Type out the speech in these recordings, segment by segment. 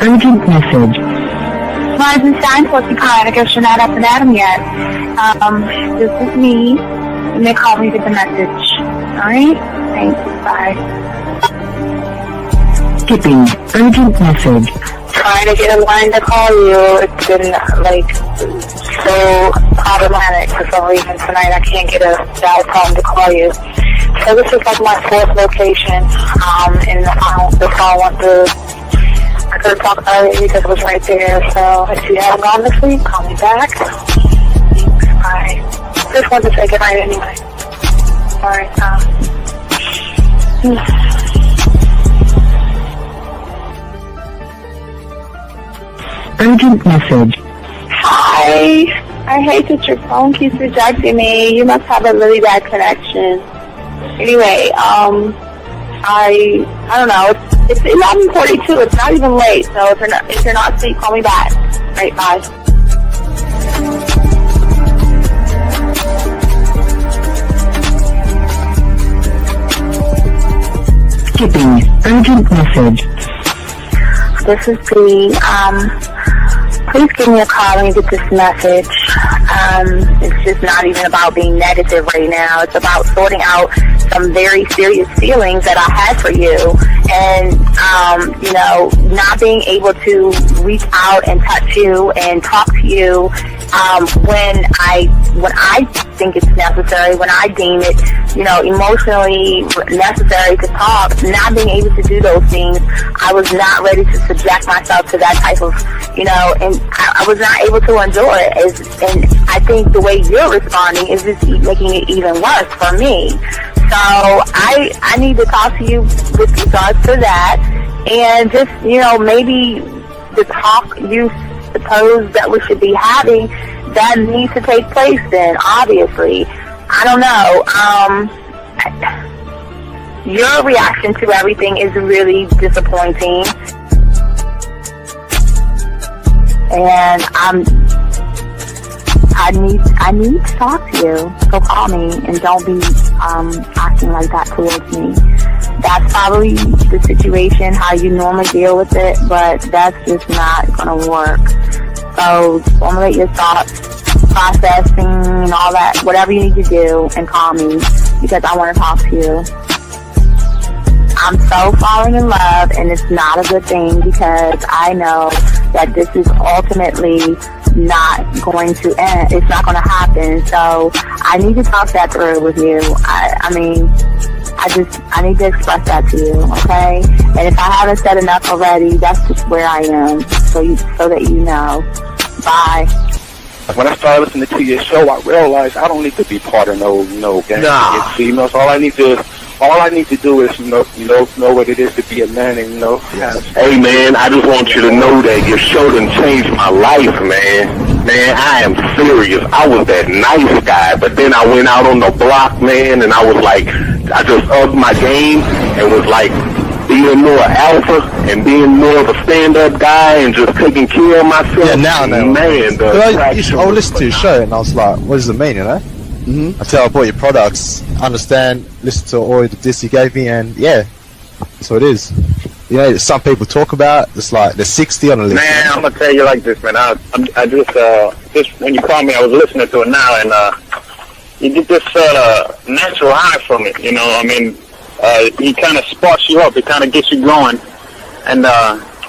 urgent message. Rising sign, Porcupine. I guess you're not up and at 'em yet. This is me. You may call me with the message. Alright? Thanks. Bye. Skipping urgent message. Trying to get a line to call you. It's been, so problematic for some reason tonight. I can't get a dial phone to call you. So this is my fourth location, and the phone went through. I couldn't talk about it because it was right there. So if you haven't gone this week, call me back. Thanks. Bye. Just wanted to say goodnight anyway. Alright, Urgent message. Hi. I hate that your phone keeps rejecting me. You must have a really bad connection. Anyway, I don't know. It's 11:42. It's not even late. So if you're not asleep, call me back. Right, bye. Skipping urgent message. This is Bree. Please give me a call when you get this message. It's just not even about being negative right now. It's about sorting out some very serious feelings that I had for you, and not being able to reach out and touch you and talk to you when I think it's necessary, when I deem it, emotionally necessary to talk. Not being able to do those things, I was not ready to subject myself to that type of, and I was not able to endure it. And I think the way you're responding is just making it even worse for me. So I need to talk to you with regards to that, and just, maybe the talk you suppose that we should be having, that needs to take place then, obviously. I don't know. Your reaction to everything is really disappointing. And I need to talk to you. So call me and don't be acting like that towards me. That's probably the situation, how you normally deal with it, but that's just not going to work. So formulate your thoughts, processing and all that, whatever you need to do, and call me because I want to talk to you. I'm so falling in love, and it's not a good thing because I know that this is ultimately not going to end. It's not going to happen. So I need to talk that through with you. I need to express that to you, okay? And if I haven't said enough already, that's just where I am, so that you know. Bye. When I started listening to your show, I realized I don't need to be part of no gang against females. All I need to do is know what it is to be a man, and Hey man, I just want you to know that your show done changed my life, man. Man, I am serious. I was that nice guy, but then I went out on the block, man, and I was like, I just upped my game and was like being more alpha and being more of a stand-up guy and just taking care of myself. Yeah, now, man. I listened to your show and I was like, what does it mean, Mm-hmm. Until I bought your products, understand, listen to all the diss you gave me, and yeah, that's what it is. Some people talk about it's like they're 60 on the list. Man, I'm gonna tell you like this, man. I just when you called me, I was listening to it now, and you get this natural high from it. He kind of sparks you up. It kind of gets you going, and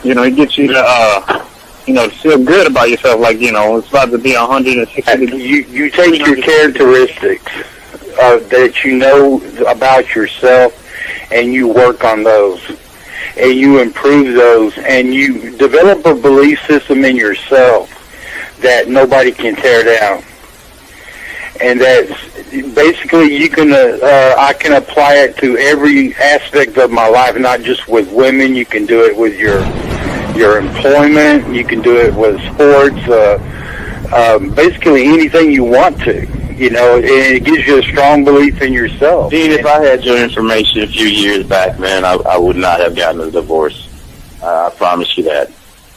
it gets you to to feel good about yourself, it's about to be 160. You take your characteristics that you know about yourself, and you work on those, and you improve those, and you develop a belief system in yourself that nobody can tear down. And that's basically I can apply it to every aspect of my life, not just with women. You can do it with your employment. You can do it with sports. Basically anything you want to. And it gives you a strong belief in yourself. Dean, if I had your information a few years back, man, I would not have gotten a divorce. I promise you that.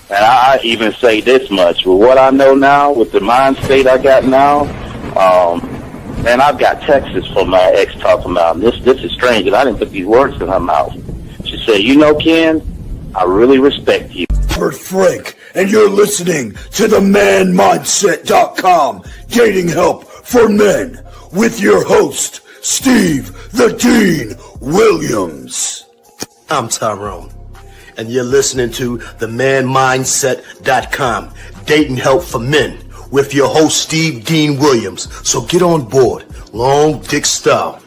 And I even say this much: with what I know now, with the mind state I got now, man, I've got texts from my ex talking about this is strange, and I didn't put these words in her mouth. She said, Ken, I really respect you. Robert Frank, and you're listening to the manmindset.com dating help for men with your host, Steve the Dean Williams. I'm Tyrone, and you're listening to the manmindset.com dating help for men with your host, Steve Dean Williams. So get on board, long dick style.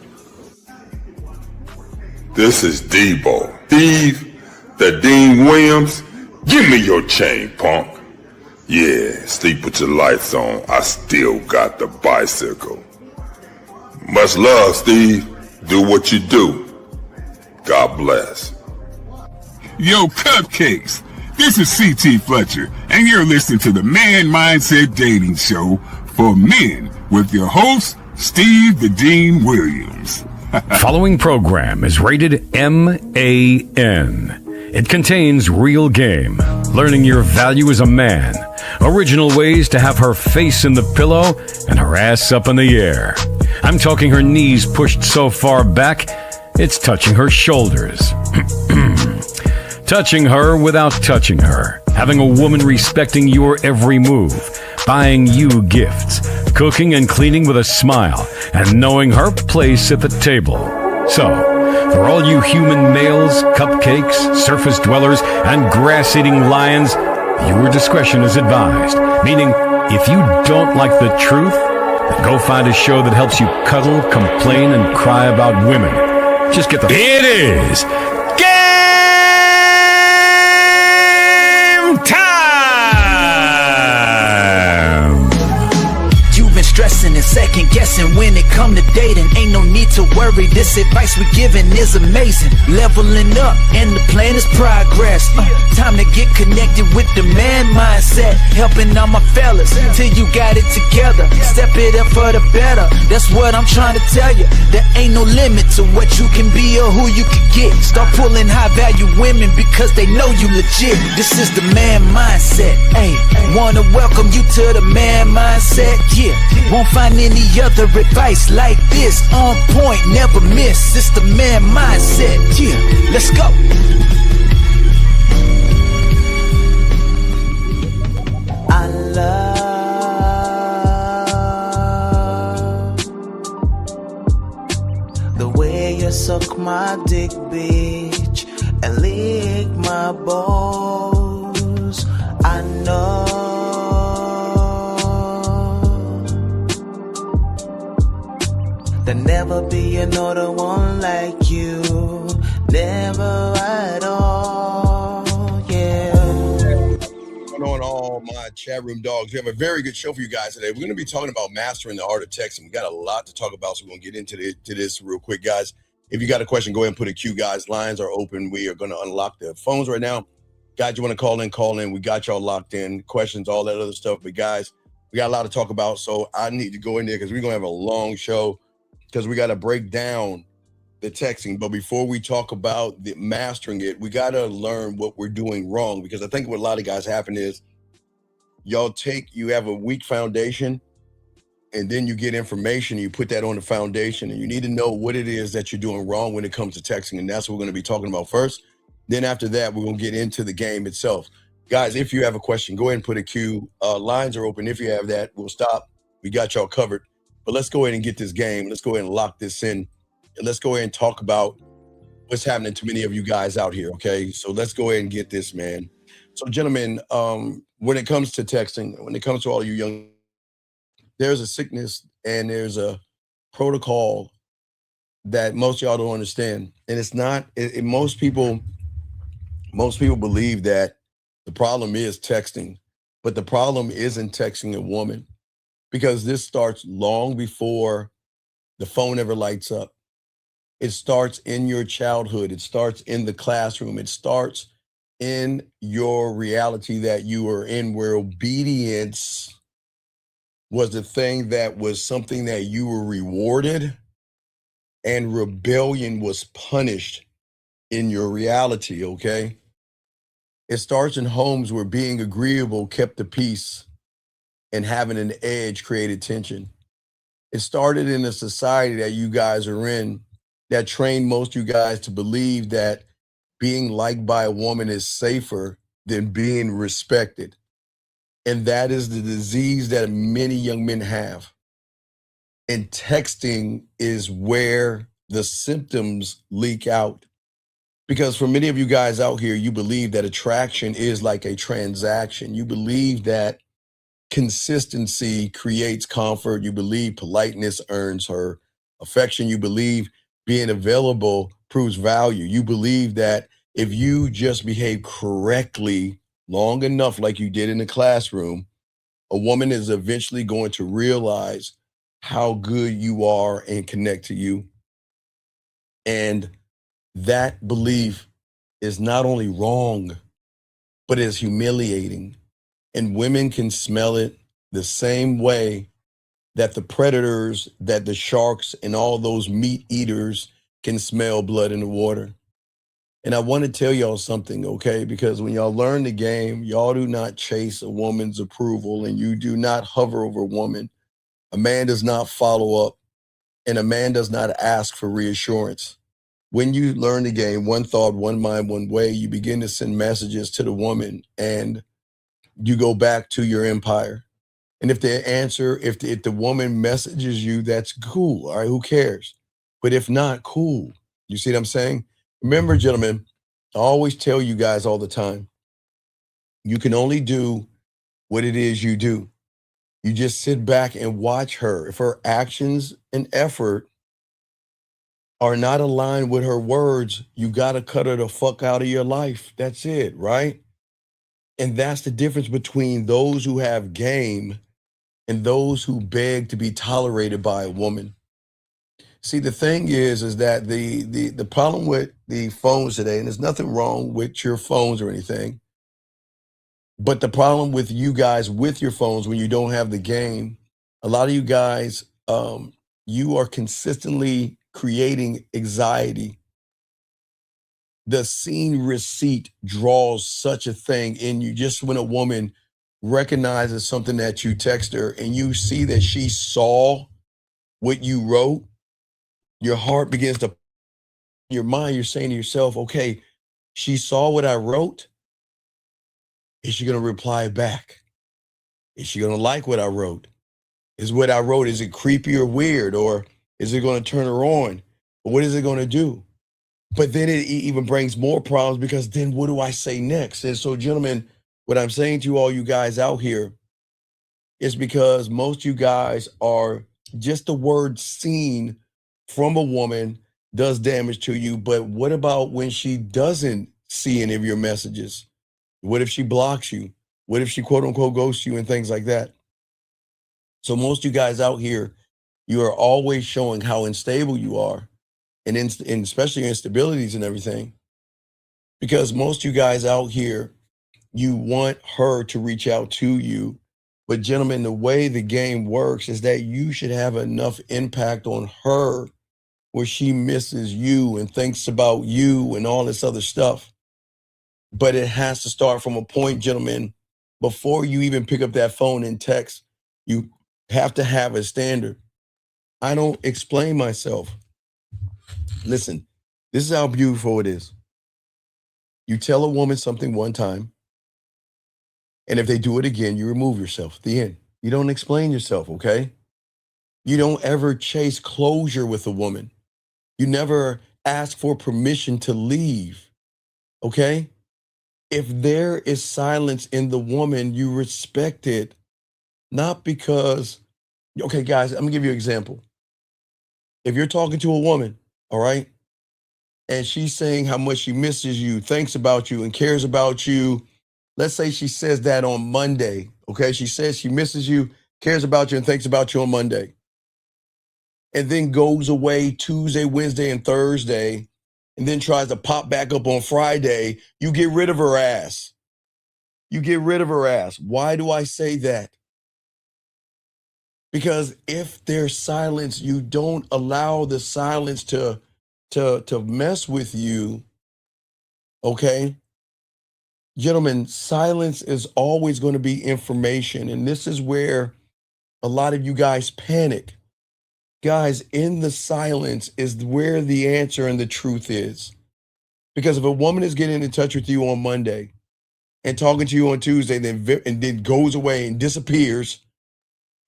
This is Debo. Steve the Dean Williams. Give me your chain, punk. Yeah, sleep with your lights on. I still got the bicycle. Much love, Steve. Do what you do. God bless. Yo, cupcakes. This is C.T. Fletcher, and you're listening to the Man Mindset Dating Show for men with your host, Steve the Dean Williams. Following program is rated MAN. It contains real game, learning your value as a man, original ways to have her face in the pillow and her ass up in the air. I'm talking her knees pushed so far back, it's touching her shoulders. Touching her without touching her. Having a woman respecting your every move. Buying you gifts. Cooking and cleaning with a smile. And knowing her place at the table. So, for all you human males, cupcakes, surface dwellers, and grass-eating lions, your discretion is advised. Meaning, if you don't like the truth, then go find a show that helps you cuddle, complain, and cry about women. Just get the... It is game time! You've been stressing and second guessing when it come to dating. Ain't no need to worry, this advice we giving is amazing. Leveling up and the plan is progress. Time to get connected with the man mindset. Helping all my fellas till you got it together. Step it up for the better, that's what I'm trying to tell you. There ain't no limit to what you can be or who you can get. Start pulling high value women because they know you legit. This is the man mindset. Hey, wanna welcome you to the man mindset. Yeah, won't find any other advice like this. On point, never miss. It's the man mindset. Yeah, let's go. I love the way you suck my dick, bitch, and lick my balls. I know there'll never be another one like you. Never at all, yeah. Going on, all my chat room dogs. We have a very good show for you guys today. We're going to be talking about mastering the art of texting. We got a lot to talk about, so we're going to get into this real quick, guys. If you got a question, go ahead and put a Q, guys. Lines are open. We are going to unlock the phones right now. Guys, you want to call in, call in. We got y'all locked in. Questions, all that other stuff. But, guys, we got a lot to talk about, so I need to go in there because we're going to have a long show because we got to break down the texting. But before we talk about the mastering it, we got to learn what we're doing wrong, because I think what a lot of guys happen is you have a weak foundation, and then you get information, and you put that on the foundation, and you need to know what it is that you're doing wrong when it comes to texting. And that's what we're going to be talking about first. Then after that, we're going to get into the game itself. Guys, if you have a question, go ahead and put a Q. Lines are open. If you have that, we'll stop. We got y'all covered. But let's go ahead and get this game. Let's go ahead and lock this in. And let's go ahead and talk about what's happening to many of you guys out here, okay? So let's go ahead and get this, man. So, gentlemen, when it comes to texting, when it comes to all you young, there's a sickness and there's a protocol that most of y'all don't understand. And it's not, most people believe that the problem is texting, but the problem isn't texting a woman, because this starts long before the phone ever lights up. It starts in your childhood. It starts in the classroom. It starts in your reality that you are in, where obedience was the thing that was something that you were rewarded, and rebellion was punished in your reality, okay? It starts in homes where being agreeable kept the peace and having an edge created tension. It started in a society that you guys are in that trained most of you guys to believe that being liked by a woman is safer than being respected. And that is the disease that many young men have. And texting is where the symptoms leak out. Because for many of you guys out here, you believe that attraction is like a transaction. You believe that consistency creates comfort. You believe politeness earns her affection. You believe being available proves value. You believe that if you just behave correctly long enough, like you did in the classroom, a woman is eventually going to realize how good you are and connect to you. And that belief is not only wrong, but is humiliating. And women can smell it the same way that the predators, that the sharks and all those meat eaters can smell blood in the water. And I want to tell y'all something, okay? Because when y'all learn the game, y'all do not chase a woman's approval and you do not hover over a woman. A man does not follow up and a man does not ask for reassurance. When you learn the game, one thought, one mind, one way, you begin to send messages to the woman and you go back to your empire. And if the answer, if the woman messages you, that's cool. All right, who cares? But if not, cool. You see what I'm saying? Remember, gentlemen, I always tell you guys all the time, you can only do what it is you do. You just sit back and watch her. If her actions and effort are not aligned with her words, you got to cut her the fuck out of your life. That's it, right? And that's the difference between those who have game and those who beg to be tolerated by a woman. See, the thing is that the problem with the phones today, and there's nothing wrong with your phones or anything, but the problem with you guys with your phones when you don't have the game, a lot of you guys, you are consistently creating anxiety. The scene receipt draws such a thing in you. Just when a woman recognizes something that you text her and you see that she saw what you wrote, your heart begins to, your mind, you're saying to yourself, okay, she saw what I wrote. Is she going to reply back? Is she going to like what I wrote? Is what I wrote, is it creepy or weird? Or is it going to turn her on? Or what is it going to do? But then it even brings more problems because then what do I say next? And so, gentlemen, what I'm saying to all you guys out here is because most of you guys are just the word seen from a woman does damage to you. But what about when she doesn't see any of your messages? What if she blocks you? What if she quote unquote ghosts you and things like that? So most of you guys out here, you are always showing how unstable you are and especially instabilities and everything. Because most of you guys out here, you want her to reach out to you. But gentlemen, the way the game works is that you should have enough impact on her where she misses you and thinks about you and all this other stuff. But it has to start from a point, gentlemen, before you even pick up that phone and text, you have to have a standard. I don't explain myself. Listen, this is how beautiful it is. You tell a woman something one time, and if they do it again, you remove yourself. The end. You don't explain yourself, okay? You don't ever chase closure with a woman. You never ask for permission to leave, okay? If there is silence in the woman, you respect it, not because, okay, guys, I'm gonna give you an example. If you're talking to a woman, all right, and she's saying how much she misses you, thinks about you, and cares about you, let's say she says that on Monday, okay? She says she misses you, cares about you, and thinks about you on Monday. And then goes away Tuesday, Wednesday, and Thursday, and then tries to pop back up on Friday, you get rid of her ass. You get rid of her ass. Why do I say that? Because if there's silence, you don't allow the silence to mess with you, okay? Gentlemen, silence is always going to be information. And this is where a lot of you guys panic. Guys, in the silence is where the answer and the truth is. Because if a woman is getting in touch with you on Monday and talking to you on Tuesday, and then goes away and disappears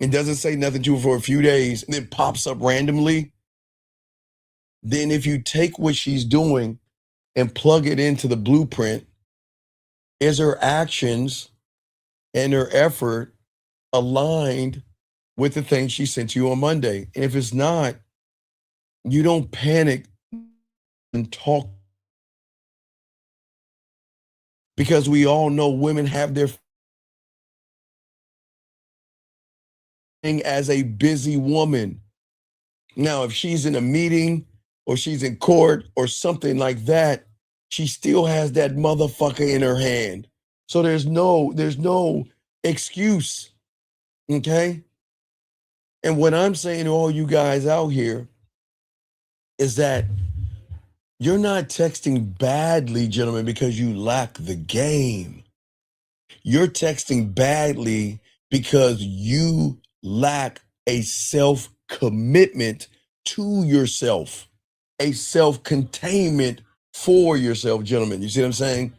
and doesn't say nothing to her for a few days and then pops up randomly, then if you take what she's doing and plug it into the blueprint, is her actions and her effort aligned with the thing she sent you on Monday? And if it's not, you don't panic and talk, because we all know women have their thing as a busy woman. Now, if she's in a meeting or she's in court or something like that, she still has that motherfucker in her hand. So there's no excuse. Okay? And what I'm saying to all you guys out here is that you're not texting badly, gentlemen, because you lack the game. You're texting badly because you lack a self-commitment to yourself, a self-containment for yourself, gentlemen. You see what I'm saying?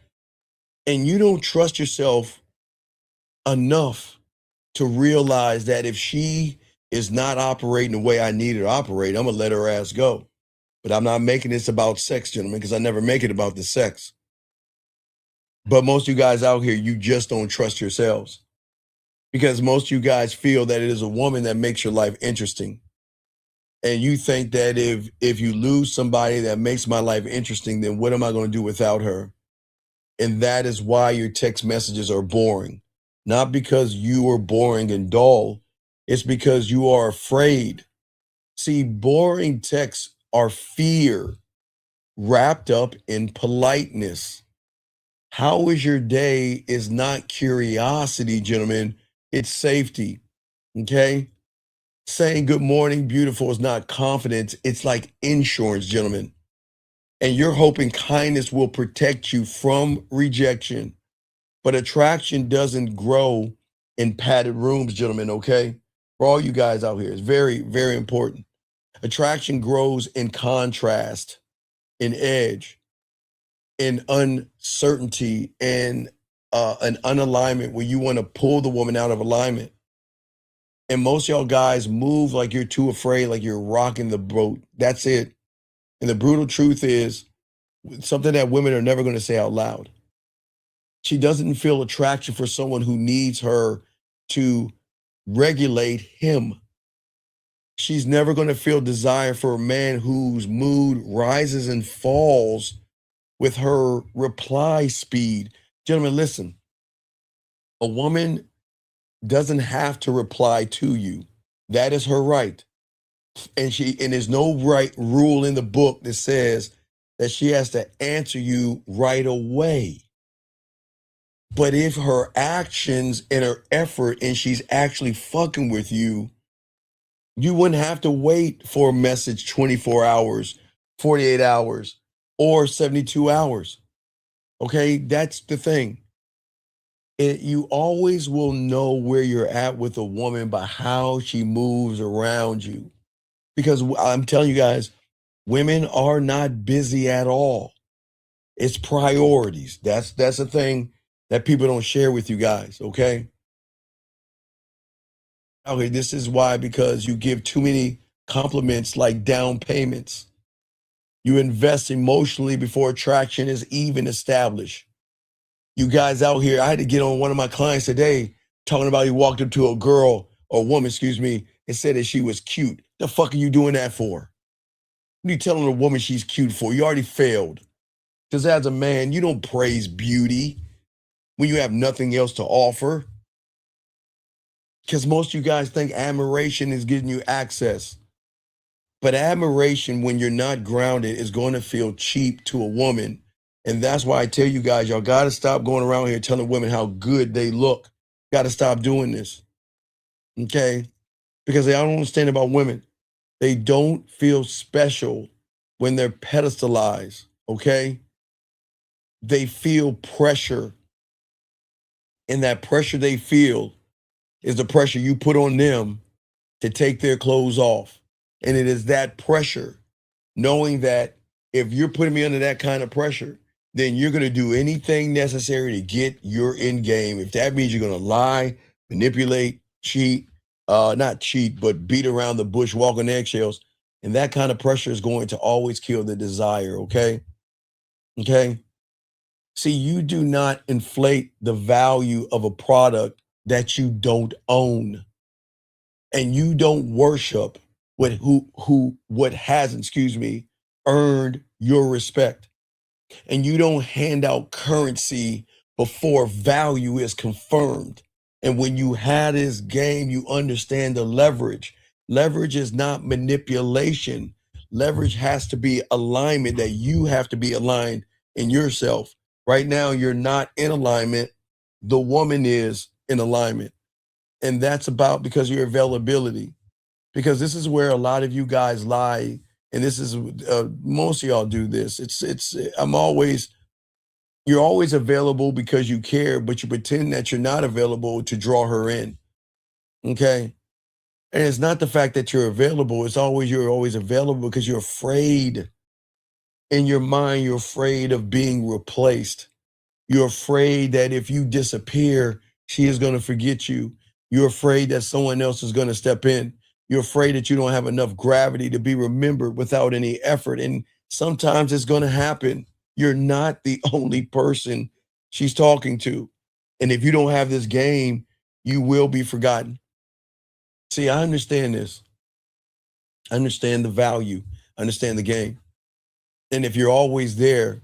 And you don't trust yourself enough to realize that if she is not operating the way I need her to operate, I'm gonna let her ass go. But I'm not making this about sex, gentlemen, because I never make it about the sex. But most of you guys out here, you just don't trust yourselves, because most of you guys feel that it is a woman that makes your life interesting. And you think that if you lose somebody that makes my life interesting, then what am I going to do without her? And that is why your text messages are boring. Not because you are boring and dull. It's because you are afraid. See, boring texts are fear wrapped up in politeness. How is your day is not curiosity, gentlemen. It's safety. Okay? Saying good morning, beautiful is not confidence. It's like insurance, gentlemen. And you're hoping kindness will protect you from rejection. But attraction doesn't grow in padded rooms, gentlemen, okay? For all you guys out here, it's very, very important. Attraction grows in contrast, in edge, in uncertainty, and an unalignment where you want to pull the woman out of alignment. And most of y'all guys move like you're too afraid, like you're rocking the boat. That's it. And the brutal truth is something that women are never going to say out loud. She doesn't feel attraction for someone who needs her to regulate him. She's never going to feel desire for a man whose mood rises and falls with her reply speed. Gentlemen, listen. A woman doesn't have to reply to you. That is her right. And there's no right rule in the book that says that she has to answer you right away. But if her actions and her effort and she's actually fucking with you, you wouldn't have to wait for a message 24 hours, 48 hours, or 72 hours. Okay, that's the thing. You always will know where you're at with a woman by how she moves around you. Because I'm telling you guys, women are not busy at all. It's priorities. That's the thing that people don't share with you guys, okay? Okay, this is why, because you give too many compliments like down payments. You invest emotionally before attraction is even established. You guys out here, I had to get on one of my clients today talking about he walked up to a girl or woman, excuse me, and said that she was cute. The fuck are you doing that for? What are you telling a woman she's cute for? You already failed. Because as a man, you don't praise beauty when you have nothing else to offer. Because most of you guys think admiration is giving you access. But admiration, when you're not grounded, is going to feel cheap to a woman. And that's why I tell you guys, y'all got to stop going around here telling women how good they look. Got to stop doing this. Okay? Because they don't understand about women. They don't feel special when they're pedestalized. Okay? They feel pressure. And that pressure they feel is the pressure you put on them to take their clothes off. And it is that pressure, knowing that if you're putting me under that kind of pressure, then you're going to do anything necessary to get your end game. If that means you're going to lie, manipulate, cheat, not cheat, but beat around the bush, walk on eggshells, and that kind of pressure is going to always kill the desire, okay? Okay? See, you do not inflate the value of a product that you don't own. And you don't worship what hasn't, earned your respect. And you don't hand out currency before value is confirmed. And when you have this game, you understand the leverage. Leverage is not manipulation. Leverage has to be alignment, that you have to be aligned in yourself. Right now, you're not in alignment. The woman is in alignment. And that's about because of your availability. Because this is where a lot of you guys lie. And this is, most of y'all do this. You're always available because you care, but you pretend that you're not available to draw her in. Okay? And it's not the fact that you're available. You're always available because you're afraid. In your mind, you're afraid of being replaced. You're afraid that if you disappear, she is going to forget you. You're afraid that someone else is going to step in. You're afraid that you don't have enough gravity to be remembered without any effort. And sometimes it's going to happen. You're not the only person she's talking to. And if you don't have this game, you will be forgotten. See, I understand this. I understand the value. I understand the game. And if you're always there,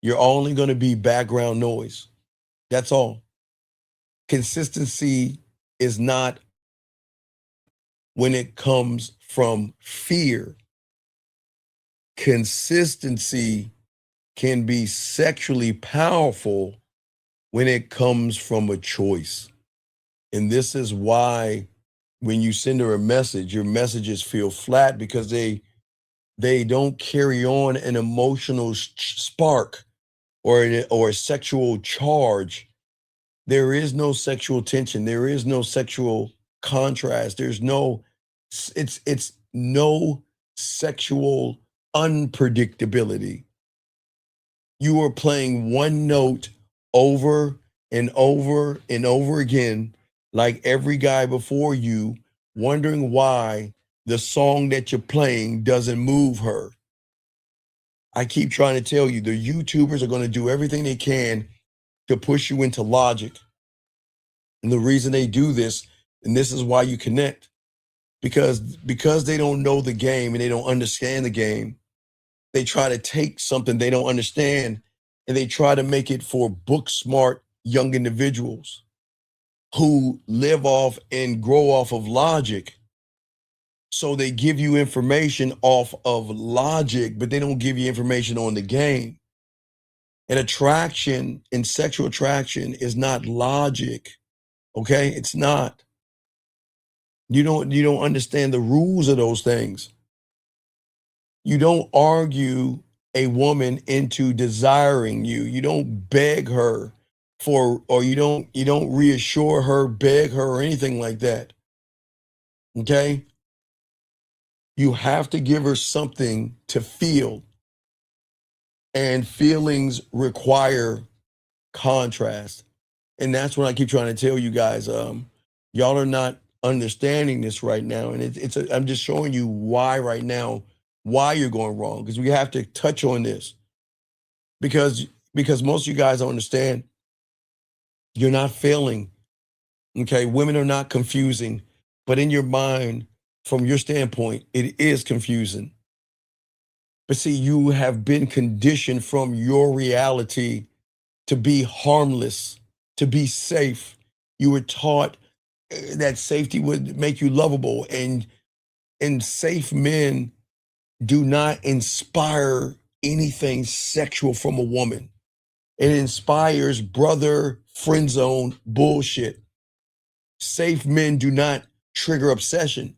you're only going to be background noise. That's all. Consistency is not when it comes from fear. Consistency can be sexually powerful when it comes from a choice. And this is why when you send her a message, your messages feel flat, because they don't carry on an emotional spark or a sexual charge. There is no sexual tension. There is no sexual contrast. There's no, it's no sexual unpredictability. You are playing one note over and over and over again, like every guy before you, wondering why the song that you're playing doesn't move her. I keep trying to tell you, the YouTubers are going to do everything they can to push you into logic. And the reason they do this, and this is why you connect, because they don't know the game and they don't understand the game, they try to take something they don't understand and they try to make it for book smart young individuals who live off and grow off of logic. So they give you information off of logic, but they don't give you information on the game. And attraction and sexual attraction is not logic. Okay? It's not. You don't understand the rules of those things. You don't argue a woman into desiring you. You don't beg her for, or you don't reassure her, beg her, or anything like that. Okay? You have to give her something to feel. And feelings require contrast. And that's what I keep trying to tell you guys. Y'all are not understanding this right now. And I'm just showing you why right now, why you're going wrong. Because we have to touch on this. Because most of you guys don't understand. You're not failing. Okay, women are not confusing. But in your mind, from your standpoint, it is confusing. But see, you have been conditioned from your reality to be harmless, to be safe. You were taught that safety would make you lovable, and safe men do not inspire anything sexual from a woman. It inspires brother friend zone bullshit. Safe men do not trigger obsession.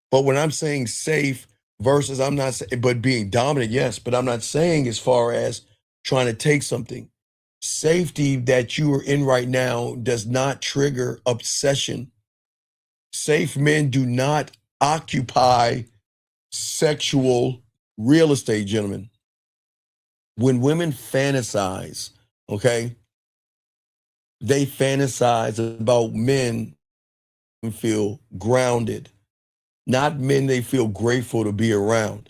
But when I'm saying safe versus, I'm not saying, but being dominant, yes, but I'm not saying as far as trying to take something. Safety that you are in right now does not trigger obsession. Safe men do not occupy sexual real estate, gentlemen. When women fantasize, okay, they fantasize about men who feel grounded, not men they feel grateful to be around.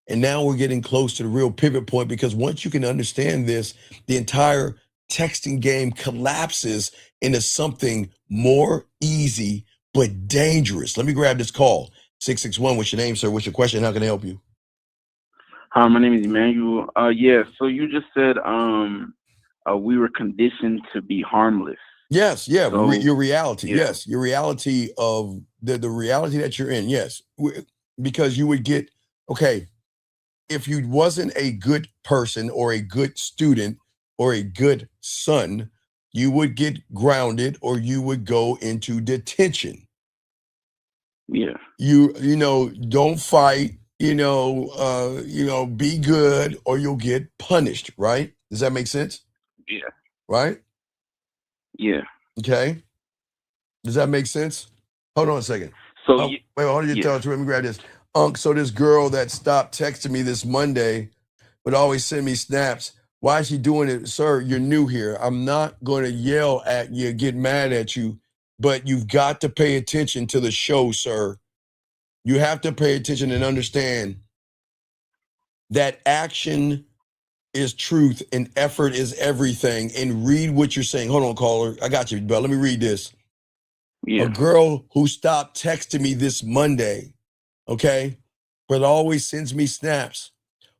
And now we're getting close to the real pivot point, because once you can understand this, the entire texting game collapses into something more easy but dangerous. Let me grab this call. 661, what's your name, sir? What's your question? How can I help you? Hi, my name is Emmanuel. Yeah, so you just said we were conditioned to be harmless. Yes, yeah, So, your reality. yeah. Yes, your reality of the reality that you're in. Yes, because you would get, okay, if you wasn't a good person or a good student or a good son, you would get grounded or you would go into detention. Yeah. You know, don't fight, be good or you'll get punished, right? Does that make sense? Yeah. Right? Yeah. Okay. Does that make sense? Hold on a second. So Wait, hold on, yeah. let me grab this. So this girl that stopped texting me this Monday would always send me snaps. Why is she doing it? Sir, you're new here. I'm not going to yell at you, get mad at you, but you've got to pay attention to the show, sir. You have to pay attention and understand that action is truth and effort is everything. And read what you're saying. Hold on, caller. I got you, but let me read this. Yeah. A girl who stopped texting me this Monday, okay, but always sends me snaps.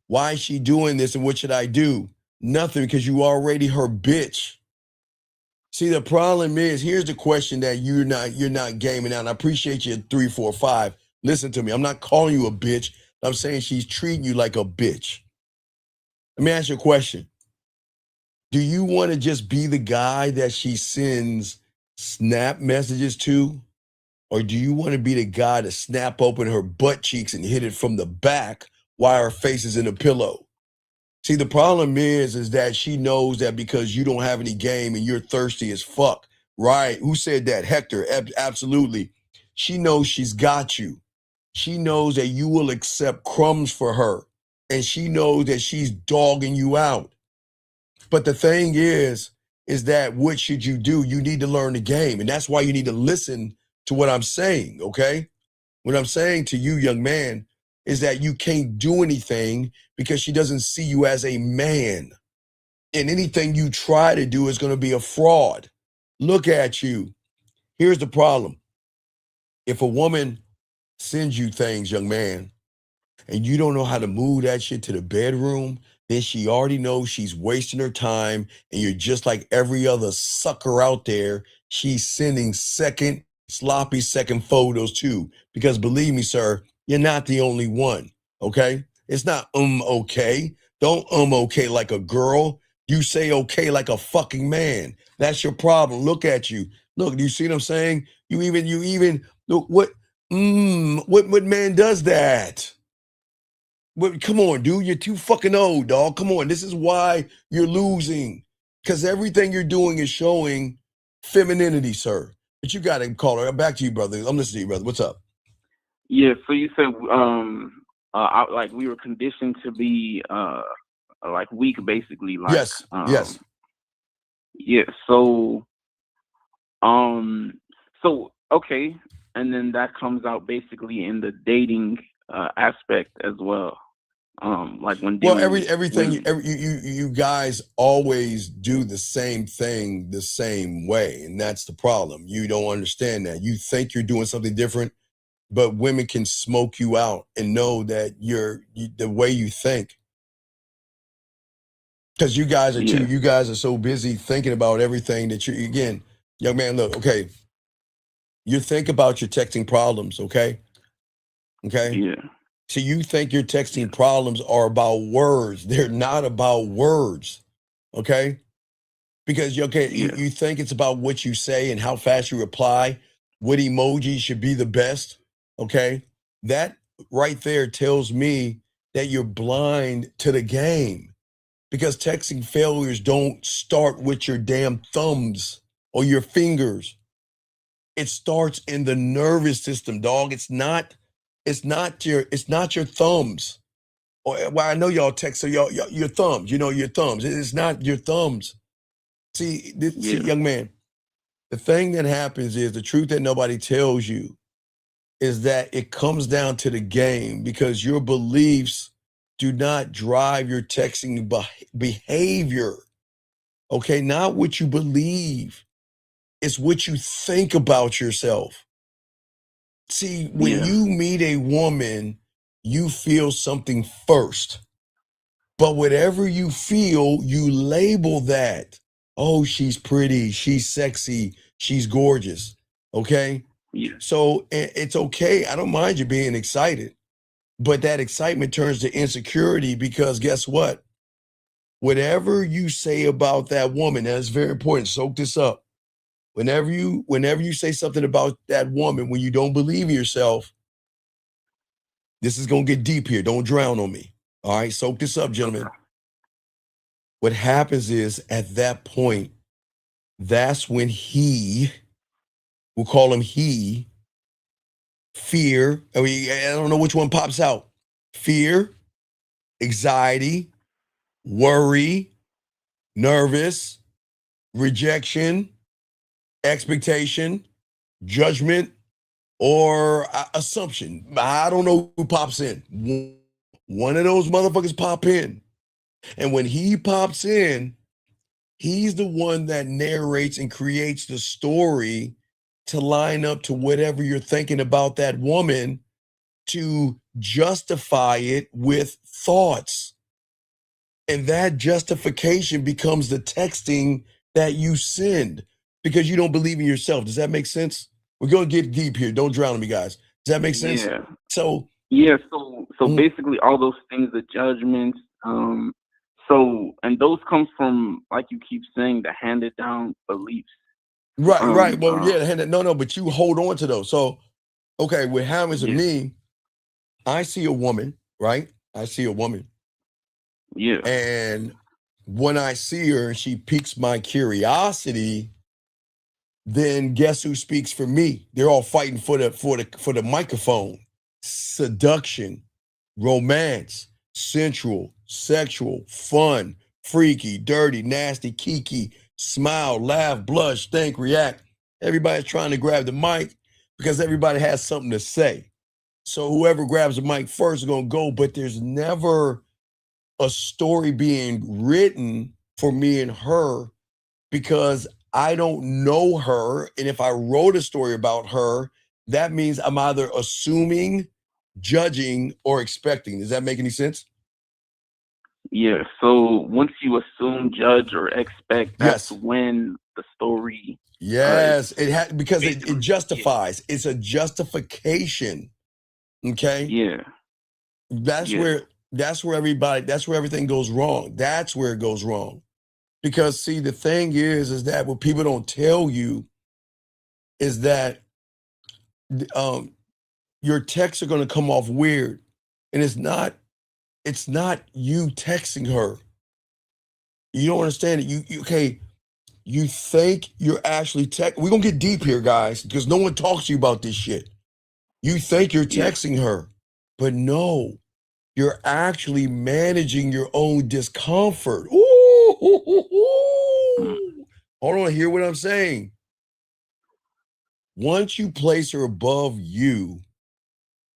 Why is she doing this and what should I do? Nothing, because you already her bitch. See, the problem is, here's the question that you're not gaming out. And I appreciate you at 345. Listen to me. I'm not calling you a bitch. I'm saying she's treating you like a bitch. Let me ask you a question. Do you want to just be the guy that she sends snap messages to? Or do you want to be the guy to snap open her butt cheeks and hit it from the back while her face is in a pillow? See, the problem is that she knows that because you don't have any game and you're thirsty as fuck. Right? Who said that? Hector. Absolutely. She knows she's got you. She knows that you will accept crumbs for her. And she knows that she's dogging you out. But the thing is that what should you do? You need to learn the game. And that's why you need to listen to what I'm saying, okay? What I'm saying to you, young man, is that you can't do anything because she doesn't see you as a man. And anything you try to do is going to be a fraud. Look at you. Here's the problem. If a woman sends you things, young man, and you don't know how to move that shit to the bedroom, then she already knows she's wasting her time, and you're just like every other sucker out there. She's sending sloppy second photos too. Because believe me, sir, you're not the only one, okay? It's not okay. Don't okay like a girl. You say okay like a fucking man. That's your problem. Look at you. Look, do you see what I'm saying? You even look what man does that? But come on, dude, you're too fucking old, dog. Come on, this is why you're losing. Because everything you're doing is showing femininity, sir. But you got to call her. Back to you, brother. I'm listening to you, brother. What's up? Yeah, so you said like we were conditioned to be like weak, basically. Like, yes. Yes. Yeah. So okay, and then that comes out basically in the dating aspect as well. Like when everything you guys always do the same thing the same way, and that's the problem. You don't understand that. You think you're doing something different, but women can smoke you out and know that the way you think. Because you guys are so busy thinking about everything that again, young man, look, okay. You think about your texting problems, okay? Okay? Yeah. So you think your texting problems are about words. They're not about words, okay? Because, you think it's about what you say and how fast you reply, what emoji should be the best, okay? That right there tells me that you're blind to the game, because texting failures don't start with your damn thumbs or your fingers. It starts in the nervous system, dog. It's not your thumbs. Well, I know y'all text, so your thumbs, your thumbs. It's not your thumbs. See, young man, the thing that happens is the truth that nobody tells you is that it comes down to the game because your beliefs do not drive your texting behavior. Okay, not what you believe. It's what you think about yourself. See, when you meet a woman, you feel something first. But whatever you feel, you label that. Oh, she's pretty, she's sexy, she's gorgeous. Okay? Yeah. So it's okay. I don't mind you being excited. But that excitement turns to insecurity because guess what? Whatever you say about that woman, that's very important. Soak this up. Whenever you say something about that woman, when you don't believe in yourself, this is gonna get deep here. Don't drown on me. All right, soak this up, gentlemen. What happens is at that point, that's when we'll call him fear. I mean, I don't know which one pops out. Fear, anxiety, worry, nervous, rejection, expectation, judgment, or assumption. I don't know who pops in. One of those motherfuckers pop in. And when he pops in, he's the one that narrates and creates the story to line up to whatever you're thinking about that woman to justify it with thoughts. And that justification becomes the texting that you send because you don't believe in yourself. Does that make sense? We're going to get deep here. Don't drown me, guys. Does that make sense? Yeah. So basically all those things, the judgments, and those come from, like you keep saying, the handed down beliefs. Right. Well, but you hold on to those. So, okay, what happens to me, I see a woman, right? I see a woman. Yeah. And when I see her and she piques my curiosity, then guess who speaks for me? They're all fighting for the microphone. Seduction, romance, sensual, sexual, fun, freaky, dirty, nasty, kiki, smile, laugh, blush, think, react. Everybody's trying to grab the mic because everybody has something to say. So whoever grabs the mic first is going to go, but there's never a story being written for me and her because I don't know her. And if I wrote a story about her, that means I'm either assuming, judging, or expecting. Does that make any sense? Yeah. So once you assume, judge, or expect, that's when the story. Yes, because it justifies. It's a justification. Okay. Yeah. That's where everything goes wrong. That's where it goes wrong. Because see, the thing is that what people don't tell you is that your texts are going to come off weird. And it's not you texting her. You don't understand it. You think you're actually we're going to get deep here, guys, because no one talks to you about this shit. You think you're texting her, but no, you're actually managing your own discomfort. Ooh, hold on, hear what I'm saying. Once you place her above you,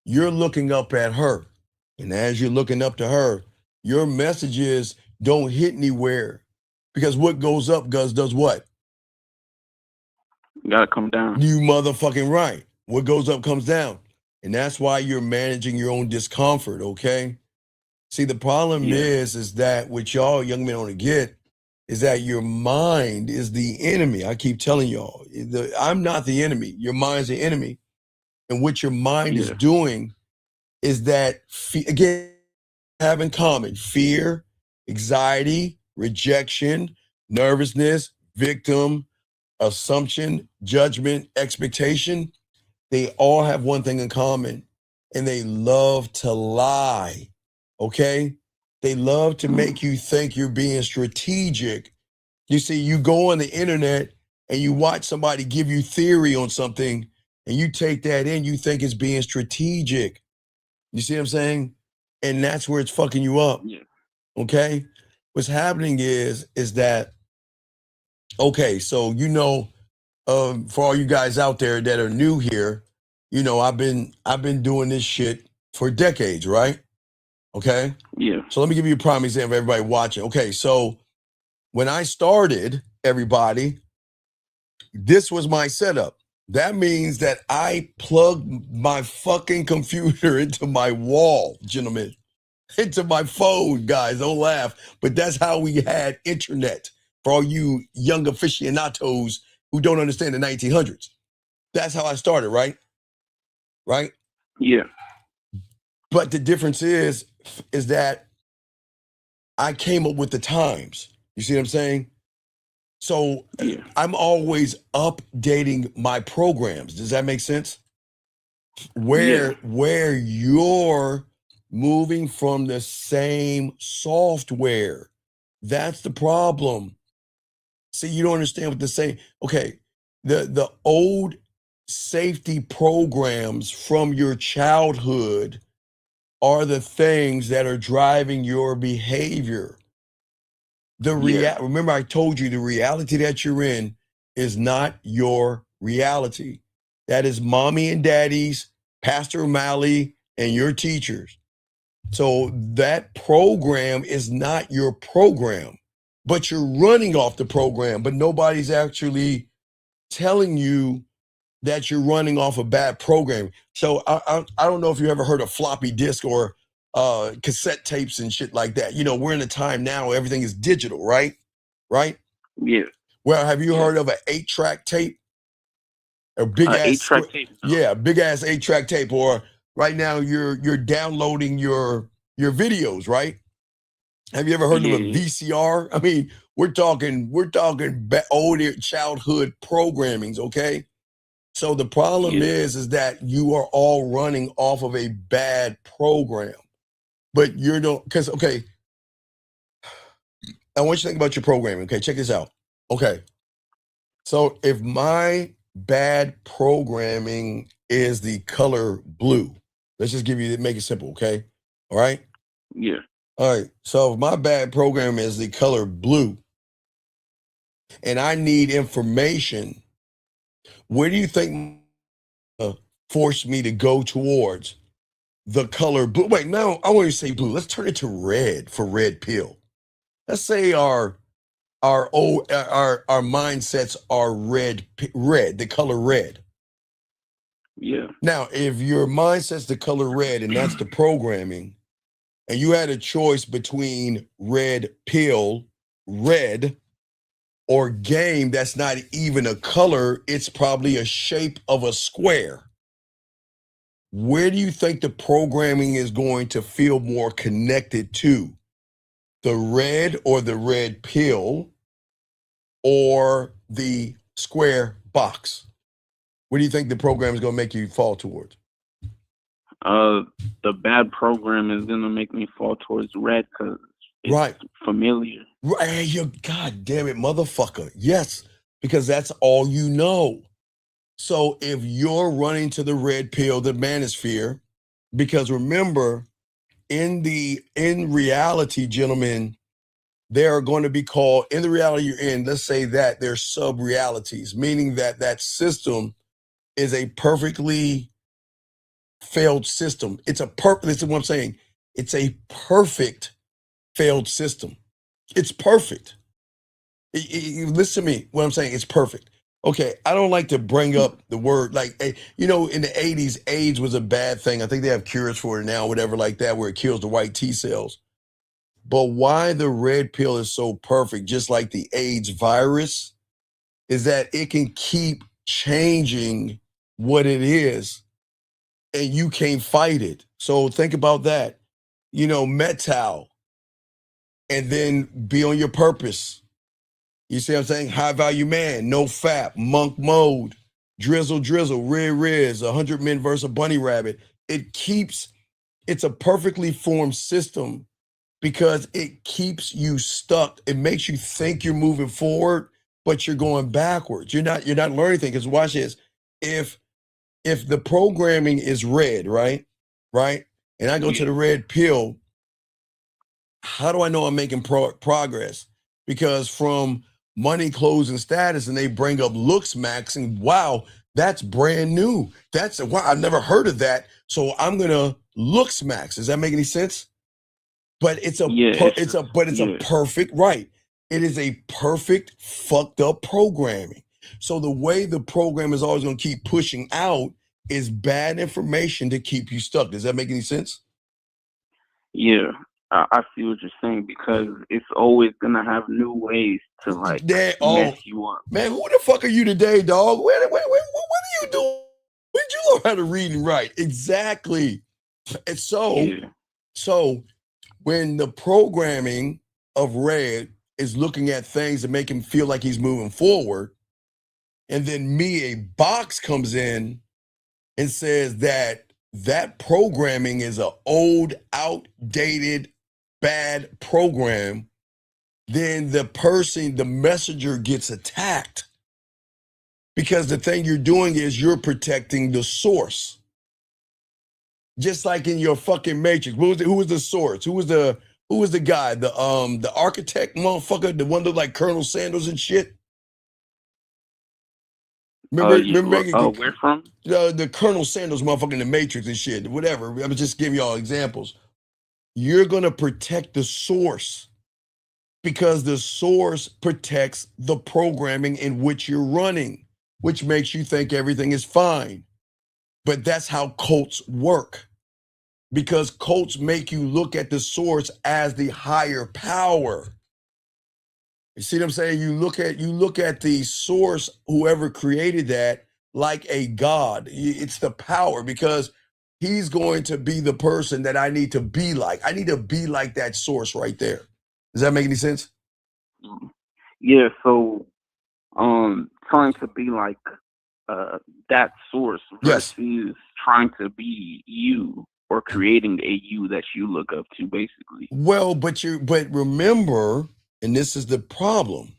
you're looking up at her. And as you're looking up to her, your messages don't hit anywhere. Because what goes up does what? You gotta come down. You motherfucking right. What goes up comes down. And that's why you're managing your own discomfort, okay? See, the problem is that what y'all young men want to get is that your mind is the enemy. I keep telling y'all, I'm not the enemy. Your mind's the enemy. And what your mind is doing is that, again, have in common fear, anxiety, rejection, nervousness, victim, assumption, judgment, expectation. They all have one thing in common, and they love to lie, okay? They love to make you think you're being strategic. You see, you go on the internet and you watch somebody give you theory on something, and you take that in, you think it's being strategic. You see what I'm saying? And that's where it's fucking you up. Yeah. Okay? What's happening is that, okay, so for all you guys out there that are new here, I've been doing this shit for decades, right? Okay? Yeah. So let me give you a prime example, everybody watching. Okay, so when I started, everybody, this was my setup. That means that I plugged my fucking computer into my wall, gentlemen. Into my phone, guys. Don't laugh. But that's how we had internet for all you young aficionados who don't understand the 1900s. That's how I started, right? Right? Yeah. But the difference is that I came up with the times. You see what I'm saying? So Yeah. I'm always updating my programs. Does that make sense? Where you're moving from the same software. That's the problem. See, you don't understand what they're saying. Okay, the old safety programs from your childhood are the things that are driving your behavior. Remember, I told you the reality that you're in is not your reality. That is mommy and daddy's, Pastor O'Malley, and your teachers. So that program is not your program, but you're running off the program, but nobody's actually telling you that you're running off a bad program. So I don't know if you ever heard of floppy disk or cassette tapes and shit like that. We're in a time now where everything is digital, right? Right? Yeah. Well, have you heard of an 8-track tape? A big ass 8-track tape. Yeah, big ass 8-track tape. Or right now you're downloading your videos, right? Have you ever heard of a VCR? I mean, we're talking older childhood programmings, okay? So the problem is that you are all running off of a bad program. But because, okay, I want you to think about your programming. Okay, check this out. Okay, so if my bad programming is the color blue, let's just make it simple, okay? All right? Yeah. All right, so if my bad program is the color blue and I need information, where do you think force me to go towards? The color blue. Wait, no, I want to say blue. Let's turn it to red for red pill. Let's say our mindsets are red, the color red. Yeah. Now, if your mindset's the color red and that's the programming, and you had a choice between red pill, red, or game that's not even a color, it's probably a shape of a square. Where do you think the programming is going to feel more connected to? The red or the red pill or the square box? What do you think the program is going to make you fall towards? The bad program is going to make me fall towards red because it's familiar. Right. You God damn it, motherfucker. Yes, because that's all you know. So if you're running to the red pill, the manosphere, because remember, in reality, gentlemen, there are going to be called, in the reality you're in, let's say that there's sub-realities, meaning that that system is a perfectly failed system. This is what I'm saying. It's a perfect failed system. It's perfect. Listen to me, what I'm saying, it's perfect. Okay, I don't like to bring up the word, like, in the 80s, AIDS was a bad thing. I think they have cures for it now, whatever like that, where it kills the white T cells. But why the red pill is so perfect, just like the AIDS virus, is that it can keep changing what it is, and you can't fight it. So think about that. Metal, and then be on your purpose. You see what I'm saying? High value man, no fap, monk mode, drizzle, riz, 100 men versus a bunny rabbit. It's a perfectly formed system because it keeps you stuck. It makes you think you're moving forward, but you're going backwards. You're not learning anything. Because watch this. If the programming is red, right? and I go to the red pill, how do I know I'm making progress? Because from money, clothes, and status, and they bring up looks max, and wow, that's brand new. That's wow, I've never heard of that. So I'm gonna looks max. Does that make any sense? But it's a perfect right. It is a perfect fucked up programming. So the way the program is always gonna keep pushing out is bad information to keep you stuck. Does that make any sense? Yeah, I see what you're saying, because it's always gonna have new ways to like mess you up. Man, who the fuck are you today, dog? What are you doing? When did you learn how to read and write? Exactly. And so when the programming of Red is looking at things that make him feel like he's moving forward, and then a box comes in and says that programming is an old, outdated, bad program, then the messenger gets attacked. Because the thing you're doing is you're protecting the source. Just like in your fucking Matrix. Who was the source? Who was the guy? The architect motherfucker, the one that looked like Colonel Sanders and shit? Remember where from? The Colonel Sanders motherfucker in the Matrix and shit, whatever. I'm just giving y'all examples. You're gonna protect the source because the source protects the programming in which you're running, which makes you think everything is fine. But that's how cults work. Because cults make you look at the source as the higher power. You see what I'm saying? You look at the source, whoever created that, like a god. It's the power, because he's going to be the person that I need to be like. I need to be like that source right there. Does that make any sense? Yeah, so trying to be like that source versus trying to be you, or creating a you that you look up to, basically. Well, but remember, and this is the problem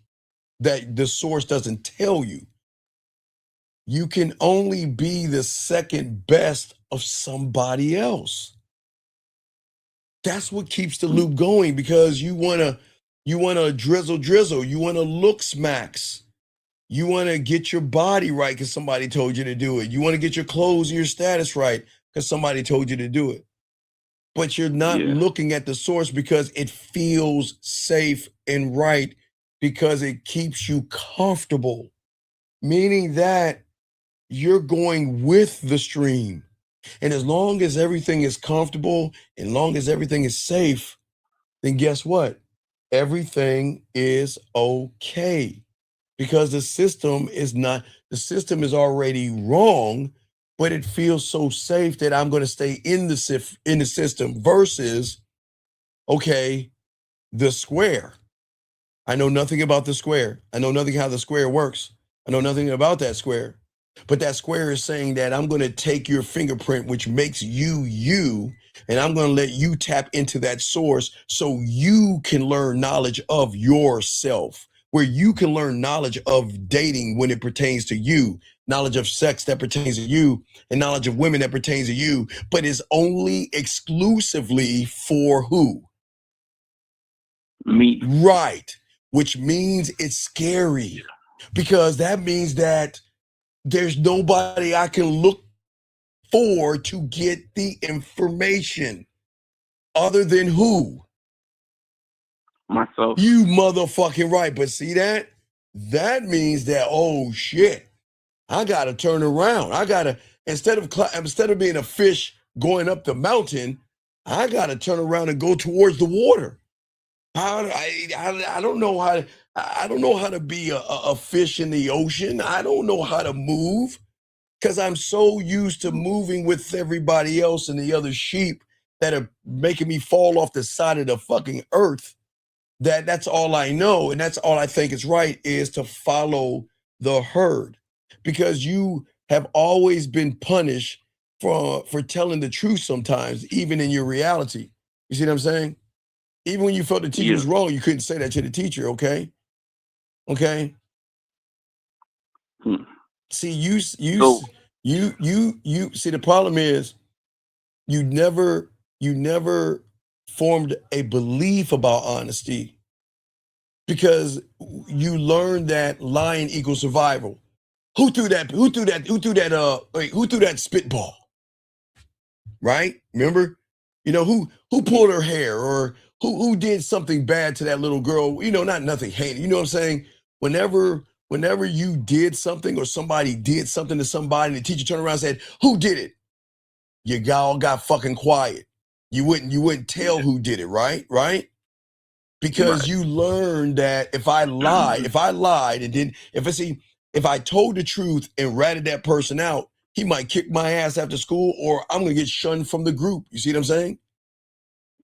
that the source doesn't tell you. You can only be the second best of somebody else. That's what keeps the loop going, because you wanna drizzle, you wanna looks max. You want to get your body right because somebody told you to do it. You want to get your clothes and your status right because somebody told you to do it. But you're not looking at the source because it feels safe and right, because it keeps you comfortable. Meaning that you're going with the stream. And as long as everything is comfortable, and long as everything is safe, then guess what? Everything is okay. Because the system is already wrong, but it feels so safe that I'm going to stay in the system versus, okay, the square. I know nothing about the square. I know nothing how the square works. I know nothing about that square. But that square is saying that I'm going to take your fingerprint, which makes you you, and I'm going to let you tap into that source so you can learn knowledge of yourself, where you can learn knowledge of dating when it pertains to you, knowledge of sex that pertains to you, and knowledge of women that pertains to you, but is only exclusively for who? Me. Right. Which means it's scary, because that means that there's nobody I can look for to get the information other than who? Myself. You motherfucking right. But see that? That means that, oh shit, I gotta turn around. I gotta, instead of being a fish going up the mountain, I gotta turn around and go towards the water. I don't know how to be a fish in the ocean. I don't know how to move, because I'm so used to moving with everybody else and the other sheep that are making me fall off the side of the fucking earth. That's all I know, and that's all I think is right, is to follow the herd, because you have always been punished for telling the truth sometimes, even in your reality. You see what I'm saying? Even when you felt the teacher was wrong, you couldn't say that to the teacher, okay? Okay? See, you see, the problem is you never you never formed a belief about honesty because you learned that lying equals survival. Who threw that spitball? Right? Remember? You know, who pulled her hair, or who did something bad to that little girl? You know, not nothing heinous. You know what I'm saying? Whenever you did something or somebody did something to somebody, and the teacher turned around and said, "Who did it?" You all got fucking quiet. You wouldn't tell who did it, right? Right? Because you learned that if I lied, and then if I told the truth and ratted that person out, he might kick my ass after school, or I'm gonna get shunned from the group. You see what I'm saying?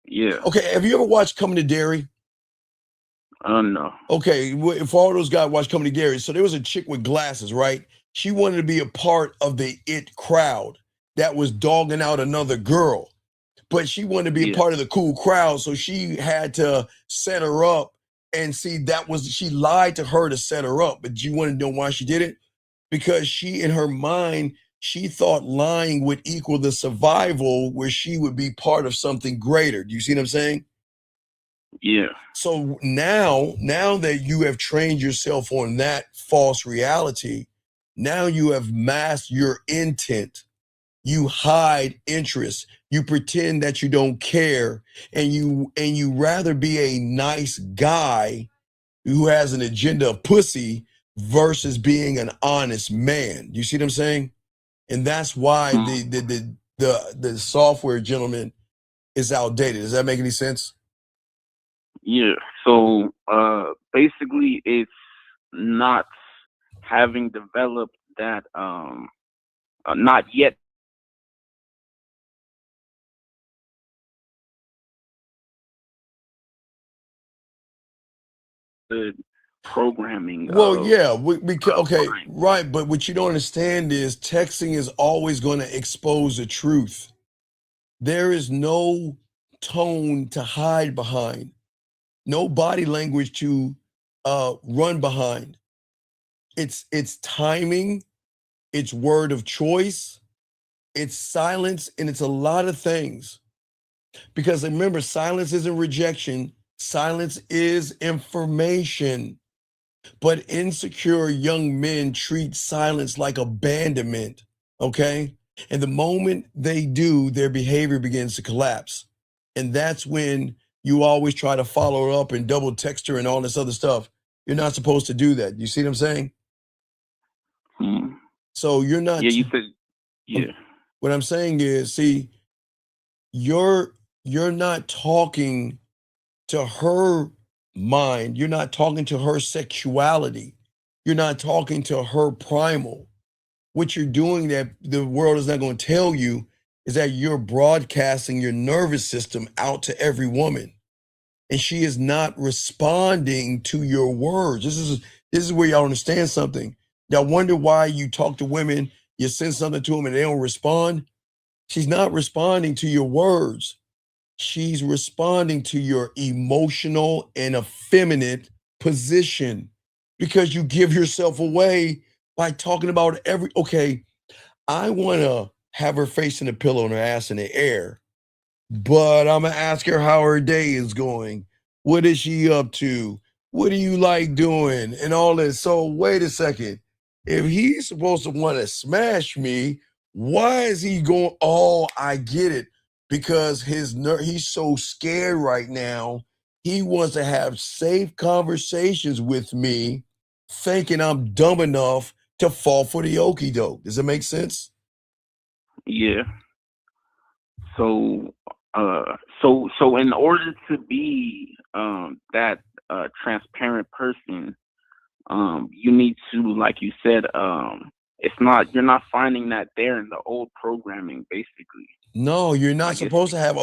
Yeah. Okay, have you ever watched Coming to Dairy? No. Okay, for all those guys watch Coming to Dairy, so there was a chick with glasses, right? She wanted to be a part of the it crowd that was dogging out another girl, but she wanted to be a part of the cool crowd, so she had to set her up. And see, she lied to her to set her up. But you want to know why she did it? Because she, in her mind, she thought lying would equal the survival where she would be part of something greater. Do you see what I'm saying? Yeah. So now that you have trained yourself on that false reality, now you have masked your intent. You hide interest. You pretend that you don't care, and you rather be a nice guy who has an agenda of pussy versus being an honest man. You see what I'm saying? And that's why the software, gentleman, is outdated. Does that make any sense? Yeah. So basically it's not having developed that not yet the programming. Well, yeah, okay, right. But what you don't understand is texting is always going to expose the truth. There is no tone to hide behind, no body language to run behind. It's timing, it's word of choice, it's silence, and it's a lot of things. Because remember, silence isn't rejection, silence is information. But insecure young men treat silence like abandonment, okay? And the moment they do, their behavior begins to collapse. And that's when you always try to follow up and double text her and all this other stuff. You're not supposed to do that. You see what I'm saying? So you're not. Yeah, you said. Yeah. What I'm saying is, see, you're not talking to her mind. You're not talking to her sexuality. You're not talking to her primal. What you're doing that the world is not going to tell you is that you're broadcasting your nervous system out to every woman. And she is not responding to your words. This is where y'all understand something. Y'all wonder why you talk to women, you send something to them and they don't respond. She's not responding to your words. She's responding to your emotional and effeminate position because you give yourself away by talking about okay, I want to have her face in the pillow and her ass in the air, but I'm going to ask her how her day is going. What is she up to? What do you like doing? And all this. So wait a second. If he's supposed to want to smash me, why is he going, oh, I get it. Because he's so scared right now. He wants to have safe conversations with me, thinking I'm dumb enough to fall for the okie doke. Does it make sense? Yeah. So so in order to be that transparent person, you need to, like you said, you're not finding that there in the old programming, basically. No, you're not supposed to have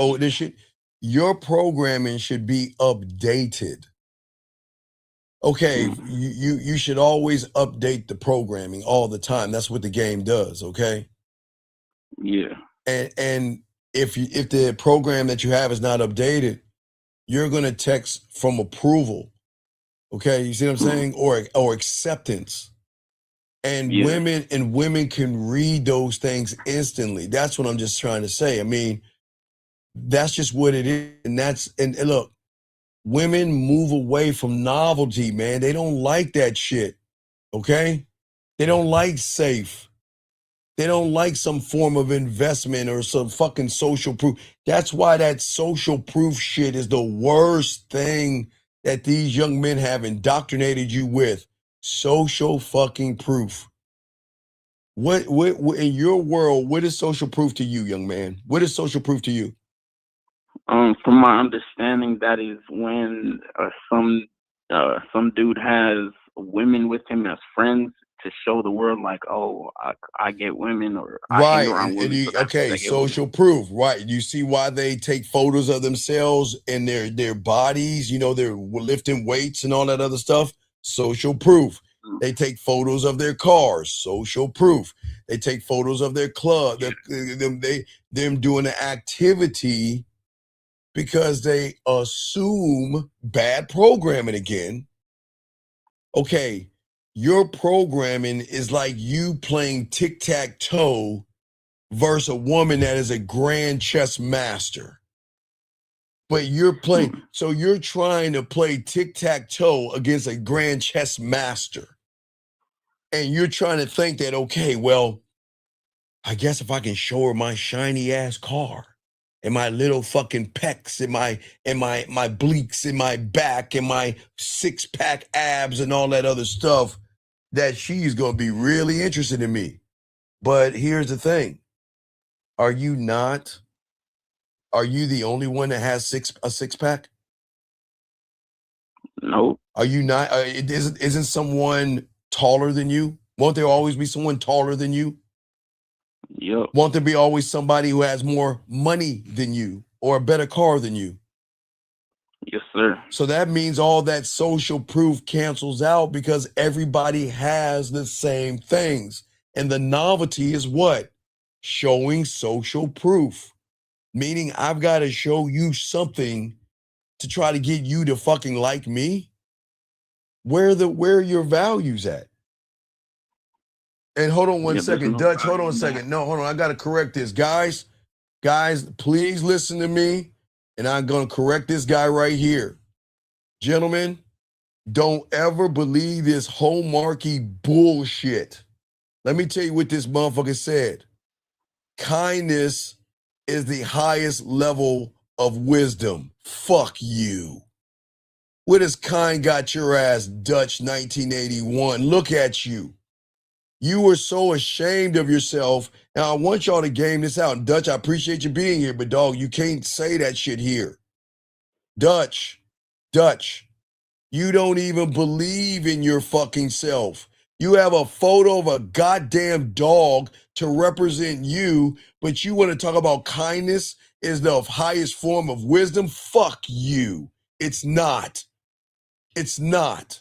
your programming should be updated. Okay, you should always update the programming all the time. That's what the game does, okay? Yeah. And if the program that you have is not updated, you're going to text from approval. Okay, you see what I'm saying? Or acceptance. And women can read those things instantly. That's what I'm just trying to say. I mean, That's just what it is. And look, women move away from novelty, man. They don't like that shit. Okay? They don't like safe. They don't like some form of investment or some fucking social proof. That's why that social proof shit is the worst thing that these young men have indoctrinated you with. Social fucking proof. What in your world, what is social proof to you, young man? What is social proof to you? From my understanding, that is when some dude has women with him as friends to show the world, like, oh, I get women, or I hang around women. Okay, social proof, right? You see why they take photos of themselves and their bodies, you know, they're lifting weights and all that other stuff. Social proof. They take photos of their cars. Social proof. They take photos of their club, them doing an activity because they assume bad programming again. Okay, your programming is like you playing tic-tac-toe versus a woman that is a grand chess master. But you're playing, so you're trying to play tic-tac-toe against a grand chess master. And you're trying to think that, okay, well, I guess if I can show her my shiny ass car and my little fucking pecs and my bleeks in my back and my six-pack abs and all that other stuff, that she's going to be really interested in me. But here's the thing. Are you the only one that has a six-pack? No. Are you not? Isn't someone taller than you? Won't there always be someone taller than you? Yep. Won't there be always somebody who has more money than you or a better car than you? Yes, sir. So that means all that social proof cancels out because everybody has the same things. And the novelty is what? Showing social proof. Meaning I've got to show you something to try to get you to fucking like me. Where are your values at? And hold on one second, Dutch, hold on a second. No, hold on, I got to correct this. Guys, please listen to me, and I'm going to correct this guy right here. Gentlemen, don't ever believe this hallmarky bullshit. Let me tell you what this motherfucker said. Kindness is the highest level of wisdom. Fuck you. What has kind got your ass, Dutch 1981? Look at you. You were so ashamed of yourself. Now, I want y'all to game this out. Dutch, I appreciate you being here, but dog, you can't say that shit here. Dutch, you don't even believe in your fucking self. You have a photo of a goddamn dog to represent you, but you want to talk about kindness is the highest form of wisdom? Fuck you. It's not. It's not.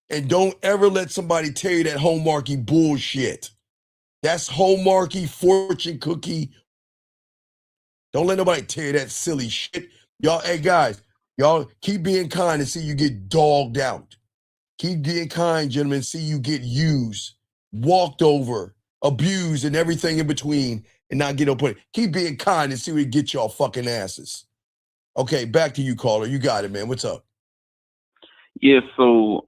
And don't ever let somebody tell you that hallmarky bullshit. That's hallmarky fortune cookie. Don't let nobody tell you that silly shit. Y'all, hey guys, y'all keep being kind and see you get dogged out. Keep being kind, gentlemen, see you get used, walked over, abused, and everything in between, and not get no point. Keep being kind and see we get y'all fucking asses. Okay, back to you, caller. You got it, man. What's up? Yeah, so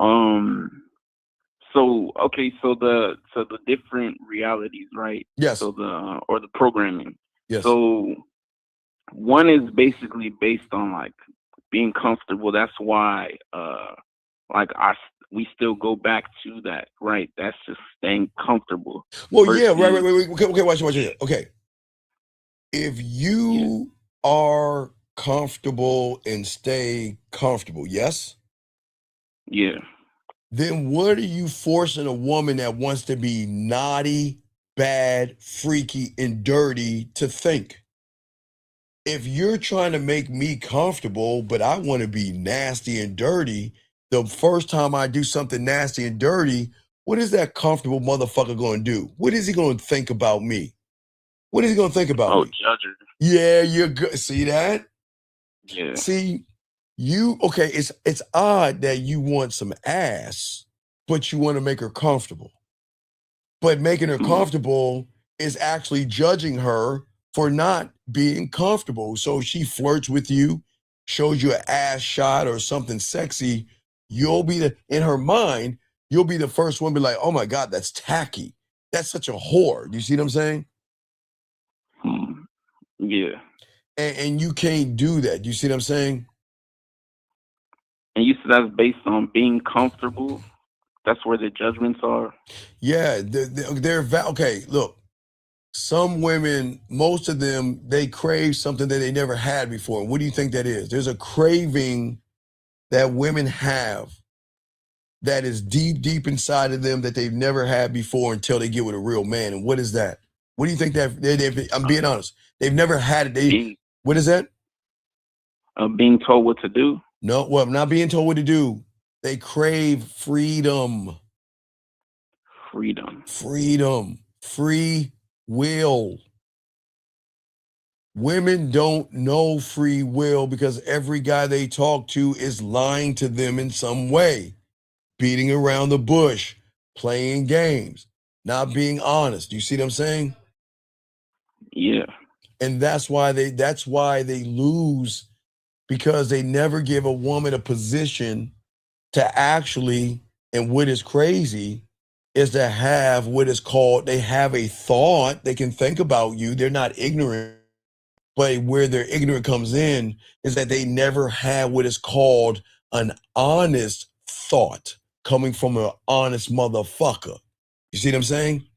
the different realities, right? Yes. So the programming. Yes. So one is basically based on like being comfortable. That's why we still go back to that, right? That's just staying comfortable. Well, yeah, right. Okay, watch it. Okay. If you are comfortable and stay comfortable, yes? Yeah. Then what are you forcing a woman that wants to be naughty, bad, freaky, and dirty to think? If you're trying to make me comfortable, but I want to be nasty and dirty, the first time I do something nasty and dirty, what is that comfortable motherfucker going to do? What is he going to think about me? What is he going to think about me? Judge her. Yeah, you're good. See that? Yeah. See, it's odd that you want some ass, but you want to make her comfortable. But making her comfortable is actually judging her for not being comfortable. So she flirts with you, shows you an ass shot or something sexy. You'll be in her mind, you'll be the first one to be like, oh my God, that's tacky. That's such a whore. You see what I'm saying? Yeah. And you can't do that. You see what I'm saying? And you said that's based on being comfortable. That's where the judgments are. Yeah, okay, look. Some women, most of them, they crave something that they never had before. What do you think that is? There's a craving that women have that is deep, deep inside of them that they've never had before until they get with a real man. And what is that? What do you think that, I'm being honest, they've never had it. What is that? Being told what to do? No, well, not being told what to do. They crave freedom. Freedom. Freedom. Free will. Women don't know free will because every guy they talk to is lying to them in some way, beating around the bush, playing games, not being honest. You see what I'm saying? Yeah. And that's why they lose, because they never give a woman a position to actually, and what is crazy is to have what is called, they have a thought, they can think about you, they're not ignorant, but where their ignorance comes in is that they never had what is called an honest thought coming from an honest motherfucker. You see what I'm saying?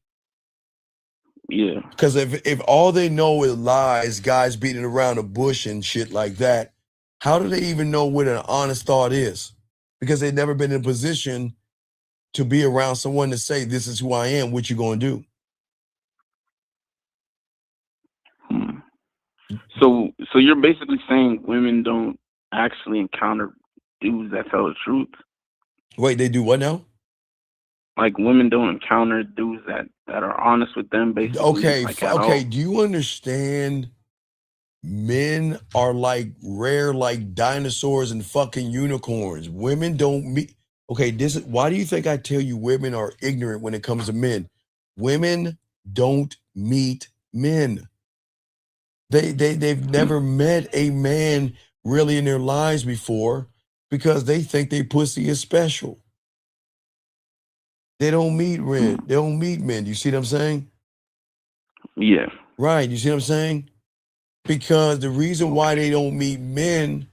Yeah. Because if all they know is lies, guys beating around the bush and shit like that, how do they even know what an honest thought is? Because they've never been in a position to be around someone to say, this is who I am, what you gonna do? So you're basically saying women don't actually encounter dudes that tell the truth? Wait, they do what now? Like women don't encounter dudes that are honest with them, basically. Okay, like okay. Do you understand? Men are like rare, like dinosaurs and fucking unicorns. Women don't meet. Okay, this is why do you think I tell you women are ignorant when it comes to men? Women don't meet men. They've never met a man really in their lives before because they think they pussy is special. They don't meet men. They don't meet men. You see what I'm saying? Yeah. Right. You see what I'm saying? Because the reason why they don't meet men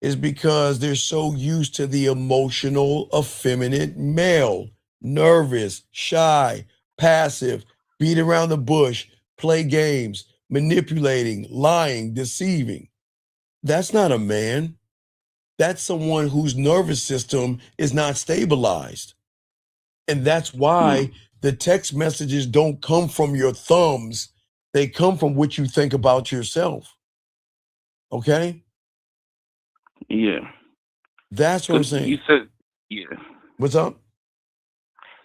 is because they're so used to the emotional, effeminate male, nervous, shy, passive, beat around the bush, play games, manipulating, lying, deceiving. That's not a man. That's someone whose nervous system is not stabilized. And that's why the text messages don't come from your thumbs. They come from what you think about yourself. Okay? Yeah. That's what I'm saying. You said, yeah. What's up?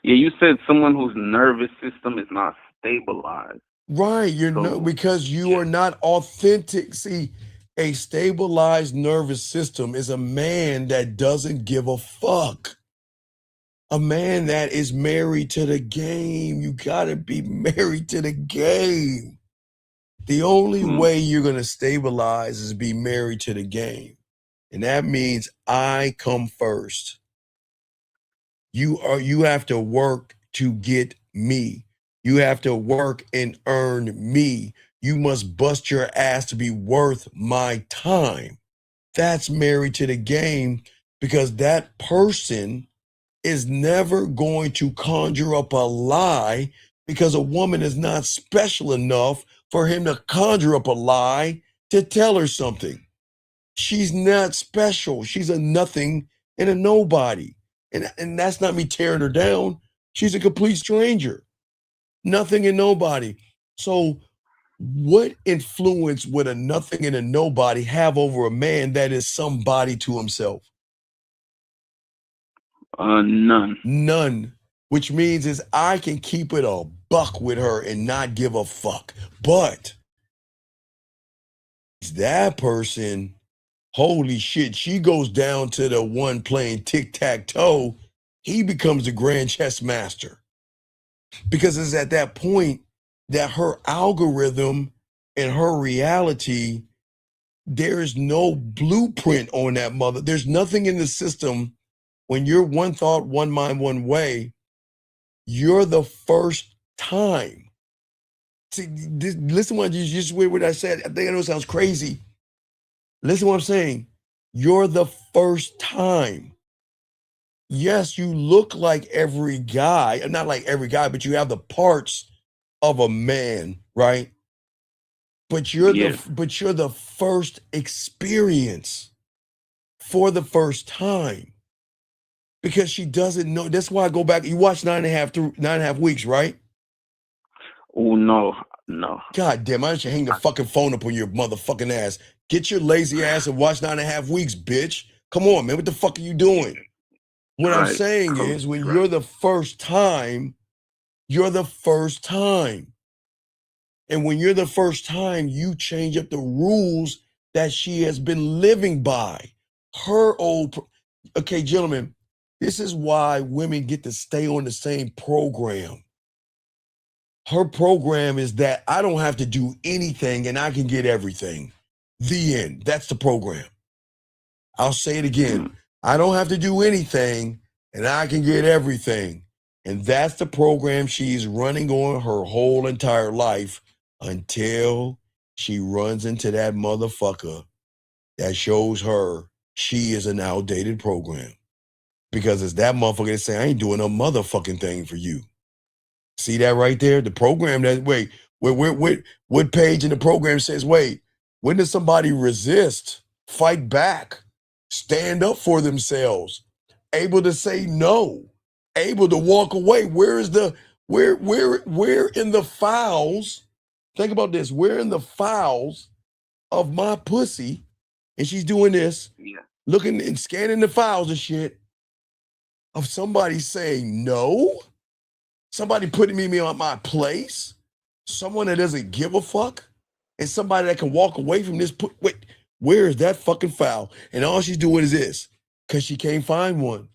Yeah, you said someone whose nervous system is not stabilized. Right. Because you are not authentic. See, a stabilized nervous system is a man that doesn't give a fuck. A man that is married to the game. You gotta be married to the game. The only way you're gonna stabilize is be married to the game. And that means I come first. You have to work to get me. You have to work and earn me. You must bust your ass to be worth my time. That's married to the game, because that person is never going to conjure up a lie, because a woman is not special enough for him to conjure up a lie to tell her something. She's not special. She's a nothing and a nobody. And that's not me tearing her down. She's a complete stranger. Nothing and nobody. So what influence would a nothing and a nobody have over a man that is somebody to himself? None. None. Which means is I can keep it a buck with her and not give a fuck. But that person, holy shit, she goes down to the one playing tic-tac-toe. He becomes the grand chess master. Because it's at that point that her algorithm in her reality, there is no blueprint on that mother. There's nothing in the system. When you're one thought, one mind, one way, you're the first time. See, listen what you just what I said. I think I know it sounds crazy. Listen what I'm saying. You're the first time. Yes, you look like every guy, not like every guy, but you have the parts of a man, right? But you're the first experience for the first time. Because she doesn't know. That's why I go back. You watch 9.5 weeks, right? Oh no. God damn, I should hang the fucking phone up on your motherfucking ass. Get your lazy ass and watch 9.5 weeks, bitch. Come on, man. What the fuck are you doing? What I'm saying is, when you're the first time, you're the first time. And when you're the first time, you change up the rules that she has been living by. Okay, gentlemen, this is why women get to stay on the same program. Her program is that I don't have to do anything and I can get everything. The end. That's the program. I'll say it again. I don't have to do anything and I can get everything. And that's the program she's running on her whole entire life until she runs into that motherfucker that shows her she is an outdated program. Because it's that motherfucker that say, I ain't doing no motherfucking thing for you. See that right there? The program that, what page in the program says, wait, when does somebody resist, fight back, stand up for themselves, able to say no, able to walk away? Where in the files, think about this, where in the files of my pussy, and she's doing this, looking and scanning the files and shit, of somebody saying no, somebody putting me on my place, someone that doesn't give a fuck, and somebody that can walk away from this. Wait, where is that fucking file? And all she's doing is this, because she can't find one.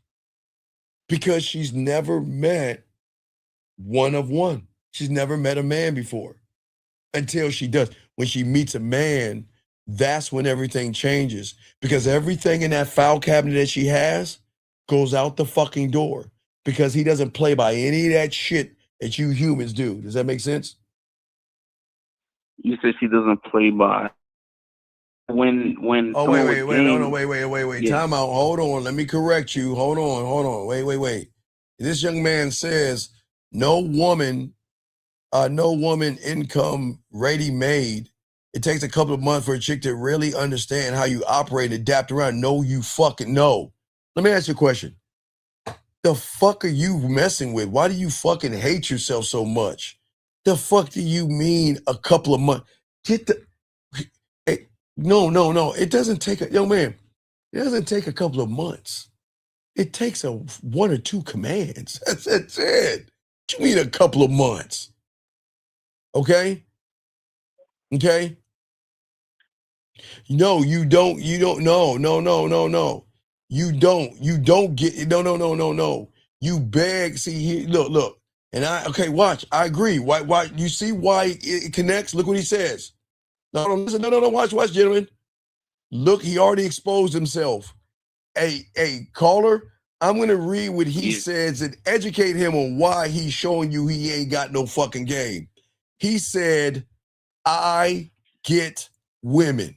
Because she's never met one of one. She's never met a man before. Until she does. When she meets a man, that's when everything changes. Because everything in that file cabinet that she has goes out the fucking door, because he doesn't play by any of that shit that you humans do. Does that make sense? You said she doesn't play by when Oh, wait. Yeah. Time out. Hold on. Let me correct you. Hold on. Wait. This young man says no woman income ready-made. It takes a couple of months for a chick to really understand how you operate and adapt around. No, you fucking no. Let me ask you a question. The fuck are you messing with? Why do you fucking hate yourself so much? The fuck do you mean a couple of months? No. It doesn't take it doesn't take a couple of months. It takes one or two commands. That's it. What you mean a couple of months? Okay? No, you don't. No. You don't get, no. You beg, see here, look. And watch, I agree. Why, you see why it connects? Look what he says. No, listen, no, watch, gentlemen. Look, he already exposed himself. Hey, caller, I'm going to read what he says and educate him on why he's showing you he ain't got no fucking game. He said, I get women.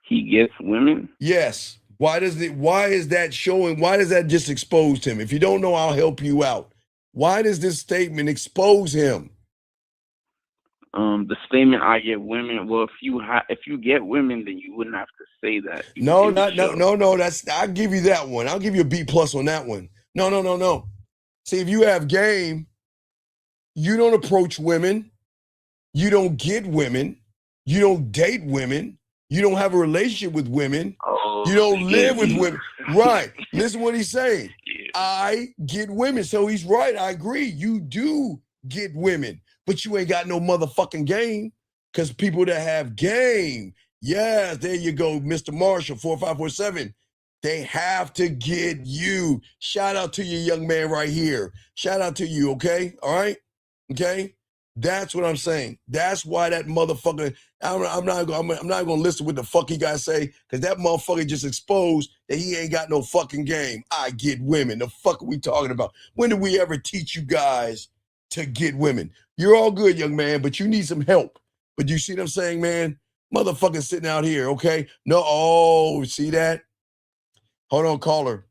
He gets women? Yes. Why is that showing? Why does that just expose him? If you don't know, I'll help you out. Why does this statement expose him? The statement, I get women. Well, if you get women, then you wouldn't have to say that. No. I'll give you that one. I'll give you a B+ on that one. No. See, if you have game, you don't approach women. You don't get women. You don't date women. You don't have a relationship with women. Oh, you don't live with women. Right. Listen to what he's saying. I get women. So he's right. I agree. You do get women, but you ain't got no motherfucking game. Because people that have game, yes, there you go, Mr. Marshall, 4547. They have to get you. Shout out to you, young man right here. Shout out to you, okay? All right? Okay? That's what I'm saying. That's why that motherfucker. I'm not gonna listen what the fuck he gotta say, because that motherfucker just exposed that he ain't got no fucking game. I get women. The fuck are we talking about? When did we ever teach you guys to get women? You're all good, young man, but you need some help. But you see what I'm saying, man? Motherfucker sitting out here, okay? No, oh, see that? Hold on, caller.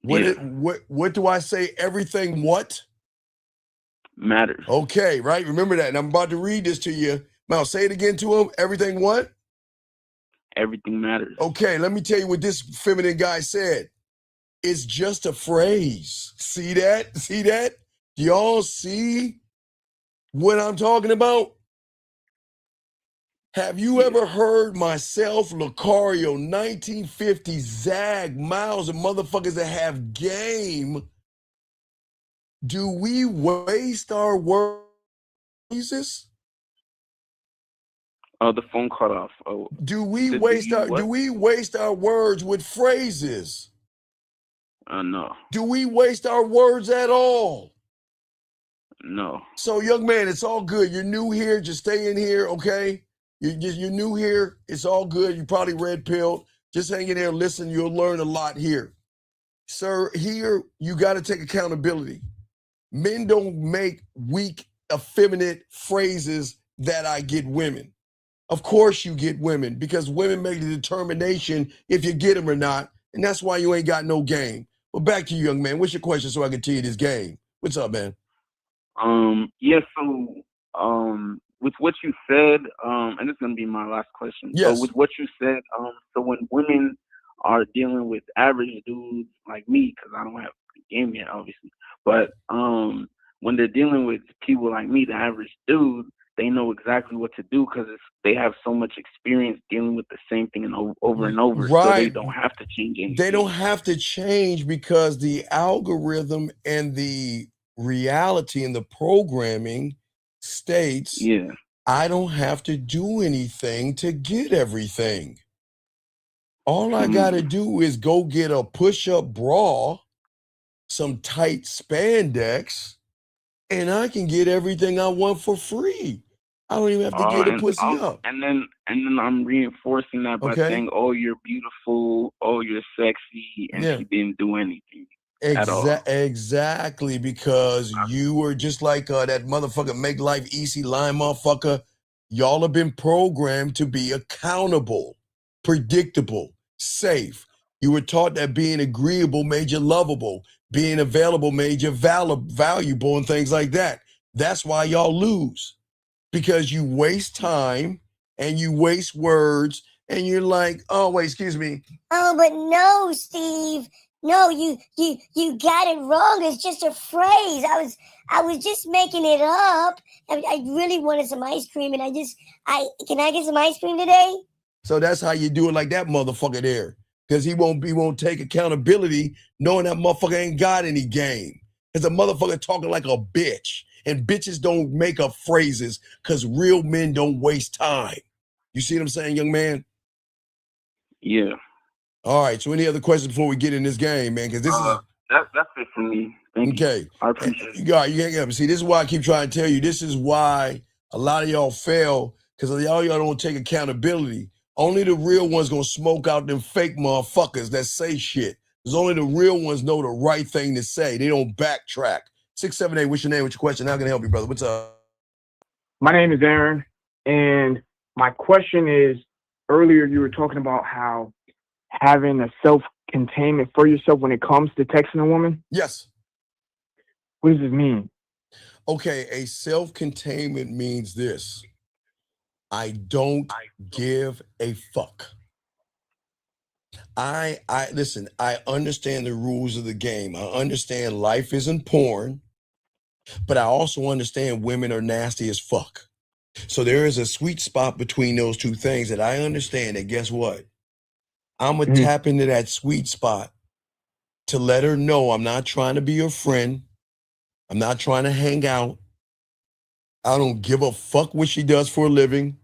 What do I say? Everything what? Matters. Okay, right? Remember that. And I'm about to read this to you. Now, say it again to him. Everything what? Everything matters. Okay, let me tell you what this feminine guy said. It's just a phrase. See that? See that? Y'all see what I'm talking about? Have you ever heard myself, Lucario, 1950, Zag, Miles, and motherfuckers that have game? Do we waste our words? Oh, the phone cut off. Oh, do we waste our words with phrases? No. Do we waste our words at all? No. So, young man, it's all good. You're new here. Just stay in here, okay? You're new here. It's all good. You probably red pilled. Just hang in there and listen. You'll learn a lot here. Sir, here you got to take accountability. Men don't make weak, effeminate phrases that I get women. Of course you get women, because women make the determination if you get them or not, and that's why you ain't got no game. But back to you, young man. What's your question so I can tell you this game? What's up, man? Yeah, so with what you said, and it's gonna be my last question. Yes. So with what you said, so when women are dealing with average dudes like me, because I don't have the game yet, obviously, but when they're dealing with people like me, the average dude, they know exactly what to do because they have so much experience dealing with the same thing and over and over. Right. So they don't have to change anything. They don't have to change because the algorithm and the reality and the programming states, I don't have to do anything to get everything. All I got to do is go get a push-up bra, some tight spandex, and I can get everything I want for free. I don't even have to get a pussy up. And then I'm reinforcing that by saying, "Oh, you're beautiful. Oh, you're sexy," and she didn't do anything at all. Exactly, because you were just like that motherfucker Make Life Easy line motherfucker. Y'all have been programmed to be accountable, predictable, safe. You were taught that being agreeable made you lovable, being available made you valuable, and things like that. That's why y'all lose, because you waste time and you waste words, and you're like, oh wait, excuse me. Oh, but no, Steve. No, you got it wrong. It's just a phrase. I was just making it up. I really wanted some ice cream, and can I get some ice cream today? So that's how you do it, like that motherfucker there, because he won't take accountability, knowing that motherfucker ain't got any game. Because the motherfucker talking like a bitch, and bitches don't make up phrases because real men don't waste time. You see what I'm saying, young man? Yeah. All right. So any other questions before we get in this game, man? Because this is that's it for me. Thank you. I appreciate it. You see, this is why I keep trying to tell you. This is why a lot of y'all fail, because y'all don't take accountability. Only the real ones gonna smoke out them fake motherfuckers that say shit. Because only the real ones know the right thing to say. They don't backtrack. 678, what's your name? What's your question? How can I help you, brother? What's up? My name is Aaron, and my question is, earlier you were talking about how having a self-containment for yourself when it comes to texting a woman? Yes. What does this mean? Okay, a self-containment means this. I don't give a fuck. I listen, I understand the rules of the game. I understand life isn't porn, but I also understand women are nasty as fuck. So there is a sweet spot between those two things that I understand that, guess what? I'm going to tap into that sweet spot to let her know I'm not trying to be your friend. I'm not trying to hang out. I don't give a fuck what she does for a living.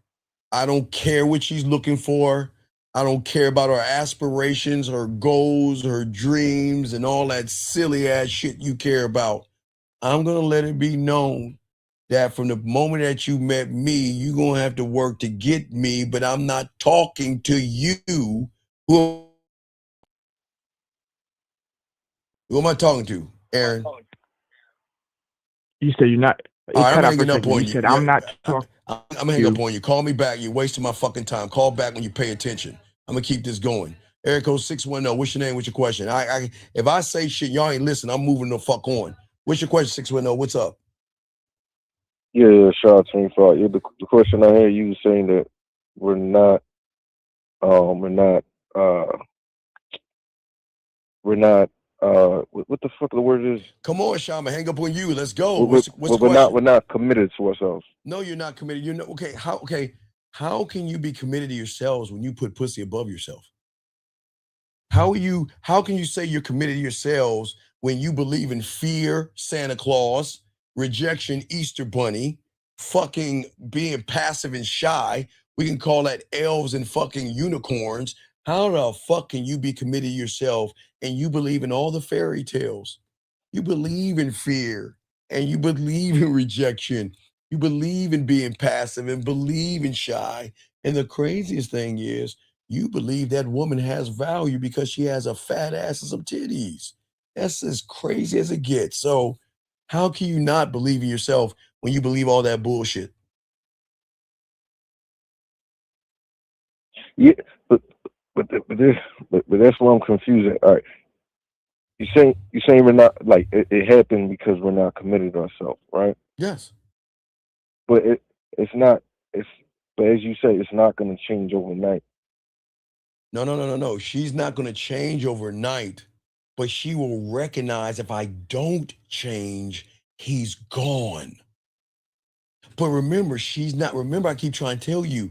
I don't care what she's looking for. I don't care about her aspirations, her goals, her dreams, and all that silly ass shit you care about. I'm going to let it be known that from the moment that you met me, you're going to have to work to get me, but I'm not talking to you. Who am I talking to, Aaron? You said you're not. All right, I'm cut out for a hanging up second. on You you. said I'm not talking. I'm hanging up on you. Call me back. You're wasting my fucking time. Call back when you pay attention. I'm going to keep this going. Area code 610. What's your name? What's your question? If I say shit, y'all ain't listen. I'm moving the fuck on. What's your question, 610? What's up? Yeah, shout out to me for the question I had. You was saying that we're not what the fuck the word is? Come on, Shama, hang up on you. Let's go. We're, What's the question? we're not committed to ourselves. No, you're not committed. You're not okay. How can you be committed to yourselves when you put pussy above yourself? How can you say you're committed to yourselves when you believe in fear, Santa Claus, rejection, Easter Bunny, fucking being passive and shy? We can call that elves and fucking unicorns. How the fuck can you be committed to yourself and you believe in all the fairy tales? You believe in fear and you believe in rejection. You believe in being passive and believe in shy. And the craziest thing is, you believe that woman has value because she has a fat ass and some titties. That's as crazy as it gets. So how can you not believe in yourself when you believe all that bullshit? Yeah, but that's why I'm confusing. All right, you saying we're not like it happened because we're not committed to ourselves, right? Yes. But it's not. But as you say, it's not going to change overnight. No. She's not going to change overnight, but she will recognize if I don't change, he's gone. But remember, she's not. Remember, I keep trying to tell you,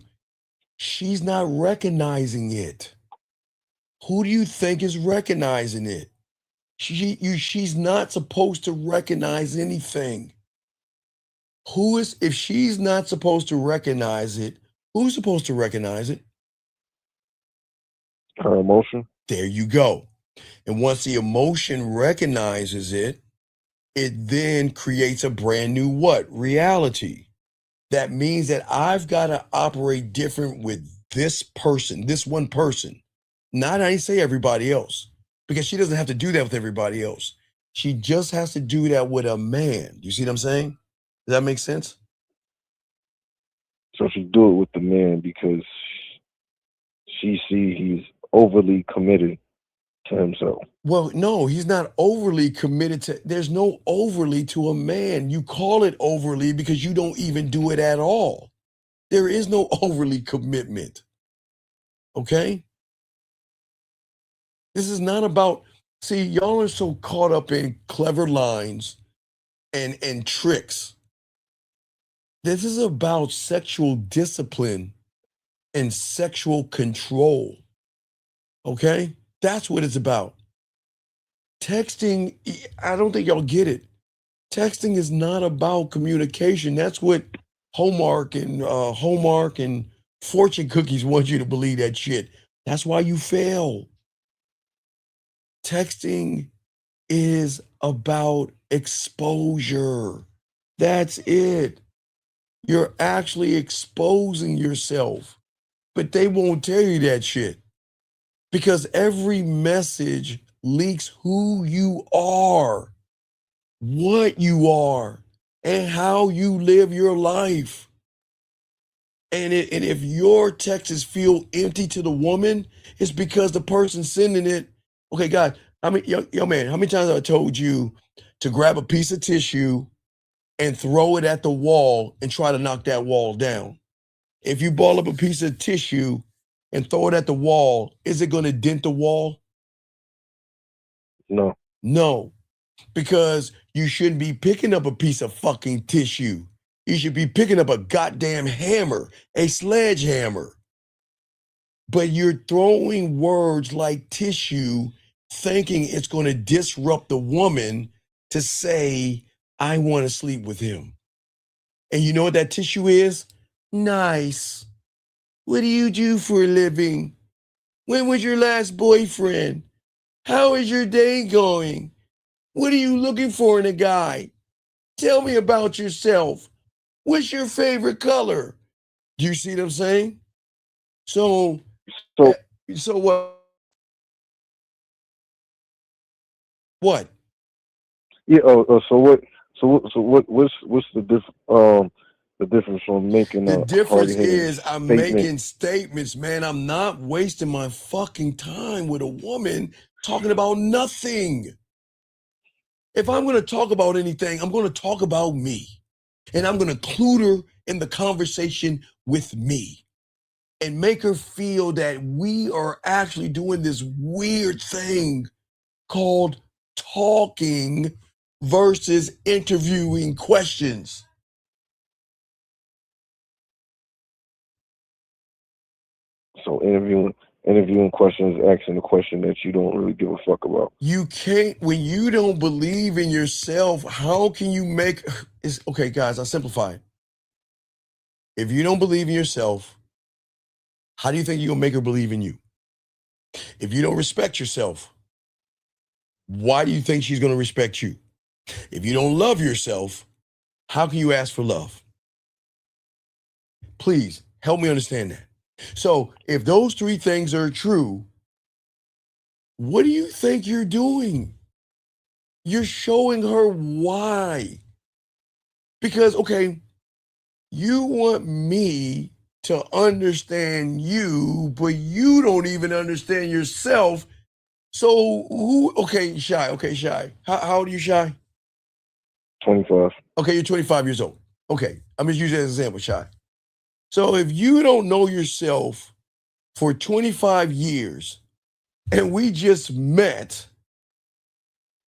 she's not recognizing it. Who do you think is recognizing it? She's not supposed to recognize anything. If she's not supposed to recognize it, who's supposed to recognize it? Her emotion. There you go. And once the emotion recognizes it, it then creates a brand new what? Reality. That means that I've got to operate different with this person, this one person. Not I say everybody else, because she doesn't have to do that with everybody else. She just has to do that with a man. You see what I'm saying? Does that make sense? So she do it with the man because she see he's overly committed to himself. Well, no, he's not overly committed to. There's no overly to a man. You call it overly because you don't even do it at all. There is no overly commitment. Okay? This is not about, see, y'all are so caught up in clever lines and tricks. This is about sexual discipline and sexual control. Okay? That's what it's about. Texting, I don't think y'all get it. Texting is not about communication. That's what Hallmark and fortune cookies want you to believe that shit. That's why you fail. Texting is about exposure. That's it. You're actually exposing yourself, but they won't tell you that shit because every message leaks who you are, what you are, and how you live your life. And if your texts feel empty to the woman, it's because the person sending it. Okay, God, yo man, how many times have I told you to grab a piece of tissue and throw it at the wall and try to knock that wall down? If you ball up a piece of tissue and throw it at the wall, is it going to dent the wall? No. No, because you shouldn't be picking up a piece of fucking tissue. You should be picking up a goddamn hammer, a sledgehammer. But you're throwing words like tissue, thinking it's going to disrupt the woman to say, I want to sleep with him. And you know what that tissue is? Nice. What do you do for a living? When was your last boyfriend? How is your day going? What are you looking for in a guy? Tell me about yourself. What's your favorite color? Do you see what I'm saying? So what? What? Yeah. So what? What's the difference from making The a difference hard-hitting is I'm statement? making statements, man. I'm not wasting my fucking time with a woman talking about nothing. If I'm going to talk about anything, I'm going to talk about me. And I'm going to include her in the conversation with me and make her feel that we are actually doing this weird thing called talking versus interviewing questions. So interviewing questions, asking a question that you don't really give a fuck about. You can't, when you don't believe in yourself, how can you make, okay, guys, I'll simplify it. If you don't believe in yourself, how do you think you're gonna make her believe in you? If you don't respect yourself, why do you think she's gonna respect you? If you don't love yourself, how can you ask for love? Please help me understand that. So if those three things are true, what do you think you're doing? You're showing her why. Because, okay, you want me to understand you, but you don't even understand yourself. So okay, Shy. How old are you, Shy? 25. Okay, you're 25 years old. Okay, I'm just using it as an example, Shy. So if you don't know yourself for 25 years and we just met,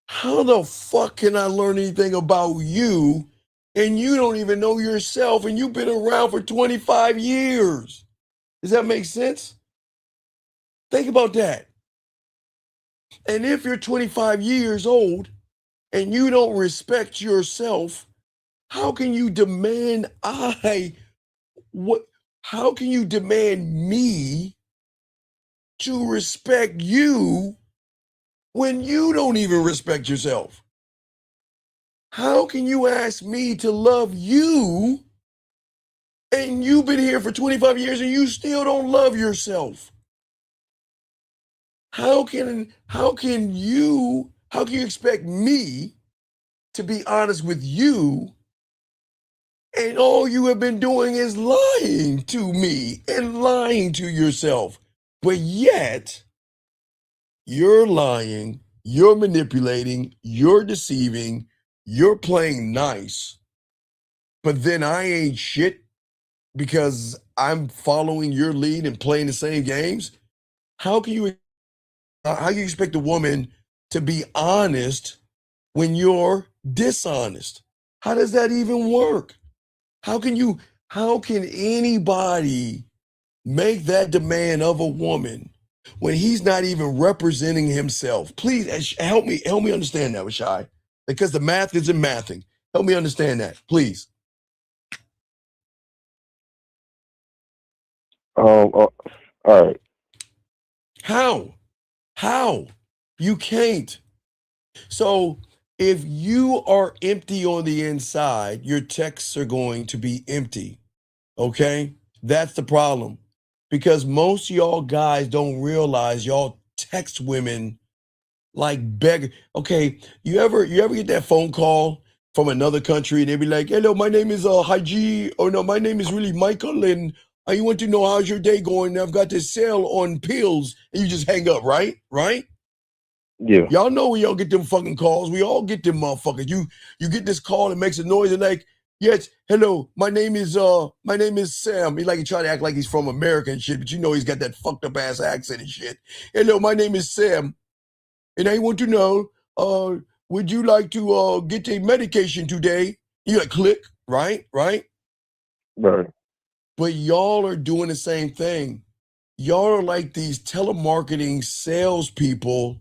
how the fuck can I learn anything about you and you don't even know yourself and you've been around for 25 years? Does that make sense? Think about that. And if you're 25 years old and you don't respect yourself, how can you demand how can you demand me to respect you when you don't even respect yourself? How can you ask me to love you and you've been here for 25 years and you still don't love yourself? How can you expect me to be honest with you and all you have been doing is lying to me and lying to yourself? But yet, you're lying, you're manipulating, you're deceiving, you're playing nice. But then I ain't shit because I'm following your lead and playing the same games. How can you expect a woman to be honest when you're dishonest? How does that even work? How can anybody make that demand of a woman when he's not even representing himself? Please help me understand that, Rashai, because the math isn't mathing. Help me understand that, please. All right. How? You can't. So if you are empty on the inside, your texts are going to be empty. Okay? That's the problem. Because most of y'all guys don't realize y'all text women like beggar. Okay, you ever get that phone call from another country and they be like, hello, my name is Haji, or no, my name is really Michael, and I want to know how's your day going? I've got this sale on pills, and you just hang up, right? Right? Yeah. Y'all know when y'all get them fucking calls. We all get them motherfuckers. You get this call and makes a noise and like, yes, hello, my name is Sam. He try to act like he's from America and shit, but you know he's got that fucked up ass accent and shit. Hello, my name is Sam. And I want to know, would you like to get a medication today? You click, right? Right. But y'all are doing the same thing. Y'all are like these telemarketing salespeople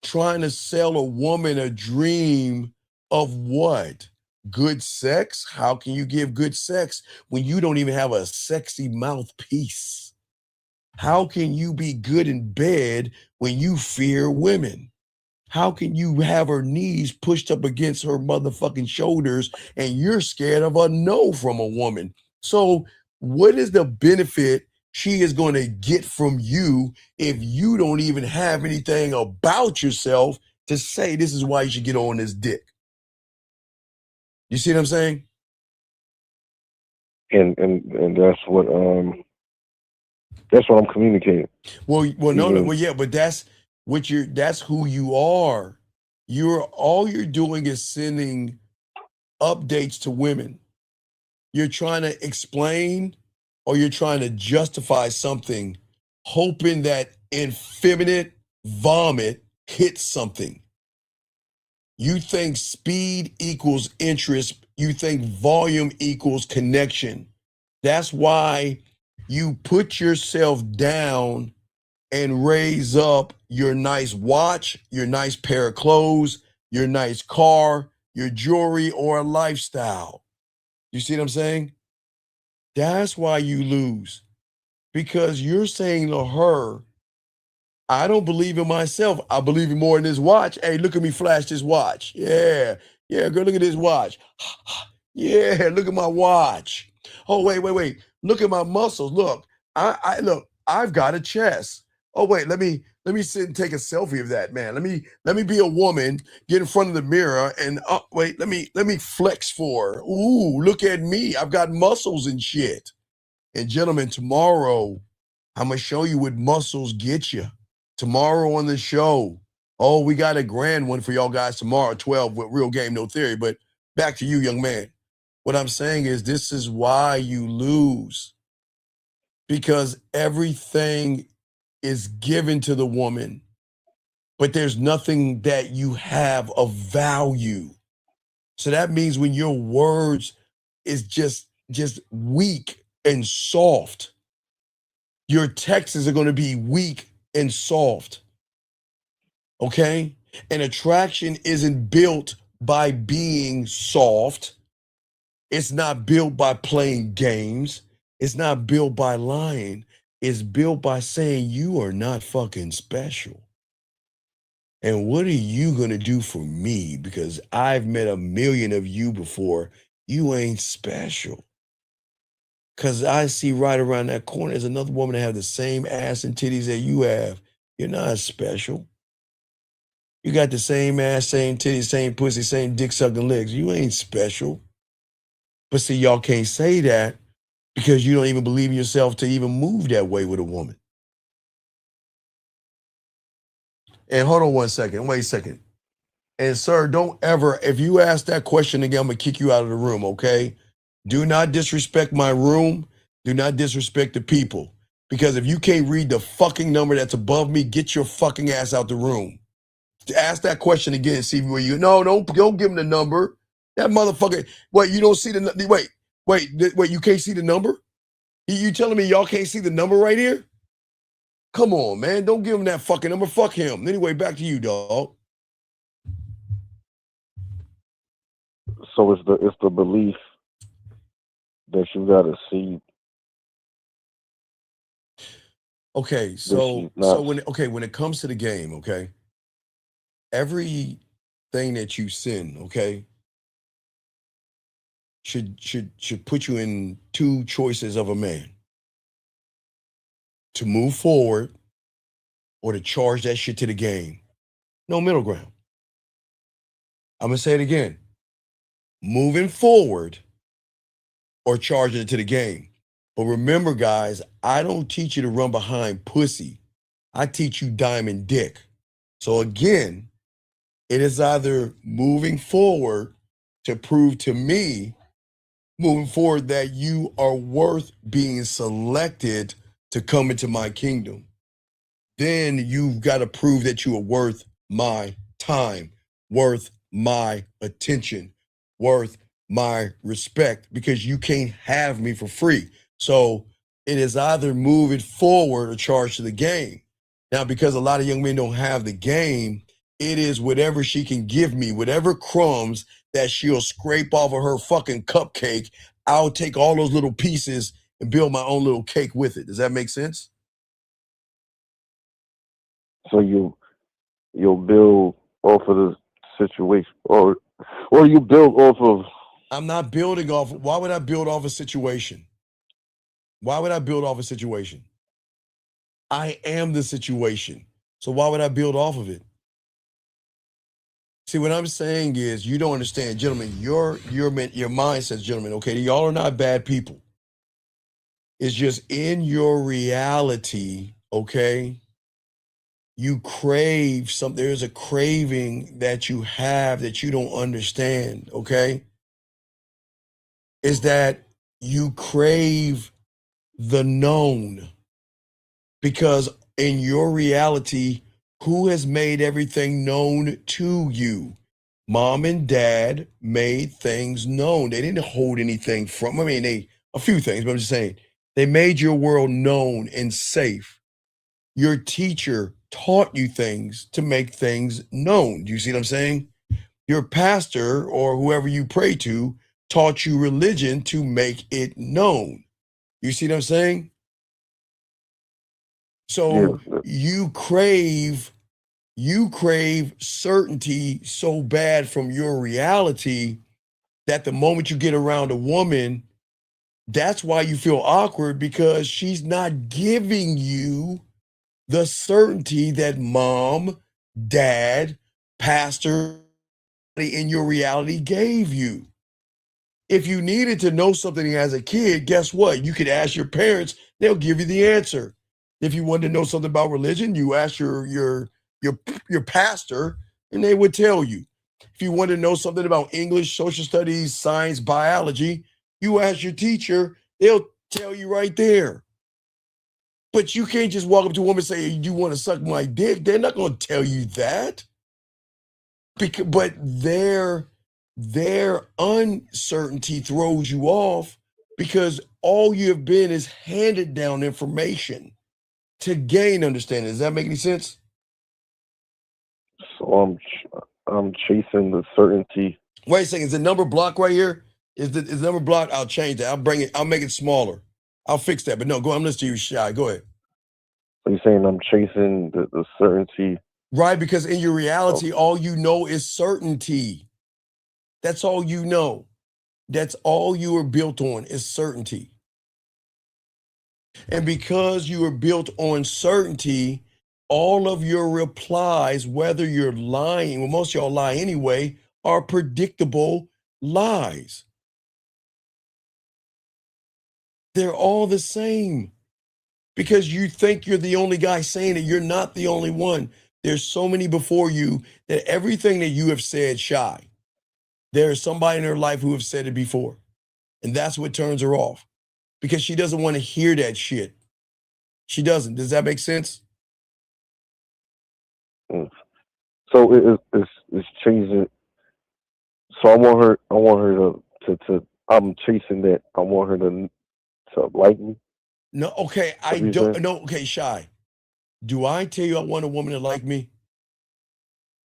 trying to sell a woman a dream of what? Good sex? How can you give good sex when you don't even have a sexy mouthpiece? How can you be good in bed when you fear women? How can you have her knees pushed up against her motherfucking shoulders and you're scared of a no from a woman? So what is the benefit she is going to get from you if you don't even have anything about yourself to say this is why you should get on this dick? You see what I'm saying? And that's what I'm communicating. Well, no, Even- well, yeah, but that's who you are. All you're doing is sending updates to women. You're trying to explain or you're trying to justify something, hoping that effeminate vomit hits something. You think speed equals interest. You think volume equals connection. That's why you put yourself down and raise up your nice watch, your nice pair of clothes, your nice car, your jewelry, or a lifestyle. You see what I'm saying? That's why you lose. Because you're saying to her, I don't believe in myself. I believe in more in this watch. Hey, look at me flash this watch. Yeah. Yeah, girl, look at this watch. Yeah, look at my watch. Oh, wait. Look at my muscles. Look, I've got a chest. Oh, wait, let me sit and take a selfie of that, man. Let me be a woman, get in front of the mirror and wait, let me flex for her. Ooh, look at me. I've got muscles and shit. And gentlemen, tomorrow, I'm gonna show you what muscles get you. Tomorrow on the show. Oh, we got a grand one for y'all guys tomorrow, 12 with Real Game No Theory. But back to you, young man. What I'm saying is this is why you lose. Because everything is given to the woman, but there's nothing that you have of value. So that means when your words is just weak and soft, your texts are going to be weak and soft. Okay? And attraction isn't built by being soft. It's not built by playing games. It's not built by lying. It's built by saying you are not fucking special. And what are you going to do for me? Because I've met a million of you before. You ain't special. Because I see right around that corner there's another woman that have the same ass and titties that you have. You're not special. You got the same ass, same titties, same pussy, same dick sucking legs. You ain't special. But see, y'all can't say that because you don't even believe in yourself to even move that way with a woman. And hold on one second. Wait a second. And sir, don't ever, if you ask that question again, I'm going to kick you out of the room, okay? Do not disrespect my room. Do not disrespect the people. Because if you can't read the fucking number that's above me, get your fucking ass out the room. Ask that question again and see where you, no, don't give him the number. That motherfucker, wait, you don't see the, wait, you can't see the number? You telling me y'all can't see the number right here? Come on, man, don't give him that fucking number. Fuck him. Anyway, back to you, dog. So it's the belief that you gotta see. Okay, so when it comes to the game, okay, everything that you send, okay, should put you in two choices of a man: to move forward or to charge that shit to the game. No middle ground. I'm gonna say it again: moving forward or charging it to the game. But remember, guys, I don't teach you to run behind pussy. I teach you diamond dick. So again, it is either moving forward to prove to me, moving forward, that you are worth being selected to come into my kingdom. Then you've got to prove that you are worth my time, worth my attention, worth my respect, because you can't have me for free. So it is either move it forward or charge to the game. Now, because a lot of young men don't have the game, it is whatever she can give me, whatever crumbs that she'll scrape off of her fucking cupcake, I'll take all those little pieces and build my own little cake with it. Does that make sense? So you'll build off of the situation, or you build off of. I'm not building off. Why would I build off a situation? Why would I build off a situation? I am the situation. So why would I build off of it? See, what I'm saying is, you don't understand, gentlemen. Your mindset, gentlemen. Okay, y'all are not bad people. It's just in your reality. Okay, you crave something. There's a craving that you have that you don't understand. Okay, is that you crave the known, because in your reality, who has made everything known to you? Mom and dad made things known. They didn't hold anything from. I mean, a few things, but I'm just saying they made your world known and safe. Your teacher taught you things to make things known. Do you see what I'm saying? Your pastor or whoever you pray to taught you religion to make it known. You see what I'm saying? So you crave certainty so bad from your reality that the moment you get around a woman, that's why you feel awkward, because she's not giving you the certainty that mom, dad, pastor in your reality gave you. If you needed to know something as a kid, guess what? You could ask your parents, they'll give you the answer. If you wanted to know something about religion, you ask your pastor and they would tell you. If you wanted to know something about English, social studies, science, biology, you ask your teacher, they'll tell you right there. But you can't just walk up to a woman and say, you want to suck my dick? They're not going to tell you that. But their uncertainty throws you off, because all you have been is handed down information to gain understanding. Does that make any sense? So I'm chasing the certainty. Wait a second. Is the number blocked right here? Is the number blocked? I'll change that. I'll make it smaller. I'll fix that. But no, I'm listening to you, Shy. Go ahead. So you're saying I'm chasing the certainty? Right, because in your reality, all you know is certainty. That's all you know. That's all you are built on is certainty. And because you are built on certainty, all of your replies, whether you're lying, well, most of y'all lie anyway, are predictable lies. They're all the same. Because you think you're the only guy saying it. You're not the only one. There's so many before you that everything that you have said, Shy, there's somebody in her life who have said it before. And that's what turns her off, because she doesn't want to hear that shit. She doesn't. Does that make sense? So it's chasing. So I want her to I'm chasing that. I want her to like me. No, okay. I don't know. Okay, Shy. Do I tell you I want a woman to like me?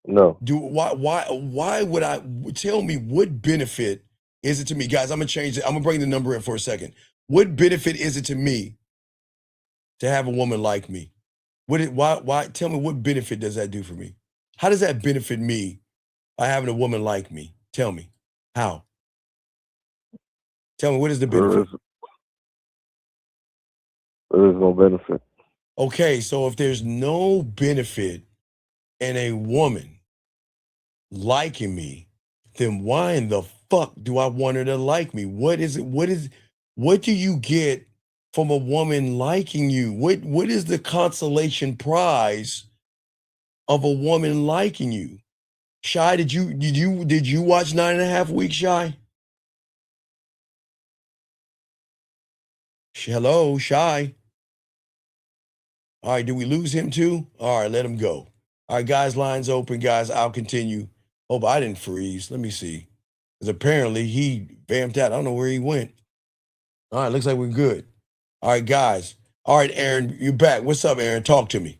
No. Why would I? Tell me, what benefit is it to me? Guys, I'm gonna change it. I'm gonna bring the number in for a second. What benefit is it to me to have a woman like me? Why tell me, what benefit does that do for me? How does that benefit me by having a woman like me? Tell me. How? Tell me, what is the benefit? There is no benefit. Okay, so if there's no benefit in a woman liking me, then why in the fuck do I want her to like me? What do you get from a woman liking you? What is the consolation prize of a woman liking you? Shy, did you watch 9.5 Weeks, Shy? Hello, Shy. All right, did we lose him too? All right, let him go. All right, guys, lines open, guys. I'll continue. Oh, but I didn't freeze. Let me see. Because apparently he vamped out. I don't know where he went. All right, looks like we're good. All right, guys. All right, Aaron, you're back. What's up, Aaron? Talk to me.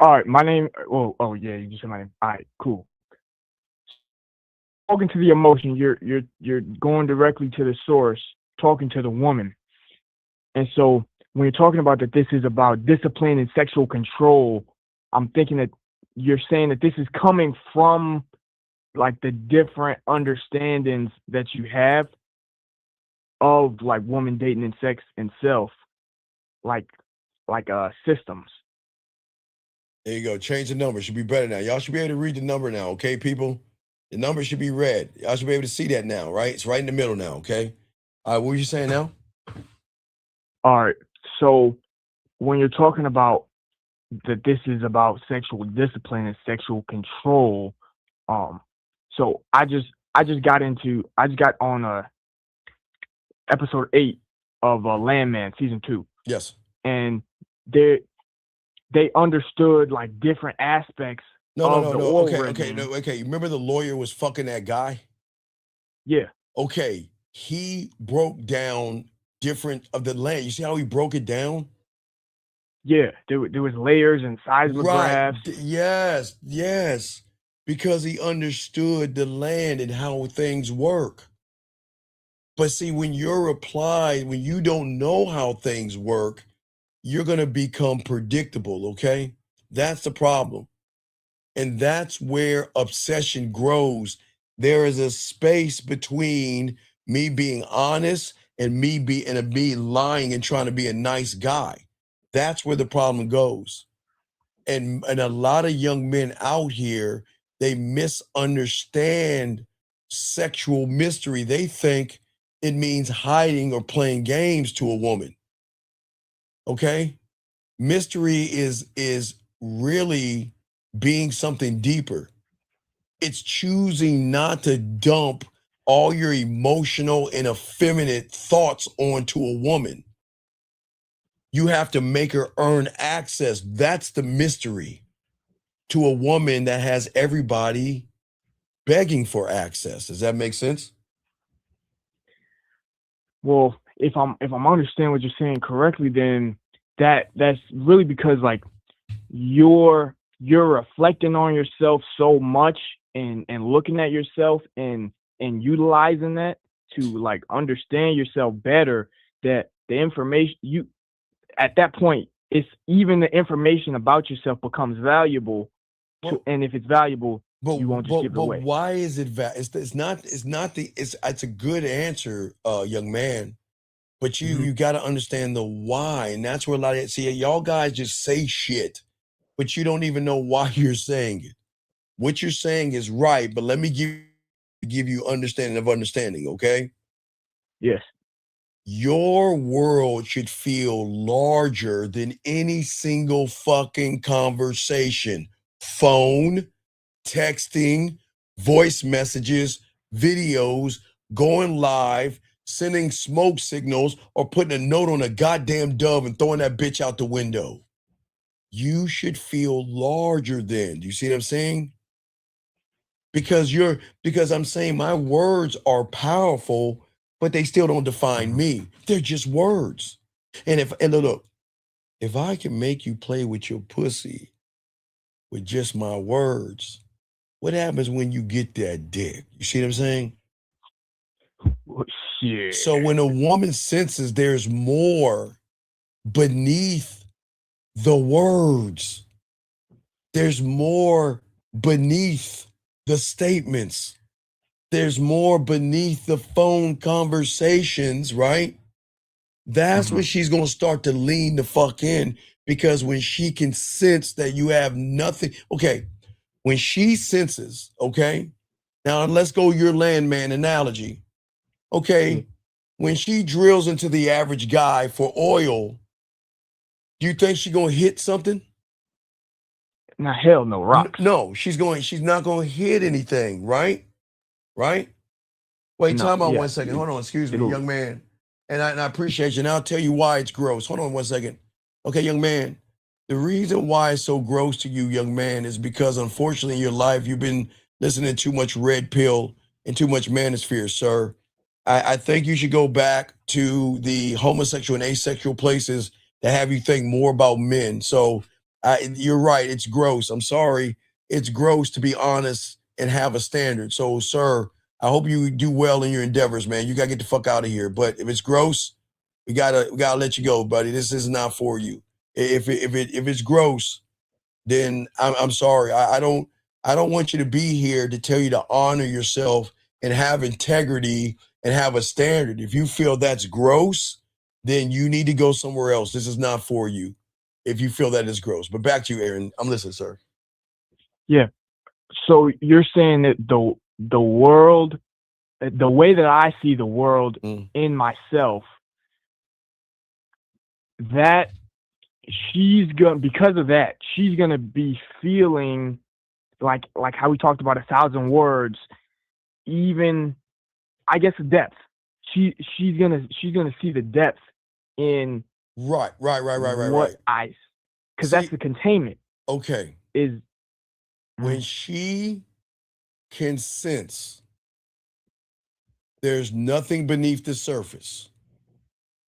All right, my name. Oh yeah, you just said my name. All right, cool. Talking to the emotion, you're going directly to the source, talking to the woman, and so when you're talking about that this is about discipline and sexual control, I'm thinking that you're saying that this is coming from like the different understandings that you have of like woman dating and sex and self, like systems. There you go. Change the number. Should be better now. Y'all should be able to read the number now, okay, people? The number should be red. Y'all should be able to see that now, right? It's right in the middle now, okay? All right, what were you saying now? All right. So when you're talking about that this is about sexual discipline and sexual control, so I just got on episode 8 of Landman season 2. Yes. And they understood like different aspects of the oral regime. Okay. Remember the lawyer was fucking that guy? Yeah. Okay. He broke down different of the land. You see how he broke it down? Yeah. There was layers and seismographs. Right. Yes. Because he understood the land and how things work. But see, when you're applied, when you don't know how things work, you're going to become predictable, okay? That's the problem. And that's where obsession grows. There is a space between me being honest and me lying and trying to be a nice guy. That's where the problem goes. And a lot of young men out here, they misunderstand sexual mystery. They think it means hiding or playing games to a woman. Okay? Mystery is really being something deeper. It's choosing not to dump all your emotional and effeminate thoughts onto a woman. You have to make her earn access. That's the mystery to a woman that has everybody begging for access. Does that make sense? Well, if I'm understanding what you're saying correctly, then that's really because like you're reflecting on yourself so much and looking at yourself and utilizing that to like understand yourself better, that the information you at that point, it's even the information about yourself becomes valuable. And if it's valuable, you won't just give it away. But why is it it's a good answer, young man. But you got to understand the why. And that's where a lot of y'all guys just say shit, but you don't even know why you're saying it. What you're saying is right, but let me give you understanding of understanding, okay? Yes. Your world should feel larger than any single fucking conversation. Phone, texting, voice messages, videos, going live, sending smoke signals, or putting a note on a goddamn dove and throwing that bitch out the window. You should feel larger than. Do you see what I'm saying? Because I'm saying my words are powerful, but they still don't define me. They're just words. And look, if I can make you play with your pussy with just my words, what happens when you get that dick? You see what I'm saying? Shit. So when a woman senses there's more beneath the words, there's more beneath the statements, there's more beneath the phone conversations, right? That's when she's going to start to lean the fuck in, because when she can sense that you have nothing. Okay, when she senses, okay, now let's go your landman analogy. Okay, when she drills into the average guy for oil, do you think she's going to hit something? Nah, hell no, rocks. No, she's not going to hit anything, right? Right? Wait, time out 1 second. Hold on, excuse me, young man. And I appreciate you. And I'll tell you why it's gross. Hold on 1 second. Okay, young man. The reason why it's so gross to you, young man, is because unfortunately in your life, you've been listening to too much red pill and too much manosphere, sir. I think you should go back to the homosexual and asexual places that have you think more about men. So you're right. It's gross. I'm sorry. It's gross to be honest and have a standard. So, sir, I hope you do well in your endeavors, man. You gotta get the fuck out of here. But if it's gross, we gotta let you go, buddy. This is not for you. If it's gross, then I'm sorry. I don't want you to be here to tell you to honor yourself and have integrity and have a standard. If you feel that's gross, then you need to go somewhere else. This is not for you if you feel that is gross. But back to you, Aaron. I'm listening, sir. Yeah. So you're saying that the world, the way that I see the world in myself, that she's gonna, because of that, she's gonna be feeling like how we talked about 1,000 words, even, I guess, the depth. She's gonna see the depth in right. What because that's the containment. Okay. Is when she can sense there's nothing beneath the surface.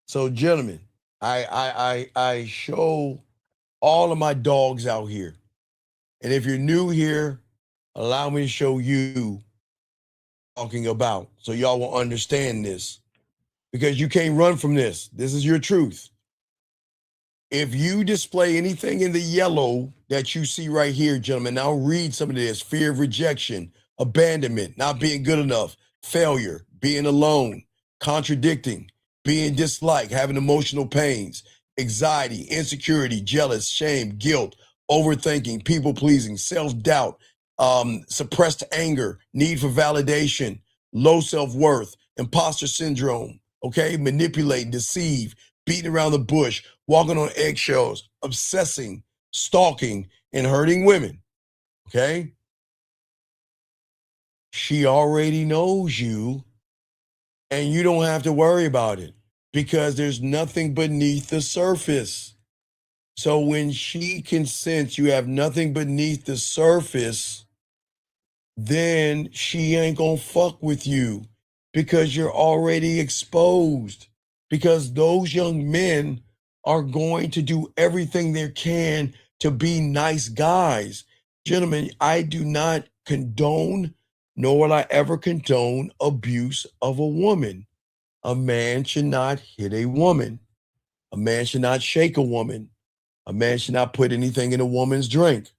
So, gentlemen, I show all of my dogs out here. And if you're new here, allow me to show you talking about so y'all will understand this, because you can't run from this. This is your truth. If you display anything in the yellow that you see right here, gentlemen, now read some of this: fear of rejection, abandonment, not being good enough, failure, being alone, contradicting, being disliked, having emotional pains, anxiety, insecurity, jealous, shame, guilt, overthinking, people pleasing, self-doubt, suppressed anger, need for validation, low self-worth, imposter syndrome, okay, manipulate, deceive, beating around the bush, walking on eggshells, obsessing, stalking, and hurting women, okay? She already knows you, and you don't have to worry about it because there's nothing beneath the surface. So when she can sense you have nothing beneath the surface, then she ain't gonna fuck with you because you're already exposed. Because those young men are going to do everything they can to be nice guys. Gentlemen, I do not condone, nor will I ever condone abuse of a woman. A man should not hit a woman. A man should not shake a woman. A man should not put anything in a woman's drink.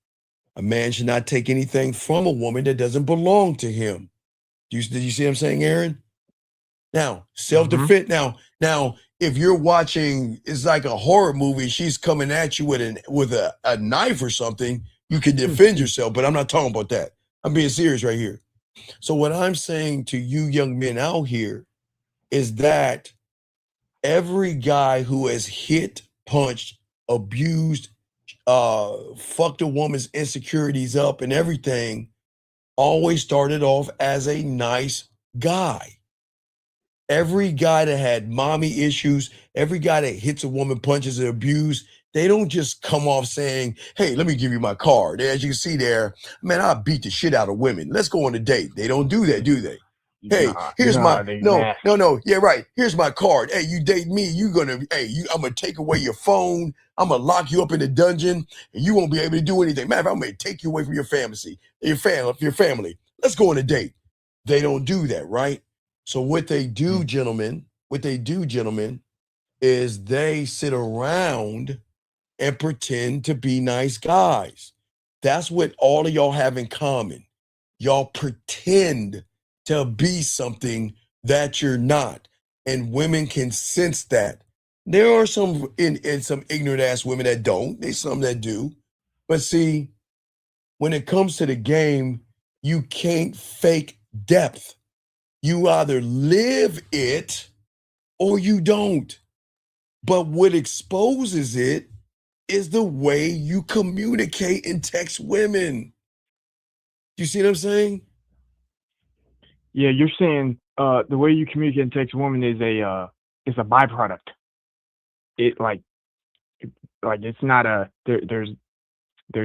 A man should not take anything from a woman that doesn't belong to him. Did you see what I'm saying, Aaron? Now, self-defense. Now, if you're watching, it's like a horror movie, she's coming at you with a knife or something, you can defend yourself, but I'm not talking about that. I'm being serious right here. So what I'm saying to you young men out here is that every guy who has hit, punched, abused, fucked a woman's insecurities up and everything always started off as a nice guy. Every guy that had mommy issues, every guy that hits a woman, punches and abuse, they don't just come off saying, hey, let me give you my card. As you can see there, man, I beat the shit out of women. Let's go on a date. They don't do that, do they? Hey, here's my no. Yeah, right. Here's my card. Hey, you date me, I'm gonna take away your phone. I'm gonna lock you up in the dungeon, and you won't be able to do anything. Matter of fact, I'm gonna take you away from your family. Let's go on a date. They don't do that, right? So what they do, gentlemen, is they sit around and pretend to be nice guys. That's what all of y'all have in common. Y'all pretend to be something that you're not. And women can sense that. There are some some ignorant ass women that don't. There's some that do. But see, when it comes to the game, you can't fake depth. You either live it or you don't. But what exposes it is the way you communicate and text women. You see what I'm saying? Yeah, you're saying the way you communicate and text women is a byproduct. It it's not a there's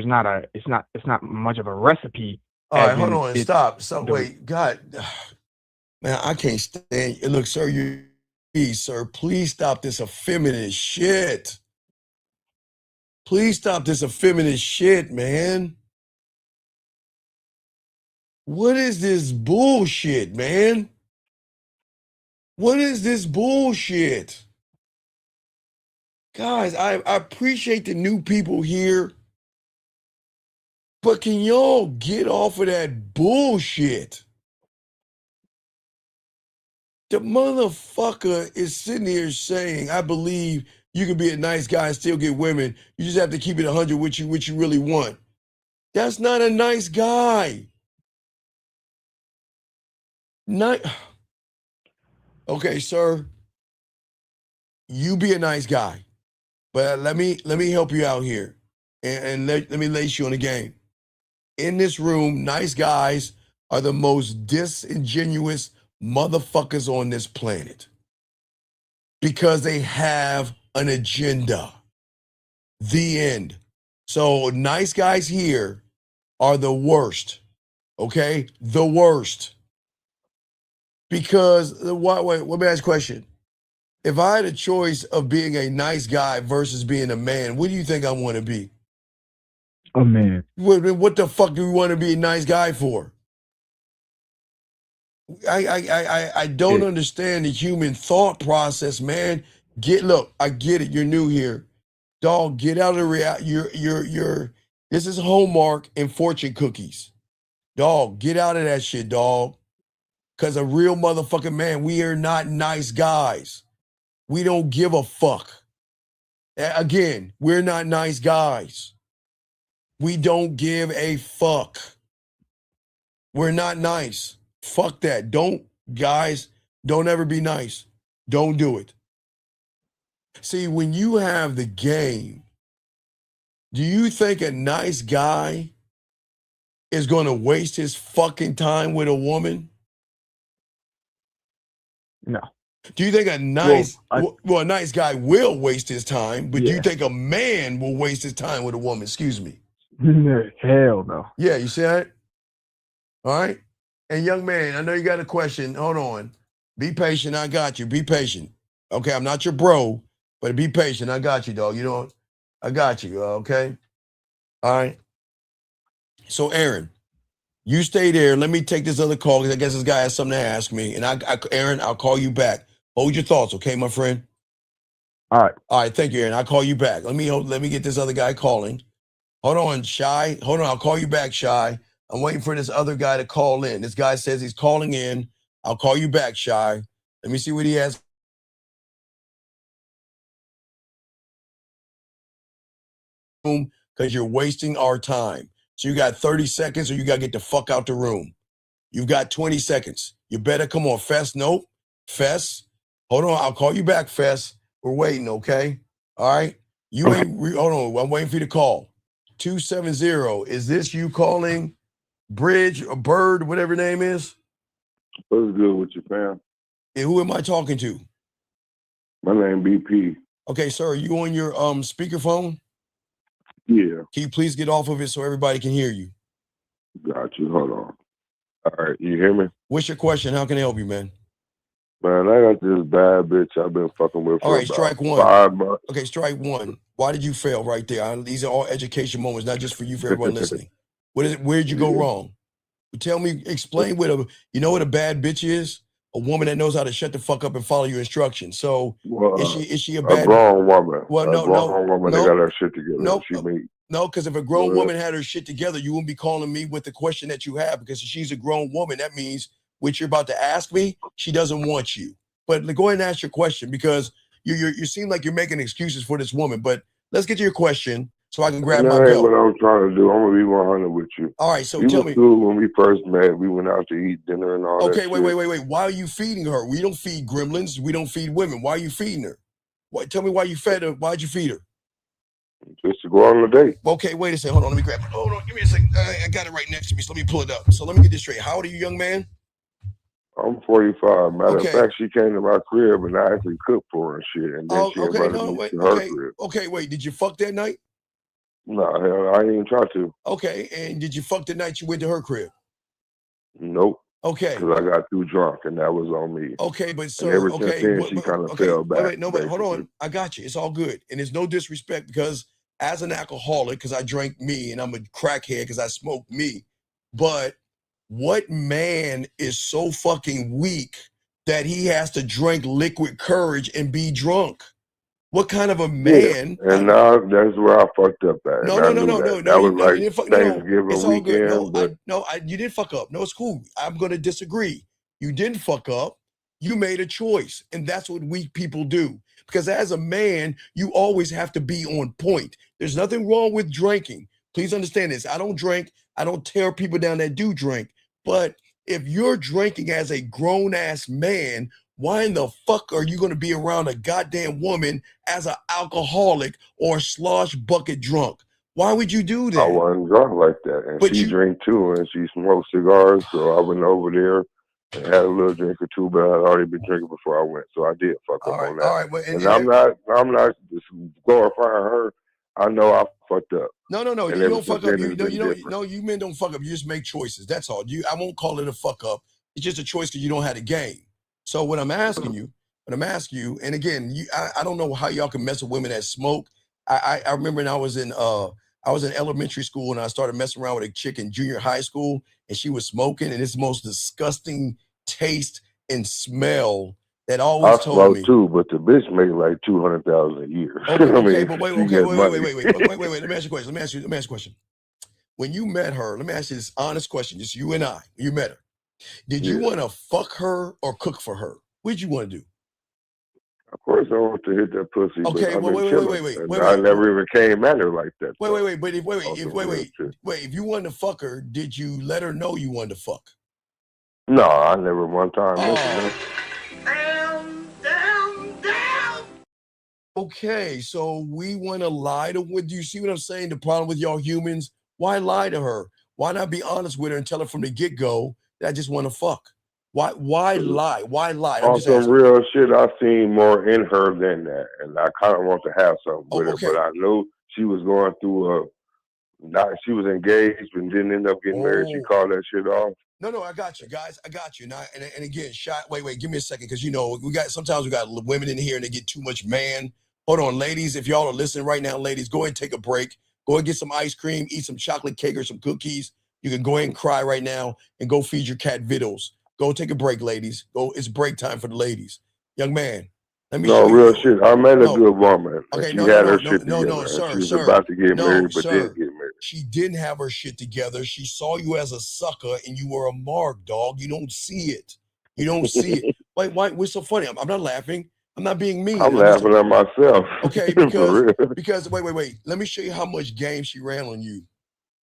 not a it's not much of a recipe. All right, hold on, stop. So wait, God, man, I can't stand. Look, sir, please stop this effeminate shit. Please stop this effeminate shit, man. What is this bullshit, man? What is this bullshit? Guys, I appreciate the new people here. But can y'all get off of that bullshit? The motherfucker is sitting here saying, I believe you can be a nice guy and still get women. You just have to keep it 100 what you really want. That's not a nice guy. Okay, sir. You be a nice guy. But let me help you out here. And let me lace you on the game. In this room, nice guys are the most disingenuous motherfuckers on this planet. Because they have an agenda. The end. So nice guys here are the worst. Okay? The worst. Because, wait, let me ask a question. If I had a choice of being a nice guy versus being a man, what do you think I want to be? A man. What the fuck do we want to be a nice guy for? I don't understand the human thought process, man. Look, I get it. You're new here. Dog, get out of the reality. This is Hallmark and fortune cookies. Dog, get out of that shit, dog. Because a real motherfucking man, we are not nice guys. We don't give a fuck. Again, we're not nice guys. We don't give a fuck. We're not nice. Fuck that. Guys, don't ever be nice. Don't do it. See, when you have the game, do you think a nice guy is going to waste his fucking time with a woman? No. Do you think a nice guy will waste his time, but do you think a man will waste his time with a woman? Excuse me. Hell no. Yeah, you see that? All right. And young man, I know you got a question. Hold on. Be patient. I got you. Be patient. Okay, I'm not your bro, but be patient. I got you, dog. You know, I got you. Okay. All right. So, Aaron, you stay there. Let me take this other call because I guess this guy has something to ask me. And Aaron, I'll call you back. Hold your thoughts, okay, my friend? All right. All right, thank you, Aaron. I'll call you back. Let me get this other guy calling. Hold on, Shy. Hold on, I'll call you back, Shy. I'm waiting for this other guy to call in. This guy says he's calling in. I'll call you back, Shy. Let me see what he has. Because you're wasting our time. So you got 30 seconds or you got to get the fuck out the room. You've got 20 seconds. You better come on, Fess. Nope. Fess. Hold on. I'll call you back, Fess. We're waiting, okay? All right? Hold on. I'm waiting for you to call. 270. Is this you calling Bridge or Bird, whatever your name is? What's good with you, fam? And who am I talking to? My name BP. Okay, sir. Are you on your speakerphone? Yeah. Can you please get off of it so everybody can hear you? Got you. Hold on. All right. You hear me? What's your question? How can I help you, man? Man, I got this bad bitch I've been fucking with for about strike one. 5 months. Okay, strike one. Why did you fail right there? These are all education moments, not just for you, for everyone listening. What is it? Where did you go wrong? Tell me, explain what a bad bitch is? A woman that knows how to shut the fuck up and follow your instructions. So is she a bad grown woman? Well, a grown woman that got her shit together. No, because if a grown woman had her shit together, you wouldn't be calling me with the question that you have, because if she's a grown woman, that means what you're about to ask me, she doesn't want you. But go ahead and ask your question, because you seem like you're making excuses for this woman. But let's get to your question so I can grab my belt. That ain't belt. what I'm trying to do. I'm gonna be 100 with you. All right, so we tell was me. Cool when we first met. We went out to eat dinner and all that. Okay, wait. Why are you feeding her? We don't feed gremlins. We don't feed women. Why are you feeding her? Tell me why you fed her. Why'd you feed her? Just to go on a date. Okay, wait a second. Hold on, let me grab it. Hold on, give me a second. I got it right next to me, so let me pull it up. So let me get this straight. How old are you, young man? I'm 45. Matter of fact, she came to my crib and I actually cooked for her and shit. And then she invited me to her crib. Okay, wait. Did you fuck that night? No, hell, I didn't even try to. Okay, and did you fuck the night you went to her crib? Nope. Okay. Because I got too drunk and that was on me. Okay, but sir, and ever since then, she kind of fell back. Wait, hold on. I got you. It's all good. And there's no disrespect, because as an alcoholic, because I drank me, and I'm a crackhead because I smoked me. But what man is so fucking weak that he has to drink liquid courage and be drunk? What kind of a man? Yeah. And now that's where I fucked up at. No, and no, I no, knew no, that. no, That no, was no, like you didn't fuck. Thanksgiving No, it's all good. weekend. You didn't fuck up. No, it's cool. I'm gonna disagree. You didn't fuck up. You made a choice, and that's what weak people do. Because as a man, you always have to be on point. There's nothing wrong with drinking. Please understand this. I don't drink. I don't tear people down that do drink. But if you're drinking as a grown ass man, why in the fuck are you going to be around a goddamn woman as an alcoholic or slosh bucket drunk? Why would you do that? I wasn't drunk like that. And But she drank too, and she smoked cigars. So I went over there and had a little drink or two, but I had already been drinking before I went. So I did fuck up on that. All right. Well, and I'm not just glorifying her. I know I fucked up. No. And You don't fuck up. You men don't fuck up. You just make choices. That's all. I won't call it a fuck up. It's just a choice because you don't have the game. So what I'm asking you, and again, I don't know how y'all can mess with women that smoke. I remember when I was in elementary school and I started messing around with a chick in junior high school, and she was smoking, and it's the most disgusting taste and smell that always told me. I too, but the bitch make like $200,000 a year. Okay, but wait. Let me ask you a question. When you met her, let me ask you this honest question, just you and I. You met her. Did you want to fuck her or cook for her? What did you want to do? Of course, I want to hit that pussy. Okay, but wait. I never even came at her like that. Wait. If you wanted to fuck her, did you let her know you wanted to fuck? No, I never one time. Down. Okay, so we want to lie to her. Do you see what I'm saying? The problem with y'all humans, why lie to her? Why not be honest with her and tell her from the get-go that I just want to fuck? Why lie? Why lie? On some real shit, I seen more in her than that, and I kind of want to have something with her. But I knew she was going through she was engaged and didn't end up getting married. She called that shit off. No, I got you, guys. I got you. Now, and again, wait, give me a second, because sometimes we got women in here and they get too much man. Hold on, ladies. If y'all are listening right now, ladies, go ahead and take a break. Go and get some ice cream, eat some chocolate cake or some cookies. You can go ahead and cry right now and go feed your cat Vittles. Go take a break, ladies. Go. It's break time for the ladies. Young man, let me show real you. shit. I met a good woman. Okay, she had her shit together. Sir, she was about to get married, but didn't get married. She didn't have her shit together. She saw you as a sucker, and you were a mark, dog. You don't see it. Wait, why? What's so funny? I'm not laughing. I'm not being mean. I'm laughing at myself. Okay, because wait. Let me show you how much game she ran on you.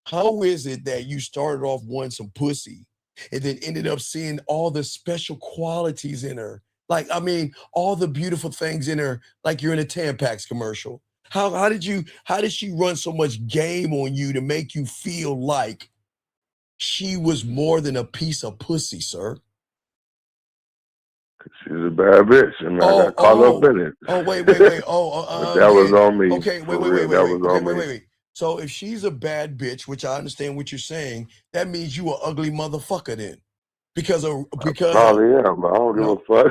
How is it that you started off wanting some pussy and then ended up seeing all the special qualities in her? Like, I mean, all the beautiful things in her, like you're in a Tampax commercial. How did she run so much game on you to make you feel like she was more than a piece of pussy, sir? She's a bad bitch, and I got caught up in it. Oh, wait. That was on me. Okay, wait. So if she's a bad bitch, which I understand what you're saying, that means you an ugly motherfucker then. Because I probably am, but I don't give a fuck.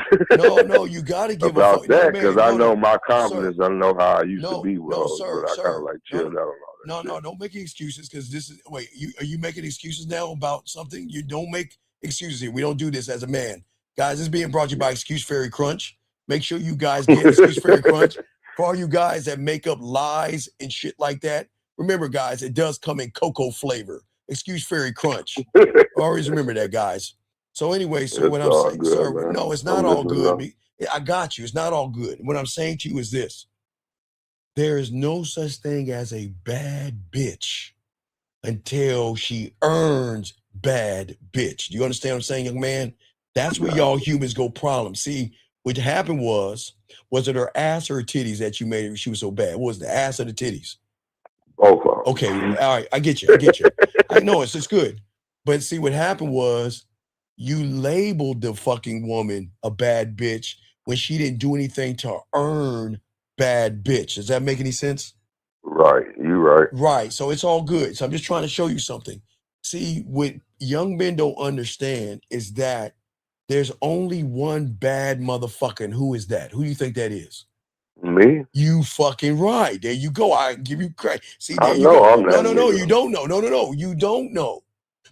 No, you gotta give about a fuck that, because I know my confidence. I know how I used to be with hoes, sir, but I kind of like chilled out on all that. No, don't make excuses, because this is are you making excuses now about something? You don't make excuses here. We don't do this as a man. Guys, this is being brought to you by Excuse Fairy Crunch. Make sure you guys get Excuse Fairy Crunch. For all you guys that make up lies and shit like that, remember, guys, it does come in cocoa flavor. Excuse Fairy Crunch. Always remember that, guys. So anyway, what I'm saying, good, sir, man. no, it's not all good. I got you. It's not all good. What I'm saying to you is this. There is no such thing as a bad bitch until she earns bad bitch. Do you understand what I'm saying, young man? That's where y'all humans go problem. See, what happened was it her ass or her titties that you made her, she was so bad? What was the ass or the titties? Both of them. Okay, all right, I get you. I know it's good. But see, what happened was you labeled the fucking woman a bad bitch when she didn't do anything to earn bad bitch. Does that make any sense? Right, you're right. Right, so it's all good. So I'm just trying to show you something. See, what young men don't understand is that there's only one bad motherfucker, and who is that? Who do you think that is? Me? You fucking right. There you go. I give you credit. See, there I you know go. I'm that No, nigga. you don't know. No, you don't know.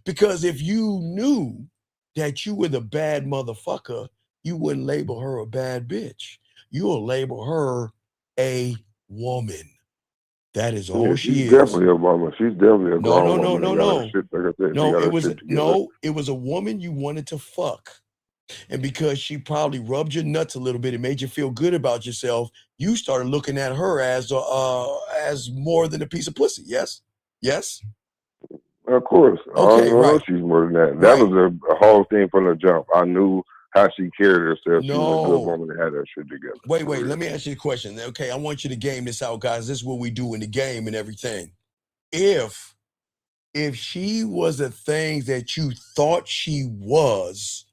Because if you knew that you were the bad motherfucker, you wouldn't label her a bad bitch. You'll label her a woman. That is Yeah, all she's she is. definitely a woman. She's definitely a No, grown no, no, woman. no, That got her no. shit, like I said, she No, got it her was shit together. it was a woman you wanted to fuck. And because she probably rubbed your nuts a little bit, it made you feel good about yourself. You started looking at her as more than a piece of pussy. Yes? Yes? Of course. I Okay, don't know right. she's more than that. That Right. was a whole thing from the jump. I knew how she carried herself. She was a good No. woman that had her shit together. Wait, for real. let me ask you a question. Okay, I want you to game this out, guys. This is what we do in the game and everything. If she was the things that you thought she was,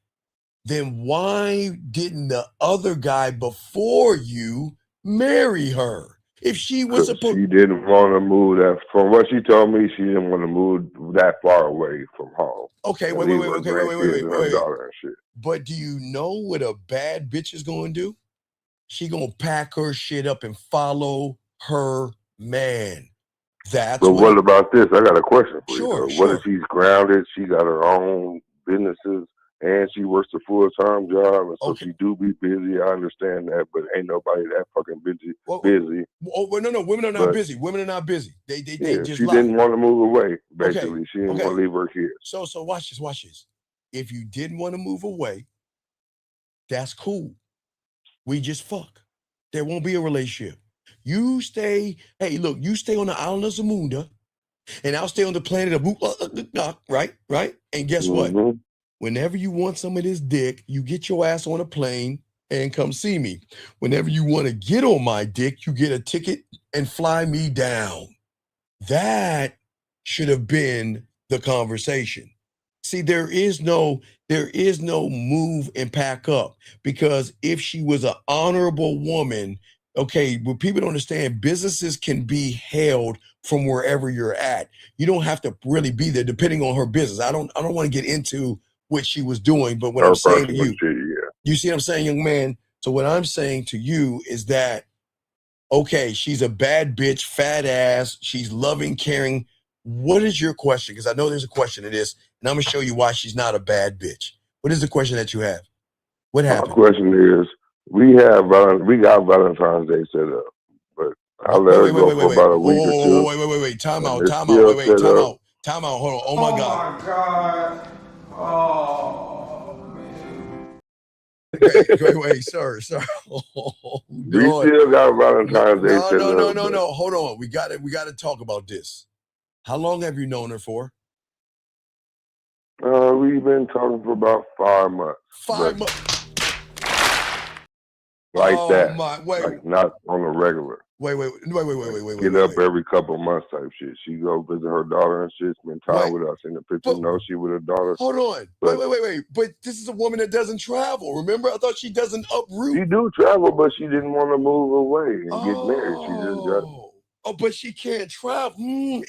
then why didn't the other guy before you marry her? If she was 'Cause she didn't want to move that. From what she told me, she didn't want to move that far away from home. Okay, And wait, leave her grandkids and her daughter and shit. But do you know what a bad bitch is going to do? She going to pack her shit up and follow her man. That's But what what about this? I got a question for Sure, you. Though. What if she's grounded? She got her own businesses and she works a full-time job, and so she do be busy. I understand that, but ain't nobody that fucking busy. Oh, well, no, women are not But- busy. Women are not busy. They Yeah, just she lie. didn't want to move away. Basically, she didn't okay. want to leave her kids. So watch this. If you didn't want to move away, that's cool. We just fuck. There won't be a relationship. You stay, hey, look, you stay on the island of Zamunda, and I'll stay on the planet of right? And guess what? Whenever you want some of this dick, you get your ass on a plane and come see me. Whenever you want to get on my dick, you get a ticket and fly me down. That should have been the conversation. See, there is no move and pack up, because if she was an honorable woman, okay, what people don't understand, businesses can be held from wherever you're at. You don't have to really be there depending on her business. I don't want to get into what she was doing, but what Her I'm saying to personal you, shit, yeah. you see what I'm saying, young man? So what I'm saying to you is that, okay, she's a bad bitch, fat ass. She's loving, caring. What is your question? Because I know there's a question to this, and I'm gonna show you why she's not a bad bitch. What is the question that you have? What happened? My question is, we got Valentine's Day set up, but I let her go for about a week or two. Wait. Time out. Hold on. Time out. Hold on. Oh my God. God. Oh. Wait, sir. Oh, We still got Valentine's Day set up. No. Hold on. We got to talk about this. How long have you known her for? We've been talking for about 5 months. 5 months. Like that. Wait. Like not on a regular. Wait. Get up every couple months type shit. She go visit her daughter and shit, spend time with us. In the picture, she with her daughter. Hold on. Wait. But this is a woman that doesn't travel. Remember, I thought she doesn't uproot. She do travel, but she didn't want to move away and get married. She just got. Oh, but she can't travel.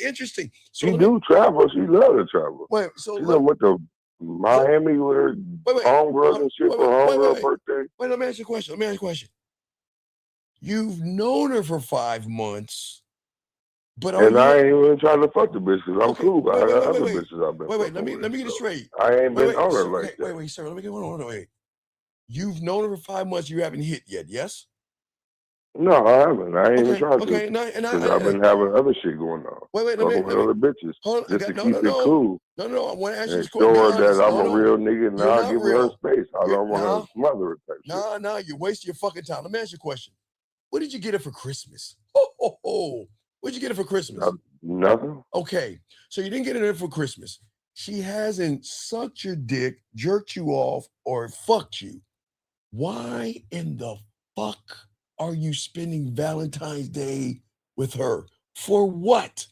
Interesting. So she do travel. She love to travel. Wait, so she went to Miami with her homegirls and shit for her homegirl birthday. Wait, let me ask you a question. You've known her for 5 months, but I ain't even trying to fuck the bitch because I'm cool. I got other bitches I've been. Wait. Let me get it straight. I ain't been on her like that. Wait, sir. Let me get wait. You've known her for 5 months. You haven't hit yet, yes? No, I haven't. I ain't even tried to. Because I've been having other shit going on. Wait. Fucking with other bitches. Just to keep it cool. No. I want to ask you And this question. show her that I'm a real nigga and I'll give her space. I don't want nah. to smother her type shit. Nah, you're wasting your fucking time. Let me ask you a question. What did you get her for Christmas? What'd you get her for Christmas? Nothing. Okay, so you didn't get her for Christmas. She hasn't sucked your dick, jerked you off, or fucked you. Why in the fuck are you spending Valentine's Day with her? For what?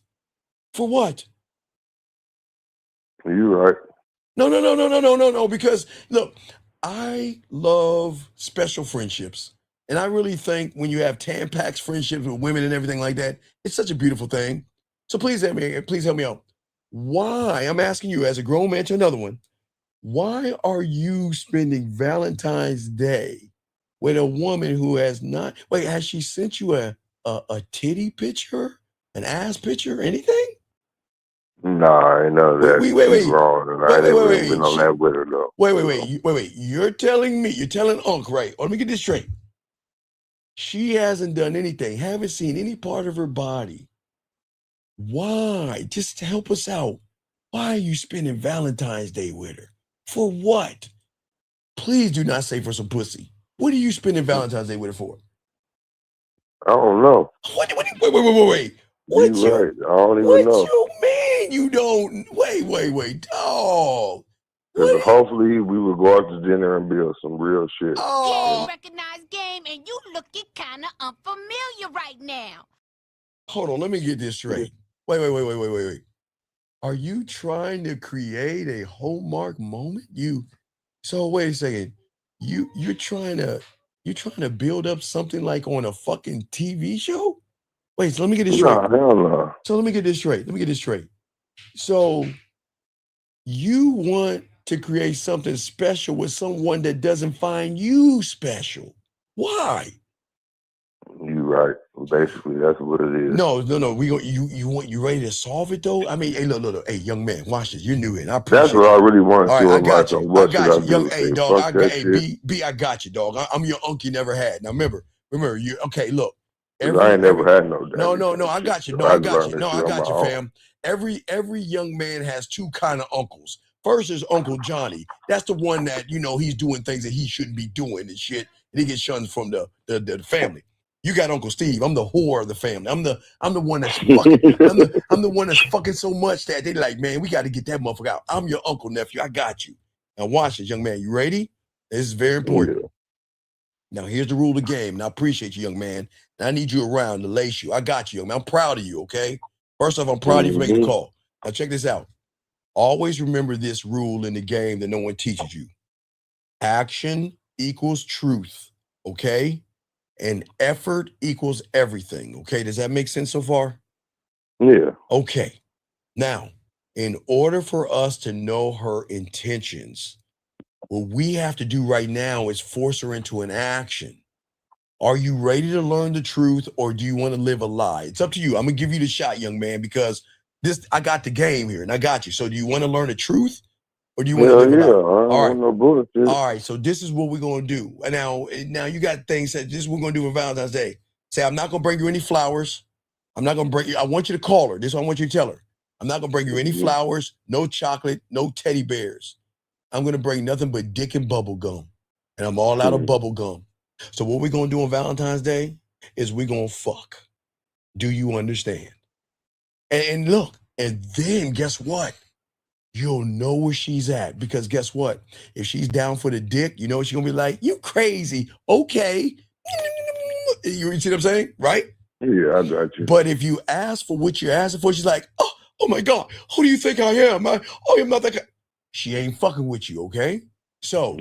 For what? You right. No. Because look, I love special friendships. And I really think when you have Tampax friendships with women and everything like that, it's such a beautiful thing. So please help me out. Why? I'm asking you as a grown man to another one. Why are you spending Valentine's Day with a woman who has not? Wait, has she sent you a titty picture, an ass picture, anything? Nah, I ain't none of that. Wait. Wrong, and I ain't never been on that with her though. Wait. You're telling Unc, right? Let me get this straight. She hasn't done anything, haven't seen any part of her body. Why? Just to help us out. Why are you spending Valentine's Day with her? For what? Please do not say for some pussy. What are you spending Valentine's Day with her for? I don't know. Wait. What you right. I don't even know. What you mean you don't? Wait. Oh. Because hopefully we will go out to dinner and build some real shit. Oh. Recognized game, and you looking kind of unfamiliar right now. Hold on, let me get this straight. Wait. Are you trying to create a Hallmark moment? So wait a second. You're trying to build up something like on a fucking TV show? Wait, so let me get this straight. Hell no. So let me get this straight. So you want to create something special with someone that doesn't find you special. Why? You right. Basically, that's what it is. No. You ready to solve it though? I mean, hey, look. Hey, young man, watch this. You're new in. I appreciate. That's what I really want to All do. right, I got you. What should I do? Young, hey, dog. I got you, dog. I'm your uncle you never had. Now remember you. Okay, look. I ain't never had no daddy. No. I got you. No, I got you. No, I got you, fam. Every young man has two kind of uncles. First is Uncle Johnny. That's the one that he's doing things that he shouldn't be doing and shit, and he gets shunned from the family. You got Uncle Steve. I'm the whore of the family. I'm the one that's fucking. I'm the one that's fucking so much that they like, man, we got to get that motherfucker out. I'm your uncle, nephew. I got you. Now watch this, young man. You ready? This is very important. Yeah. Now here's the rule of the game. And I appreciate you, young man. And I need you around to lace you. I got you, young man. I'm proud of you. Okay. First off, I'm proud of you for making the call. Now check this out. Always remember this rule in the game that no one teaches you. Action equals truth. Okay. And effort equals everything. Okay, does that make sense so far? Yeah. Okay. Now, in order for us to know her intentions, what we have to do right now is force her into an action. Are you ready to learn the truth, or do you want to live a lie? It's up to you. I'm gonna give you the shot, young man, because I got the game here and I got you. So do you want to learn the truth? Or do you want to live a lie? I don't want no bullshit. All right, so this is what we're gonna do. Now you got things that this is what we're gonna do on Valentine's Day. Say, I'm not gonna bring you any flowers. I'm not gonna bring you. I want you to call her. This is what I want you to tell her. I'm not gonna bring you any flowers, no chocolate, no teddy bears. I'm gonna bring nothing but dick and bubble gum. And I'm all out of bubble gum. So what we're gonna do on Valentine's Day is we're gonna fuck. Do you understand? And look, and then guess what? You'll know where she's at, because guess what? If she's down for the dick, you know she's gonna be like, you crazy. Okay. You see what I'm saying? Right? Yeah, I got you. But if you ask for what you're asking for, she's like, oh my God, who do you think I am? I'm not that guy. She ain't fucking with you, okay? So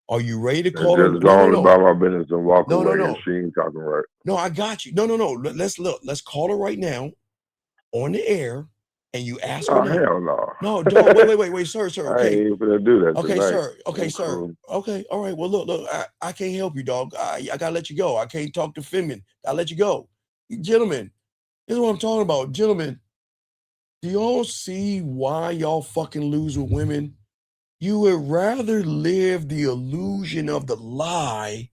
are you ready to call her? Just going about my business and walk away. No. She ain't talking right. No, I got you. No. Let's call her right now on the air. And you ask her. Oh, hell no. No, dog, wait, sir. Okay. I ain't even gonna do that. Okay, tonight. sir. Okay, That's sir. cool. Okay, all right. Well, look, I can't help you, dog. I gotta let you go. I can't talk to Femin. I'll let you go. Gentlemen, this is what I'm talking about. Gentlemen, do y'all see why y'all fucking lose with women? You would rather live the illusion of the lie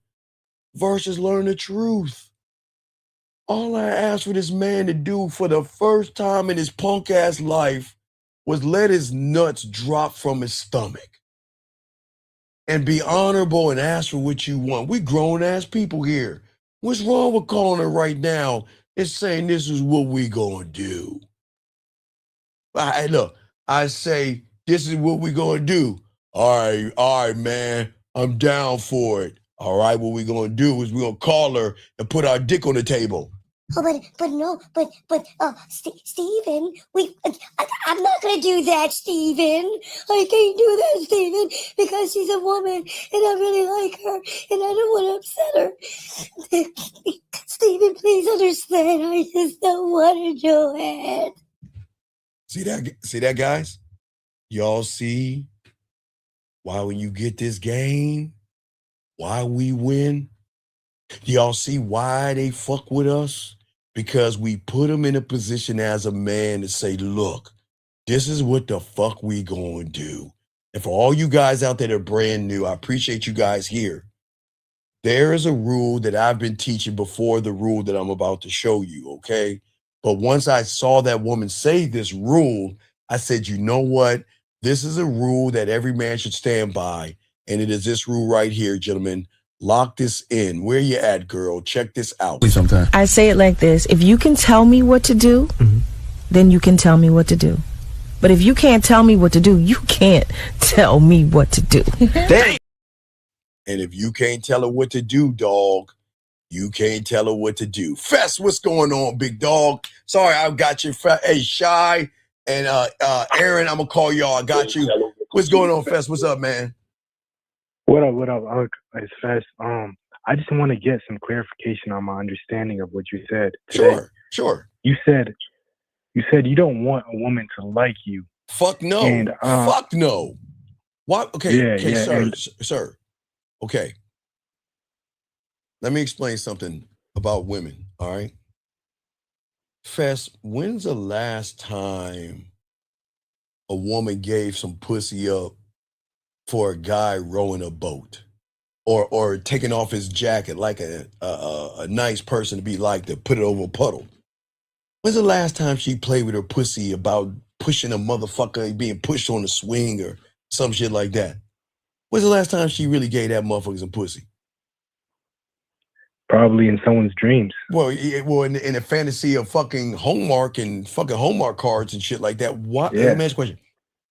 versus learn the truth. All I asked for this man to do for the first time in his punk ass life was let his nuts drop from his stomach and be honorable and ask for what you want. We grown ass people here. What's wrong with calling her right now and saying this is what we gonna do? I say this is what we gonna do. All right, man, I'm down for it. All right, what we gonna do is we gonna call her and put our dick on the table. Oh, Stephen, I'm not gonna do that, Stephen. I can't do that, Stephen, because she's a woman and I really like her and I don't want to upset her. Stephen, please understand. I just don't want to do it. See that, guys? Y'all see why when you get this game, why we win? Y'all see why they fuck with us? Because we put them in a position as a man to say, look, this is what the fuck we gonna do. And for all you guys out there that are brand new, I appreciate you guys here. There is a rule that I've been teaching before the rule that I'm about to show you, okay? But once I saw that woman say this rule, I said, you know what? This is a rule that every man should stand by. And it is this rule right here, gentlemen. Lock this in. Where you at, girl? Check this out. Sometimes I say it like this: if you can tell me what to do, then you can tell me what to do. But if you can't tell me what to do, you can't tell me what to do. Dang. And if you can't tell her what to do, dog, you can't tell her what to do. Fess, what's going on, big dog? Sorry, I got you. Hey, Shy and Aaron, I'm gonna call y'all. I got you. What's going on, Fess? What's up, man? What up? What up? It's Fess. I just want to get some clarification on my understanding of what you said today. Sure. You said you don't want a woman to like you. Fuck no. And, fuck no. What? Okay, yeah, sir. Okay. Let me explain something about women, all right? Fess, when's the last time a woman gave some pussy up for a guy rowing a boat or taking off his jacket like a nice person to be like to put it over a puddle? When's the last time she played with her pussy about pushing a motherfucker being pushed on a swing or some shit like that? When's the last time she really gave that motherfucker some pussy? Probably in someone's dreams. Well, in a fantasy of fucking Hallmark and fucking Hallmark cards and shit like that. Why? Yeah. Let me ask you a question.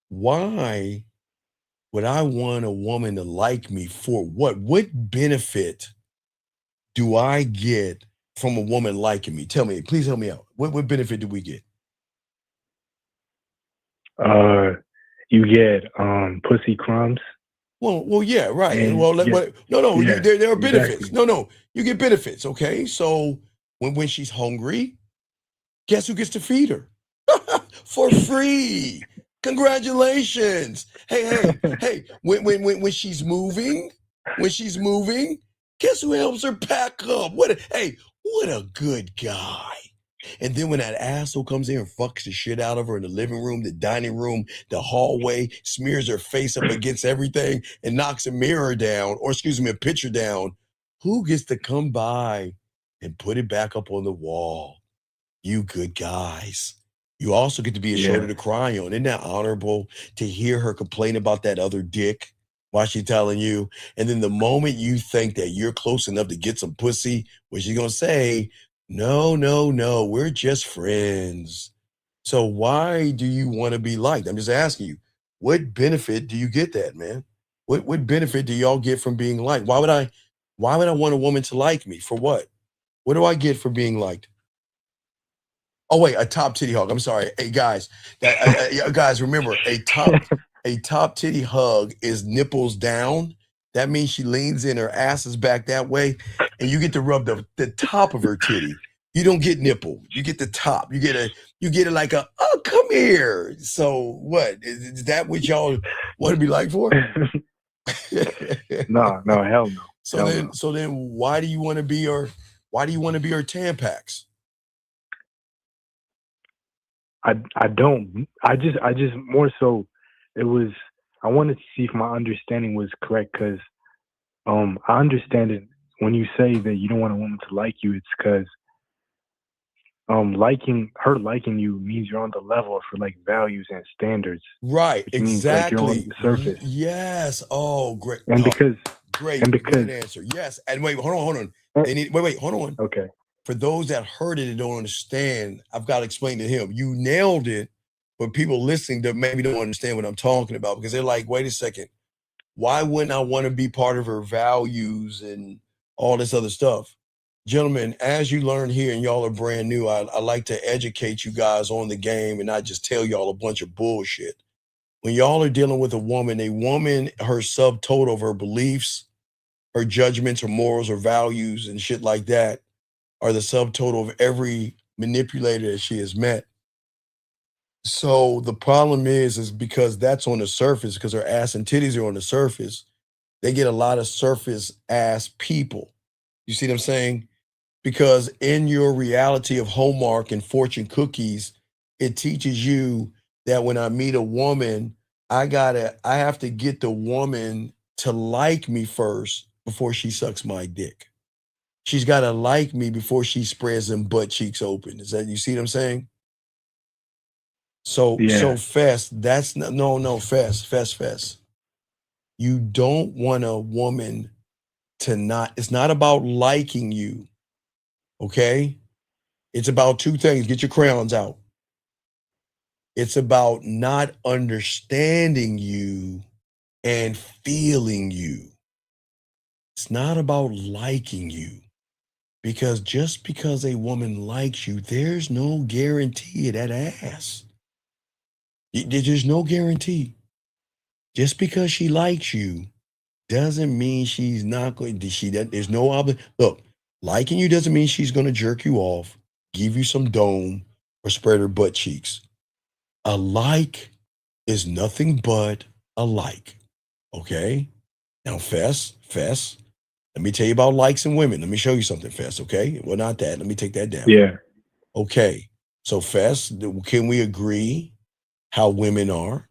Why would I want a woman to like me for what? What benefit do I get from a woman liking me? Tell me, please help me out. What benefit do we get? You get pussy crumbs. Well, yeah, right. And Well, yeah, there are benefits. exactly. No, you get benefits. Okay, so when she's hungry, guess who gets to feed her for free? Congratulations. Hey. When she's moving, guess who helps her pack up? What a good guy. And then when that asshole comes in and fucks the shit out of her in the living room, the dining room, the hallway, smears her face up against everything and knocks a mirror down, or excuse me, a picture down, who gets to come by and put it back up on the wall? You good guys. You also get to be a shoulder to cry on. Isn't that honorable to hear her complain about that other dick while she's telling you? And then the moment you think that you're close enough to get some pussy, what she's going to say, no, we're just friends. So why do you want to be liked? I'm just asking you, what benefit do you get that, man? What benefit do y'all get from being liked? Why would I want a woman to like me? For what? What do I get for being liked? Oh wait, a top titty hug. I'm sorry. Hey guys, guys, remember a top titty hug is nipples down. That means she leans in, her ass is back that way, and you get to rub the top of her titty. You don't get nipple. You get the top. You get it like a, oh, come here. So what? Is that what y'all want to be like for? No, hell no. So then why do you want to be her Tampax? I don't. I just more so it was, I wanted to see if my understanding was correct, because I understand it when you say that you don't want a woman to like you, it's because liking you means you're on the level for like values and standards. Right, exactly. Means, like, you're on the surface. Yes. Oh, great. And because great answer. Yes. And wait, hold on. Hold on. Okay. For those that heard it and don't understand, I've got to explain to him. You nailed it, but people listening that maybe don't understand what I'm talking about, because they're like, wait a second, why wouldn't I want to be part of her values and all this other stuff? Gentlemen, as you learn here, and y'all are brand new, I like to educate you guys on the game and not just tell y'all a bunch of bullshit. When y'all are dealing with a woman, her subtotal of her beliefs, her judgments, her morals, her values, and shit like that are the subtotal of every manipulator that she has met. So the problem is because that's on the surface, because her ass and titties are on the surface, they get a lot of surface ass people. You see what I'm saying? Because in your reality of Hallmark and fortune cookies, it teaches you that when I meet a woman, I have to get the woman to like me first before she sucks my dick. She's got to like me before she spreads them butt cheeks open. Is that, you see what I'm saying? So Fess, that's no, Fess. You don't want a woman to not, it's not about liking you, okay? It's about two things. Get your crayons out. It's about not understanding you and feeling you. It's not about liking you. Because just because a woman likes you, there's no guarantee of that ass. There's no guarantee. Just because she likes you doesn't mean she's not going to, there's no obligation. Look, liking you doesn't mean she's going to jerk you off, give you some dome, or spread her butt cheeks. A like is nothing but a like. Okay? Now, Fess, let me tell you about likes and women. Let me show you something, Fess, okay? Well, not that. Let me take that down. Yeah. Okay. So, Fess, can we agree how women are?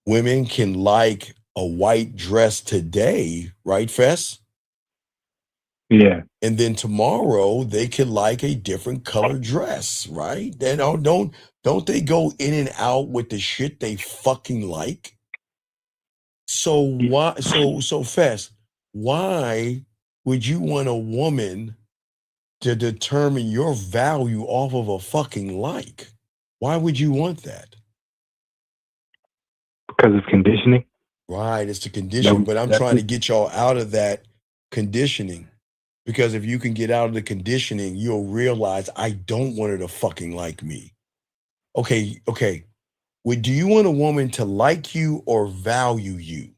Women can like a white dress today, right, Fess? Yeah. And then tomorrow they could like a different color dress, right? Then don't they go in and out with the shit they fucking like? So why so Fess, why would you want a woman to determine your value off of a fucking like? Why would you want that? Because of conditioning. Right, it's the conditioning, but I'm trying to get y'all out of that conditioning. Because if you can get out of the conditioning, you'll realize I don't want her to fucking like me. Okay. Well, do you want a woman to like you or value you?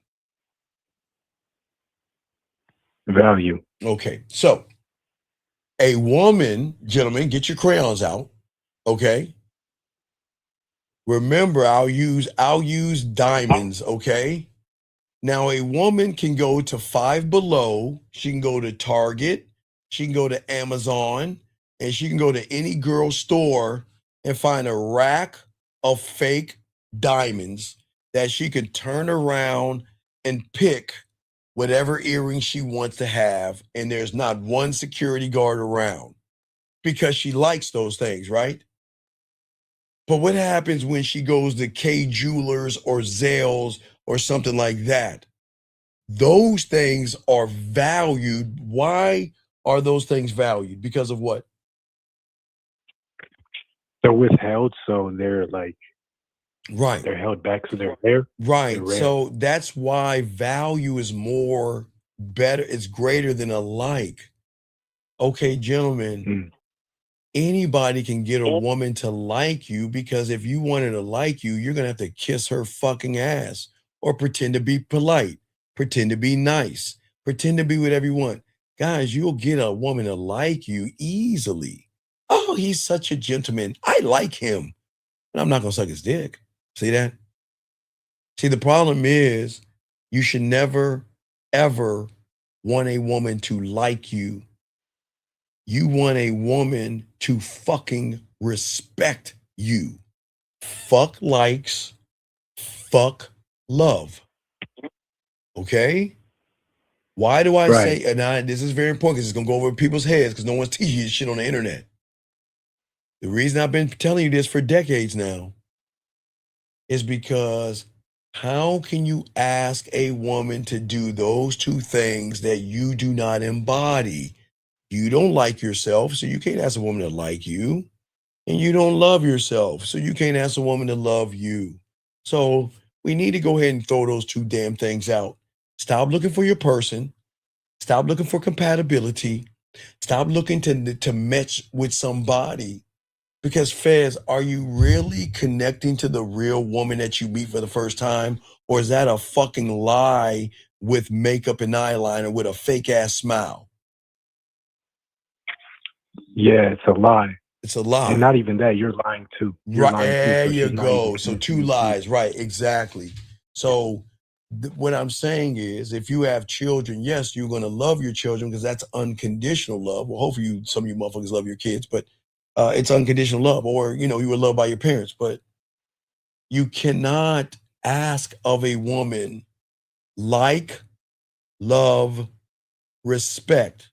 Value. Okay, so a woman, gentlemen, get your crayons out. Okay. Remember, I'll use diamonds, okay? Now, a woman can go to Five Below, she can go to Target, she can go to Amazon, and she can go to any girl store and find a rack of fake diamonds that she can turn around and pick whatever earring she wants to have, and there's not one security guard around because she likes those things, right? But what happens when she goes to K Jewelers or Zales or something like that? Those things are valued. Why are those things valued? Because of what? They're withheld, so they're like, right. They're held back, so they're rare. Right. They're rare. So that's why value is better. It's greater than a like. Okay, gentlemen. Anybody can get a woman to like you, because if you wanted to like you, you're going to have to kiss her fucking ass or pretend to be polite, pretend to be nice, pretend to be whatever you want. Guys, you'll get a woman to like you easily. Oh, he's such a gentleman. I like him. And I'm not going to suck his dick. See that? See, the problem is you should never, ever want a woman to like you. You want a woman to fucking respect you. Fuck likes, fuck love. Okay? Why do I say, and this is very important because it's going to go over people's heads because no one's teaching you this shit on the internet. The reason I've been telling you this for decades now is because how can you ask a woman to do those two things that you do not embody? You don't like yourself, so you can't ask a woman to like you. And you don't love yourself, so you can't ask a woman to love you. So we need to go ahead and throw those two damn things out. Stop looking for your person. Stop looking for compatibility. Stop looking to match with somebody. Because Fez, are you really connecting to the real woman that you meet for the first time? Or is that a fucking lie with makeup and eyeliner with a fake ass smile? Yeah, it's a lie. It's a lie. And not even that, you're lying too. You're lying There too, so you go. So two lies, right? Exactly. So what I'm saying is, if you have children, yes, you're going to love your children because that's unconditional love. Well, hopefully some of you motherfuckers love your kids, but it's unconditional love. Or, you were loved by your parents. But you cannot ask of a woman like, love, respect.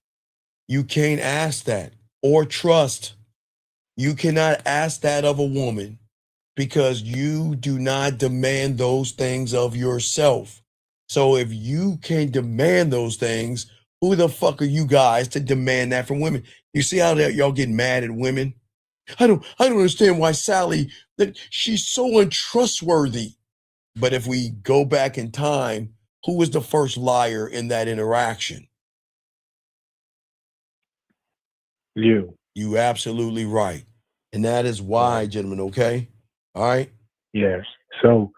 You can't ask that. Or trust. You cannot ask that of a woman because you do not demand those things of yourself. So if you can't demand those things, who the fuck are you guys to demand that from women? You see how y'all get mad at women? I don't understand why Sally, that she's so untrustworthy. But if we go back in time, who was the first liar in that interaction? You. You absolutely right. And that is why, gentlemen, okay? All right? Yes. So,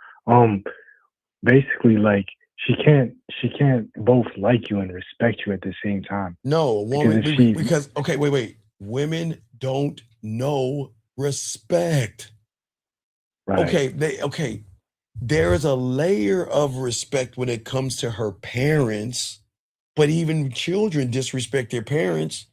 basically, like, she can't both like you and respect you at the same time. No, a woman, Because if she, because, okay, wait. Women don't know respect. right. Okay, there is a layer of respect when it comes to her parents, but even children disrespect their parents.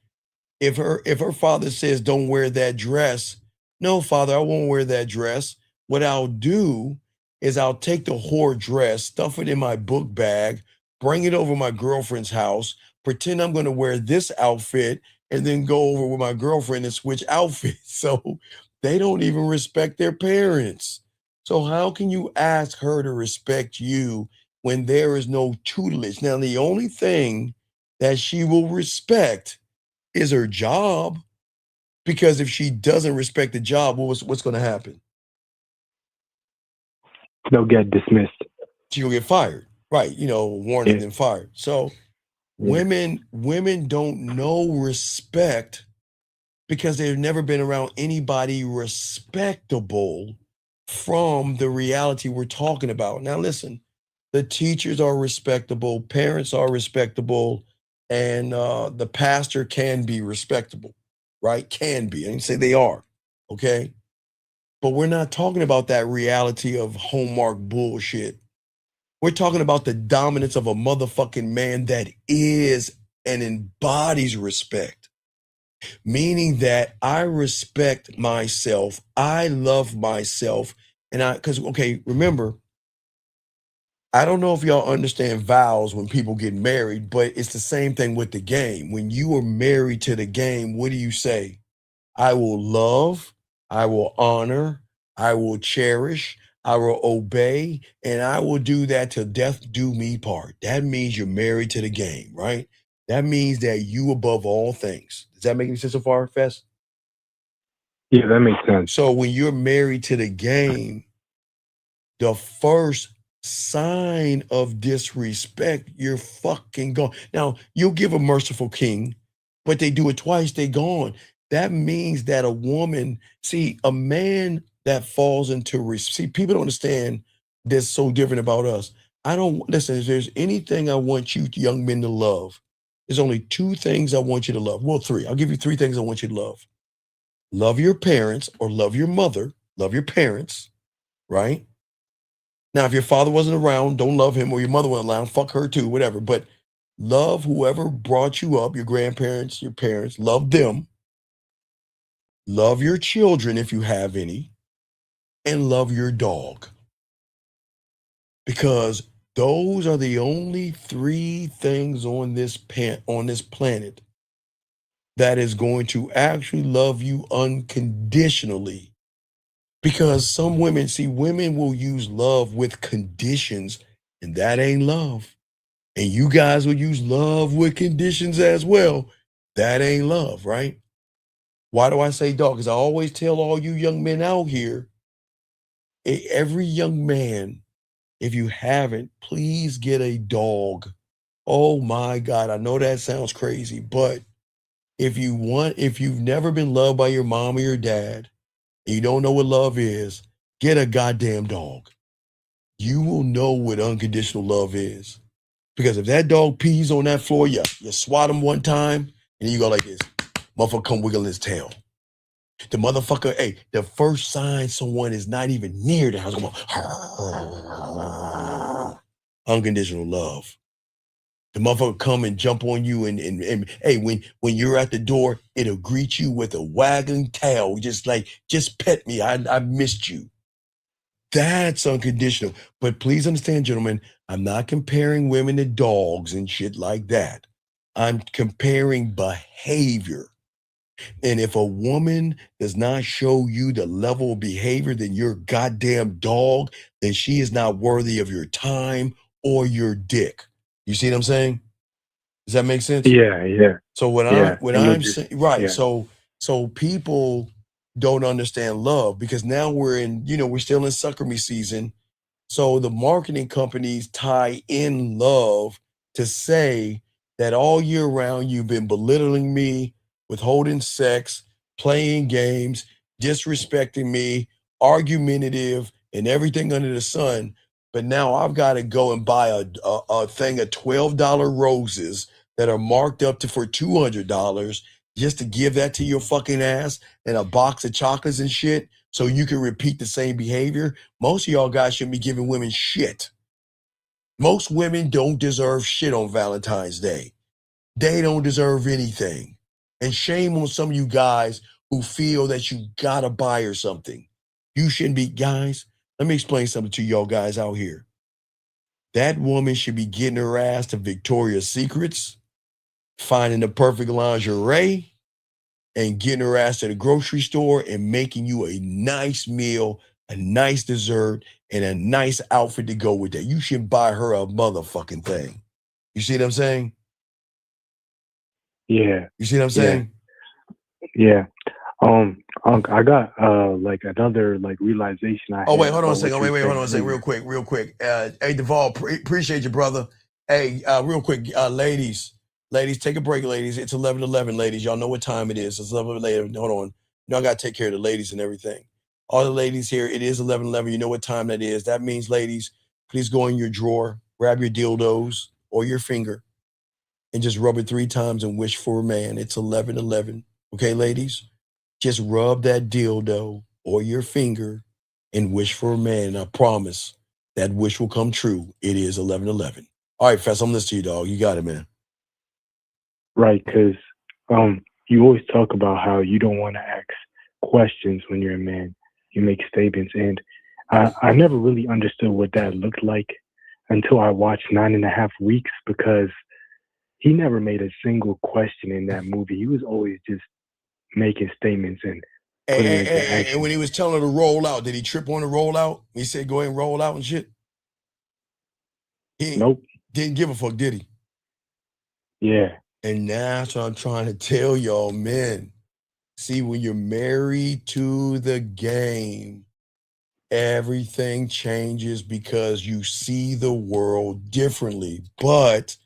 If her father says, don't wear that dress, no, father, I won't wear that dress. What I'll do is I'll take the whore dress, stuff it in my book bag, bring it over to my girlfriend's house, pretend I'm going to wear this outfit, and then go over with my girlfriend and switch outfits. So they don't even respect their parents. So how can you ask her to respect you when there is no tutelage? Now, the only thing that she will respect is her job, because if she doesn't respect the job, what's going to happen? They'll get dismissed. She'll get fired, right? Warned and then fired. So women don't know respect because they've never been around anybody respectable from the reality we're talking about. Now, listen, the teachers are respectable, parents are respectable, and the pastor can be respectable, right? Can be. I didn't say they are, okay? But we're not talking about that reality of Hallmark bullshit. We're talking about the dominance of a motherfucking man that is and embodies respect. Meaning that I respect myself, I love myself, and because, okay, remember, I don't know if y'all understand vows when people get married, but it's the same thing with the game. When you are married to the game, what do you say? I will love, I will honor, I will cherish, I will obey, and I will do that till death do me part. That means you're married to the game, right? That means that you above all things. Does that make any sense so far, Fess? Yeah, that makes sense. So when you're married to the game, the first sign of disrespect, you're fucking gone. Now, you'll give a merciful king, but they do it twice, they gone. That means that a woman, see, a man that falls into, see, people don't understand that's so different about us. Listen, if there's anything I want you young men to love, there's only two things I want you to love. Well, three. I'll give you three things I want you to love. Love your parents or love your mother. Love your parents, right? Now, if your father wasn't around, don't love him, or your mother wasn't around, fuck her too, whatever. But love whoever brought you up, your grandparents, your parents, love them. Love your children if you have any, and love your dog. Because those are the only three things on this planet that is going to actually love you unconditionally. Because some women, see, women will use love with conditions, and that ain't love. And you guys will use love with conditions as well. That ain't love, right? Why do I say dog? Because I always tell all you young men out here, every young man, if you haven't, please get a dog. Oh my God, I know that sounds crazy, but if you've never been loved by your mom or your dad, and you don't know what love is, get a goddamn dog. You will know what unconditional love is. Because if that dog pees on that floor, you swat him one time, and you go like this. Motherfucker come wiggling his tail. The motherfucker, hey, the first sign someone is not even near the house, unconditional love. The motherfucker come and jump on you, and hey, when you're at the door, it'll greet you with a wagging tail, just pet me. I missed you. That's unconditional. But please understand, gentlemen, I'm not comparing women to dogs and shit like that. I'm comparing behavior. And if a woman does not show you the level of behavior, then you're a goddamn dog, then she is not worthy of your time or your dick. You see what I'm saying? Does that make sense? Yeah. So what Yeah. I'm saying, right? Yeah. So people don't understand love because now we're still in sucker me season. So the marketing companies tie in love to say that all year round you've been belittling me, withholding sex, playing games, disrespecting me, argumentative, and everything under the sun. But now I've got to go and buy a thing of $12 roses that are marked up for $200 just to give that to your fucking ass and a box of chocolates and shit so you can repeat the same behavior. Most of y'all guys shouldn't be giving women shit. Most women don't deserve shit on Valentine's Day. They don't deserve anything. And shame on some of you guys who feel that you gotta buy her something. You shouldn't be, guys, let me explain something to y'all guys out here. That woman should be getting her ass to Victoria's Secrets, finding the perfect lingerie, and getting her ass to the grocery store and making you a nice meal, a nice dessert, and a nice outfit to go with that. You should buy her a motherfucking thing. You see what I'm saying? Yeah. You see what I'm saying? Yeah. I got like another like realization I Oh, had. Wait, hold on a about second. what Wait, you're hold on a second. saying. Real quick. Hey, Duvall, appreciate you, brother. Hey, real quick, ladies, take a break, ladies. It's 11:11, ladies. Y'all know what time it is. It's 11:11. Hold on. Y'all got to take care of the ladies and everything. All the ladies here, it is 11:11. You know what time that is. That means, ladies, please go in your drawer, grab your dildos or your finger, and just rub it 3 times and wish for a man. It's 11:11. Okay, ladies? Just rub that dildo or your finger and wish for a man. And I promise that wish will come true. It is 11:11. All right, Fess, I'm listening to you, dog. You got it, man. Right, because you always talk about how you don't want to ask questions when you're a man. You make statements, and I never really understood what that looked like until I watched 9.5 Weeks, because he never made a single question in that movie. He was always just making statements and putting it into action. And when he was telling her to roll out, did he trip on the roll out? He said, go ahead and roll out and shit? He Nope. Didn't give a fuck, did he? Yeah. And that's what I'm trying to tell y'all, men. See, when you're married to the game, everything changes because you see the world differently. But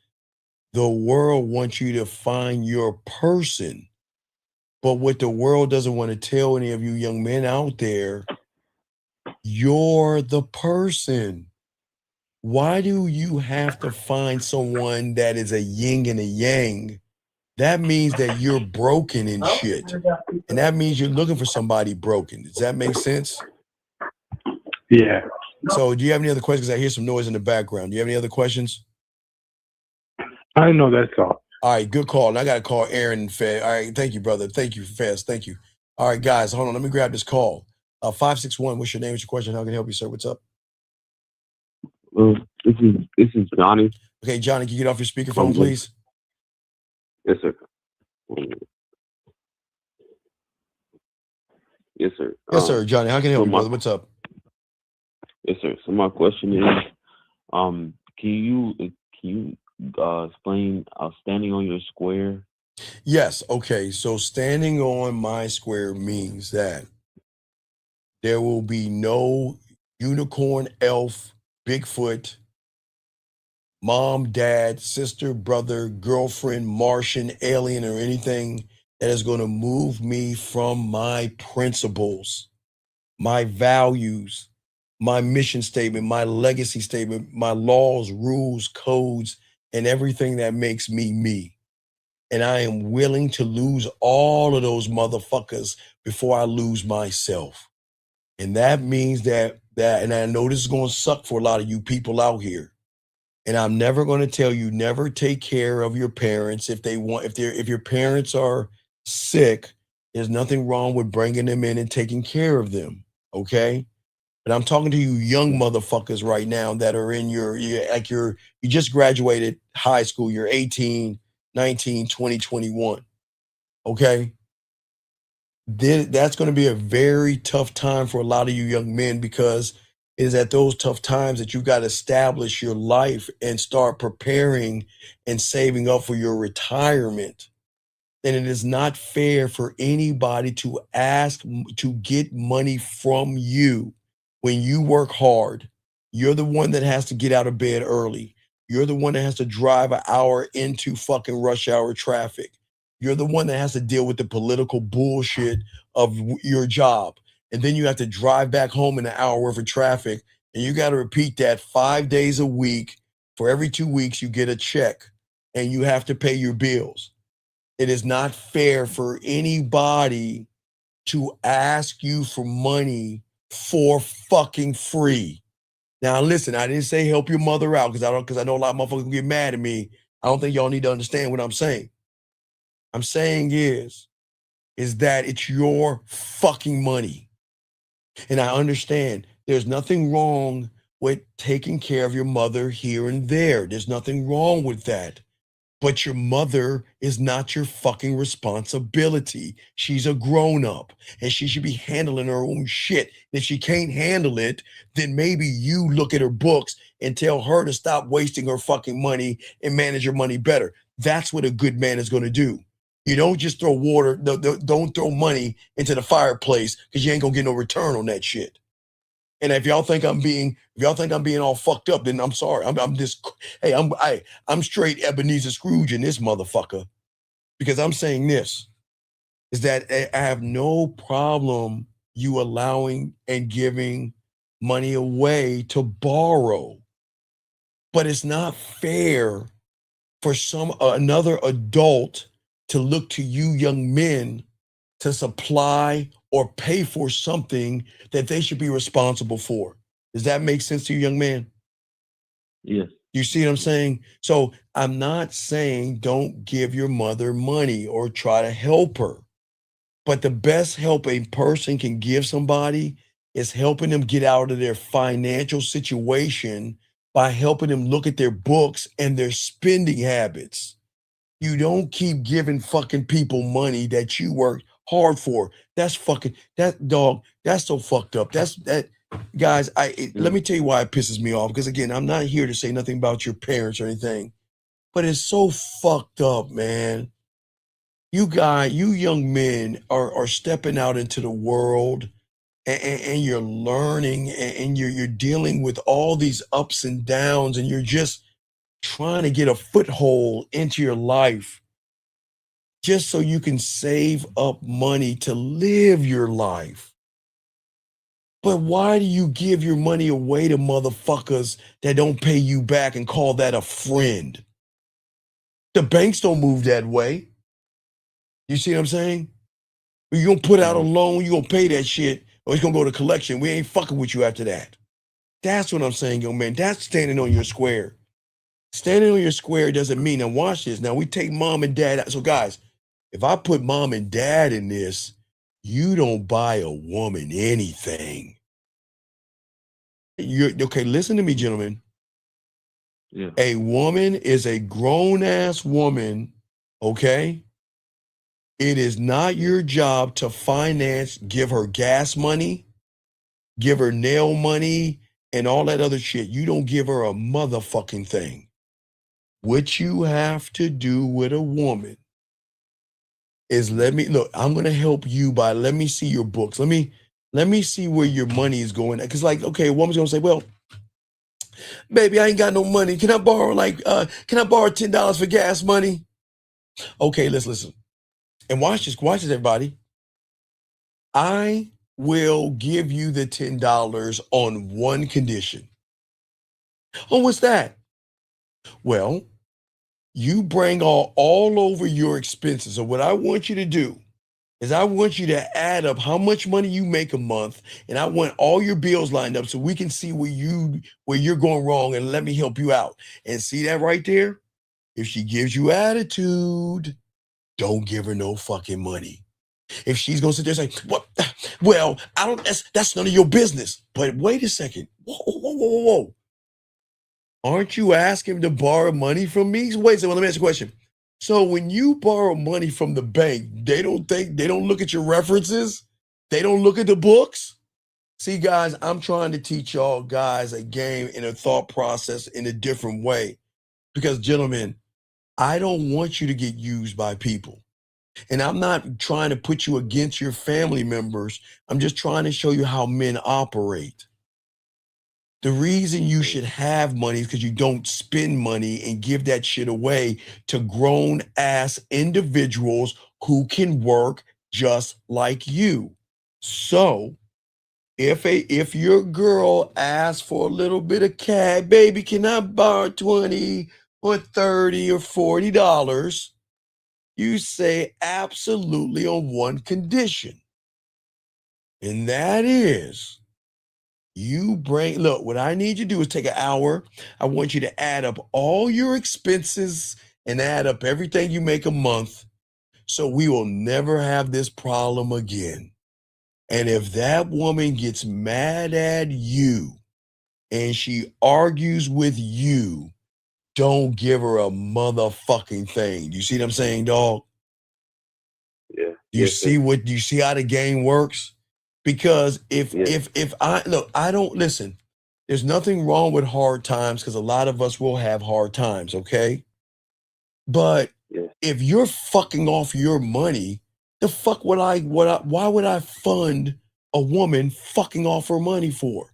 the world wants you to find your person. But what the world doesn't want to tell any of you young men out there, you're the person. Why do you have to find someone that is a yin and a yang? That means that you're broken and shit. And that means you're looking for somebody broken. Does that make sense? Yeah. So do you have any other questions? I hear some noise in the background. Do you have any other questions? I know that's all. All right, good call. And I got to call Aaron and Fez. All right, thank you, brother. Thank you, Fez. Thank you. All right, guys, hold on. Let me grab this call. 561, what's your name? What's your question? How can I help you, sir? What's up? This is Johnny. Okay, Johnny, can you get off your speakerphone, please? Yes, sir. Yes, sir. Yes, sir, Johnny. How can I help you, brother? What's up? Yes, sir. So my question is, can you explain standing on your square? Yes. Okay. So standing on my square means that there will be no unicorn, elf, Bigfoot, mom, dad, sister, brother, girlfriend, Martian, alien, or anything that is going to move me from my principles, my values, my mission statement, my legacy statement, my laws, rules, codes, and everything that makes me me. And I am willing to lose all of those motherfuckers before I lose myself. And that means that, and I know this is going to suck for a lot of you people out here. And I'm never going to tell you never take care of your parents if your parents are sick. There's nothing wrong with bringing them in and taking care of them, okay? But I'm talking to you young motherfuckers right now that are in you just graduated high school, you're 18, 19, 20, 21. Okay? Then that's going to be a very tough time for a lot of you young men, because it is at those tough times that you got to establish your life and start preparing and saving up for your retirement. And it is not fair for anybody to ask to get money from you when you work hard. You're the one that has to get out of bed early. You're the one that has to drive an hour into fucking rush hour traffic. You're the one that has to deal with the political bullshit of your job. And then you have to drive back home in an hour worth of traffic. And you got to repeat that 5 days a week. For every 2 weeks, you get a check and you have to pay your bills. It is not fair for anybody to ask you for money for fucking free. Now, listen, I didn't say help your mother out because I know a lot of motherfuckers will get mad at me. I don't think y'all need to understand what I'm saying. I'm saying is that it's your fucking money. And I understand there's nothing wrong with taking care of your mother here and there. There's nothing wrong with that. But your mother is not your fucking responsibility. She's a grown-up and she should be handling her own shit. If she can't handle it, then maybe you look at her books and tell her to stop wasting her fucking money and manage her money better. That's what a good man is going to do. You don't just throw water, don't throw money into the fireplace because you ain't gonna get no return on that shit. And if y'all think I'm being all fucked up, then I'm sorry. I'm straight Ebenezer Scrooge in this motherfucker, because I'm saying this is that I have no problem you allowing and giving money away to borrow, but it's not fair for another adult to look to you young men to supply or pay for something that they should be responsible for. Does that make sense to you, young man? Yes. You see what I'm saying? So I'm not saying don't give your mother money or try to help her. But the best help a person can give somebody is helping them get out of their financial situation by helping them look at their books and their spending habits. You don't keep giving fucking people money that you worked hard for. That's so fucked up. Guys, let me tell you why it pisses me off. Because again, I'm not here to say nothing about your parents or anything, but it's so fucked up, man. You young men are stepping out into the world and you're learning and you're dealing with all these ups and downs, and you're just trying to get a foothold into your life just so you can save up money to live your life. But why do you give your money away to motherfuckers that don't pay you back and call that a friend? The banks don't move that way. You see what I'm saying? You're going to put out a loan, you're going to pay that shit, or it's going to go to collection. We ain't fucking with you after that. That's what I'm saying, young man. That's standing on your square. Standing on your square doesn't mean, now watch this. Now we take mom and dad out. So guys, if I put mom and dad in this, you don't buy a woman anything. Okay, listen to me, gentlemen. Yeah. A woman is a grown-ass woman, okay? It is not your job to finance, give her gas money, give her nail money, and all that other shit. You don't give her a motherfucking thing. What you have to do with a woman is I'm going to help you by, let me see your books. Let me see where your money is going. Because like, okay, a woman's going to say, well, baby, I ain't got no money. Can I borrow $10 for gas money? Okay, let's listen. And watch this, everybody. I will give you the $10 on one condition. Oh, what's that? Well, you bring all over your expenses. So what I want you to do is I want you to add up how much money you make a month, and I want all your bills lined up so we can see where you're going wrong, and let me help you out. And see that right there? If she gives you attitude, don't give her no fucking money. If she's gonna sit there and say, "What? Well, I don't. That's none of your business." But wait a second. Whoa. Aren't you asking to borrow money from me? Wait a second. Let me ask you a question. So when you borrow money from the bank, they don't look at your references. They don't look at the books. See, guys, I'm trying to teach y'all guys a game and a thought process in a different way. Because, gentlemen, I don't want you to get used by people. And I'm not trying to put you against your family members. I'm just trying to show you how men operate. The reason you should have money is because you don't spend money and give that shit away to grown ass individuals who can work just like you. So if your girl asks for a little bit of cash, baby, can I borrow 20 or 30 or $40? You say absolutely on one condition. And that is look, what I need you to do is take an hour. I want you to add up all your expenses and add up everything you make a month so we will never have this problem again. And if that woman gets mad at you and she argues with you, don't give her a motherfucking thing. You see what I'm saying, dog? Yeah. Do you see how the game works? Because if I don't listen, there's nothing wrong with hard times because a lot of us will have hard times, okay? But if you're fucking off your money, why would I fund a woman fucking off her money for?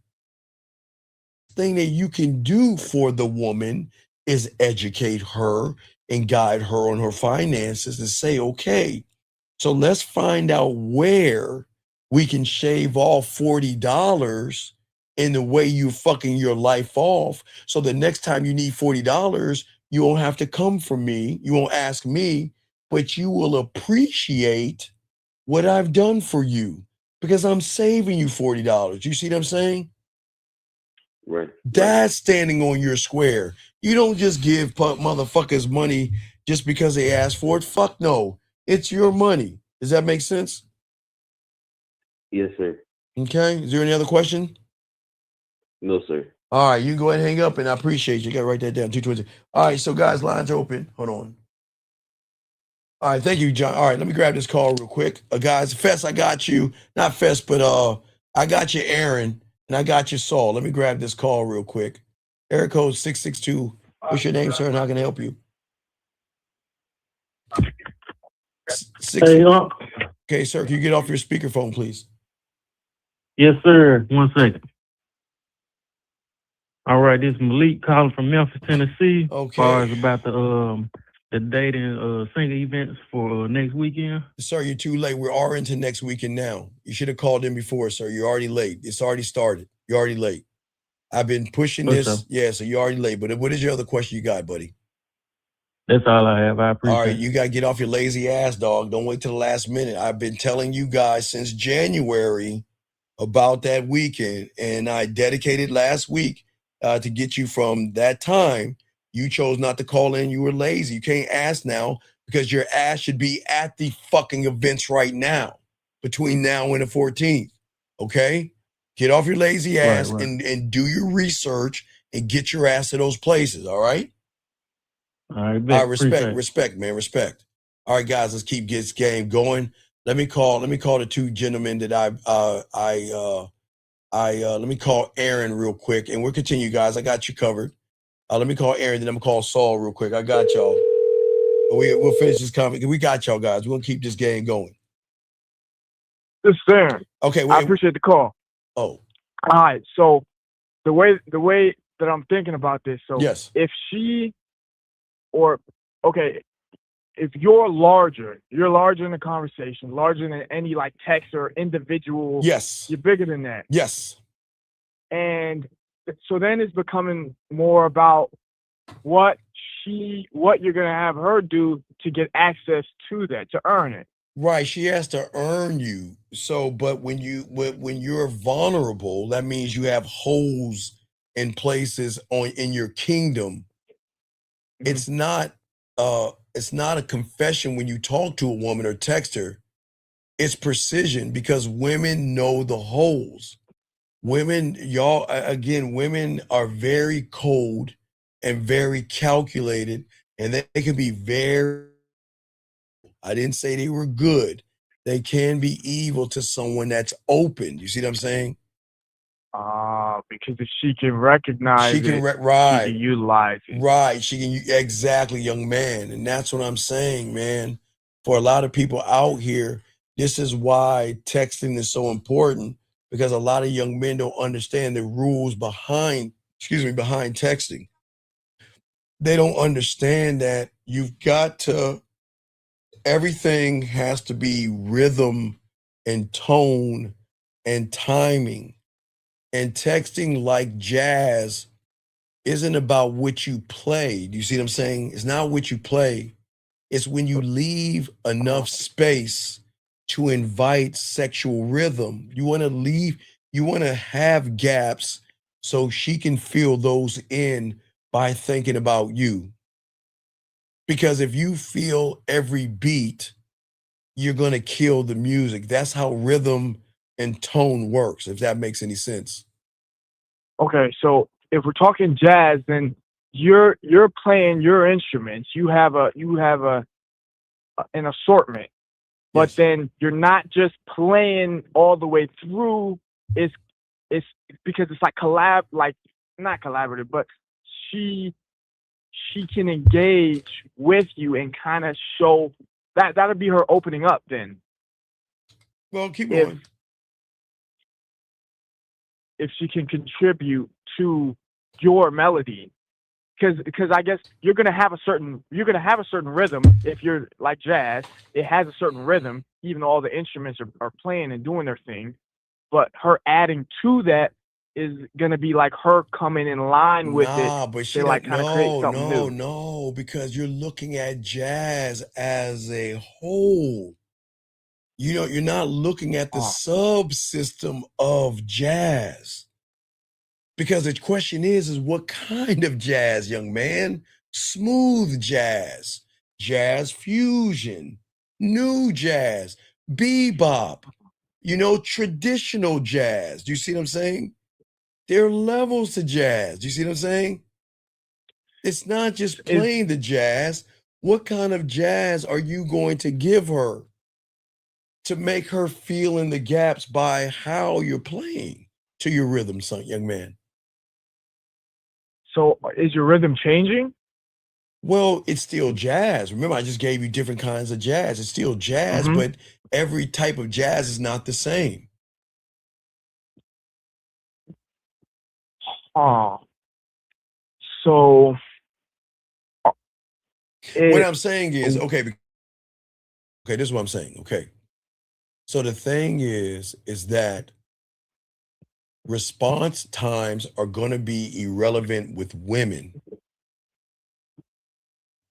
Thing that you can do for the woman is educate her and guide her on her finances and say, okay, so let's find out where we can shave off $40 in the way you fucking your life off. So the next time you need $40, you won't have to come from me. You won't ask me, but you will appreciate what I've done for you because I'm saving you $40. You see what I'm saying? Right. That's standing on your square. You don't just give motherfuckers money just because they ask for it. Fuck no. It's your money. Does that make sense? Yes, sir. Okay. Is there any other question? No, sir. All right. You can go ahead and hang up, and I appreciate you. You got to write that down. 220. All right. So, guys, lines are open. Hold on. All right. Thank you, John. All right. Let me grab this call real quick. Guys, Fess, I got you. Not Fess, but I got you, Aaron, and I got you, Saul. Let me grab this call real quick. Area code 662. What's your name, sir, and how can I help you? Okay, sir, can you get off your speakerphone, please? Yes, sir. 1 second. All right, this is Malik calling from Memphis, Tennessee. Okay. As far as about the dating single events for next weekend. Sir, you're too late. We are into next weekend now. You should have called in before, sir. You're already late. It's already started. You're already late. I've been pushing this. Up? Yeah, so you're already late. But what is your other question you got, buddy? That's all I have. I appreciate it. All right, you got to get off your lazy ass, dog. Don't wait till the last minute. I've been telling you guys since January about that weekend, and I dedicated last week to get you from that time. You chose not to call in. You were lazy. You can't ask now because your ass should be at the fucking events right now, between now and the 14th, okay? Get off your lazy ass Right. And do your research and get your ass to those places, all right? All right, Respect, man, respect. All right, guys, let's keep this game going. Let me call the two gentlemen that let me call Aaron real quick, and we'll continue, guys. I got you covered. Let me call Aaron, then I'm gonna call Saul real quick. I got y'all. We'll finish this conversation. We got y'all, guys. We're gonna keep this game going. This is Aaron. Okay, I appreciate the call. Oh. All right. So the way that I'm thinking about this, so yes, if if you're larger in the conversation, larger than any like text or individual, yes, you're bigger than that. Yes. And so then it's becoming more about what you're gonna have her do to get access to that, to earn it. Right, she has to earn you. So, but when you're vulnerable, that means you have holes in places in your kingdom. Mm-hmm. It's not a confession when you talk to a woman or text her. It's precision because women know the holes. Women are very cold and very calculated, and they can be very I didn't say they were good. They can be evil to someone that's open. You see what I'm saying? Because if she can recognize She can it, right. she can utilize it. Right. She can exactly, young man. And that's what I'm saying, man. For a lot of people out here, this is why texting is so important, because a lot of young men don't understand the rules behind texting. They don't understand that everything has to be rhythm and tone and timing. And texting, like jazz, isn't about what you play. Do you see what I'm saying? It's not what you play. It's when you leave enough space to invite sexual rhythm. You want to have gaps so she can fill those in by thinking about you. Because if you feel every beat, you're going to kill the music. That's how rhythm and tone works, if that makes any sense. Okay, so if we're talking jazz, then you're playing your instruments. You have an assortment, but then you're not just playing all the way through. It's because it's like not collaborative, but she can engage with you and kind of show that'll be her opening up then. Well, keep going. If she can contribute to your melody, because I guess you're gonna have a certain rhythm. If you're like jazz, it has a certain rhythm, even though all the instruments are playing and doing their thing. But her adding to that is gonna be like her coming in line with it. But she like kind of create something new. No, because you're looking at jazz as a whole. You're not looking at the subsystem of jazz. Because the question is what kind of jazz, young man? Smooth jazz, jazz fusion, new jazz, bebop, traditional jazz. Do you see what I'm saying? There are levels to jazz. Do you see what I'm saying? It's not just playing the jazz. What kind of jazz are you going to give her to make her fill in the gaps by how you're playing to your rhythm, young man? So is your rhythm changing? Well, it's still jazz. Remember, I just gave you different kinds of jazz. It's still jazz, but every type of jazz is not the same. So what I'm saying is, okay, this is what I'm saying. Okay. So the thing is that response times are going to be irrelevant with women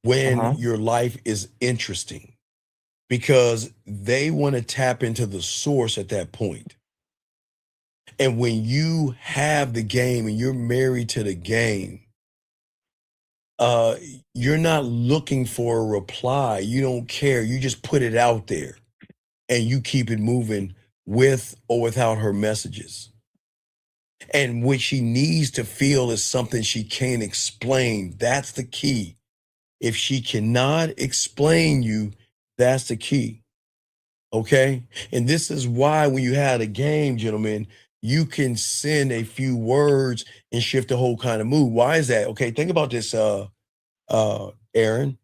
when your life is interesting, because they want to tap into the source at that point. And when you have the game and you're married to the game, you're not looking for a reply. You don't care. You just put it out there and you keep it moving with or without her messages. And what she needs to feel is something she can't explain. That's the key. If she cannot explain you, that's the key. Okay? And this is why when you had a game, gentlemen, you can send a few words and shift the whole kind of mood. Why is that? Okay, think about this, Aaron.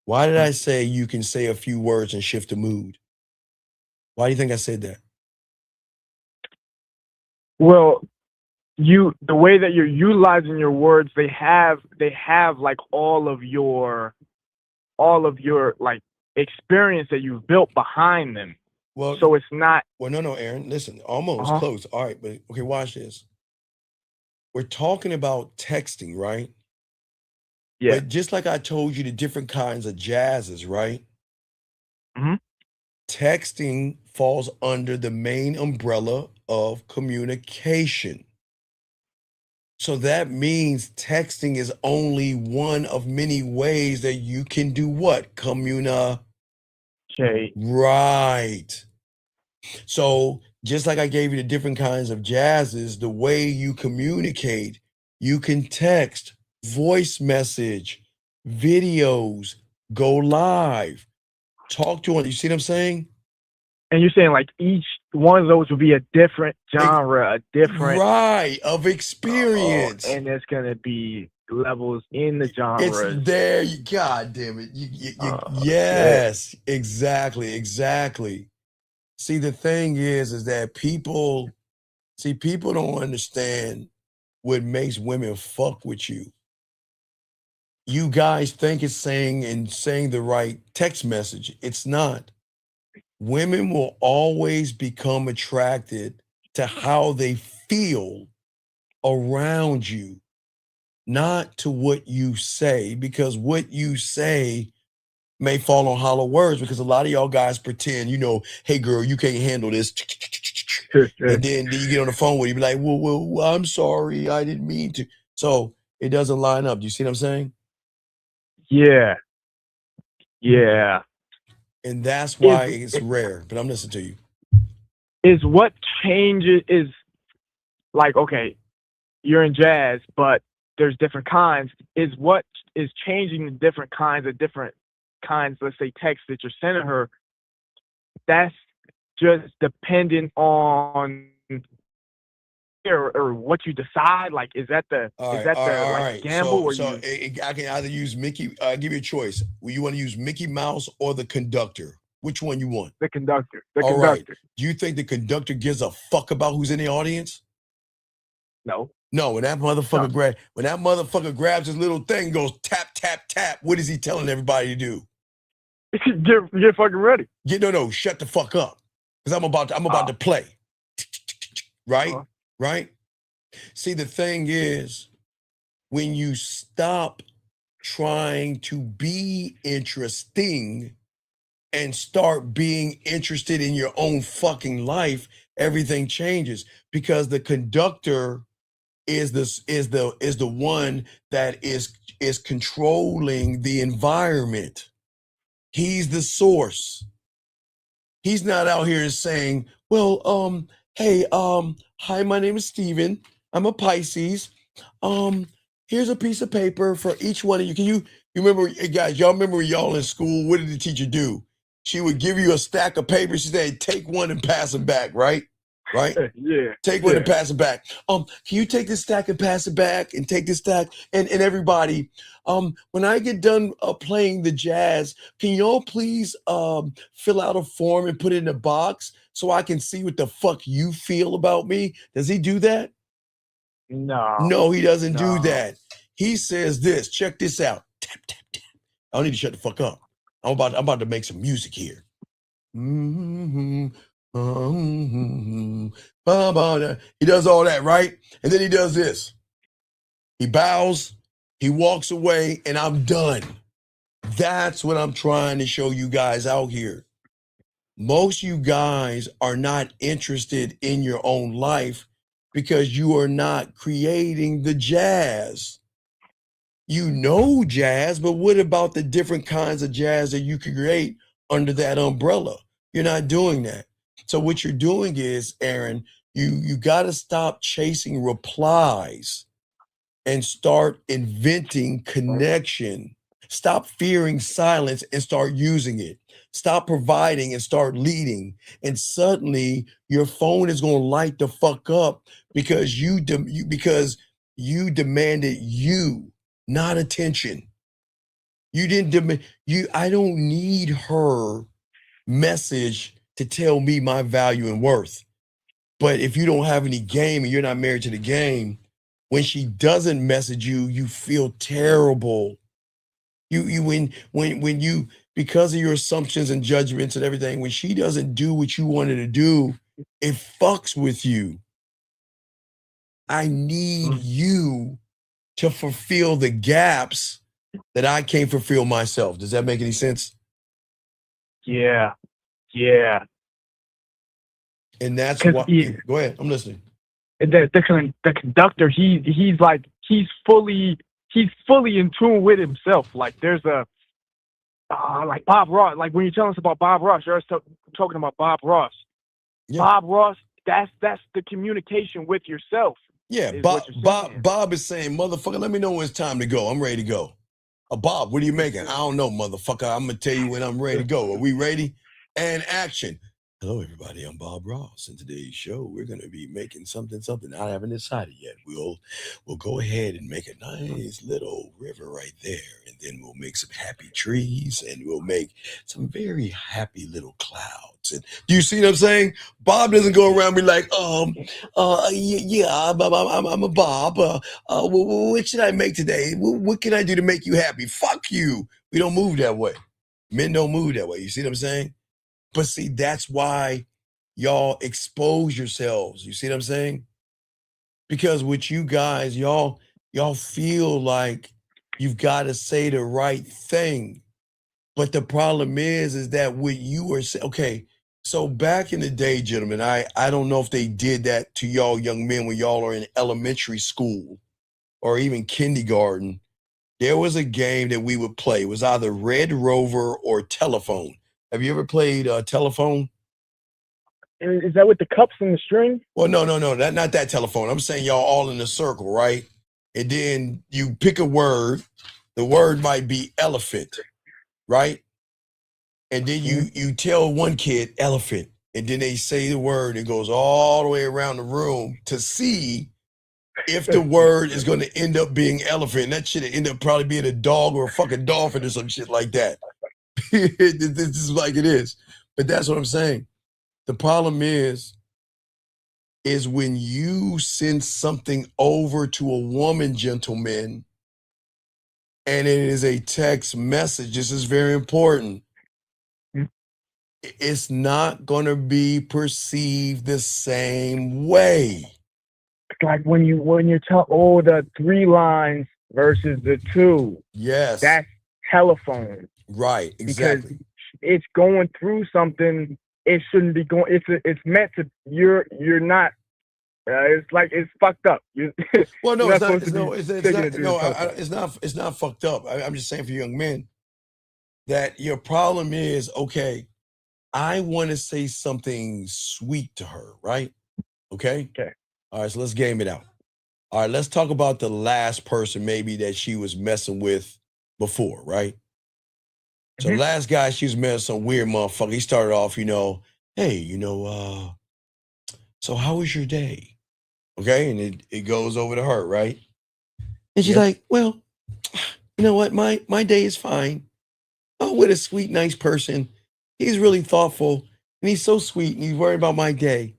Why did I say you can say a few words and shift the mood? Why do you think I said that? Well, the way that you're utilizing your words, they have like all of your like experience that you've built behind them. Well, so it's not. Well, no, Aaron. Listen, almost close. All right, but okay, watch this. We're talking about texting, right? Yeah. But just like I told you the different kinds of jazzes, right? Texting falls under the main umbrella of communication. So that means texting is only one of many ways that you can do what? Communicate. Right. So just like I gave you the different kinds of jazzes, the way you communicate, you can text, voice message, videos, go live. Talk to him. You see what I'm saying? And you're saying like each one of those would be a different genre, a different of experience, and there's gonna be levels in the genres. It's there. God damn it! Yes, shit. Exactly. See, the thing is that people don't understand what makes women fuck with you. You guys think it's saying the right text message. It's not. Women will always become attracted to how they feel around you, not to what you say, because what you say may fall on hollow words, because a lot of y'all guys pretend, hey girl, you can't handle this. And then you get on the phone with you, be like, well, I'm sorry, I didn't mean to. So it doesn't line up. Do you see what I'm saying? Yeah. And that's why it's rare, but I'm listening to you. Is what changes is like, okay, you're in jazz, but there's different kinds. Is what is changing the different kinds, let's say texts that you're sending her, that's just dependent on or what you decide? Like, is that the gamble? So I can either use Mickey. Give you a choice. You want to use Mickey Mouse or the conductor? Which one you want? The conductor. Right. Do you think the conductor gives a fuck about who's in the audience? No. When that motherfucker grabs his little thing, and goes tap tap tap. What is he telling everybody to do? Get fucking ready. No, shut the fuck up, because I'm about to play. Right. Right? See, the thing is, when you stop trying to be interesting and start being interested in your own fucking life, everything changes, because the conductor is the one that is controlling the environment. He's the source. He's not out here saying, well, hey, hi, my name is Steven. I'm a Pisces. Here's a piece of paper for each one of you. You remember, hey guys, y'all remember y'all in school, what did the teacher do? She would give you a stack of papers. She said, take one and pass them back, right? Right? Yeah. Take one and pass it back. Can you take this stack and pass it back, and take this stack? And everybody, when I get done playing the jazz, can y'all please fill out a form and put it in a box so I can see what the fuck you feel about me? Does he do that? No, he doesn't do that. He says this. Check this out. Tap, tap, tap. I don't need to shut the fuck up. I'm about to make some music here. He does all that, right? And then he does this. He bows, he walks away, and I'm done. That's what I'm trying to show you guys out here. Most of you guys are not interested in your own life because you are not creating the jazz. You know jazz, but what about the different kinds of jazz that you can create under that umbrella? You're not doing that. So what you're doing is, Aaron, you got to stop chasing replies and start inventing connection. Stop fearing silence and start using it. Stop providing and start leading. And suddenly your phone is going to light the fuck up because you demanded you, not attention. You didn't demand I don't need her message to tell me my value and worth. But if you don't have any game and you're not married to the game, when she doesn't message you, you feel terrible. When you, because of your assumptions and judgments and everything, when she doesn't do what you wanted to do, it fucks with you. I need you to fulfill the gaps that I can't fulfill myself. Does that make any sense? Yeah. And that's why. Go ahead, I'm listening. The conductor, he's fully in tune with himself. Like there's a like Bob Ross. Like when you're telling us about Bob Ross, you're talking about Bob Ross. Yeah. Bob Ross, that's the communication with yourself. Yeah, Bob is saying, motherfucker, let me know when it's time to go. I'm ready to go. Bob, what are you making? I don't know, motherfucker. I'm gonna tell you when I'm ready to go. Are we ready? And action. Hello, everybody. I'm Bob Ross. In today's show, we're gonna be making something. I haven't decided yet. We'll go ahead and make a nice little river right there, and then we'll make some happy trees, and we'll make some very happy little clouds. And do you see what I'm saying? Bob doesn't go around be like, I'm a Bob. What should I make today? What can I do to make you happy? Fuck you. We don't move that way. Men don't move that way. You see what I'm saying? But see, that's why y'all expose yourselves. You see what I'm saying? Because with you guys, y'all feel like you've got to say the right thing. But the problem is that what you are saying, okay, so back in the day, gentlemen, I don't know if they did that to y'all young men when y'all are in elementary school or even kindergarten. There was a game that we would play. It was either Red Rover or Telephone. Have you ever played Telephone? Is that with the cups and the string? Well, no, not that Telephone. I'm saying y'all all in a circle, right? And then you pick a word. The word might be elephant, right? And then you tell one kid elephant, and then they say the word. It goes all the way around the room to see if the word is going to end up being elephant. And that shit end up probably being a dog or a fucking dolphin or some shit like that. This is like it is. But that's what I'm saying. The problem is when you send something over to a woman, gentlemen, and it is a text message, this is very important. It's not going to be perceived the same way. It's like when you tell the 3 lines versus the 2. Yes. That's telephone. Right, exactly. Because it's going through something it shouldn't be going. It's meant to. You're not. It's like it's fucked up. Well, no, it's not fucked up. I'm just saying for young men that your problem is, okay, I want to say something sweet to her, right? Okay. All right, so let's game it out. All right, let's talk about the last person maybe that she was messing with before, right? So last guy she was messing some weird motherfucker. He started off, hey, so how was your day? Okay, and it goes over to her, right? And she's like, well, you know what? My day is fine. Oh, what a sweet, nice person. He's really thoughtful, and he's so sweet, and he's worried about my day.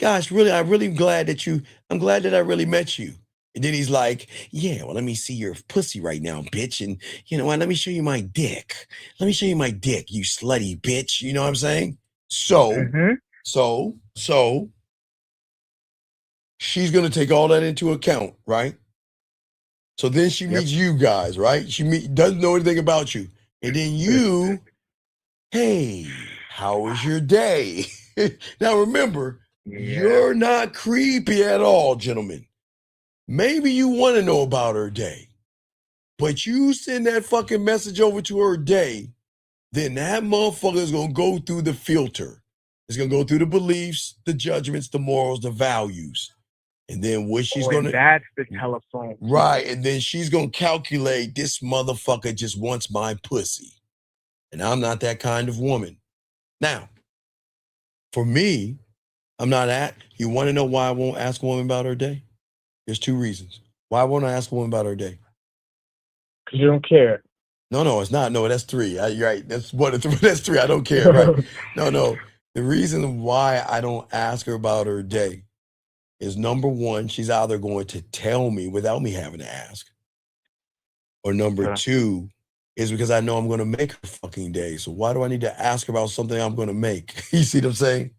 Gosh, really, I'm glad that I really met you. And then he's like, yeah, well, let me see your pussy right now, bitch. And you know what? Let me show you my dick. Let me show you my dick, you slutty bitch. You know what I'm saying? So she's going to take all that into account, right? So then she meets you guys, right? She doesn't know anything about you. And then you, hey, how was your day? Now remember, you're not creepy at all, gentlemen. Maybe you want to know about her day, but you send that fucking message over to her day, then that motherfucker is going to go through the filter. It's going to go through the beliefs, the judgments, the morals, the values. And then what she's going to... That's the telephone. Right. And then she's going to calculate, this motherfucker just wants my pussy. And I'm not that kind of woman. Now, for me, I'm not you want to know why I won't ask a woman about her day? There's 2 reasons. Why won't I ask a woman about her day? Because you don't care. No, it's not. No, that's 3. You're right. That's 1 of 3. That's 3. I don't care. Right? No. The reason why I don't ask her about her day is, number 1, she's either going to tell me without me having to ask, or number 2 is because I know I'm going to make her fucking day. So why do I need to ask her about something I'm going to make? You see what I'm saying?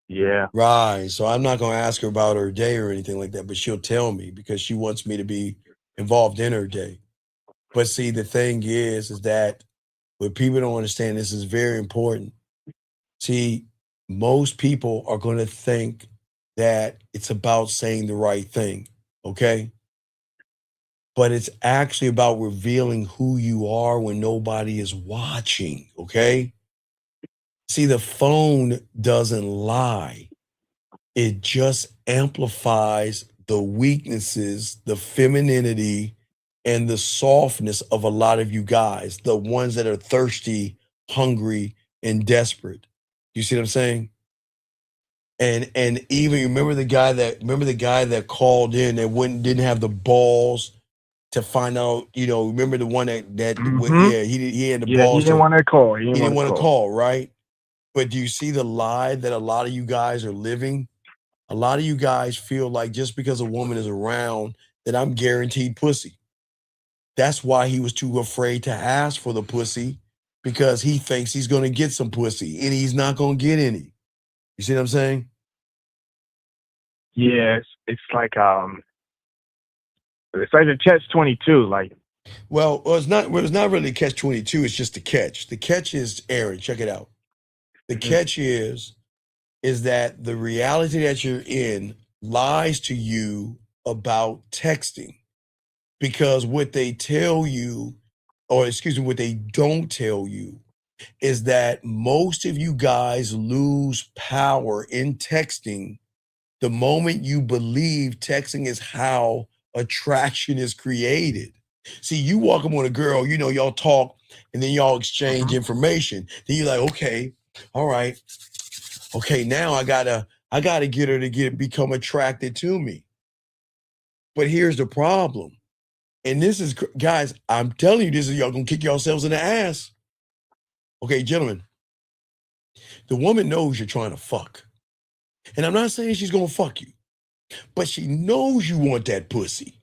Yeah. Right. So I'm not going to ask her about her day or anything like that, but she'll tell me because she wants me to be involved in her day. But see, the thing is that what people don't understand, this is very important. See, most people are going to think that it's about saying the right thing, okay? But it's actually about revealing who you are when nobody is watching, okay? See, the phone doesn't lie. It just amplifies the weaknesses, the femininity, and the softness of a lot of you guys, the ones that are thirsty, hungry, and desperate. You see what I'm saying? And even remember the guy that called in that didn't have the balls to find out, remember the one that he had the Yeah, he balls didn't want to call. he didn't want to call, right? But do you see the lie that a lot of you guys are living? A lot of you guys feel like just because a woman is around that I'm guaranteed pussy. That's why he was too afraid to ask for the pussy, because he thinks he's going to get some pussy and he's not going to get any. You see what I'm saying? Yeah, it's like a catch-22. Like, well, it's not really catch-22. It's just the catch. The catch is, Aaron, check it out. The catch is that the reality that you're in lies to you about texting, because what they tell you, or excuse me, what they don't tell you is that most of you guys lose power in texting the moment you believe texting is how attraction is created. See, you walk up on a girl, y'all talk and then y'all exchange information. Then you're like, okay, all right. Okay, now I gotta get her to become attracted to me. But here's the problem. And this is, guys, I'm telling you, this is, y'all gonna kick yourselves in the ass. Okay, gentlemen, the woman knows you're trying to fuck. And I'm not saying she's gonna fuck you, but she knows you want that pussy.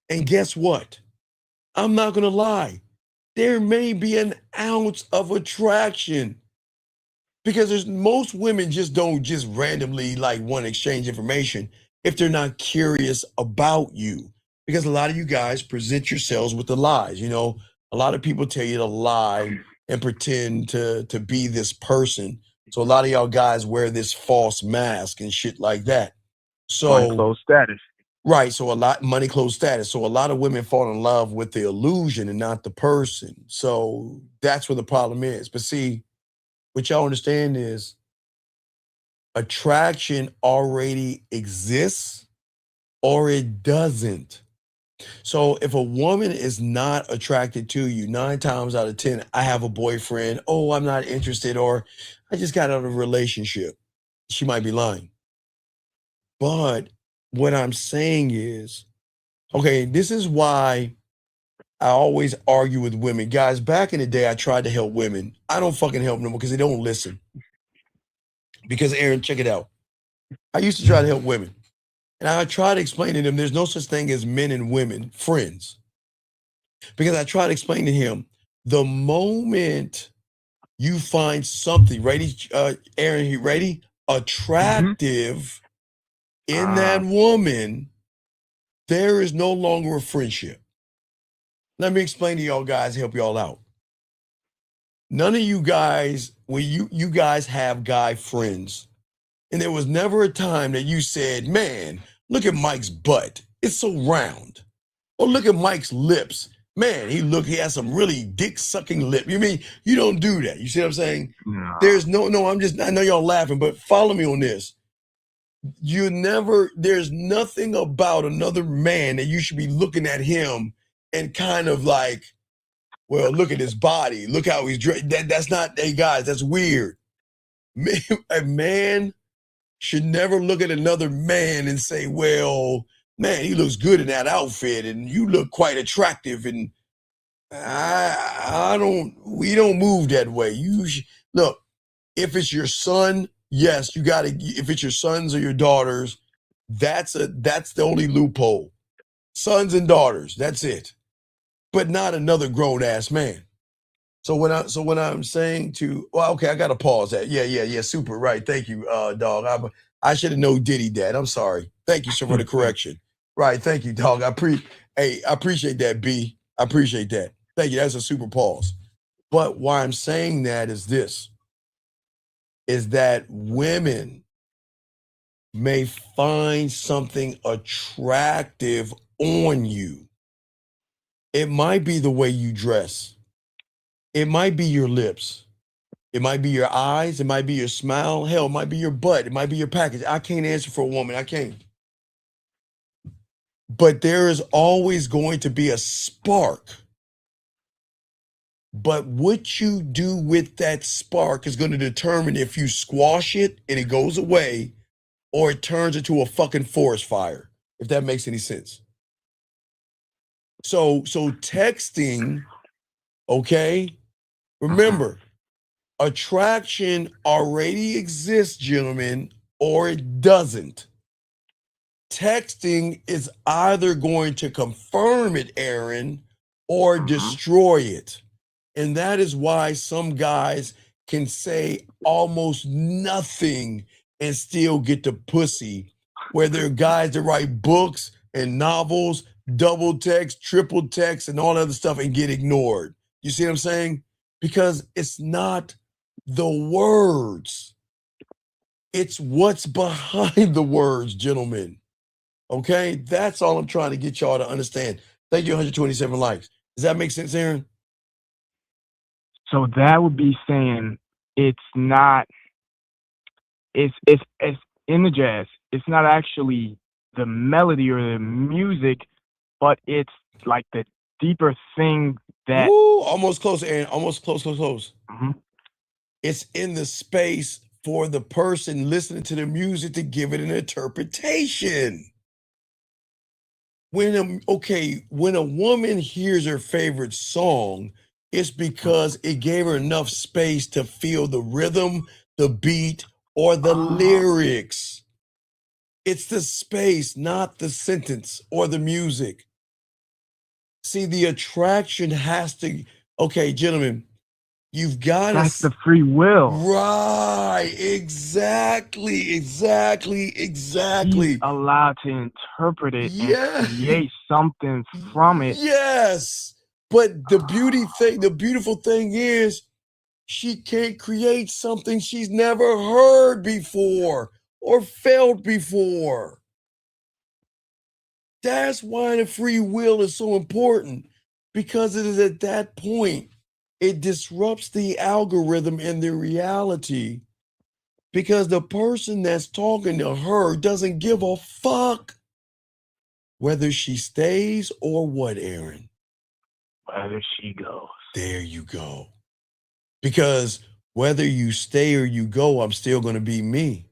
And guess what? I'm not gonna lie. There may be an ounce of attraction, because most women don't randomly like want to exchange information if they're not curious about you. Because a lot of you guys present yourselves with the lies. A lot of people tell you to lie and pretend to be this person. So a lot of y'all guys wear this false mask and shit like that. So money, clothes, status. Right. So money, clothes, status. So a lot of women fall in love with the illusion and not the person. So that's where the problem is. But see, what y'all understand is attraction already exists or it doesn't. So if a woman is not attracted to you, 9 times out of 10, I have a boyfriend, oh, I'm not interested, or I just got out of a relationship, she might be lying. But what I'm saying is, okay, this is why I always argue with women. Guys, back in the day, I tried to help women. I don't fucking help them because they don't listen. Because, Aaron, check it out. I used to try to help women. And I tried to explain to them there's no such thing as men and women friends. Because I tried to explain to him, the moment you find something, ready, Aaron, you ready? Attractive in that woman, there is no longer a friendship. Let me explain to y'all guys, help y'all out. None of you guys, when you guys have guy friends, and there was never a time that you said, man, look at Mike's butt. It's so round. Or look at Mike's lips. Man, he has some really dick-sucking lip. You mean, you don't do that. You see what I'm saying? No. There's I know y'all laughing, but follow me on this. There's nothing about another man that you should be looking at him and kind of like, well, look at his body. Look how he's dressed. That's not, hey guys, that's weird. A man should never look at another man and say, well, man, he looks good in that outfit and you look quite attractive. And we don't move that way. Look, if it's your son, yes, if it's your sons or your daughters, that's the only loophole. Sons and daughters, that's it. But not another grown ass man. So when I'm saying okay, I gotta pause that. Yeah, super right. Thank you, dog. I should have known Diddy Dad. I'm sorry. Thank you, sir, for the correction. Right, thank you, dog. I appreciate that, B. I appreciate that. Thank you. That's a super pause. But why I'm saying that is this: is that women may find something attractive on you. It might be the way you dress. It might be your lips. It might be your eyes. It might be your smile. Hell, it might be your butt. It might be your package. I can't answer for a woman. I can't. but there is always going to be a spark. But what you do with that spark is going to determine if you squash it and it goes away, or it turns into a fucking forest fire, if that makes any sense. So texting, okay? Remember, attraction already exists, gentlemen, or it doesn't. Texting is either going to confirm it, Aaron, or destroy it. And that is why some guys can say almost nothing and still get the pussy, where there are guys that write books and novels, double text, triple text, and all that other stuff and get ignored. You see what I'm saying? Because it's not the words. It's what's behind the words, gentlemen. Okay? That's all I'm trying to get y'all to understand. Thank you, 127 likes. Does that make sense, Aaron? So that would be saying it's not, it's in the jazz, it's not actually the melody or the music, but it's like the deeper thing that. Woo, almost close, Aaron. Almost close. Mm-hmm. It's in the space for the person listening to the music to give it an interpretation. When a woman hears her favorite song, it's because it gave her enough space to feel the rhythm, the beat, or the lyrics. It's the space, not the sentence or the music. See, the attraction has to, okay, gentlemen, you've got to. That's the free will. Right, exactly. He's allowed to interpret it and create something from it. Yes. But the beautiful thing is, she can't create something she's never heard before or felt before. That's why the free will is so important, because it is at that point, it disrupts the algorithm and the reality, because the person that's talking to her doesn't give a fuck whether she stays or what, Aaron. Whether she goes. There you go. Because whether you stay or you go, I'm still going to be me.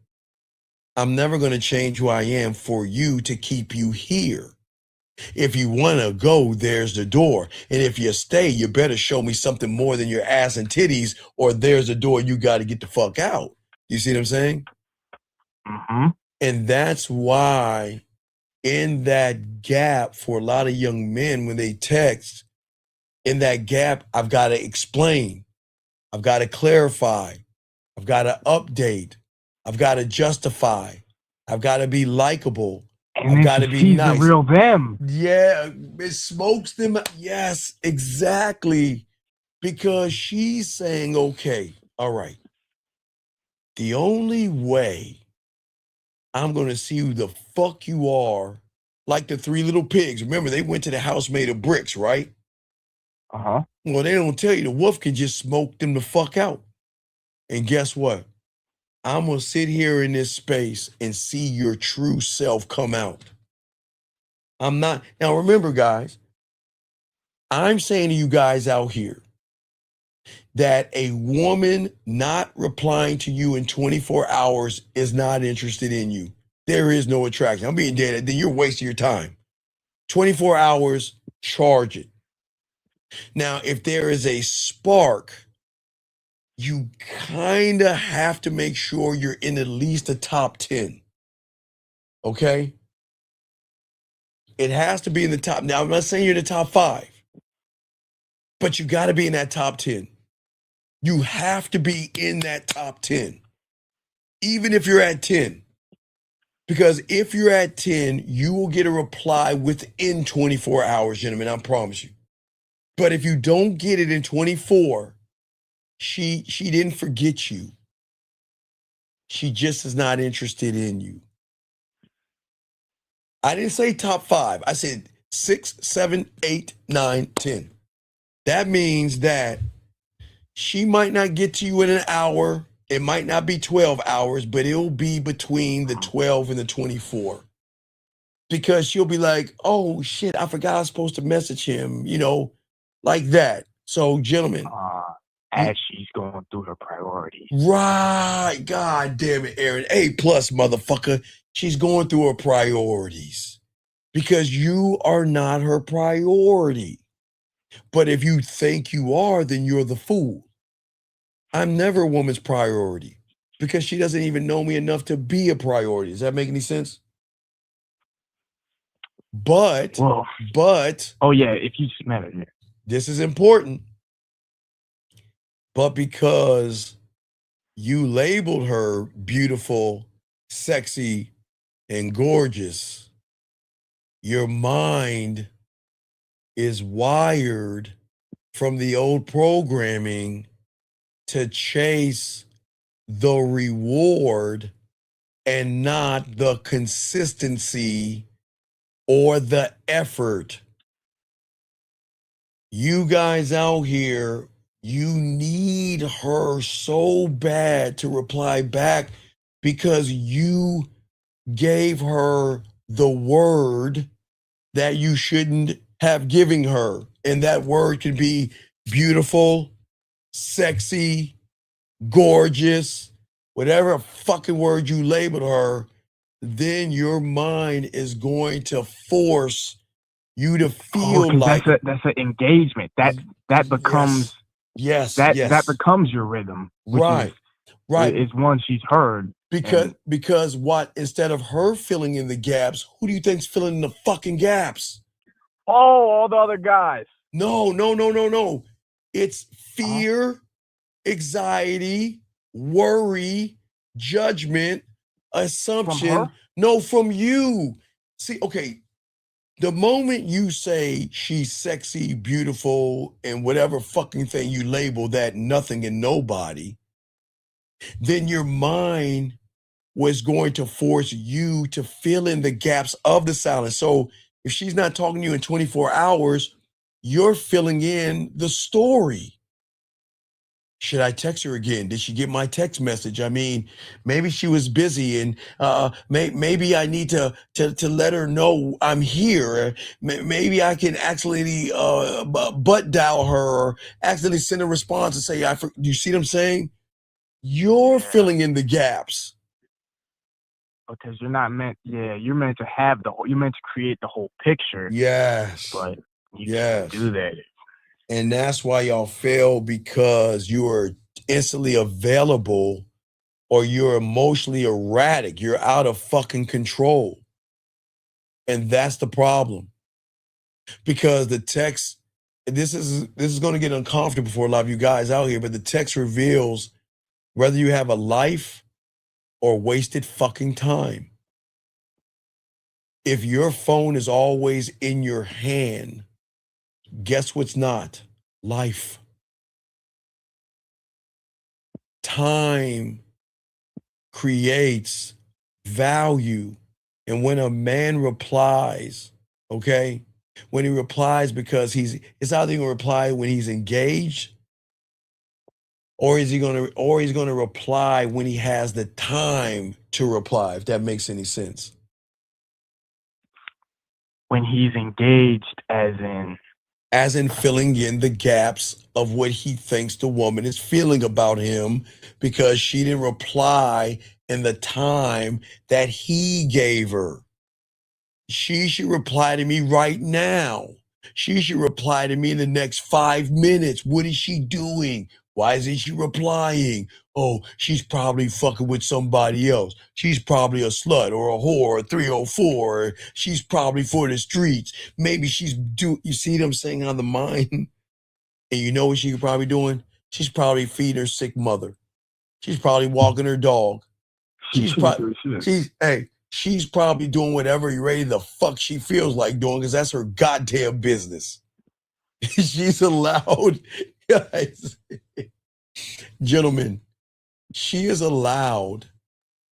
I'm never going to change who I am for you to keep you here. If you want to go, there's the door. And if you stay, you better show me something more than your ass and titties, or there's the door. You got to get the fuck out. You see what I'm saying? Mm-hmm. And that's why in that gap for a lot of young men, when they text, in that gap, I've got to explain. I've got to clarify. I've got to update. I've got to justify. I've got to be likable. And I've got to be nice. The real them. Yeah, it smokes them. Yes, exactly. Because she's saying, okay, all right. The only way I'm going to see who the fuck you are, like the three little pigs. Remember, they went to the house made of bricks, right? Uh-huh. Well, they don't tell you the wolf can just smoke them the fuck out. And guess what? I'm going to sit here in this space and see your true self come out. I'm not. Now, remember, guys, I'm saying to you guys out here that a woman not replying to you in 24 hours is not interested in you. There is no attraction. I'm being dead. Then you're wasting your time. 24 hours, charge it. Now, if there is a spark, you kind of have to make sure you're in at least the top 10. Okay? It has to be in the top. Now, I'm not saying you're in the top 5, but you got to be in that top 10. You have to be in that top 10, even if you're at 10. Because if you're at 10, you will get a reply within 24 hours, gentlemen, I promise you. But if you don't get it in 24, she didn't forget you. She just is not interested in you. I didn't say top 5. I said 6, 7, 8, 9, 10. That means that she might not get to you in an hour. It might not be 12 hours, but it'll be between the 12 and the 24. Because she'll be like, oh shit, I forgot I was supposed to message him, like that. So, gentlemen. As she's going through her priorities. Right. God damn it, Aaron. A+, motherfucker. She's going through her priorities because you are not her priority. But if you think you are, then you're the fool. I'm never a woman's priority because she doesn't even know me enough to be a priority. Does that make any sense? But, oh yeah, if you just met her, yeah. This is important. But because you labeled her beautiful, sexy, and gorgeous, your mind is wired from the old programming to chase the reward and not the consistency or the effort. You guys out here, you need her so bad to reply back because you gave her the word that you shouldn't have given her. And that word could be beautiful, sexy, gorgeous, whatever fucking word you labeled her. Then your mind is going to force you to feel like that's an engagement. That becomes that becomes your rhythm. Right. It's one she's heard. Because what, instead of her filling in the gaps, who do you think's filling in the fucking gaps? Oh, all the other guys. No. It's fear, anxiety, worry, judgment, assumption. From you. See, okay, the moment you say she's sexy, beautiful, and whatever fucking thing you label that nothing and nobody, then your mind was going to force you to fill in the gaps of the silence. So if she's not talking to you in 24 hours, you're filling in the story. Should I text her again? Did she get my text message? I mean, maybe she was busy, and maybe I need to let her know I'm here. Maybe I can accidentally butt dial her or accidentally send a response and say, do you see what I'm saying? You're filling in the gaps. Because you're meant to create the whole picture. Yes. But you can't do that. And that's why y'all fail, because you are instantly available or you're emotionally erratic. You're out of fucking control. And that's the problem. Because the text, this is going to get uncomfortable for a lot of you guys out here, but the text reveals whether you have a life or wasted fucking time. If your phone is always in your hand, guess what's not? Life. Time creates value. And when a man replies, okay, when he replies because it's either going to reply when he's engaged, or he's going to reply when he has the time to reply, if that makes any sense. When he's engaged, as in filling in the gaps of what he thinks the woman is feeling about him because she didn't reply in the time that he gave her. She should reply to me right now. She should reply to me in the next 5 minutes. What is she doing? Why isn't she replying? Oh, she's probably fucking with somebody else. She's probably a slut or a whore or 304. Or she's probably for the streets. Maybe you see what I'm saying on the mind? And you know what she's probably doing? She's probably feeding her sick mother. She's probably walking her dog. She's probably doing whatever the fuck she feels like doing, because that's her goddamn business. She's allowed, guys, gentlemen, she is allowed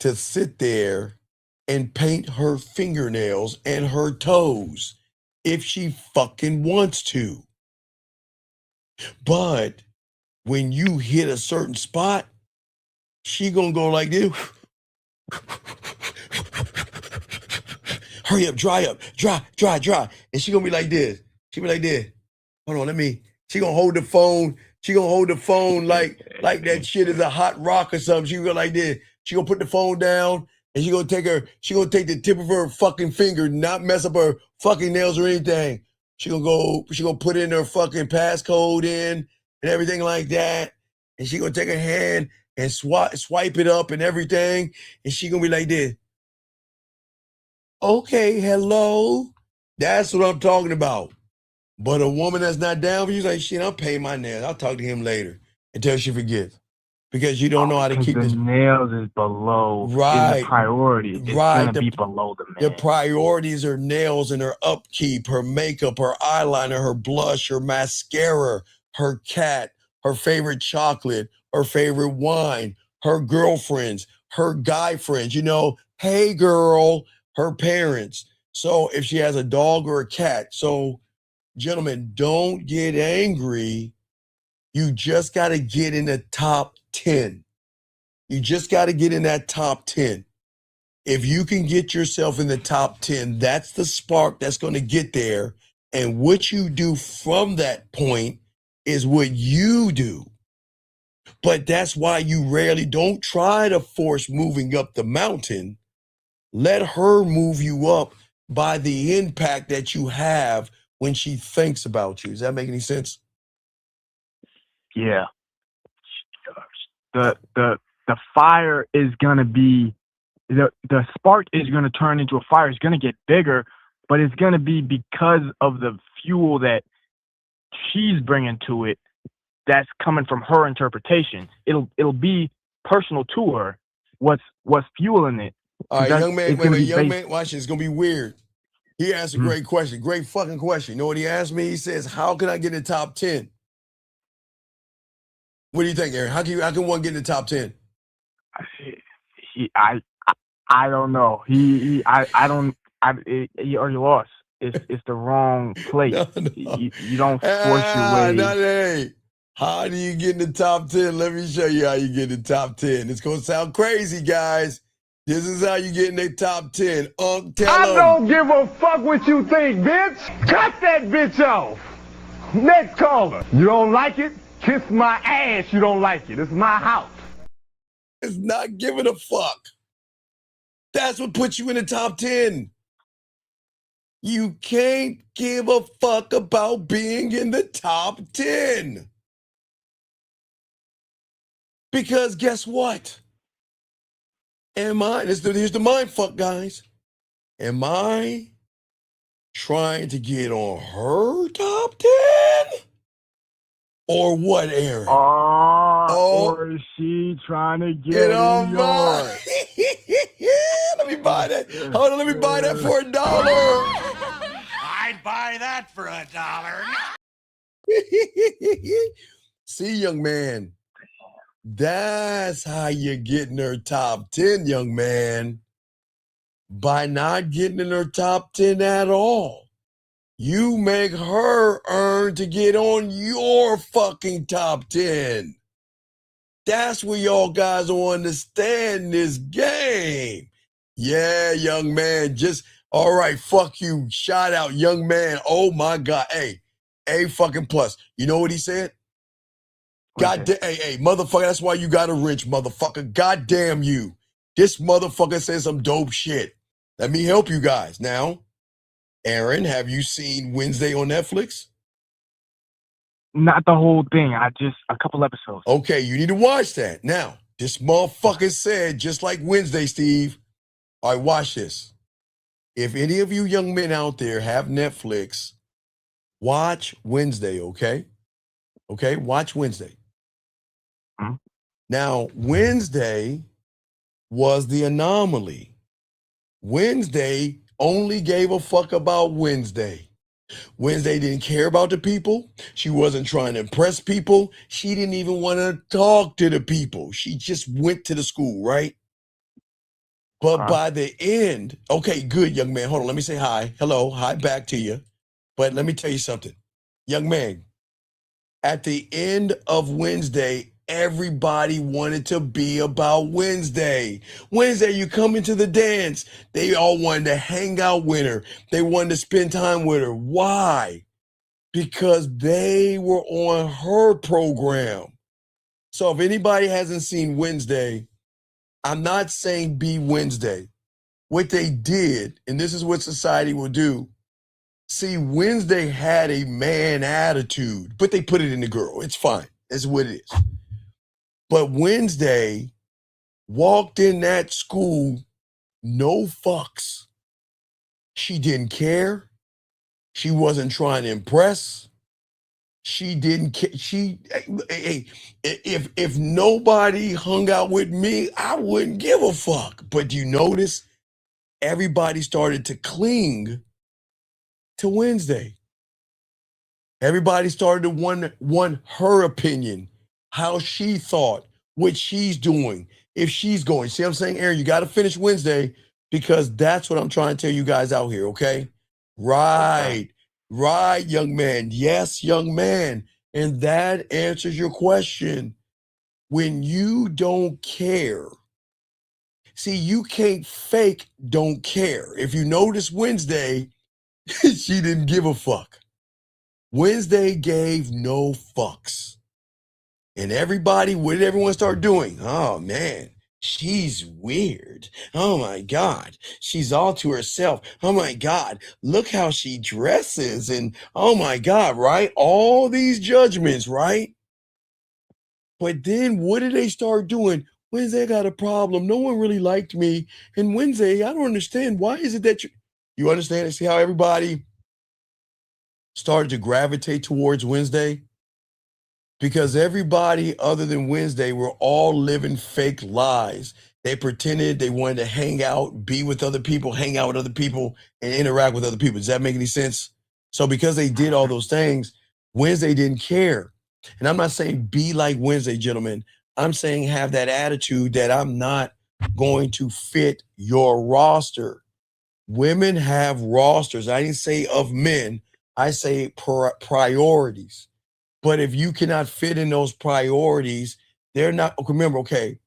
to sit there and paint her fingernails and her toes if she fucking wants to. But when you hit a certain spot, she gonna go like this. hurry up, dry. And she gonna be like this. She be like this. Hold on, she gonna hold the phone. She gonna hold the phone like that shit is a hot rock or something. She gonna go like this. She gonna put the phone down and she gonna take the tip of her fucking finger, not mess up her fucking nails or anything. She gonna put in her fucking passcode in and everything like that. And she gonna take her hand and swipe it up and everything. And she gonna be like this. Okay, hello. That's what I'm talking about. But a woman that's not down for you, like, shit, I'm paying my nails. I'll talk to him later until she forgets. Because you don't know how to keep the nails is below in the priority. It's gonna be below the man. The priorities are nails and her upkeep, her makeup, her eyeliner, her blush, her mascara, her cat, her favorite chocolate, her favorite wine, her girlfriends, her guy friends, hey girl, her parents. So if she has a dog or a cat, gentlemen, don't get angry. You just got to get in the top 10. You just got to get in that top 10. If you can get yourself in the top 10, that's the spark that's going to get there. And what you do from that point is what you do. But that's why you rarely don't try to force moving up the mountain. Let her move you up by the impact that you have when she thinks about you. Does that make any sense? Yeah. The fire is gonna be the spark is gonna turn into a fire. It's gonna get bigger, but it's gonna be because of the fuel that she's bringing to it. That's coming from her interpretation. It'll be personal to her. What's fueling it? All right, young man, watch this. It's gonna be weird. He asked a great question. Great fucking question. You know what he asked me? He says, how can I get in the top 10? What do you think, Aaron? How can one get in the top 10? I don't know. You already lost. It's the wrong place. No. You don't force your way. How do you get in the top 10? Let me show you how you get in the top 10. It's gonna sound crazy, guys. This is how you get in the top 10. I don't give a fuck what you think, bitch. Cut that bitch off. Next caller. You don't like it? Kiss my ass. You don't like it. It's my house. It's not giving a fuck. That's what puts you in the top 10. You can't give a fuck about being in the top 10. Because guess what? Here's the mind fuck, guys. Am I trying to get on her top 10? Or what, Aaron? Or is she trying to get on yours? Let me buy that. Hold on, let me buy that for $1. I'd buy that for $1. See, young man, that's how you get in her top 10, young man. By not getting in her top 10 at all. You make her earn to get on your fucking top 10. That's where y'all guys will understand this game. Yeah, young man. All right, fuck you. Shout out, young man. Oh my God. Hey, A fucking plus. You know what he said? God damn, hey, motherfucker, that's why you got a wrench, motherfucker. God damn you. This motherfucker said some dope shit. Let me help you guys. Now, Aaron, have you seen Wednesday on Netflix? Not the whole thing. A couple episodes. Okay, you need to watch that. Now, this motherfucker said, just like Wednesday, Steve. All right, watch this. If any of you young men out there have Netflix, watch Wednesday, okay? Okay, watch Wednesday. Now, Wednesday was the anomaly. Wednesday only gave a fuck about Wednesday. Wednesday didn't care about the people. She wasn't trying to impress people. She didn't even want to talk to the people. She just went to the school, right? But by the end, okay, good, young man. Hold on, let me say hi. Hello, hi back to you. But let me tell you something. Young man, at the end of Wednesday, everybody wanted to be about Wednesday. Wednesday, you come into the dance. They all wanted to hang out with her. They wanted to spend time with her. Why? Because they were on her program. So if anybody hasn't seen Wednesday, I'm not saying be Wednesday. What they did, and this is what society will do. See, Wednesday had a man attitude, but they put it in the girl. It's fine. That's what it is. But Wednesday walked in that school, no fucks. She didn't care. She wasn't trying to impress. She didn't care. Hey, if nobody hung out with me, I wouldn't give a fuck. But you notice everybody started to cling to Wednesday. Everybody started to want her opinion, how she thought, what she's doing, if she's going. See what I'm saying, Aaron? You got to finish Wednesday because that's what I'm trying to tell you guys out here, okay? Right, young man. Yes, young man. And that answers your question. When you don't care, see, you can't fake don't care. If you notice Wednesday, she didn't give a fuck. Wednesday gave no fucks. And everybody, what did everyone start doing? Oh man, she's weird. Oh my God, she's all to herself. Oh my God, look how she dresses. And oh my God, right? All these judgments, right? But then what did they start doing? Wednesday got a problem. No one really liked me. And Wednesday, I don't understand. Why is it that you understand? See how everybody started to gravitate towards Wednesday? Because everybody other than Wednesday were all living fake lies. They pretended they wanted to hang out, be with other people, hang out with other people, and interact with other people. Does that make any sense? So because they did all those things, Wednesday didn't care. And I'm not saying be like Wednesday, gentlemen. I'm saying have that attitude that I'm not going to fit your roster. Women have rosters. I didn't say of men. I say priorities. But if you cannot fit in those priorities, they're not, remember, okay,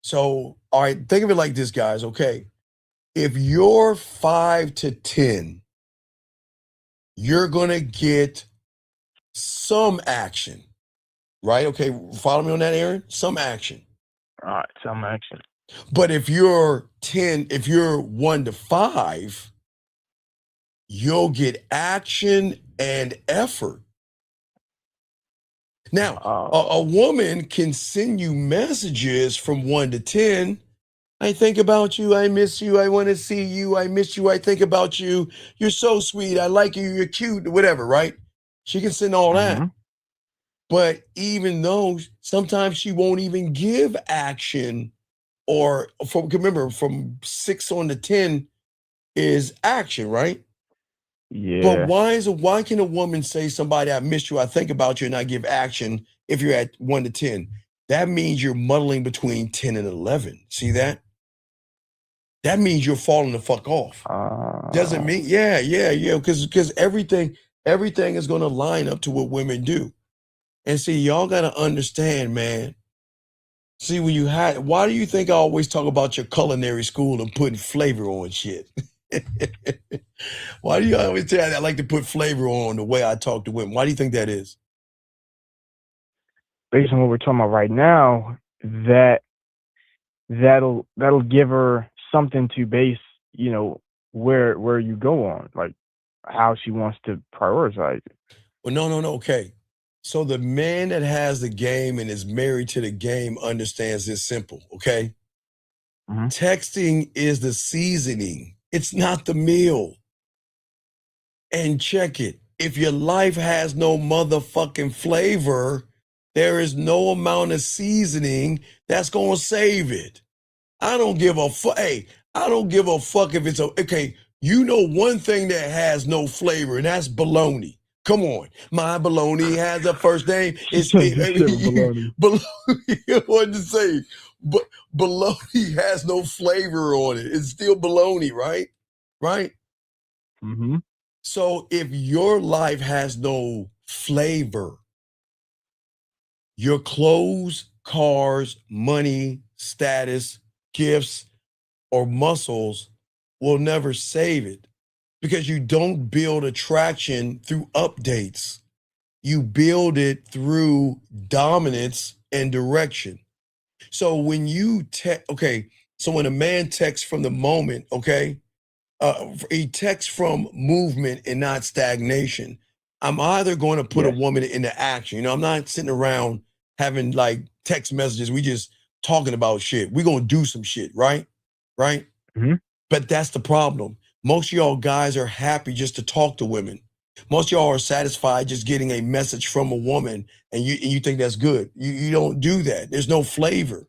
so, all right, think of it like this, guys, okay? If you're 5 to 10, you're going to get some action, right? Okay, follow me on that, Aaron? Some action. All right, some action. But if you're 10, if you're 1 to 5, you'll get action and effort. Now, a woman can send you messages from 1 to 10. I think about you. I miss you. I want to see you. I miss you. I think about you. You're so sweet. I like you. You're cute. Whatever, right? She can send all that. But even though sometimes she won't even give action or remember from 6 on to 10 is action, right? Yeah. But why can a woman say somebody, I miss you, I think about you, and not give action if you're at 1 to 10? That means you're muddling between 10 and 11. See that? That means you're falling the fuck off. Doesn't mean, yeah, because everything is going to line up to what women do. And see, y'all got to understand, man. See, why do you think I always talk about your culinary school and putting flavor on shit? Why do you always say I like to put flavor on the way I talk to women? Why do you think that is? Based on what we're talking about right now, that'll give her something to base, where you go on, like how she wants to prioritize it. Well, no. Okay. So the man that has the game and is married to the game understands this simple, okay? Texting is the seasoning. It's not the meal. And check it. If your life has no motherfucking flavor, there is no amount of seasoning that's going to save it. I don't give a fuck. Hey, I don't give a fuck if it's okay. You know one thing that has no flavor, and that's bologna. Come on. My bologna has a first name. It's bologna. What to say? But bologna has no flavor on it. It's still bologna, right? Right? Mm-hmm. So if your life has no flavor, your clothes cars, money, status, gifts, or muscles will never save it, because you don't build attraction through updates. You build it through dominance and direction. So when you so when a man texts from the moment, he texts from movement and not stagnation. I'm either going to put a woman into action. You know, I'm not sitting around having like text messages. We just talking about shit. We're going to do some shit, right? Right? Mm-hmm. But that's the problem. Most of y'all guys are happy just to talk to women. Most of y'all are satisfied just getting a message from a woman, and you think that's good. You don't do that. There's no flavor.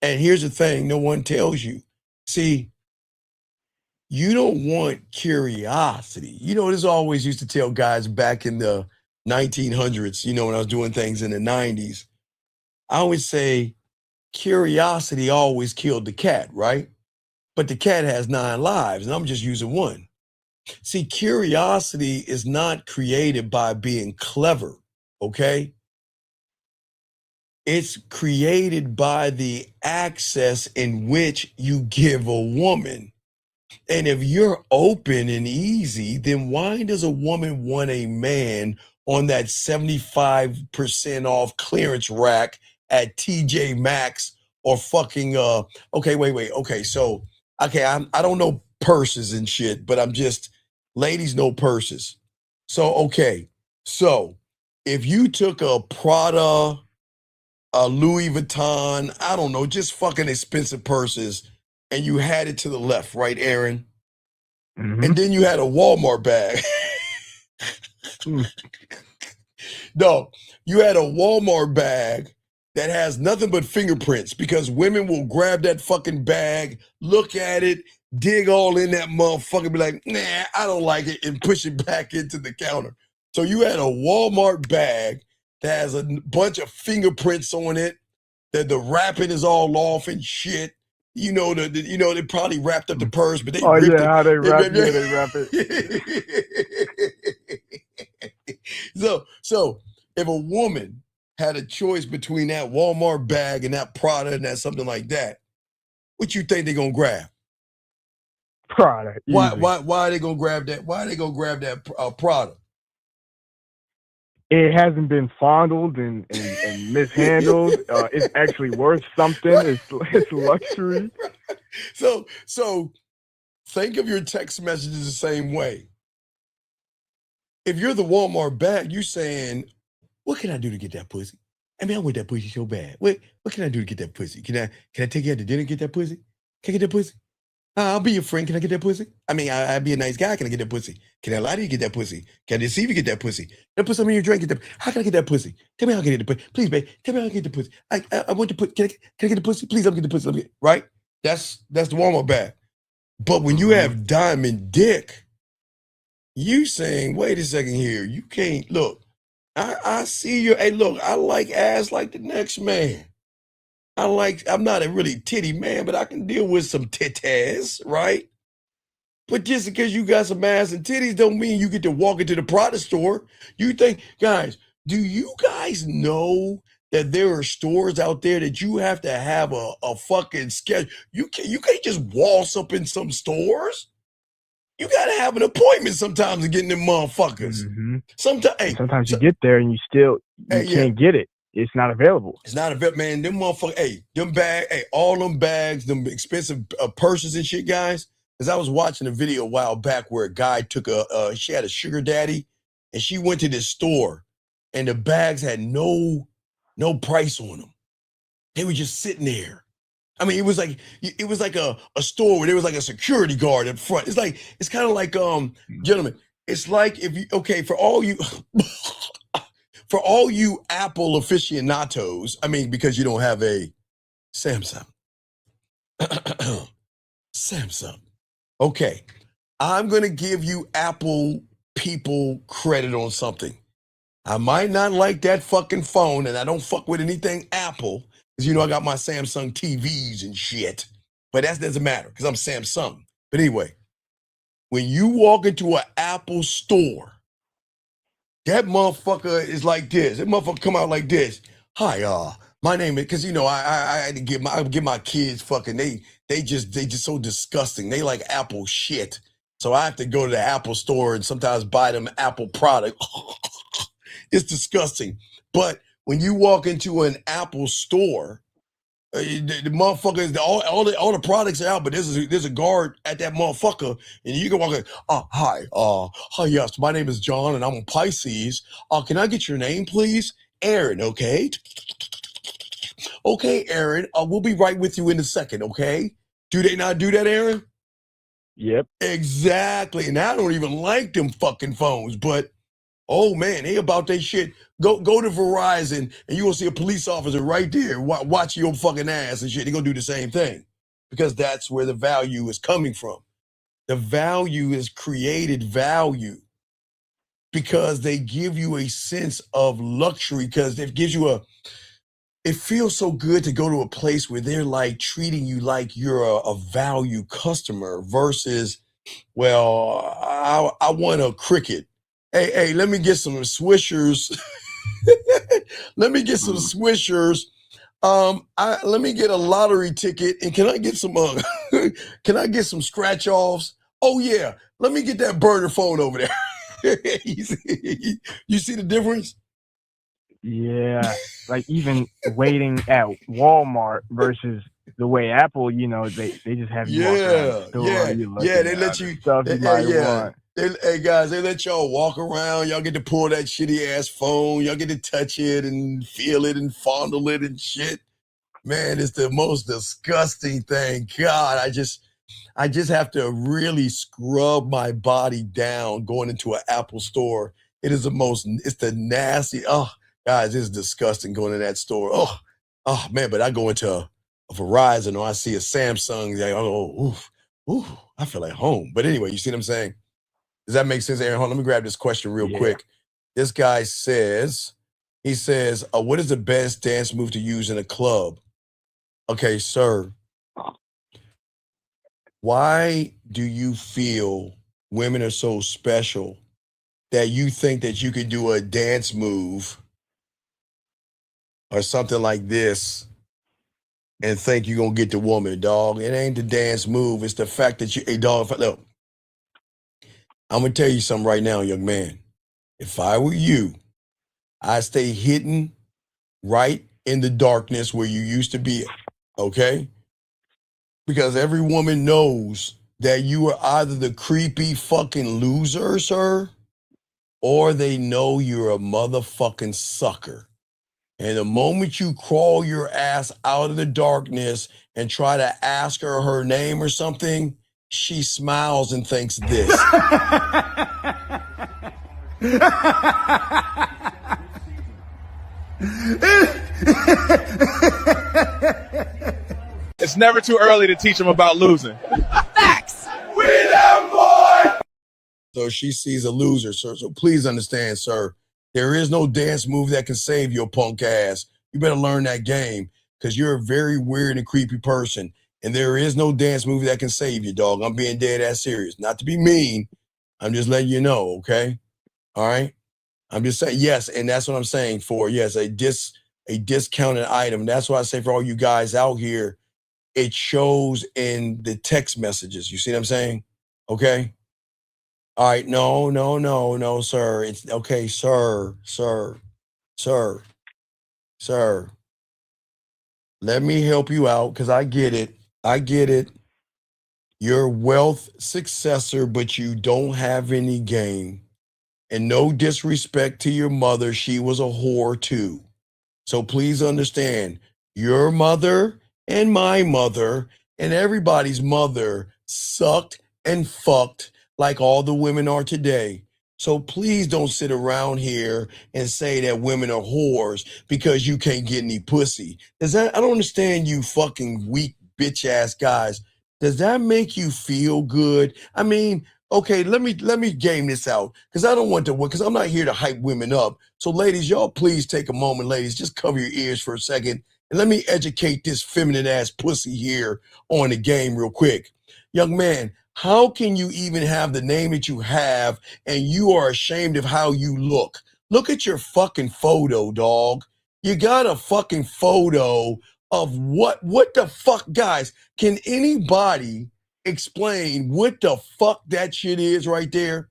And here's the thing, no one tells you. See, you don't want curiosity. You know, this always used to tell guys back in the 1900s, you know, when I was doing things in the 90s. I would say curiosity always killed the cat, right? But the cat has 9 lives, and I'm just using one. See, curiosity is not created by being clever, okay? It's created by the access in which you give a woman. And if you're open and easy, then why does a woman want a man on that 75% off clearance rack at TJ Maxx or fucking, okay, so, I don't know purses and shit, but I'm just, ladies know purses. So, so if you took a Prada, a Louis Vuitton, I don't know, just fucking expensive purses, and you had it to the left, right, Aaron? Mm-hmm. And then you had a Walmart bag. No, you had a Walmart bag that has nothing but fingerprints, because women will grab that fucking bag, look at it, dig all in that motherfucker, be like, nah, I don't like it, and push it back into the counter. So you had a Walmart bag that has a bunch of fingerprints on it, that the wrapping is all off and shit. You know, they probably wrapped up the purse, but they ripped it. How they wrap it. Yeah, they wrap it. So if a woman had a choice between that Walmart bag and that Prada and that something like that, what you think they're gonna grab? Prada. Why are they gonna grab that? Why are they gonna grab that Prada? It hasn't been fondled and mishandled. It's actually worth something. It's luxury. So think of your text messages the same way. If you're the Walmart bag, you're saying, what can I do to get that pussy? I mean, I want that pussy so bad. What can I do to get that pussy? Can I take you out to dinner and get that pussy? Can I get that pussy? I'll be your friend. Can I get that pussy? I mean, I'd be a nice guy. Can I get that pussy? Can I lie to you, get that pussy? Can I deceive you, get that pussy? Can I put something in your drink, get that? How can I get that pussy? Tell me how I can get the pussy. Please, babe. Tell me how I can get the pussy. I want to put. Can I get the pussy? Please, let me get the pussy. Let me get, right? That's the Walmart bag. But when you have diamond dick, you saying, wait a second here. You can't look. I see you. Hey, look. I like ass like the next man. I'm not a really titty man, but I can deal with some titties, right? But just because you got some ass and titties don't mean you get to walk into the Prada store. You think, guys, do you guys know that there are stores out there that you have to have a fucking schedule? You can't just waltz up in some stores. You gotta have an appointment sometimes to get in them motherfuckers. Mm-hmm. Sometimes you get there and you can't get it. It's not available. It's not available, man. Them motherfuckers, all them bags, them expensive purses and shit, guys. Because I was watching a video a while back where a guy took she had a sugar daddy, and she went to this store, and the bags had no price on them. They were just sitting there. I mean, it was like a store where there was like a security guard up front. It's kind of like gentlemen. It's like for all you. For all you Apple aficionados, I mean, because you don't have a Samsung. Samsung. Okay, I'm going to give you Apple people credit on something. I might not like that fucking phone, and I don't fuck with anything Apple, because I got my Samsung TVs and shit. But that doesn't matter, because I'm Samsung. But anyway, when you walk into an Apple store, that motherfucker is like this. That motherfucker come out like this. Hi, My name is because I had to give my kids fucking they just so disgusting. They like Apple shit. So I have to go to the Apple store and sometimes buy them Apple product. It's disgusting. But when you walk into an Apple store, the motherfucker, all the products are out, but there's a guard at that motherfucker, and you can walk in. Hi, yes, my name is John, and I'm a Pisces. Can I get your name, please? Aaron, okay? Okay, Aaron, we'll be right with you in a second, okay? Do they not do that, Aaron? Yep. Exactly. And I don't even like them fucking phones, but oh man, they about that shit. Go to Verizon and you will see a police officer right there watch your fucking ass and shit. They're gonna do the same thing because that's where the value is coming from. The value is created value because they give you a sense of luxury because it gives you it feels so good to go to a place where they're like treating you like you're a value customer versus, well, I want a Cricket. Hey, let me get some Swishers. Let me get some Swishers. Let me get a lottery ticket, and can I get some? Can I get some scratch offs? Oh yeah, let me get that burner phone over there. you see the difference? Yeah, like even waiting at Walmart versus the way Apple, they just have you walk around the store. They let you stuff you might want. Hey guys, they let y'all walk around. Y'all get to pull that shitty ass phone. Y'all get to touch it and feel it and fondle it and shit. Man, it's the most disgusting thing. God, I just have to really scrub my body down going into an Apple store. It's the nasty. Oh, guys, it's disgusting going to that store. Oh man, but I go into a Verizon or I see a Samsung. I go, ooh, I feel like home. But anyway, you see what I'm saying? Does that make sense, Aaron? Hold on, let me grab this question real quick. This guy says, what is the best dance move to use in a club? Okay, sir. Why do you feel women are so special that you think that you could do a dance move or something like this and think you're going to get the woman, dog? It ain't the dance move. It's the fact that hey, dog, look, I'm going to tell you something right now, young man. If I were you, I'd stay hidden right in the darkness where you used to be, okay? Because every woman knows that you are either the creepy fucking loser, sir, or they know you're a motherfucking sucker. And the moment you crawl your ass out of the darkness and try to ask her name or something, she smiles and thinks this. It's never too early to teach them about losing. Facts. We them boy. So she sees a loser, sir. So please understand, sir, there is no dance move that can save your punk ass. You better learn that game because you're a very weird and creepy person. And there is no dance move that can save you, dog. I'm being dead ass serious. Not to be mean. I'm just letting you know, okay? All right? I'm just saying, yes, and that's what I'm saying for, yes, a discounted item. That's why I say for all you guys out here, it shows in the text messages. You see what I'm saying? Okay? All right, no, sir. It's okay, sir. Let me help you out because I get it. You're a wealth successor, but you don't have any game. And no disrespect to your mother, she was a whore too. So please understand, your mother and my mother and everybody's mother sucked and fucked like all the women are today. So please don't sit around here and say that women are whores because you can't get any pussy. I don't understand you fucking weak bitch ass guys. Does that make you feel good? I mean, okay, let me game this out because I don't want to, because I'm not here to hype women up. So ladies, y'all please take a moment, ladies, just cover your ears for a second and let me educate this feminine ass pussy here on the game real quick. Young man, how can you even have the name that you have and you are ashamed of how you look? Look at your fucking photo, dog. You got a fucking photo of what the fuck, guys? Can anybody explain what the fuck that shit is right there?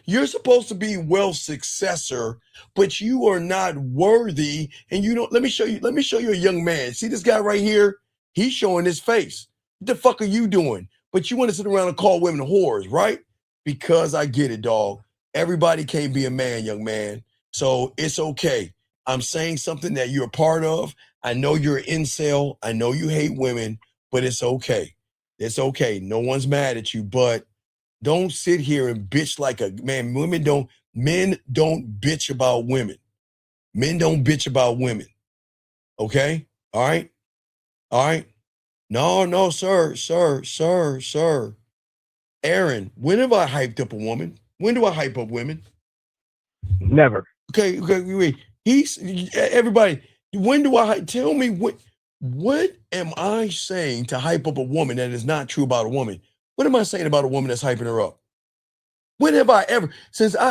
You're supposed to be wealth's successor, but you are not worthy. And you don't, let me show you a young man. See this guy right here? He's showing his face. What the fuck are you doing? But you want to sit around and call women whores, right? Because I get it, dog. Everybody can't be a man, young man. So it's okay. I'm saying something that you're a part of. I know you're an incel. I know you hate women, but it's okay. It's okay. No one's mad at you, but don't sit here and bitch like a man. Men don't bitch about women. Men don't bitch about women. Okay? All right? All right? No, sir. Aaron, when have I hyped up a woman? When do I hype up women? Never. Okay, wait. Everybody, when do I tell me what am I saying to hype up a woman that is not true about a woman? What am I saying about a woman that's hyping her up? When have I ever,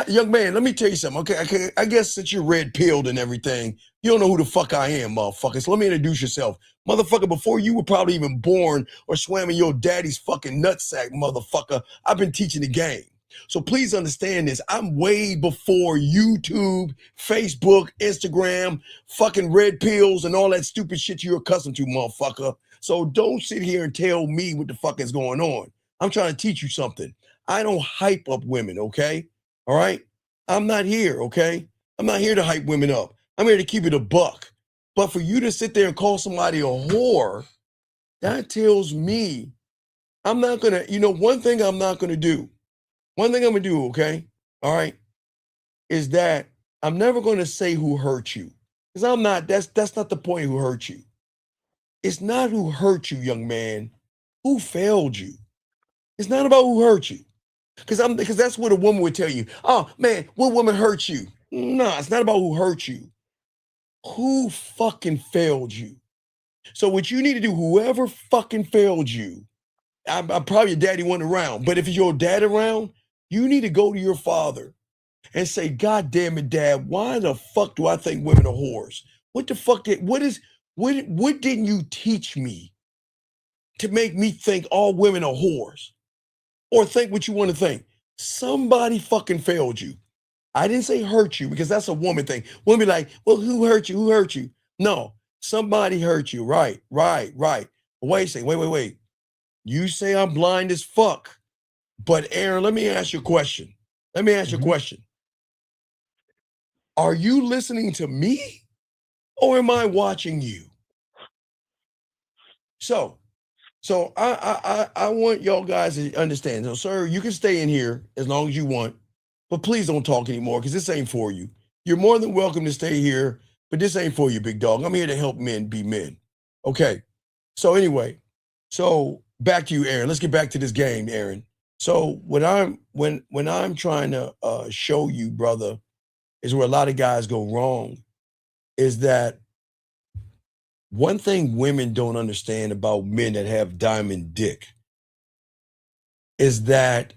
young man, let me tell you something. Okay, I guess since you're red pilled and everything, you don't know who the fuck I am, motherfucker. So let me introduce yourself. Motherfucker, before you were probably even born or swam in your daddy's fucking nutsack, motherfucker, I've been teaching the game. So please understand this. I'm way before YouTube, Facebook, Instagram, fucking red pills, and all that stupid shit you're accustomed to, motherfucker. So don't sit here and tell me what the fuck is going on. I'm trying to teach you something. I don't hype up women, okay? All right? I'm not here, okay? I'm not here to hype women up. I'm here to keep it a buck. But for you to sit there and call somebody a whore, that tells me I'm not going to, one thing I'm not going to do. One thing I'm going to do, okay? All right? Is that I'm never going to say who hurt you. Because I'm not, that's not the point who hurt you. It's not who hurt you, young man. Who failed you? It's not about who hurt you. Because that's what a woman would tell you. Oh, man, what woman hurt you? No, it's not about who hurt you. Who fucking failed you? So what you need to do, whoever fucking failed you, I'm probably your daddy wasn't around, but if your dad around, you need to go to your father and say, God damn it, Dad, why the fuck do I think women are whores? What the fuck what didn't you teach me to make me think all women are whores? Or think what you want to think. Somebody fucking failed you. I didn't say hurt you because that's a woman thing. Women be like, well, who hurt you? Who hurt you? No, somebody hurt you. Right. Wait a second. Wait. You say I'm blind as fuck. But Aaron, let me ask you a question. Are you listening to me or am I watching you? So I want y'all guys to understand. So, sir, you can stay in here as long as you want, but please don't talk anymore because this ain't for you. You're more than welcome to stay here, but this ain't for you, big dog. I'm here to help men be men. Okay. So anyway, back to you, Aaron. Let's get back to this game, Aaron. So when I'm trying to show you, brother, is where a lot of guys go wrong, is that one thing women don't understand about men that have diamond dick is that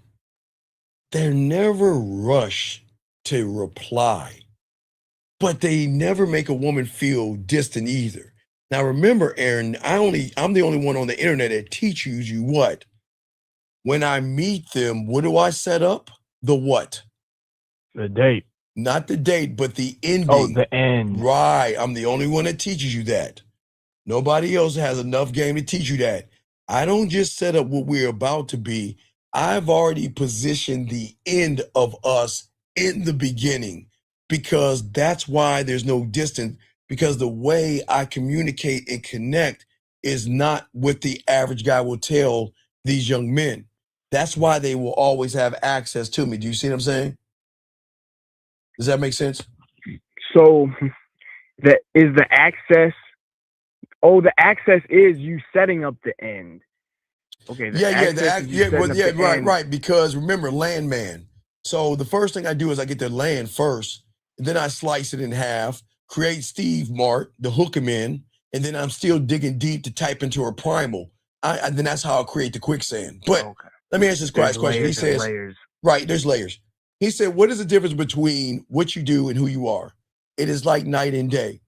they're never rushed to reply, but they never make a woman feel distant either. Now remember, Aaron, I'm the only one on the internet that teaches you what? When I meet them, what do I set up? The what? The date. Not the date, but the ending. Oh, the end. Right. I'm the only one that teaches you that. Nobody else has enough game to teach you that. I don't just set up what we're about to be. I've already positioned the end of us in the beginning because that's why there's no distance, because the way I communicate and connect is not what the average guy will tell these young men. That's why they will always have access to me. Do you see what I'm saying? Does that make sense? So that is the access. Oh, the access is you setting up the end. Okay. Right. Because remember, landman. So the first thing I do is I get the land first, and then I slice it in half, create Steve Mart to hook him in, and then I'm still digging deep to type into her primal. Then that's how I'll create the quicksand. But let me ask this question. He says, right, there's layers. He said, what is the difference between what you do and who you are? It is like night and day.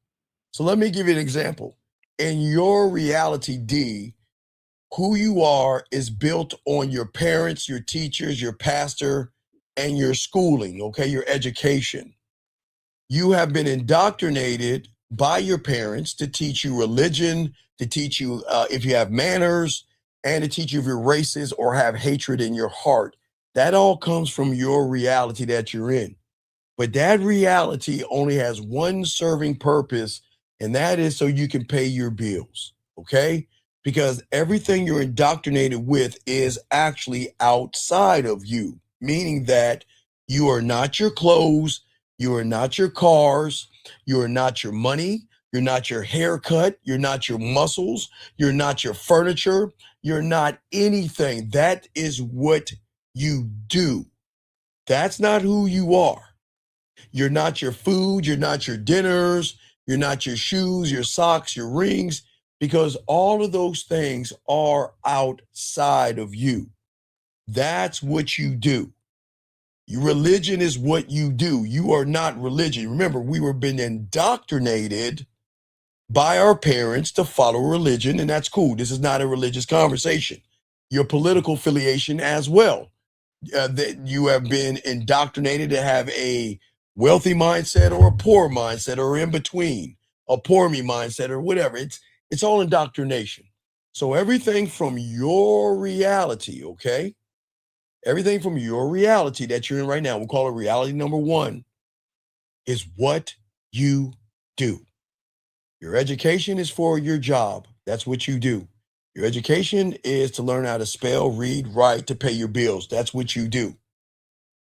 So let me give you an example. In your reality, D, who you are is built on your parents, your teachers, your pastor, and your schooling, okay, your education. You have been indoctrinated by your parents to teach you religion, to teach you if you have manners, and to teach you if you're racist or have hatred in your heart. That all comes from your reality that you're in. But that reality only has one serving purpose, and that is so you can pay your bills, okay? Because everything you're indoctrinated with is actually outside of you, meaning that you are not your clothes, you are not your cars, you are not your money, you're not your haircut, you're not your muscles, you're not your furniture, you're not anything. That is what you do. That's not who you are. You're not your food, you're not your dinners, you're not your shoes, your socks, your rings, because all of those things are outside of you. That's what you do. Your religion is what you do. You are not religion. Remember, we were being indoctrinated by our parents to follow religion, and that's cool. This is not a religious conversation. Your political affiliation as well. That you have been indoctrinated to have a wealthy mindset or a poor mindset or in between, a poor me mindset or whatever. It's all indoctrination. So everything from your reality, okay? Everything from your reality that you're in right now, we'll call it reality number one, is what you do. Your education is for your job. That's what you do. Your education is to learn how to spell, read, write, to pay your bills. That's what you do.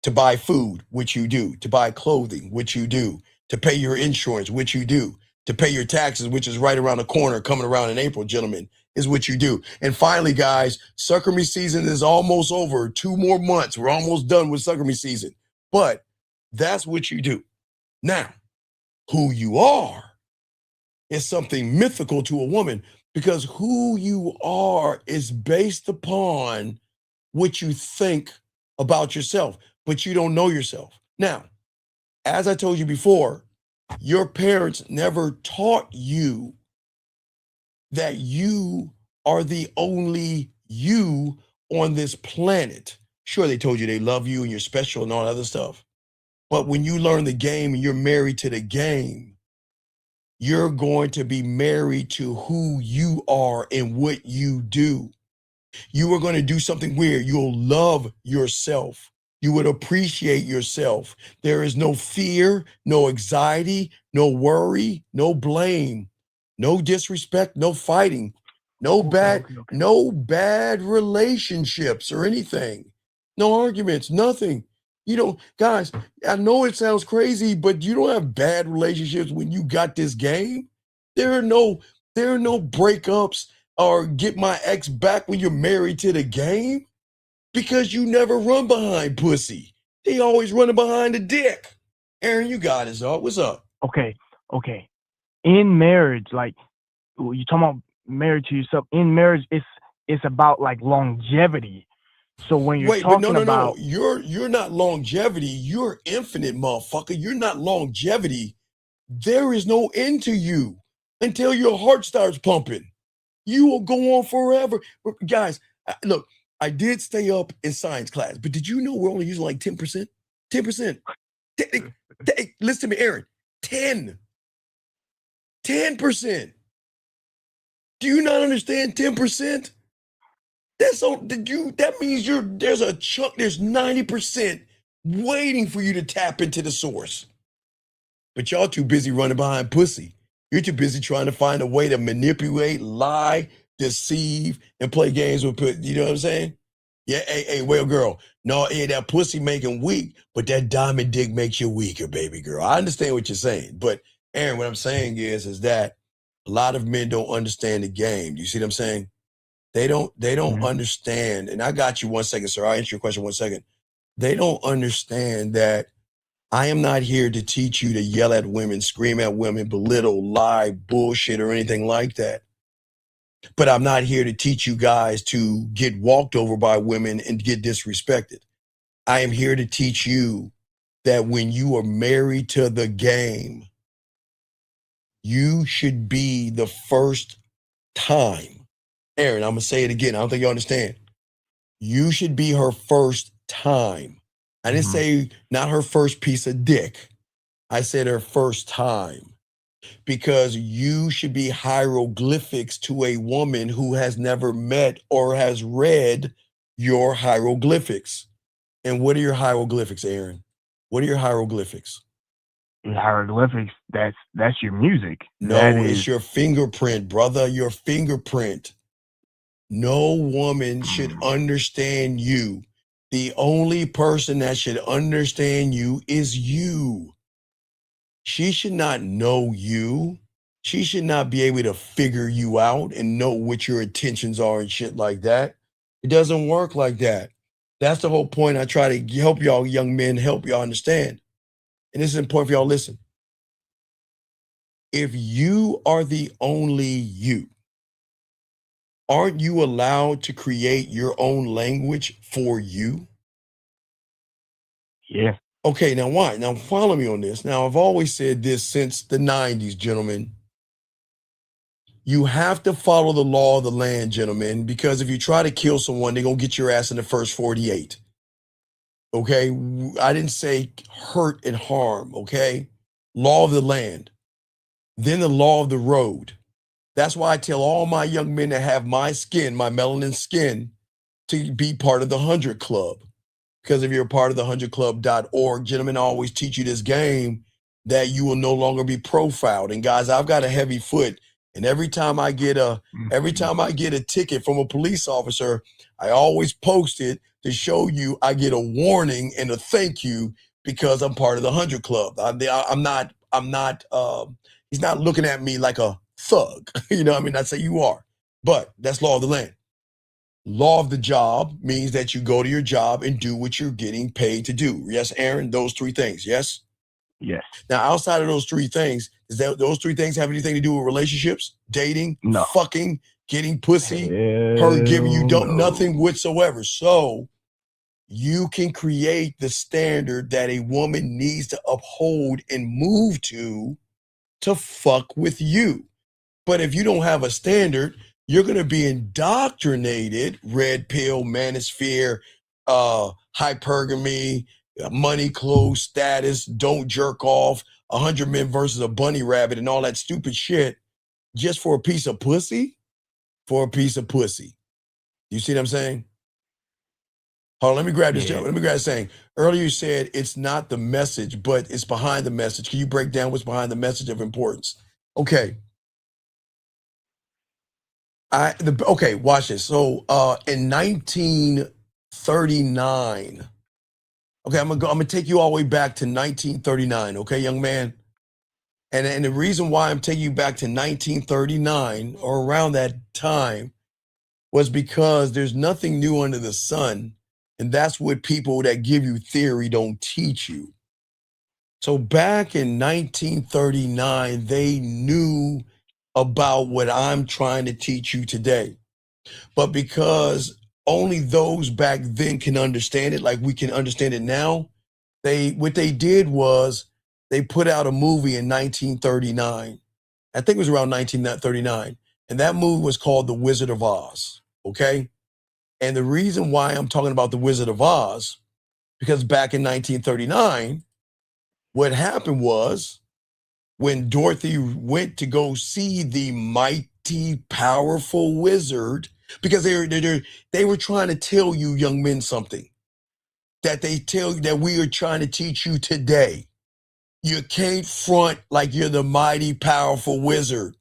To buy food, which you do. To buy clothing, which you do. To pay your insurance, which you do. To pay your taxes, which is right around the corner, coming around in April, gentlemen, is what you do. And finally, guys, sucker me season is almost over. 2 more months. We're almost done with sucker me season. But that's what you do. Now, who you are is something mythical to a woman, because who you are is based upon what you think about yourself, but you don't know yourself. Now, as I told you before, your parents never taught you that you are the only you on this planet. Sure, they told you they love you and you're special and all that other stuff. But when you learn the game and you're married to the game, you're going to be married to who you are and what you do. You are going to do something weird. You'll love yourself. You would appreciate yourself. There is no fear, no anxiety, no worry, no blame, no disrespect, no fighting, no bad relationships or anything. No arguments, nothing. You don't, guys, I know it sounds crazy, but you don't have bad relationships when you got this game. There are no breakups or get my ex back when you're married to the game, because you never run behind pussy. They always running behind the dick. Aaron, you got it, dog. What's up? Okay. In marriage, like you talking about married to yourself, in marriage, it's about like longevity. So when you're talking about, you're not longevity, you're infinite, motherfucker. You're not longevity. There is no end to you until your heart starts pumping. You will go on forever. Guys, look, I did stay up in science class, but did you know we're only using like 10%? 10%. Listen to me, Aaron. 10%. Do you not understand 10%? That means there's a chunk, there's 90% waiting for you to tap into the source. But y'all too busy running behind pussy. You're too busy trying to find a way to manipulate, lie, deceive, and play games with pussy. You know what I'm saying? Yeah, hey, well, girl. No, that pussy making weak, but that diamond dick makes you weaker, baby girl. I understand what you're saying. But Aaron, what I'm saying is that a lot of men don't understand the game. You see what I'm saying? They don't understand. And I got you 1 second, sir. I'll answer your question 1 second. They don't understand that I am not here to teach you to yell at women, scream at women, belittle, lie, bullshit, or anything like that. But I'm not here to teach you guys to get walked over by women and get disrespected. I am here to teach you that when you are married to the game, You should be the first time. Aaron, I'm going to say it again. I don't think you understand. You should be her first time. I didn't say not her first piece of dick. I said her first time. Because you should be hieroglyphics to a woman who has never met or has read your hieroglyphics. And what are your hieroglyphics, Aaron? What are your hieroglyphics? Hieroglyphics, that's your music. No, it's your fingerprint, brother, your fingerprint. No woman should understand you. The only person that should understand you is you. She should not know you. She should not be able to figure you out and know what your intentions are and shit like that. It doesn't work like that. That's the whole point. I try to help y'all young men, help y'all understand. And this is important for y'all to listen. If you are the only you, aren't you allowed to create your own language for you? Yeah. Okay, now why? Now follow me on this. Now, I've always said this since the 90s, gentlemen. You have to follow the law of the land, gentlemen, because if you try to kill someone, they're going to get your ass in the first 48. Okay? I didn't say hurt and harm, okay? Law of the land. Then the law of the road. That's why I tell all my young men that have my skin, my melanin skin, to be part of the 100 Club. Because if you're a part of the 100club.org, gentlemen, I always teach you this game that you will no longer be profiled. And guys, I've got a heavy foot. And every time I get a ticket from a police officer, I always post it to show you I get a warning and a thank you because I'm part of the 100 Club. He's not looking at me like a thug. You know what I mean? I'd say you are. But that's law of the land. Law of the job means that you go to your job and do what you're getting paid to do. Yes, Aaron, those three things. Yes? Yes. Now, outside of those three things, those three things have anything to do with relationships, dating, fucking, getting pussy, her giving you nothing whatsoever. So you can create the standard that a woman needs to uphold and move to fuck with you. But if you don't have a standard, you're going to be indoctrinated, red pill, manosphere, hypergamy, money, clothes, status, don't jerk off, 100 men versus a bunny rabbit and all that stupid shit just for a piece of pussy? For a piece of pussy. You see what I'm saying? Hold on, let me grab this. Let me grab this saying. Earlier you said it's not the message, but it's behind the message. Can you break down what's behind the message of importance? Okay. Okay, watch this. So in 1939, okay, I'm gonna take you all the way back to 1939, okay, young man? And the reason why I'm taking you back to 1939 or around that time was because there's nothing new under the sun, and that's what people that give you theory don't teach you. So back in 1939, they knew about what I'm trying to teach you today. But because only those back then can understand it, like we can understand it now, what they did was they put out a movie in 1939. I think it was around 1939. And that movie was called The Wizard of Oz, okay? And the reason why I'm talking about The Wizard of Oz, because back in 1939, what happened was, when Dorothy went to go see the mighty, powerful wizard, because they were trying to tell you young men something that they tell you that we are trying to teach you today. You can't front like you're the mighty, powerful wizard.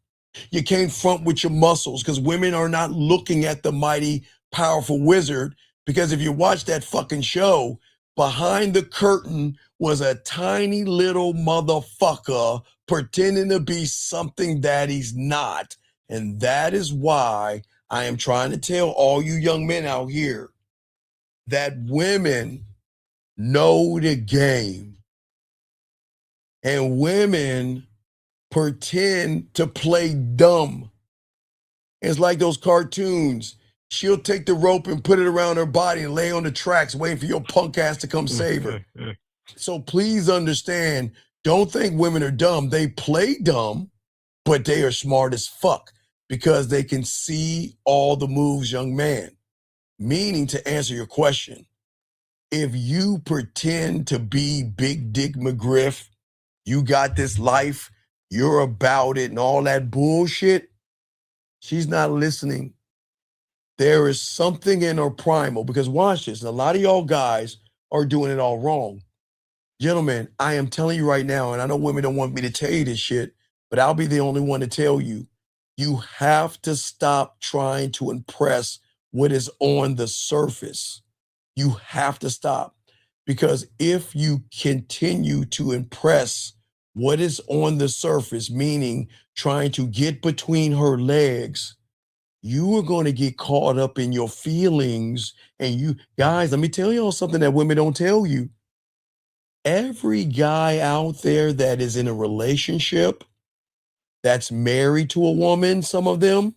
You can't front with your muscles because women are not looking at the mighty, powerful wizard. Because if you watch that fucking show, behind the curtain was a tiny little motherfucker pretending to be something that he's not. And that is why I am trying to tell all you young men out here that women know the game. And women pretend to play dumb. It's like those cartoons. She'll take the rope and put it around her body and lay on the tracks waiting for your punk ass to come save her. So please understand, don't think women are dumb. They play dumb, but they are smart as fuck because they can see all the moves, young man. Meaning, to answer your question, if you pretend to be Big Dick McGriff, you got this life, you're about it and all that bullshit, she's not listening. There is something in her primal, because watch this, and a lot of y'all guys are doing it all wrong. Gentlemen, I am telling you right now, and I know women don't want me to tell you this shit, but I'll be the only one to tell you, you have to stop trying to impress what is on the surface. You have to stop, because if you continue to impress what is on the surface, meaning trying to get between her legs, you are going to get caught up in your feelings. And you guys, let me tell y'all something that women don't tell you. Every guy out there that is in a relationship, that's married to a woman, some of them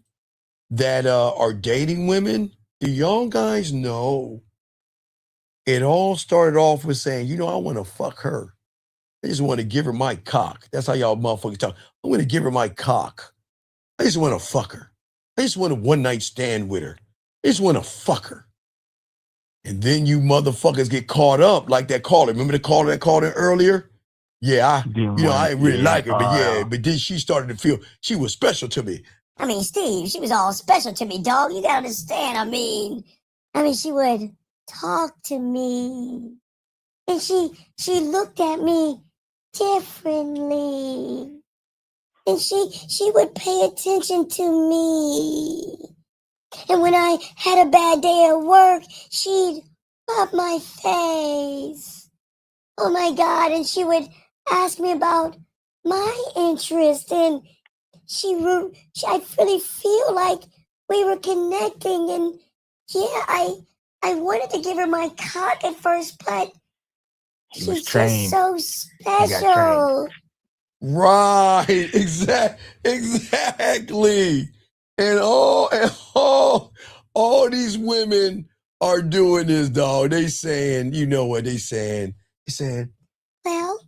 that are dating women, do y'all guys know it all started off with saying, you know, I want to fuck her. I just want to give her my cock. That's how y'all motherfuckers talk. I want to give her my cock. I just want to fuck her. I just want a one-night stand with her. I just want to fuck her. And then you motherfuckers get caught up like that caller. Remember the caller that called in earlier? Yeah, I didn't really like her, but then she started to feel she was special to me. I mean, Steve, she was all special to me, dog. You gotta understand. I mean, she would talk to me, and she looked at me differently, and she would pay attention to me. And when I had a bad day at work, she'd rub my face. Oh my God! And she would ask me about my interest, and I really feel like we were connecting. And yeah, I wanted to give her my cock at first, but she's just so special. Right, exactly. And all these women are doing this, dog. They saying, you know what they saying? They saying, well,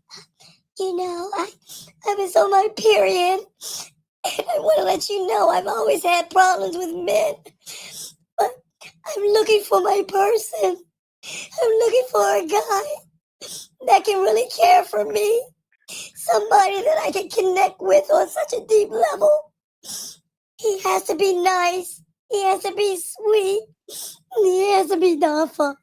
you know, I was on my period, and I want to let you know I've always had problems with men, but I'm looking for my person. I'm looking for a guy that can really care for me, somebody that I can connect with on such a deep level. He has to be nice. He has to be sweet. He has to be thoughtful.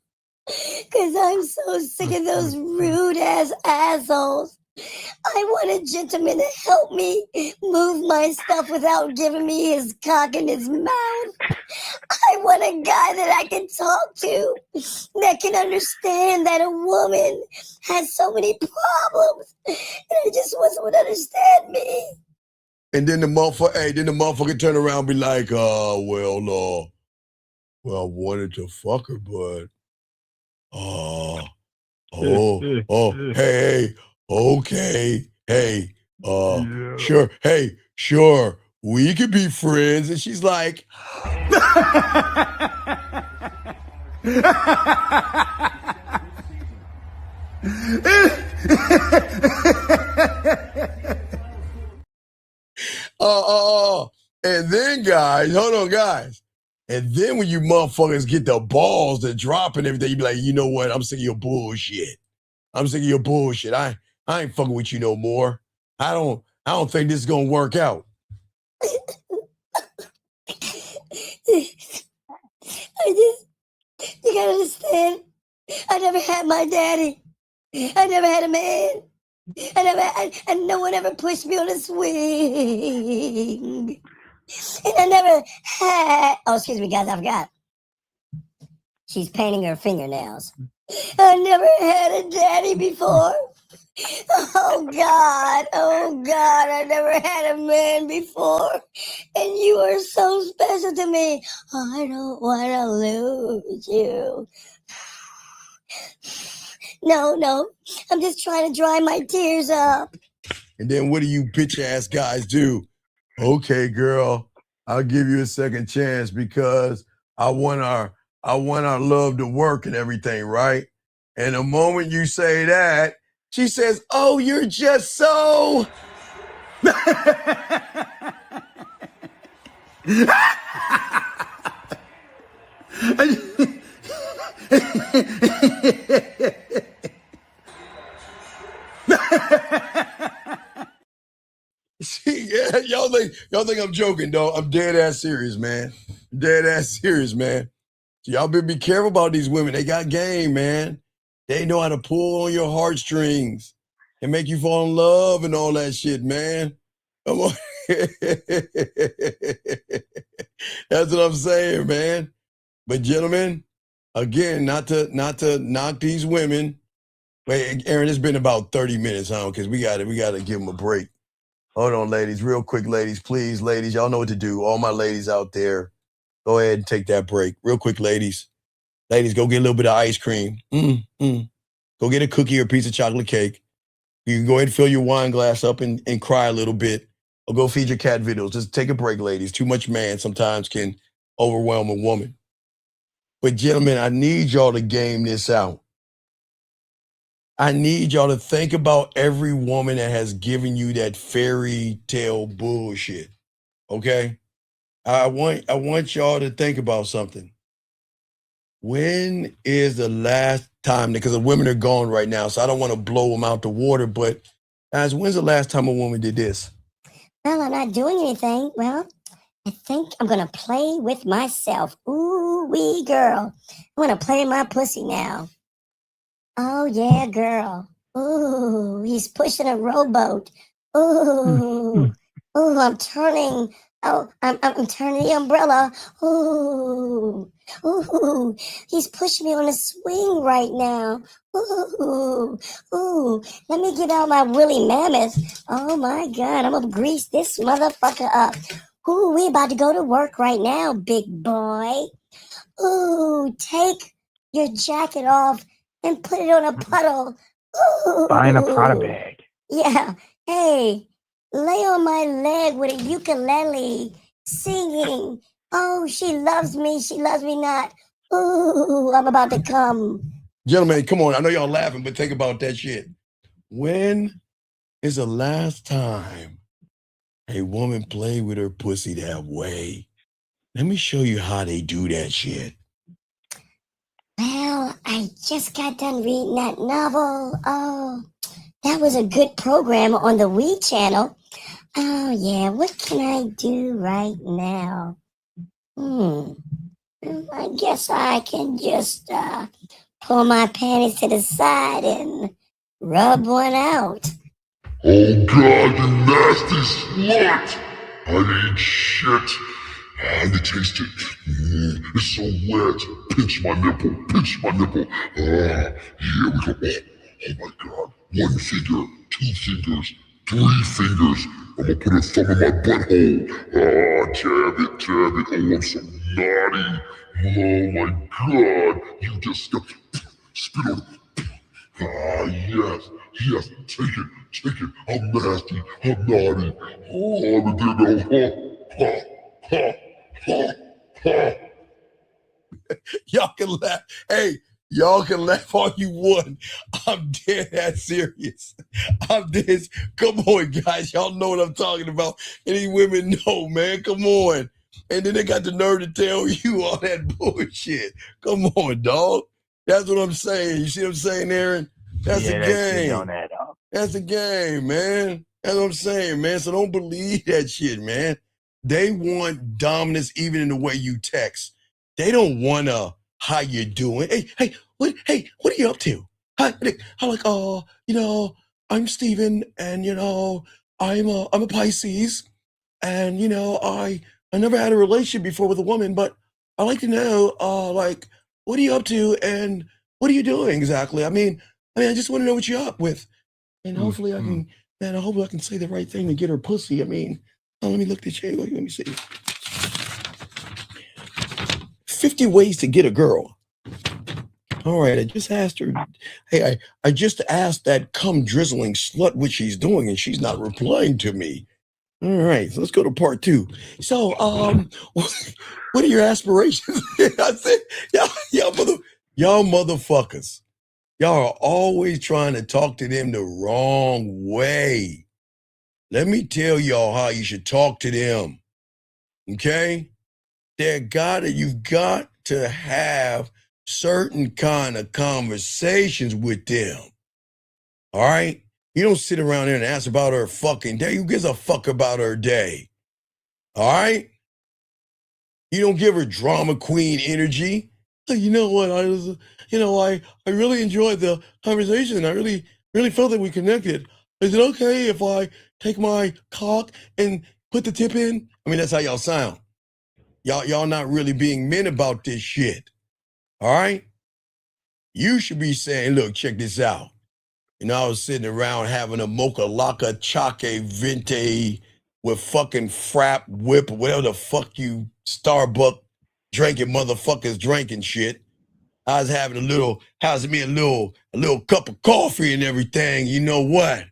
Because I'm so sick of those rude-ass assholes. I want a gentleman to help me move my stuff without giving me his cock in his mouth. I want a guy that I can talk to, that can understand that a woman has so many problems, and I just want someone to understand me. and then the motherfucker turn around and be like, well, I wanted to fuck her, but hey, okay, hey, sure, we could be friends. And she's like, and then guys, hold on, guys. And then when you motherfuckers get the balls to drop and everything, you be like, you know what? I'm sick of your bullshit. I'm sick of your bullshit. I ain't fucking with you no more. I don't think this is gonna work out. You gotta understand, I never had my daddy. I never had a man. And no one ever pushed me on a swing. And I never had, oh, excuse me, guys, I forgot. She's painting her fingernails. I never had a daddy before. Oh God, I never had a man before. And you are so special to me. I don't want to lose you. No, I'm just trying to dry my tears up. And then what do you bitch ass guys do? Okay, girl, I'll give you a second chance because I want our love to work and everything, right? And the moment you say that, she says, oh, you're just so. See, yeah, y'all think I'm joking, dog. I'm dead ass serious, man. Dead ass serious, man. So y'all better be careful about these women. They got game, man. They know how to pull on your heartstrings and make you fall in love and all that shit, man. Come on. That's what I'm saying, man. But gentlemen, again, not to knock these women. Wait, Aaron, it's been about 30 minutes, huh? Because we gotta give them a break. Hold on, ladies, real quick, ladies, please, ladies, y'all know what to do. All my ladies out there, go ahead and take that break. Real quick, ladies. Ladies, go get a little bit of ice cream. Go get a cookie or a piece of chocolate cake. You can go ahead and fill your wine glass up and cry a little bit. Or go feed your cat videos. Just take a break, ladies. Too much man sometimes can overwhelm a woman. But gentlemen, I need y'all to game this out. I need y'all to think about every woman that has given you that fairy tale bullshit. Okay? I want y'all to think about something. When is the last time, because the women are gone right now, so I don't want to blow them out the water, but guys, when's the last time a woman did this? Well, I'm not doing anything. Well, I think I'm going to play with myself. Ooh, wee girl. I'm going to play my pussy now. Oh, yeah, girl. Ooh, he's pushing a rowboat. Ooh, ooh, I'm turning. Oh, I'm turning the umbrella. Ooh, ooh, he's pushing me on a swing right now. Ooh, ooh, let me get out my woolly mammoth. Oh my God, I'm gonna grease this motherfucker up. Ooh, we about to go to work right now, big boy. Ooh, take your jacket off and put it on a puddle. Ooh. Buying a Prada bag. Yeah. Hey, lay on my leg with a ukulele, singing. Oh, she loves me not. Ooh, I'm about to come. Gentlemen, come on. I know y'all laughing, but think about that shit. When is the last time a woman played with her pussy that way? Let me show you how they do that shit. Well, I just got done reading that novel. Oh, that was a good program on the Wii channel. Oh, yeah, what can I do right now? I guess I can just pull my panties to the side and rub one out. Oh God, you nasty slut! I ate shit. And it tasted, it's so wet. Pinch my nipple, pinch my nipple. Here we go. Oh my God. 1 finger, 2 fingers, 3 fingers. I'm gonna put a thumb in my butthole. Jab it. Oh, I'm so naughty. Oh my God. You just spit on it. Yes. Take it. I'm nasty. I'm naughty. Oh, I'm a dingo. Y'all can laugh. Hey, y'all can laugh all you want. I'm dead ass serious. I'm dead. Come on, guys. Y'all know what I'm talking about. Any women know, man. Come on. And then they got the nerve to tell you all that bullshit. Come on, dog. That's what I'm saying. You see what I'm saying, Aaron? That's a game. That's a game, man. That's what I'm saying, man. So don't believe that shit, man. They want dominance even in the way you text. They don't want how you doing. Hey, what are you up to? Hi, I'm like, I'm Steven, and I'm a Pisces, and I never had a relationship before with a woman, but I like to know, what are you up to and what are you doing exactly? I mean, I just want to know what you're up with, and hopefully I can say the right thing to get her pussy. I mean, let me look at the chain. Let me see. 50 ways to get a girl. All right, I just asked her. Hey, I just asked that cum drizzling slut what she's doing, and she's not replying to me. All right, so let's go to part 2. So, what are your aspirations? I said, y'all motherfuckers. Y'all are always trying to talk to them the wrong way. Let me tell y'all how you should talk to them. Okay? You've got to have certain kind of conversations with them. All right? You don't sit around there and ask about her fucking day. Who gives a fuck about her day? All right? You don't give her drama queen energy. You know what? I really enjoyed the conversation. I really felt that we connected. Is it okay if I take my cock and put the tip in? I mean, that's how y'all sound. Y'all not really being men about this shit. All right? You should be saying, look, check this out. You know, I was sitting around having a mocha laca chaque vente with fucking frap whip or whatever the fuck you Starbucks drinking motherfuckers drinking shit. I was having a little cup of coffee and everything. You know what?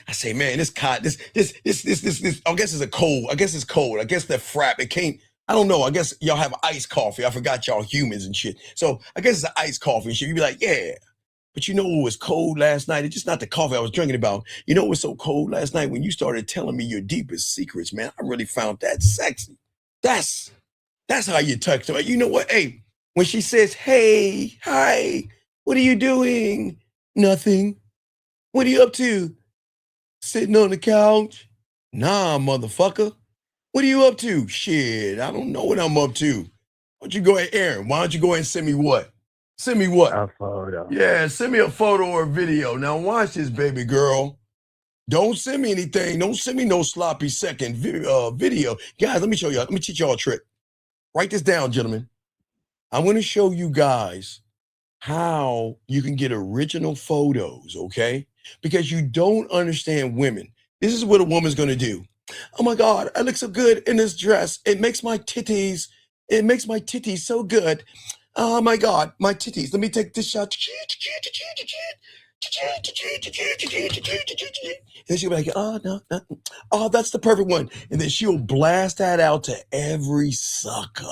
I say, man, this I guess it's a cold. I guess it's cold. I guess the frap, it can't, I don't know. I guess y'all have iced coffee. I forgot y'all humans and shit. So I guess it's an iced coffee and shit. You'd be like, yeah. But you know what was cold last night? It's just not the coffee I was drinking about. You know what was so cold last night? When you started telling me your deepest secrets, man, I really found that sexy. That's how you touch them. You know what? Hey, when she says, hey, hi, what are you doing? Nothing. What are you up to? Sitting on the couch? Nah, motherfucker. What are you up to? Shit, I don't know what I'm up to. Why don't you go ahead, Aaron? Why don't you go ahead and send me what? Send me what? A photo. Yeah, send me a photo or a video. Now watch this, baby girl. Don't send me anything. Don't send me no sloppy second video. Guys, let me show y'all. Let me teach y'all a trick. Write this down, gentlemen. I'm going to show you guys how you can get original photos, okay? Because you don't understand women. This is what a woman's going to do. Oh my God, I look so good in this dress. It makes my titties so good. Oh my God, my titties. Let me take this shot. And she'll be like, oh, no. Oh, that's the perfect one. And then she'll blast that out to every sucker.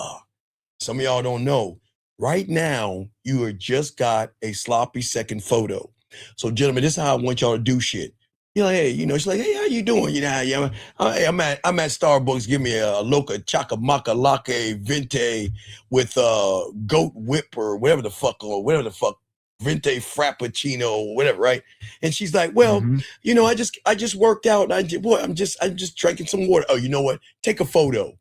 Some of y'all don't know. Right now, you are just got a sloppy second photo. So, gentlemen, this is how I want y'all to do shit. You're like, hey, you know, she's like, hey, how you doing? You know, hey, I'm at Starbucks. Give me a loca chacamaca latte vente with goat whip or whatever the fuck, vente frappuccino or whatever, right? And she's like, well, you know, I just worked out. And I'm just drinking some water. Oh, you know what? Take a photo.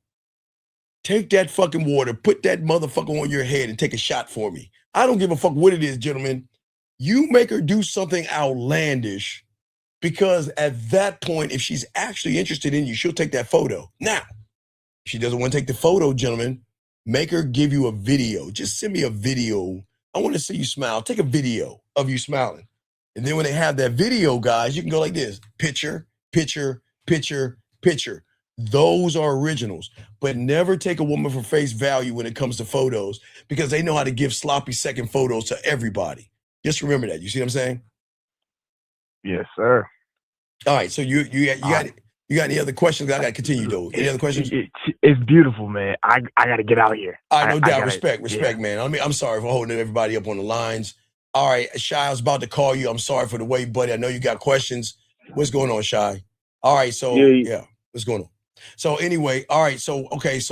Take that fucking water, put that motherfucker on your head and take a shot for me. I don't give a fuck what it is, gentlemen. You make her do something outlandish. Because at that point, if she's actually interested in you, she'll take that photo. Now, if she doesn't want to take the photo, gentlemen, make her give you a video. Just send me a video. I want to see you smile. Take a video of you smiling. And then when they have that video, guys, you can go like this. Picture, picture, picture, picture. Those are originals. But never take a woman for face value when it comes to photos because they know how to give sloppy second photos to everybody. Just remember that. You see what I'm saying? Yes, sir. All right, so you got any other questions? I got to continue though. Any other questions? It's beautiful, man. I got to get out of here. No doubt. Respect, man. I'm sorry for holding everybody up on the lines. All right, Shy, I was about to call you. I'm sorry for the wait, buddy. I know you got questions. What's going on, Shy? All right, so yeah, what's going on? So anyway, all right, so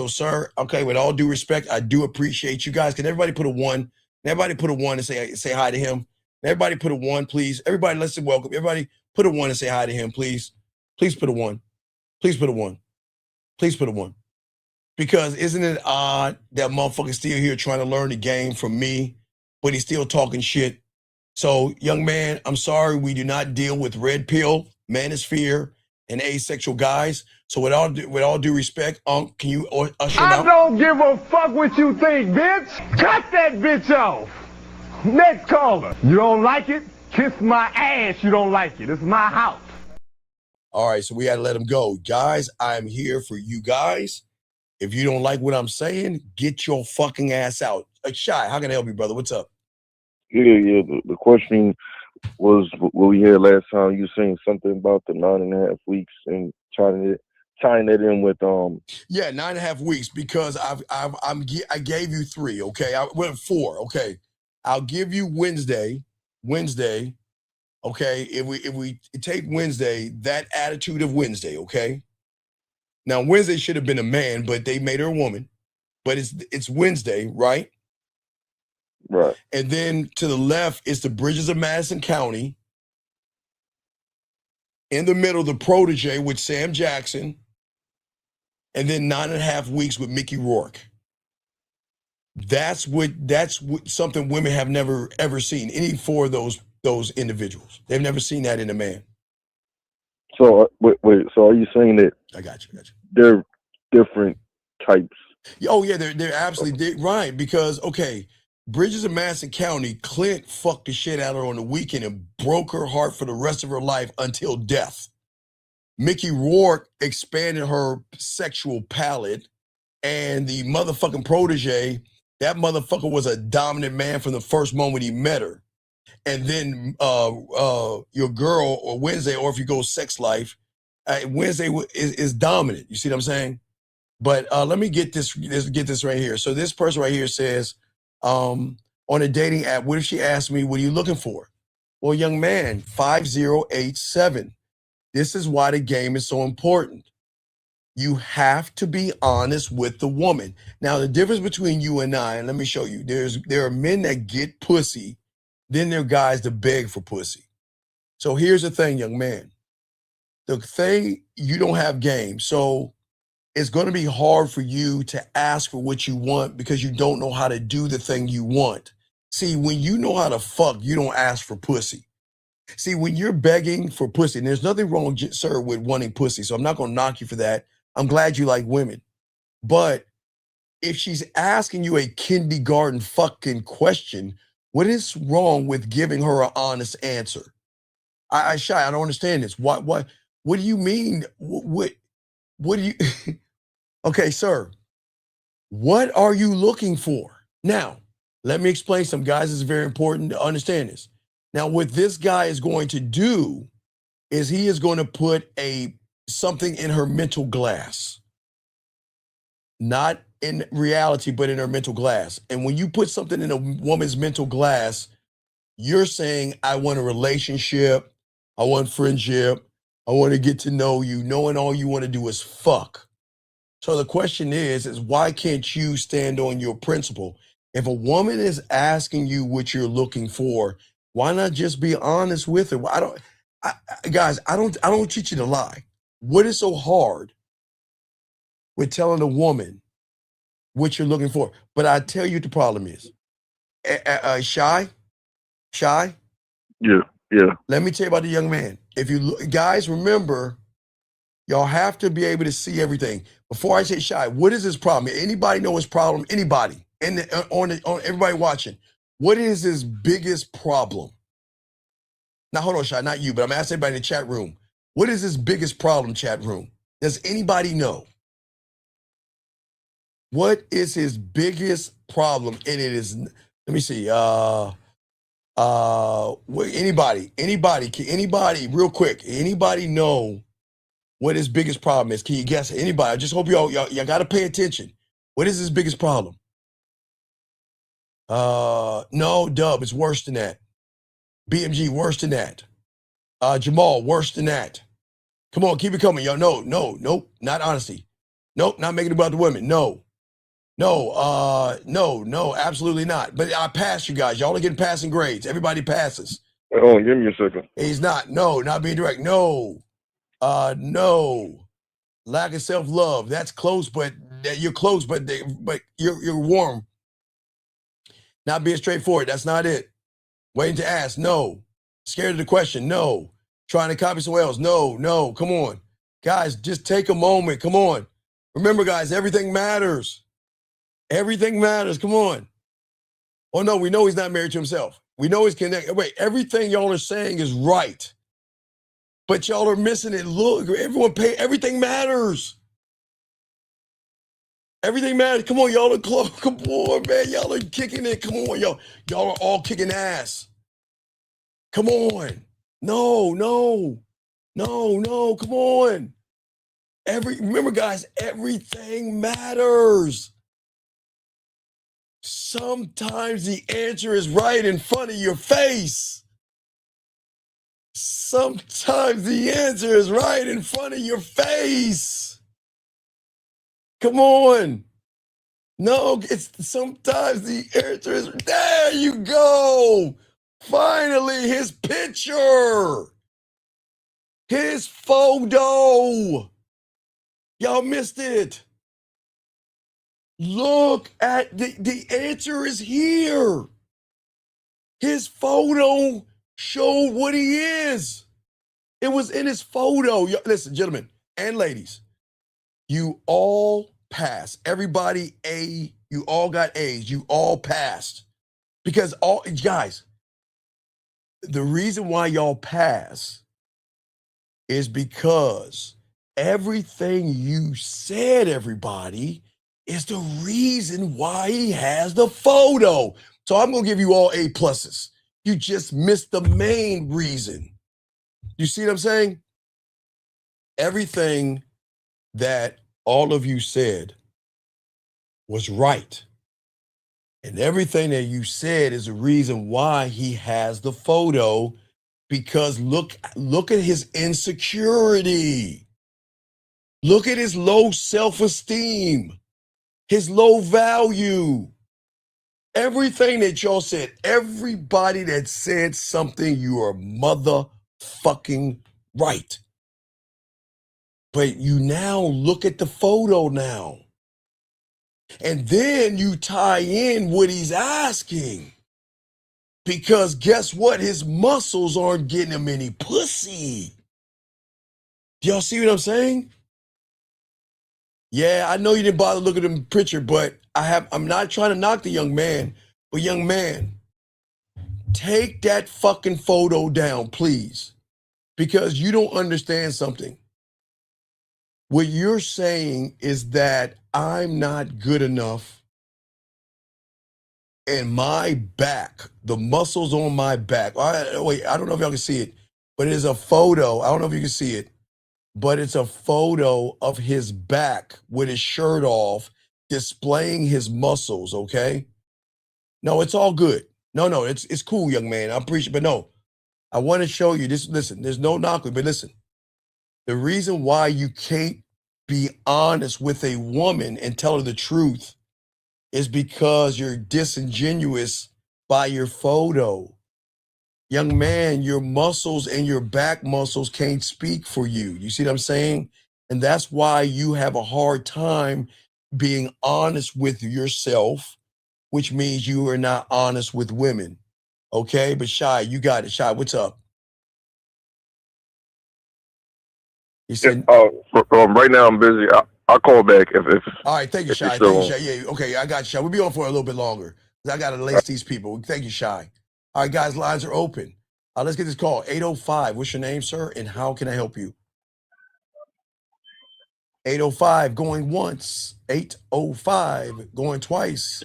sir, with all due respect, I do appreciate you guys. Can everybody put a one? Everybody put a one and say hi to him. Everybody put a one, please. Everybody, let's say welcome. Everybody put a one and say hi to him, please. Please put a one. Please put a one. Please put a one. Because isn't it odd that motherfucker's still here trying to learn the game from me, but he's still talking shit? So, young man, I'm sorry, we do not deal with red pill, manosphere, and asexual guys. So with all due respect, can you usher him out? I don't give a fuck what you think, bitch. Cut that bitch off. Next caller. You don't like it? Kiss my ass. You don't like it. It's my house. All right, so we got to let him go. Guys, I'm here for you guys. If you don't like what I'm saying, get your fucking ass out. Shy, how can I help you, brother? What's up? Yeah. The question was what we had last time. You saying something about the 9.5 weeks and tying that in with Yeah, 9.5 weeks because I gave you 3. Okay, I went 4. Okay, I'll give you Wednesday. Okay, if we take Wednesday, that attitude of Wednesday. Okay, Now, Wednesday should have been a man, but they made her a woman. But it's Wednesday, right? Right. And then to the left is the Bridges of Madison County. In the middle, the Protege with Sam Jackson. And then 9.5 weeks with Mickey Rourke. That's what something women have never ever seen. Any four of those individuals, they've never seen that in a man. So wait. So are you saying that? I got you. They're different types. Oh yeah, they're absolutely right because okay, Bridges of Madison County, Clint fucked the shit out of her on the weekend and broke her heart for the rest of her life until death. Mickey Rourke expanded her sexual palette, and the motherfucking Protege, that motherfucker was a dominant man from the first moment he met her. And then your girl or Wednesday, or if you go sex life, Wednesday is dominant. You see what I'm saying? But let me get this right here. So this person right here says, on a dating app, what if she asked me, what are you looking for? Well, young man, 5087. This is why the game is so important. You have to be honest with the woman. Now, the difference between you and I, and let me show you, there are men that get pussy, then there are guys that beg for pussy. So here's the thing, young man. The thing, you don't have game. So it's going to be hard for you to ask for what you want because you don't know how to do the thing you want. See, when you know how to fuck, you don't ask for pussy. See, when you're begging for pussy, and there's nothing wrong, sir, with wanting pussy, so I'm not going to knock you for that. I'm glad you like women. But if she's asking you a kindergarten fucking question, what is wrong with giving her an honest answer? I don't understand this. What do you mean? What do you, okay, sir, what are you looking for? Now, let me explain some, guys. It's very important to understand this. Now, what this guy is going to do is he is going to put something in her mental glass. Not in reality, but in her mental glass. And when you put something in a woman's mental glass, you're saying, I want a relationship, I want friendship, I want to get to know you, knowing all you want to do is fuck. So the question is why can't you stand on your principle? If a woman is asking you what you're looking for, why not just be honest with her? Guys, I don't teach you to lie. What is so hard with telling a woman what you're looking for? But I tell you what the problem is. Shy? Yeah. Let me tell you about the young man. If you guys remember, y'all have to be able to see everything. Before I say Shy, what is his problem? Anybody know his problem? Anybody? And on everybody watching, what is his biggest problem? Now, hold on, Shy, not you, but I'm asking everybody in the chat room. What is his biggest problem, chat room? Does anybody know? What is his biggest problem? And it is, let me see. Anybody, real quick, anybody know what his biggest problem is? Can you guess it? Anybody? I just hope y'all got to pay attention. What is his biggest problem? No, Dub, it's worse than that. BMG, worse than that. Jamal, worse than that. Come on, keep it coming, y'all. No, not honesty. Nope, not making it about the women. No, absolutely not. But I passed you guys. Y'all are getting passing grades. Everybody passes. Oh, give me a second. He's not. No, not being direct. No. Lack of self-love. That's close, but you're close, but you're warm. Not being straightforward. That's not it. Waiting to ask. No. Scared of the question. No. Trying to copy someone else. No. Come on. Guys, just take a moment. Come on. Remember, guys, everything matters. Everything matters. Come on. Oh, no, we know he's not married to himself. We know he's connected. Wait, everything y'all are saying is right. But y'all are missing it. Look, everything matters. Everything matters. Come on, y'all are close. Come on, man. Y'all are kicking it. Come on, y'all are all kicking ass. Come on. No. Come on. Remember, guys, everything matters. Sometimes the answer is right in front of your face. Sometimes the answer is right in front of your face. Come on. No, it's sometimes the answer is, there you go. Finally, his picture. His photo. Y'all missed it. Look at the answer is here. His photo showed what he is. It was in his photo. Listen, gentlemen and ladies, you all passed. Everybody A, you all got A's. You all passed. Because guys, the reason why y'all pass is because everything you said, everybody, is the reason why he has the photo. So I'm going to give you all A pluses. You just missed the main reason. You see what I'm saying? Everything that all of you said was right. And everything that you said is the reason why he has the photo, because look at his insecurity. Look at his low self-esteem, his low value. Everything that y'all said, everybody that said something, you are motherfucking right. But you now look at the photo now. And then you tie in what he's asking. Because guess what? His muscles aren't getting him any pussy. Do y'all see what I'm saying? Yeah, I know you didn't bother looking at the picture, but I'm not trying to knock the young man. But young man, take that fucking photo down, please. Because you don't understand something. What you're saying is that I'm not good enough, and my back, the muscles on my back. Wait, I don't know if y'all can see it, but it is a photo. I don't know if you can see it, but it's a photo of his back with his shirt off, displaying his muscles, okay? No, it's all good. No, it's cool, young man. I appreciate it, but no, I want to show you this. Listen, there's no knocking, but listen, the reason why you can't be honest with a woman and tell her the truth is because you're disingenuous by your photo. Young man, your muscles and your back muscles can't speak for you. You see what I'm saying? And that's why you have a hard time being honest with yourself, which means you are not honest with women. Okay, but Shy, you got it. Shy, what's up? He said, right now I'm busy. I'll call back if. All right, thank you, Shy. Thank you, Shy. Yeah, okay, I got you, Shy. We'll be on for a little bit longer. I got to lace these people. Thank you, Shy. All right, guys, lines are open. Let's get this call. 805. What's your name, sir? And how can I help you? 805 going once. 805 going twice.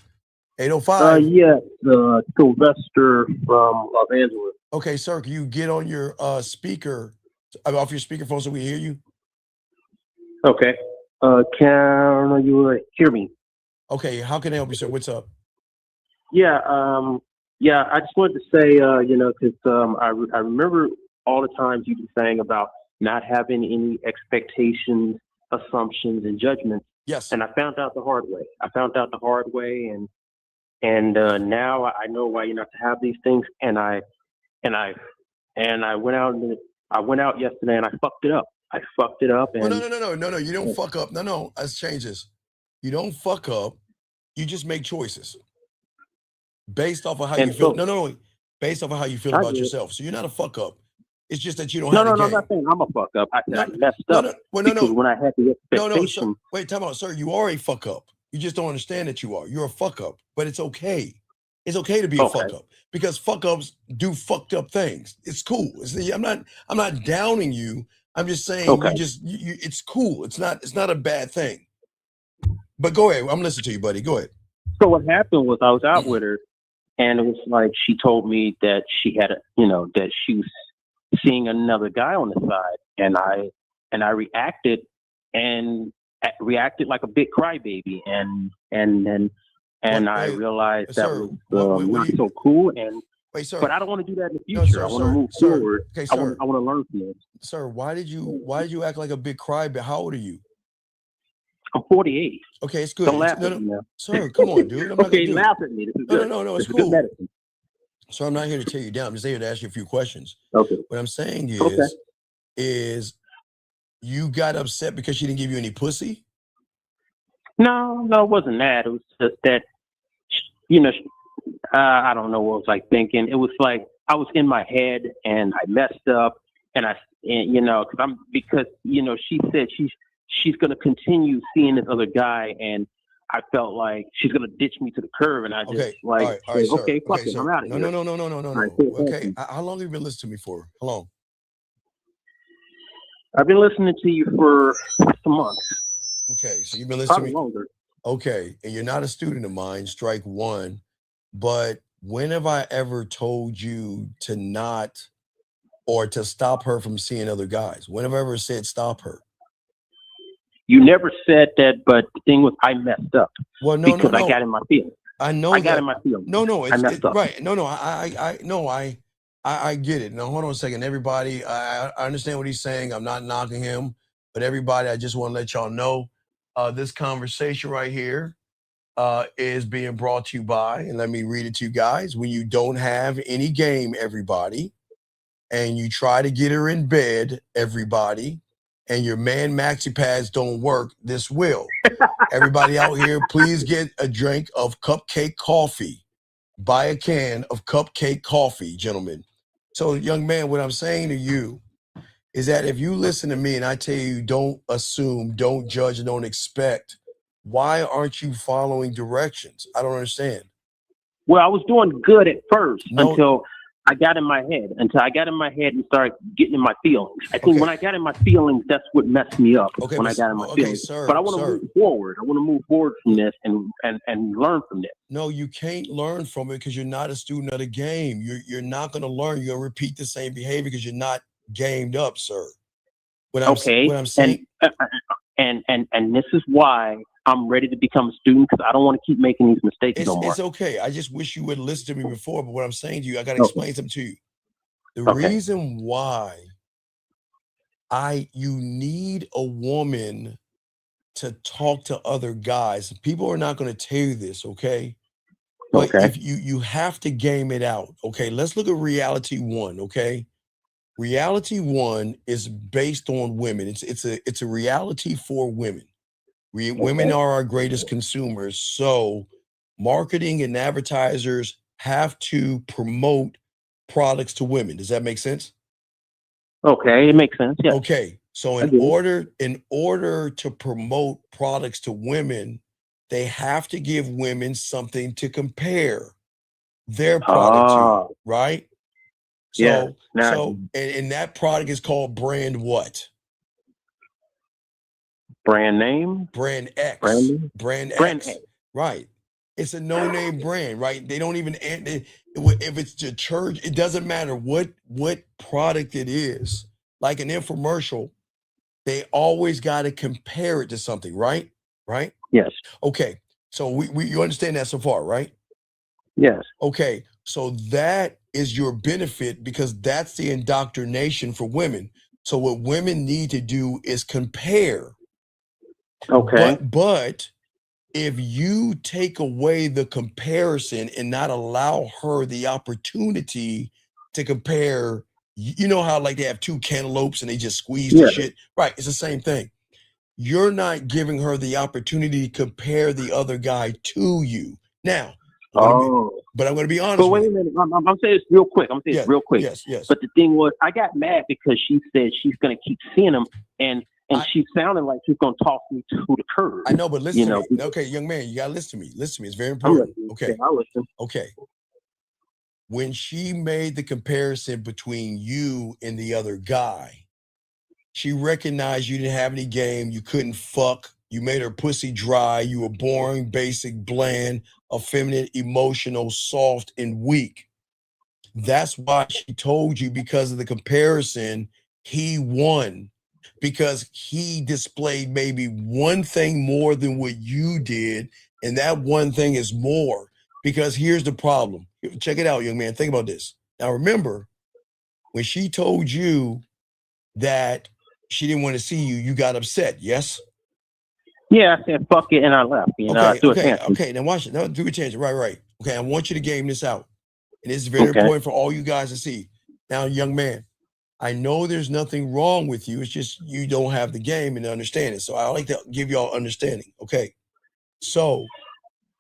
805. Yes, Sylvester from Los Angeles. Okay, sir, can you get on your speaker, off your speakerphone so we hear you? Okay. Can you hear me? Okay, how can I help you, sir? What's up? Yeah, I just wanted to say, because I remember all the times you've been saying about not having any expectations, assumptions, and judgments. Yes. And I found out the hard way. And now I know why you're not to have these things. And I went out yesterday and I fucked it up. And no. You don't fuck up. No. Let's change this. You don't fuck up. You just make choices based off of how you feel. No. Based off of how you feel about yourself. So you're not a fuck up. It's just that you don't have the game. I'm not saying I'm a fuck up. I messed up. Because when I had the expectation. No, wait, time out, sir. You are a fuck up. You just don't understand that you are. You're a fuck up, but it's okay. It's okay to be a fuck up because fuck ups do fucked up things. It's cool. I'm not downing you. I'm just saying it's cool. It's not a bad thing. But go ahead. I'm listening to you, buddy. Go ahead. So what happened was I was out with her, and it was like she told me that she had that she was seeing another guy on the side, and I reacted like a big crybaby, and I realized that was not so cool. And but I don't want to do that in the future. I want to move forward. Okay, I want to learn from this. Sir, why did you act like a big crybaby? How old are you? I'm 48. Okay, it's good. Don't laugh no, at me now. Sir, come on, dude. I'm not Okay, gonna do laugh it. at me. This is No, good. no, it's This is good cool. medicine. So I'm not here to tear you down. I'm just here to ask you a few questions. Okay. What I'm saying Okay. is you got upset because she didn't give you any pussy? No, it wasn't that. It was just that, you know, I don't know what I was like thinking. It was like I was in my head and I messed up, and you know, because you know, she said she's gonna continue seeing this other guy, and I felt like she's gonna ditch me to the curb, and I just Okay. like, all right, sir. okay, fuck it, sir. I'm out of No, here. no. All right, Okay. How long have you been listening to me for? How long? I've been listening to you for some months. Okay, so you've been listening Probably to me. longer. Okay, and you're not a student of mine, strike one. But when have I ever told you to not or to stop her from seeing other guys? When have I ever said stop her? You never said that, but the thing was, I messed up. Well, no, because I got in my feelings. I know I got that. in my feelings. No, I messed up. right. No, I get it. Now, hold on a second. Everybody, I understand what he's saying. I'm not knocking him, but everybody, I just want to let y'all know this conversation right here is being brought to you by, and let me read it to you guys. When you don't have any game, everybody, and you try to get her in bed, everybody, and your man maxi pads don't work, this will. Everybody out here, please get a drink of cupcake coffee. Buy a can of cupcake coffee, gentlemen. So, young man, what I'm saying to you is that if you listen to me and I tell you don't assume, don't judge, and don't expect, why aren't you following directions? I don't understand. Well, I was doing good at first until I got in my head. Until I got in my head and started getting in my feelings. I think when I got in my feelings, that's what messed me up. When I got in my feelings. Sir, but I want to move forward. I want to move forward from this and learn from this. No, you can't learn from it because you're not a student of the game. You're not going to learn. You're going to repeat the same behavior because you're not gamed up, sir. What I'm saying. And this is why I'm ready to become a student, because I don't want to keep making these mistakes no more. It's okay. I just wish you would listen to me before. But what I'm saying to you, I got to explain something to you. The reason why you need a woman to talk to other guys. People are not going to tell you this, okay? But if you have to game it out, okay? Let's look at reality one, okay? Reality one is based on women. It's a reality for women. Women are our greatest consumers, so marketing and advertisers have to promote products to women. Does that make sense? Okay, it makes sense. Yeah. Okay, so in order to promote products to women, they have to give women something to compare their product to, right? So, and that product is called brand what? Brand name? Brand X. Brand X. Right. It's a no-name brand, right? They don't even, if it's the church, it doesn't matter what product it is. Like an infomercial, they always got to compare it to something, right? Right? Yes. Okay. So you understand that so far, right? Yes. Okay. So that is your benefit because that's the indoctrination for women. So what women need to do is compare. Okay. But if you take away the comparison and not allow her the opportunity to compare, you know how like they have two cantaloupes and they just squeeze the shit? Right. It's the same thing. You're not giving her the opportunity to compare the other guy to you. Now, but I'm going to be honest. But wait a minute. I'm saying this real quick. Yes. But the thing was, I got mad because she said she's going to keep seeing him, and she sounded like she's going to toss me to the curb. I know, but listen to me. Okay, young man, you got to listen to me. Listen to me. It's very important. Okay. I listen. Okay. When she made the comparison between you and the other guy, she recognized you didn't have any game. You couldn't fuck. You made her pussy dry. You were boring, basic, bland, effeminate, emotional, soft, and weak. That's why she told you, because of the comparison, he won. Because he displayed maybe one thing more than what you did. And that one thing is more. Because here's the problem. Check it out, young man. Think about this. Now, remember, when she told you that she didn't want to see you, you got upset, yes? Yeah, I said fuck it and I left. You know, I threw a tantrum. Okay. Now watch it. Now do a tangent. Right. Okay, I want you to game this out. And this is very important for all you guys to see. Now, young man, I know there's nothing wrong with you. It's just you don't have the game and understand it. So I like to give y'all understanding. Okay. So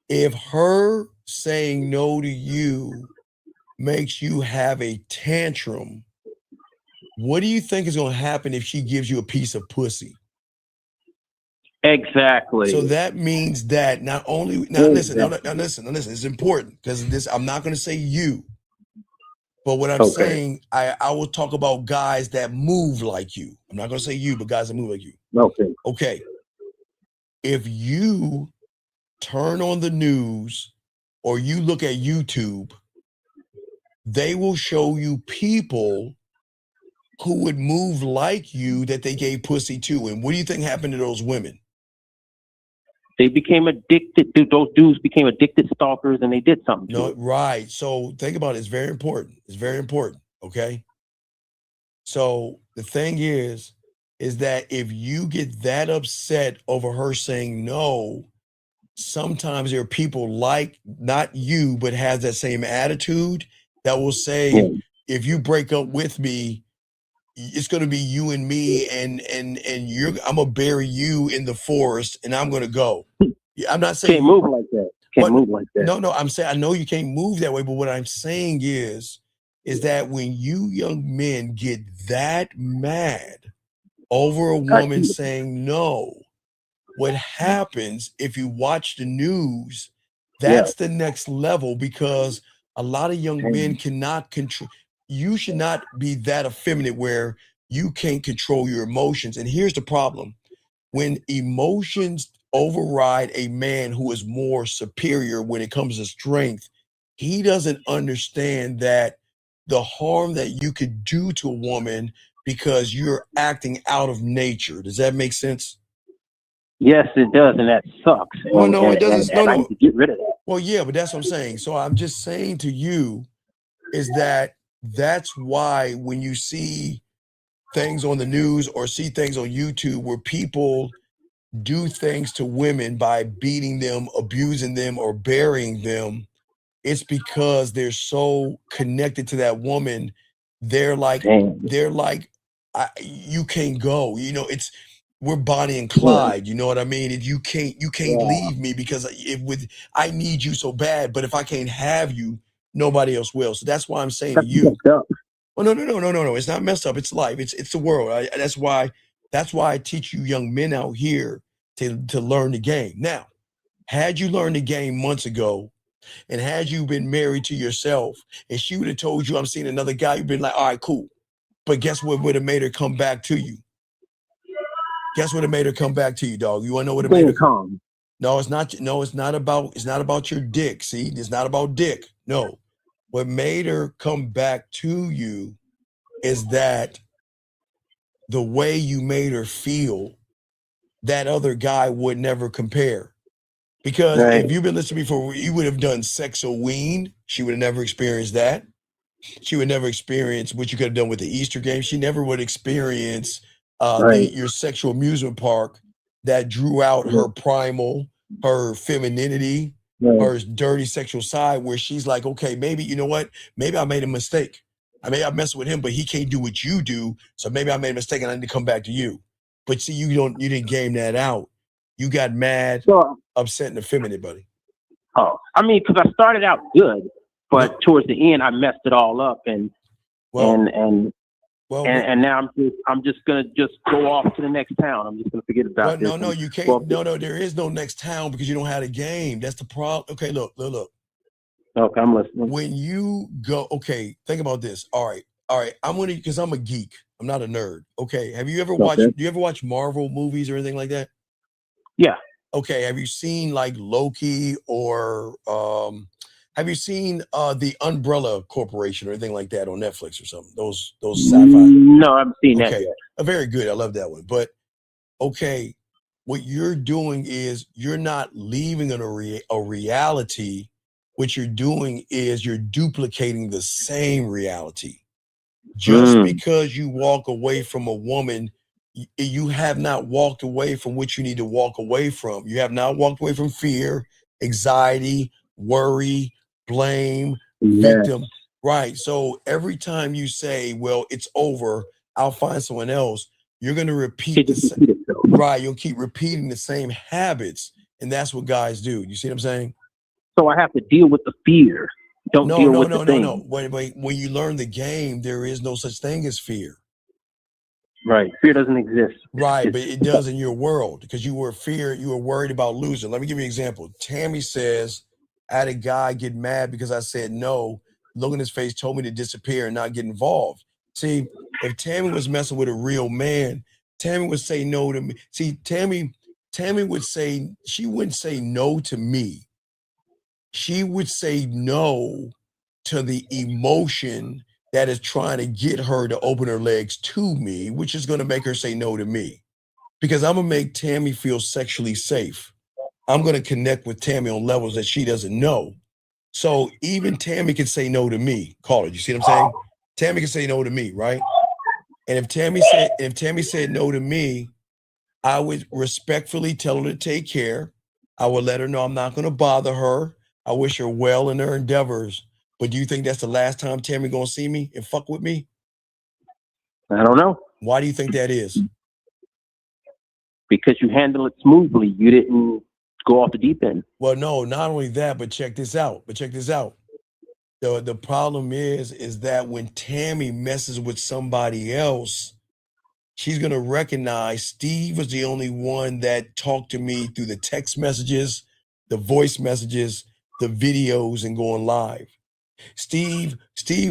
if her saying no to you makes you have a tantrum, what do you think is going to happen if she gives you a piece of pussy? Exactly. So that means that not only listen, it's important because this I'm not going to say you, but what I'm saying, I will talk about guys that move like you. I'm not going to say you, but guys that move like you. Okay. If you turn on the news or you look at YouTube, they will show you people who would move like you that they gave pussy to. And what do you think happened to those women? They became addicted. Those dudes became addicted stalkers, and they did something to it. Right. So think about it. It's very important. It's very important. Okay. So the thing is that if you get that upset over her saying no, sometimes there are people like not you, but has that same attitude that will say, if you break up with me, it's going to be you and me, and I'm gonna bury you in the forest, and I'm gonna go. I'm not saying can't move like that. Can't move like that. No, I'm saying I know you can't move that way, but what I'm saying is that when you young men get that mad over a woman saying no, what happens if you watch the news? That's the next level, because a lot of young men cannot control. You should not be that effeminate where you can't control your emotions. And here's the problem. When emotions override a man who is more superior when it comes to strength, he doesn't understand that the harm that you could do to a woman because you're acting out of nature. Does that make sense? Yes, it does, and that sucks. Well, no, it doesn't. I need to get rid of that. Well, yeah, but that's what I'm saying. So I'm just saying to you is that's why when you see things on the news or see things on YouTube where people do things to women by beating them, abusing them, or burying them, it's because they're so connected to that woman. They're like, you can't go. You know, we're Bonnie and Clyde. You know what I mean? And you can't leave me because I need you so bad. But if I can't have you, nobody else will. So that's why I'm saying to you. Well, no. It's not messed up. It's life. It's the world. That's why I teach you young men out here to learn the game. Now, had you learned the game months ago, and had you been married to yourself, and she would have told you, I'm seeing another guy, you'd been like, all right, cool. But guess what would have made her come back to you? Guess what it made her come back to you, dog? You want to know what it made her come? No, it's not. No, it's not about your dick. See, it's not about dick. No, what made her come back to you is that the way you made her feel, that other guy would never compare. Because if you've been listening before, you would have done Sex-O-Ween. She would have never experienced that. She would never experience what you could have done with the Easter game. She never would experience your sexual amusement park that drew out her primal, her femininity, her dirty sexual side, where she's like, okay, maybe, you know what? Maybe I made a mistake. I may have messed with him, but he can't do what you do. So maybe I made a mistake and I need to come back to you. But see, you didn't game that out. You got mad, upset, and effeminate, buddy. Oh, I mean, because I started out good, but towards the end I messed it all up, and now I'm just gonna go off to the next town. I'm just gonna forget about this. No, you can't. No, there is no next town because you don't have a game. That's the problem. Okay, look. Okay, I'm listening. When you go, okay, think about this. All right. Because I'm a geek. I'm not a nerd. Okay, have you ever watched? Do you ever watch Marvel movies or anything like that? Yeah. Okay, have you seen like Loki or have you seen the Umbrella Corporation or anything like that on Netflix or something? Those sci-fi. No, I haven't seen that yet. Very good. I love that one. But okay, what you're doing is you're not leaving a reality. What you're doing is you're duplicating the same reality. Just because you walk away from a woman you have not walked away from what you need to walk away from. You have not walked away from fear, anxiety, worry, blame, victim. Right. So every time you say, well, it's over, I'll find someone else, you're going to repeat the same. Right. You'll keep repeating the same habits. And that's what guys do. You see what I'm saying? So I have to deal with the fear. Don't deal with the thing. No. Wait. When you learn the game, there is no such thing as fear. Right. Fear doesn't exist. Right, but it does in your world because you were worried about losing. Let me give you an example. Tammy says, I had a guy get mad because I said no, look in his face, told me to disappear and not get involved. See, if Tammy was messing with a real man, Tammy would say no to me. See, Tammy would say, she wouldn't say no to me. She would say no to the emotion that is trying to get her to open her legs to me, which is going to make her say no to me. Because I'm going to make Tammy feel sexually safe. I'm going to connect with Tammy on levels that she doesn't know. So even Tammy can say no to me. Call it. You see what I'm saying? Tammy can say no to me, right? And if Tammy said no to me, I would respectfully tell her to take care. I would let her know I'm not going to bother her. I wish her well in her endeavors. But do you think that's the last time Tammy gonna see me and fuck with me? I don't know. Why do you think that is? Because you handle it smoothly. You didn't go off the deep end. Well, no, not only that, but check this out. The problem is that when Tammy messes with somebody else, she's gonna recognize Steve was the only one that talked to me through the text messages, the voice messages, the videos, and going live. Steve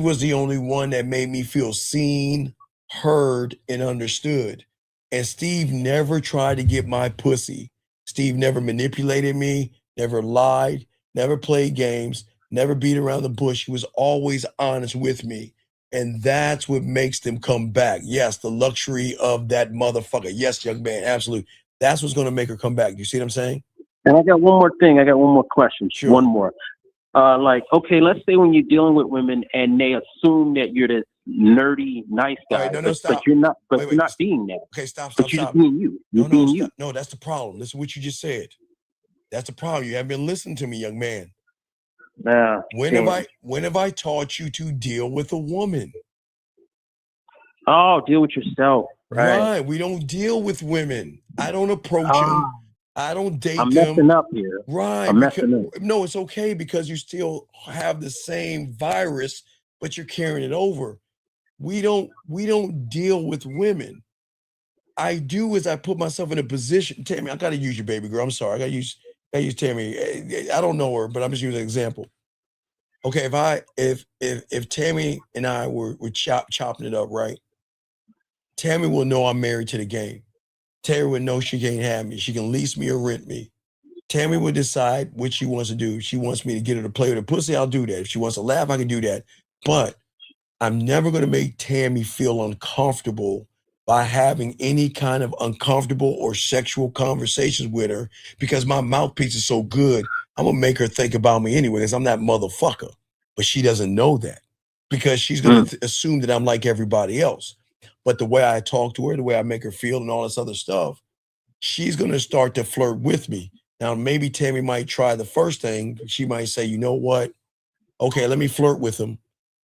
was the only one that made me feel seen, heard, and understood. And Steve never tried to get my pussy. Steve never manipulated me, never lied, never played games, never beat around the bush. He was always honest with me. And that's what makes them come back. Yes, the luxury of that motherfucker. Yes, young man, absolutely. That's what's going to make her come back. Do you see what I'm saying? And I got one more thing. I got one more question. Sure. One more. Okay, let's say when you're dealing with women and they assume that you're this nerdy, nice guy, stop. but you're not. But you're not being that. Okay, stop. But you're just being you. You're being you. No, that's the problem. Listen to what you just said. That's the problem. You haven't been listening to me, young man. When have I taught you to deal with a woman? Oh, deal with yourself. Right. We don't deal with women. I don't approach them. I don't date them. I'm messing up here. Right. I'm messing up. No, it's okay because you still have the same virus, but you're carrying it over. We don't deal with women. I do is I put myself in a position. Tammy, I gotta use your baby girl. I'm sorry. I gotta use Tammy. I don't know her, but I'm just using an example. Okay, if Tammy and I were chopping it up, right? Tammy will know I'm married to the game. Tammy would know she can't have me. She can lease me or rent me. Tammy would decide what she wants to do. She wants me to get her to play with her pussy, I'll do that. If she wants to laugh, I can do that. But I'm never going to make Tammy feel uncomfortable by having any kind of uncomfortable or sexual conversations with her because my mouthpiece is so good, I'm going to make her think about me anyway because I'm that motherfucker. But she doesn't know that because she's going to assume that I'm like everybody else. But the way I talk to her, the way I make her feel and all this other stuff, she's going to start to flirt with me. Now, maybe Tammy might try the first thing. She might say, you know what? Okay, let me flirt with him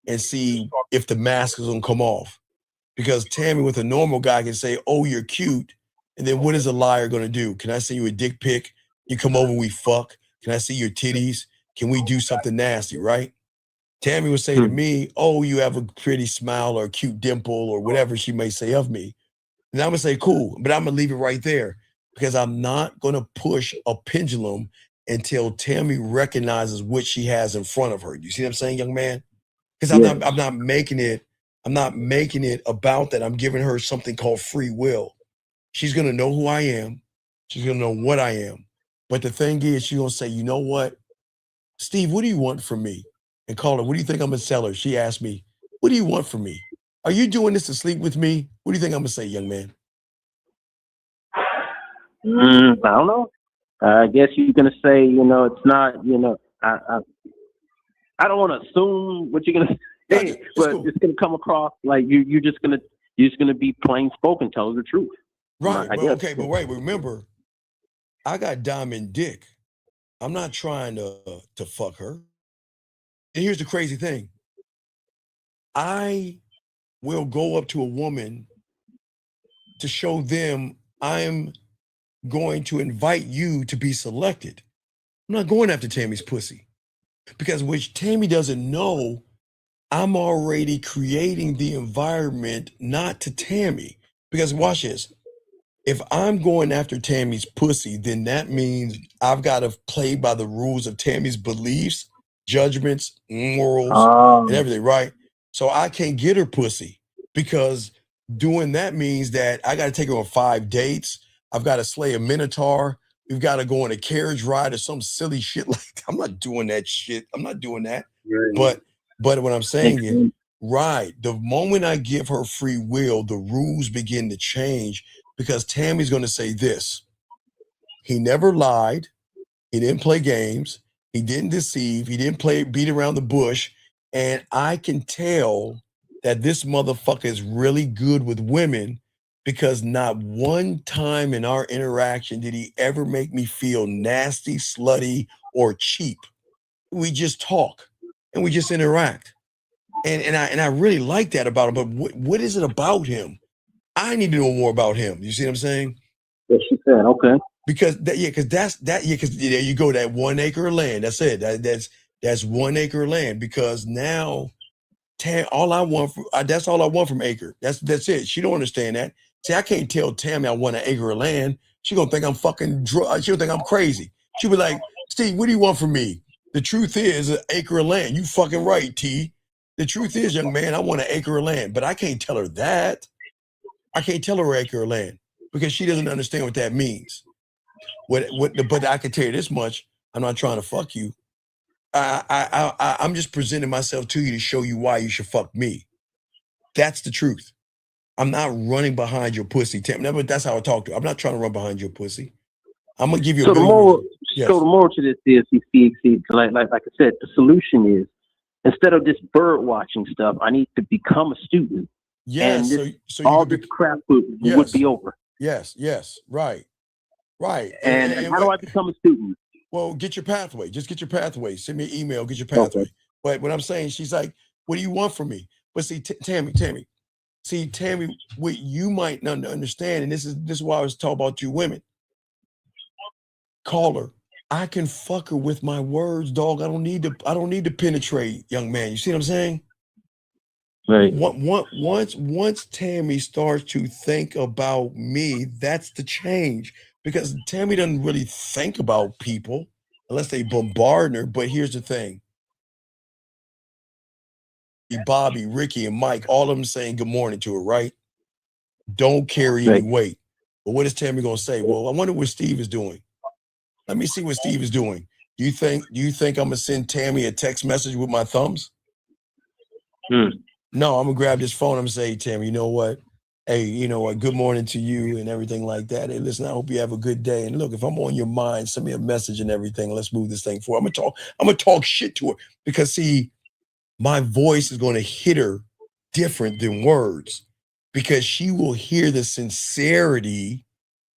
and see if the mask is going to come off. Because Tammy with a normal guy can say, oh, you're cute. And then what is a liar going to do? Can I send you a dick pic? You come over and we fuck. Can I see your titties? Can we do something nasty, right? Tammy would say to me, oh, you have a pretty smile or a cute dimple or whatever she may say of me. And I'm going to say, cool, but I'm going to leave it right there because I'm not going to push a pendulum until Tammy recognizes what she has in front of her. You see what I'm saying, young man? Because I'm not making it about that. I'm giving her something called free will. She's going to know who I am. She's going to know what I am. But the thing is, she's going to say, you know what? Steve, what do you want from me? And call her, what do you think I'm going to tell her? She asked me, what do you want from me? Are you doing this to sleep with me? What do you think I'm going to say, young man? I don't know. I guess you're going to say, it's not, I don't want to assume what you're going to say, but it's going to come across like you're just going to be plain spoken, tell her the truth. Right, I but guess. okay, but wait, remember, I got diamond dick. I'm not trying to fuck her. And here's the crazy thing. I will go up to a woman to show them I'm going to invite you to be selected. I'm not going after Tammy's pussy. Because which Tammy doesn't know, I'm already creating the environment not to Tammy. Because watch this. If I'm going after Tammy's pussy, then that means I've got to play by the rules of Tammy's beliefs, judgments, morals, and everything, right? So I can't get her pussy because doing that means that I got to take her on 5 dates. I've got to slay a minotaur. We've got to go on a carriage ride or some silly shit like that. I'm not doing that shit. I'm not doing that. But what I'm saying is, right, the moment I give her free will, the rules begin to change because Tammy's going to say this. He never lied. He didn't play games. He didn't deceive. He didn't beat around the bush. And I can tell that this motherfucker is really good with women because not one time in our interaction did he ever make me feel nasty, slutty, or cheap. We just talk and we just interact. And I really like that about him. But what is it about him? I need to know more about him. You see what I'm saying? Yes, she said, okay. Because there you go, that 1 acre of land. That's it. That's 1 acre of land. Because now, that's all I want from acre. That's it. She don't understand that. See, I can't tell Tammy I want an acre of land. She gonna think I'm fucking drunk. She'll think I'm crazy. She'll be like, Steve, what do you want from me? The truth is an acre of land. You fucking right, T. The truth is, young man, I want an acre of land. But I can't tell her that. I can't tell her acre of land because she doesn't understand what that means. But I can tell you this much: I'm not trying to fuck you. I'm just presenting myself to you to show you why you should fuck me. That's the truth. I'm not running behind your pussy, Tim. But that's how I talk to you. I'm not trying to run behind your pussy. I'm gonna give you. So the moral to this is, like I said, the solution is instead of this bird watching stuff, I need to become a student. Yes, and this crap would be over. Yes, right. And how do I become a student? Well, get your pathway. Just get your pathway. Send me an email. Get your pathway. Okay. But what I'm saying, she's like, "What do you want from me?" But see, Tammy. See, Tammy, what you might not understand, and this is why I was talking about you women. Call her. I can fuck her with my words, dog. I don't need to penetrate, young man. You see what I'm saying? Right. Once Tammy starts to think about me, that's the change. Because Tammy doesn't really think about people unless they bombard her. But here's the thing. Bobby, Ricky, and Mike, all of them saying good morning to her, right? Don't carry any weight. But what is Tammy gonna say? Well, I wonder what Steve is doing. Let me see what Steve is doing. Do you think I'm gonna send Tammy a text message with my thumbs? No, I'm gonna grab this phone. I'm gonna say, Tammy, you know what? Hey, you know what? Good morning to you and everything like that. Hey, listen, I hope you have a good day. And look, if I'm on your mind, send me a message and everything. Let's move this thing forward. I'm gonna talk shit to her because see, my voice is gonna hit her different than words because she will hear the sincerity,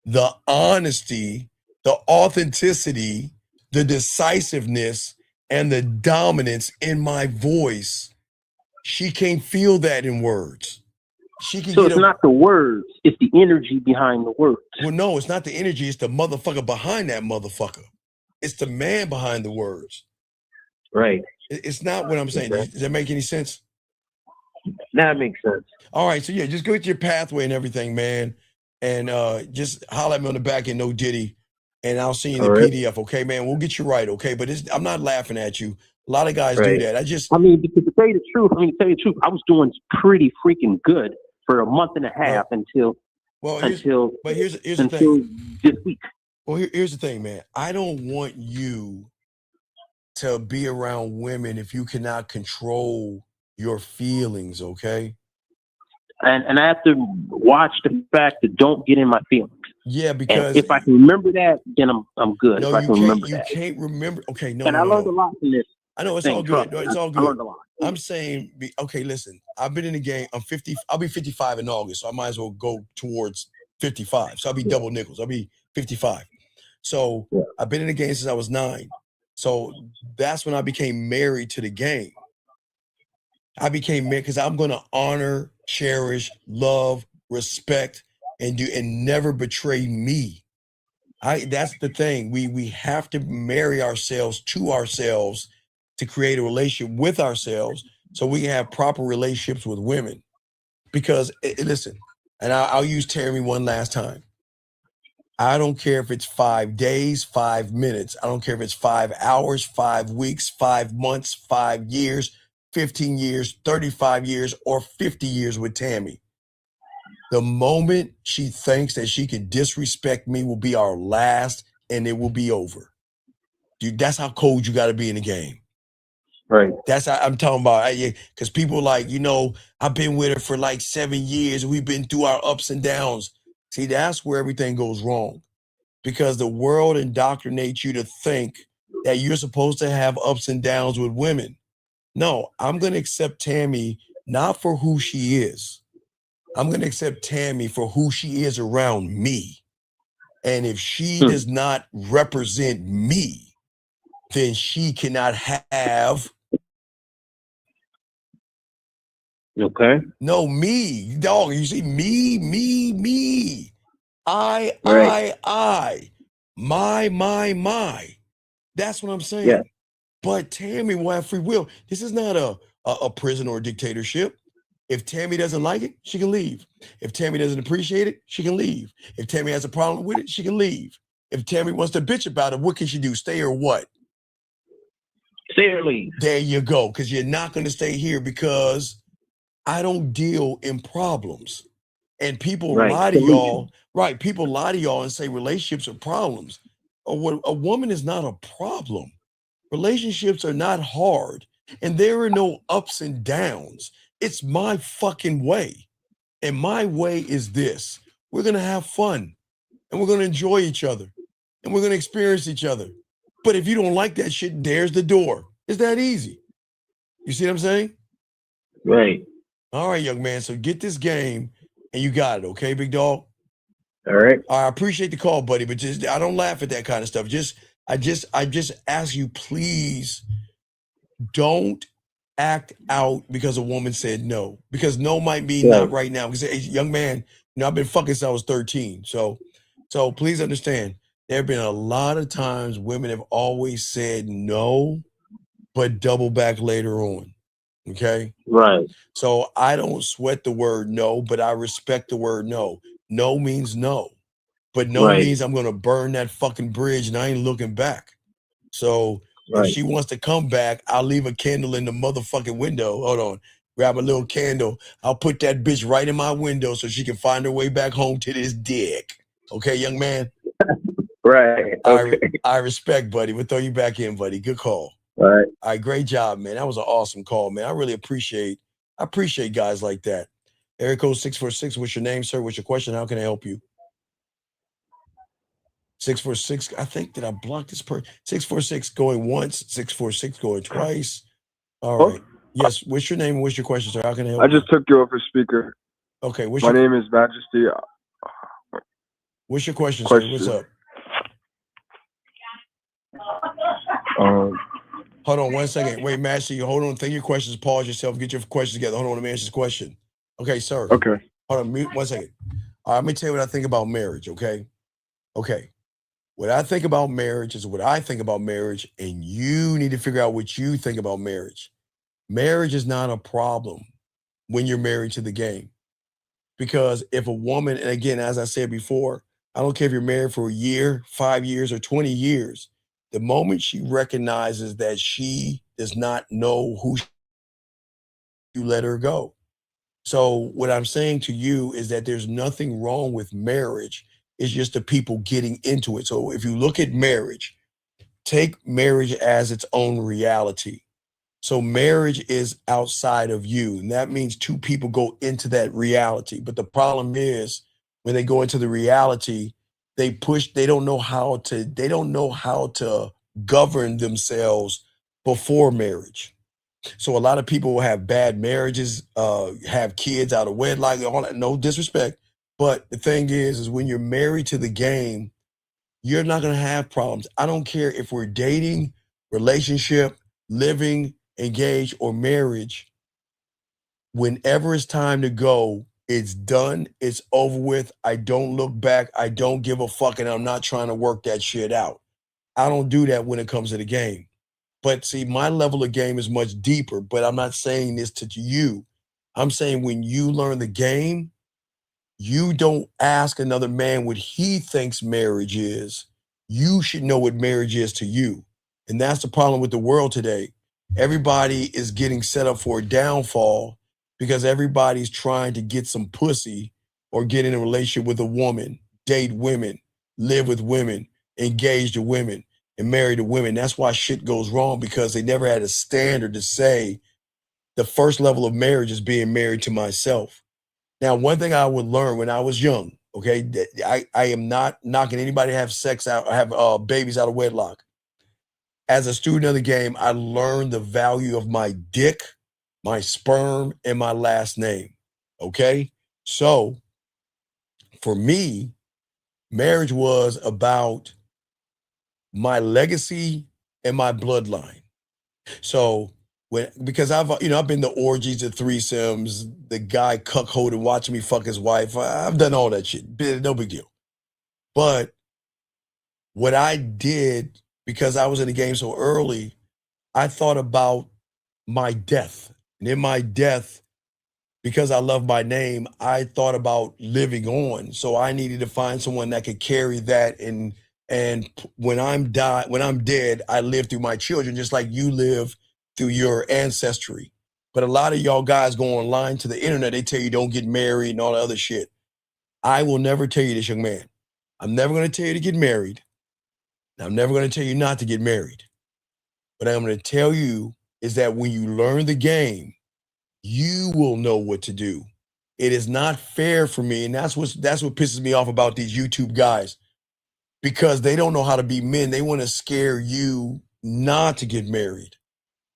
the honesty, the authenticity, the decisiveness, and the dominance in my voice. She can't feel that in words. So it's not the words, it's the energy behind the words. Well, no, it's not the energy, it's the motherfucker behind that motherfucker. It's the man behind the words. Right. It's not what I'm saying. Does that make any sense? That makes sense. All right, so yeah, just go to your pathway and everything, man. And just holler at me on the back end, no Diddy. And I'll send you the PDF, okay, man? We'll get you right, okay? But I'm not laughing at you. A lot of guys do that. Because to tell you the truth, I was doing pretty freaking good for a month and a half until here's the thing. This week. Well, here's the thing, man. I don't want you to be around women if you cannot control your feelings, okay? And I have to watch the fact that don't get in my feelings. Yeah, because and if I can remember that, then I'm good. No, if I can remember you that. can't remember. Okay, no. And I learned a lot from this. I know it's all good. No, it's all good. I learned a lot. I'm saying, okay, listen. I've been in the game. I'm 50. I'll be 55 in August, so I might as well go towards 55. So I'll be double nickels. I'll be 55. So I've been in the game since I was 9. So that's when I became married to the game. I became married because I'm going to honor, cherish, love, respect, and never betray me. That's the thing. We have to marry ourselves to ourselves to create a relationship with ourselves so we can have proper relationships with women. Because listen, and I'll use Tammy one last time. I don't care if it's 5 days, 5 minutes. I don't care if it's 5 hours, 5 weeks, 5 months, 5 years, 15 years, 35 years, or 50 years with Tammy. The moment she thinks that she can disrespect me will be our last, and it will be over. Dude, that's how cold you got to be in the game. Right. That's how I'm talking about. Because people like, I've been with her for like 7 years. We've been through our ups and downs. See, that's where everything goes wrong. Because the world indoctrinates you to think that you're supposed to have ups and downs with women. No, I'm going to accept Tammy not for who she is. I'm going to accept Tammy for who she is around me. And if she does not represent me, then she cannot have. Okay. No, me, dog. You see, me. I. My. That's what I'm saying. Yeah. But Tammy will have free will. This is not a prison or a dictatorship. If Tammy doesn't like it, she can leave. If Tammy doesn't appreciate it, she can leave. If Tammy has a problem with it, she can leave. If Tammy wants to bitch about it, what can she do? Stay or what? Stay or leave. There you go. Because you're not going to stay here because I don't deal in problems. And people lie to y'all. Right. People lie to y'all and say relationships are problems. A woman is not a problem. Relationships are not hard. And there are no ups and downs. It's my fucking way. And my way is this. We're going to have fun. And we're going to enjoy each other. And we're going to experience each other. But if you don't like that shit, there's the door. It's that easy. You see what I'm saying? Right. All right, young man. So get this game and you got it. Okay, big dog? All right. I appreciate the call, buddy. But I don't laugh at that kind of stuff. I just ask you, please don't act out because a woman said no. Because no might be not right now. Because, hey, young man, I've been fucking since I was 13. So please understand, there have been a lot of times women have always said no, but double back later on. Okay? Right. So I don't sweat the word no, but I respect the word no. No means no. But no means I'm going to burn that fucking bridge and I ain't looking back. So if she wants to come back, I'll leave a candle in the motherfucking window. Hold on. Grab a little candle. I'll put that bitch right in my window so she can find her way back home to this dick. Okay, young man? Right. Okay. I respect, buddy. We'll throw you back in, buddy. Good call. All right. All right, great job, man. That was an awesome call, man. I really appreciate guys like that. Area code 646. What's your name, sir? What's your question? How can I help you? 646. I think that I blocked this person. 646 going once, 646 going twice. All right. Yes. What's your name? What's your question, sir? How can I help you? I just took you off as speaker. Okay. My name is Majesty. What's your question, sir? What's up? Hold on 1 second. Wait, Majesty, hold on. Think your questions. Pause yourself. Get your questions together. Hold on. Let me answer this question. Okay, sir. Okay. Hold on. Mute 1 second. All right. Let me tell you what I think about marriage. Okay. Okay. What I think about marriage is what I think about marriage, and you need to figure out what you think about marriage. Marriage is not a problem when you're married to the game. Because if a woman, and again, as I said before, I don't care if you're married for a year, 5 years, or 20 years, the moment she recognizes that she does not know who you let her go. So what I'm saying to you is that there's nothing wrong with marriage. It's just the people getting into it. So if you look at marriage, take marriage as its own reality. So marriage is outside of you. And that means two people go into that reality. But the problem is when they go into the reality, they don't know how to govern themselves before marriage. So a lot of people will have bad marriages, have kids out of wedlock, all that, no disrespect. But the thing is when you're married to the game, you're not going to have problems. I don't care if we're dating, relationship, living, engaged, or marriage. Whenever it's time to go, it's done. It's over with. I don't look back. I don't give a fuck, and I'm not trying to work that shit out. I don't do that when it comes to the game. But see, my level of game is much deeper, but I'm not saying this to you. I'm saying when you learn the game, you don't ask another man what he thinks marriage is. You should know what marriage is to you. And that's the problem with the world today. Everybody is getting set up for a downfall because everybody's trying to get some pussy or get in a relationship with a woman, date women, live with women, engage to women, and marry to women. That's why shit goes wrong, because they never had a standard to say the first level of marriage is being married to myself. Now, one thing I would learn when I was young, okay, I am not knocking anybody to have sex out, have babies out of wedlock. As a student of the game, I learned the value of my dick, my sperm, and my last name, okay? So for me, marriage was about my legacy and my bloodline. So because I've been to orgies, the threesomes, the guy cuckolding, watching me fuck his wife. I've done all that shit. No big deal. But what I did, because I was in the game so early, I thought about my death. And in my death, because I love my name, I thought about living on. So I needed to find someone that could carry that. And when I'm dead, I live through my children, just like you live through your ancestry. But a lot of y'all guys go online to the internet, they tell you don't get married and all that other shit. I will never tell you this, young man. I'm never going to tell you to get married. I'm never going to tell you not to get married. What I'm going to tell you is that when you learn the game, you will know what to do. It is not fair for me, and that's what pisses me off about these YouTube guys, because they don't know how to be men. They want to scare you not to get married.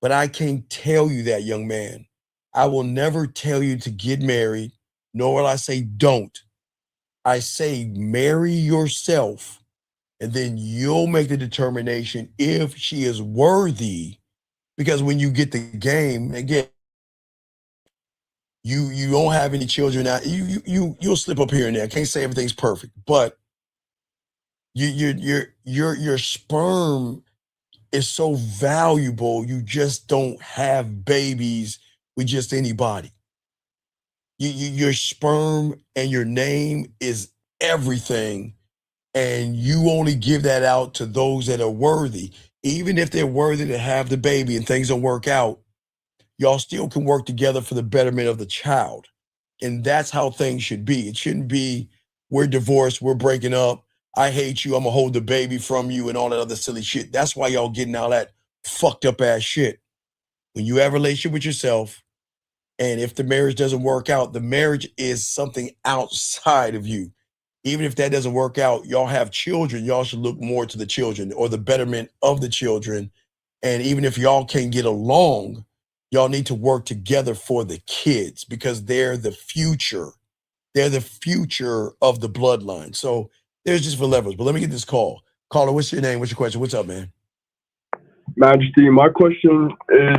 But I can't tell you that, young man. I will never tell you to get married, nor will I say don't. I say marry yourself, and then you'll make the determination if she is worthy. Because when you get the game, again, you don't have any children now. You'll slip up here and there. I can't say everything's perfect, but your sperm is so valuable. You just don't have babies with just anybody. Your sperm and your name is everything, and you only give that out to those that are worthy. Even if they're worthy to have the baby and things don't work out, y'all still can work together for the betterment of the child. And that's how things should be. It shouldn't be, we're divorced, we're breaking up, I hate you, I'm gonna hold the baby from you, and all that other silly shit. That's why y'all getting all that fucked up ass shit. When you have a relationship with yourself, and if the marriage doesn't work out, the marriage is something outside of you. Even if that doesn't work out, y'all have children, y'all should look more to the children or the betterment of the children. And even if y'all can't get along, y'all need to work together for the kids, because they're the future. They're the future of the bloodline. So there's just for levels. But let me get this call. Caller, what's your name? What's your question? What's up, man? Majesty, my question is,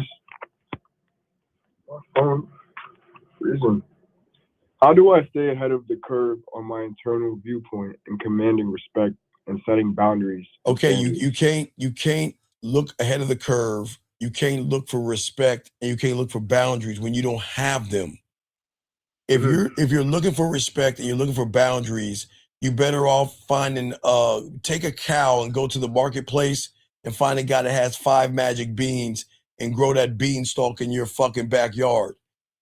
how do I stay ahead of the curve on my internal viewpoint in commanding respect and setting boundaries? Okay, you can't look ahead of the curve. You can't look for respect, and you can't look for boundaries when you don't have them. If you're looking for respect and you're looking for boundaries, you're better off finding take a cow and go to the marketplace and find a guy that has 5 magic beans and grow that beanstalk in your fucking backyard.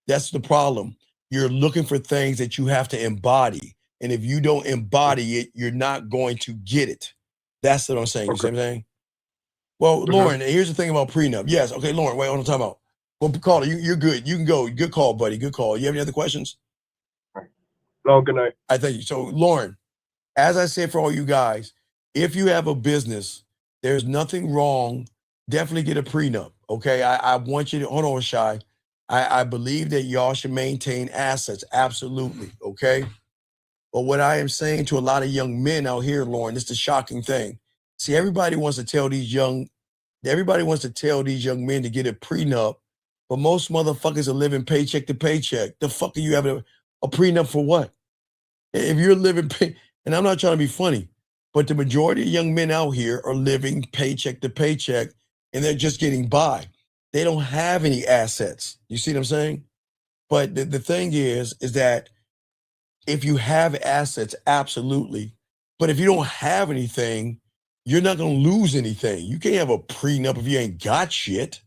That's the problem. You're looking for things that you have to embody. And if you don't embody it, you're not going to get it. That's what I'm saying. You see what I'm saying? Well, Lauren, here's the thing about prenup. Yes. Okay, Lauren, wait, what I'm talking about. Well, caller, you're good. You can go. Good call, buddy. Good call. You have any other questions? No, good night. I thank you. So, Lauren, as I said for all you guys, if you have a business, there's nothing wrong. Definitely get a prenup. Okay. I want you to hold on, Shy. I believe that y'all should maintain assets. Absolutely. Okay. But what I am saying to a lot of young men out here, Lauren, this is the shocking thing. See, everybody wants to tell these young men to get a prenup, but most motherfuckers are living paycheck to paycheck. The fuck are you having a prenup for what? If you're living, and I'm not trying to be funny, but the majority of young men out here are living paycheck to paycheck, and they're just getting by. They don't have any assets. You see what I'm saying? But the thing is that if you have assets, absolutely. But if you don't have anything, you're not going to lose anything. You can't have a prenup if you ain't got shit.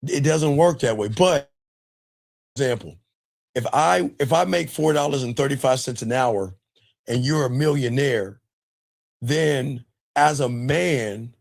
It doesn't work that way. But, for example, if I make $4.35 an hour and you're a millionaire, then as a man,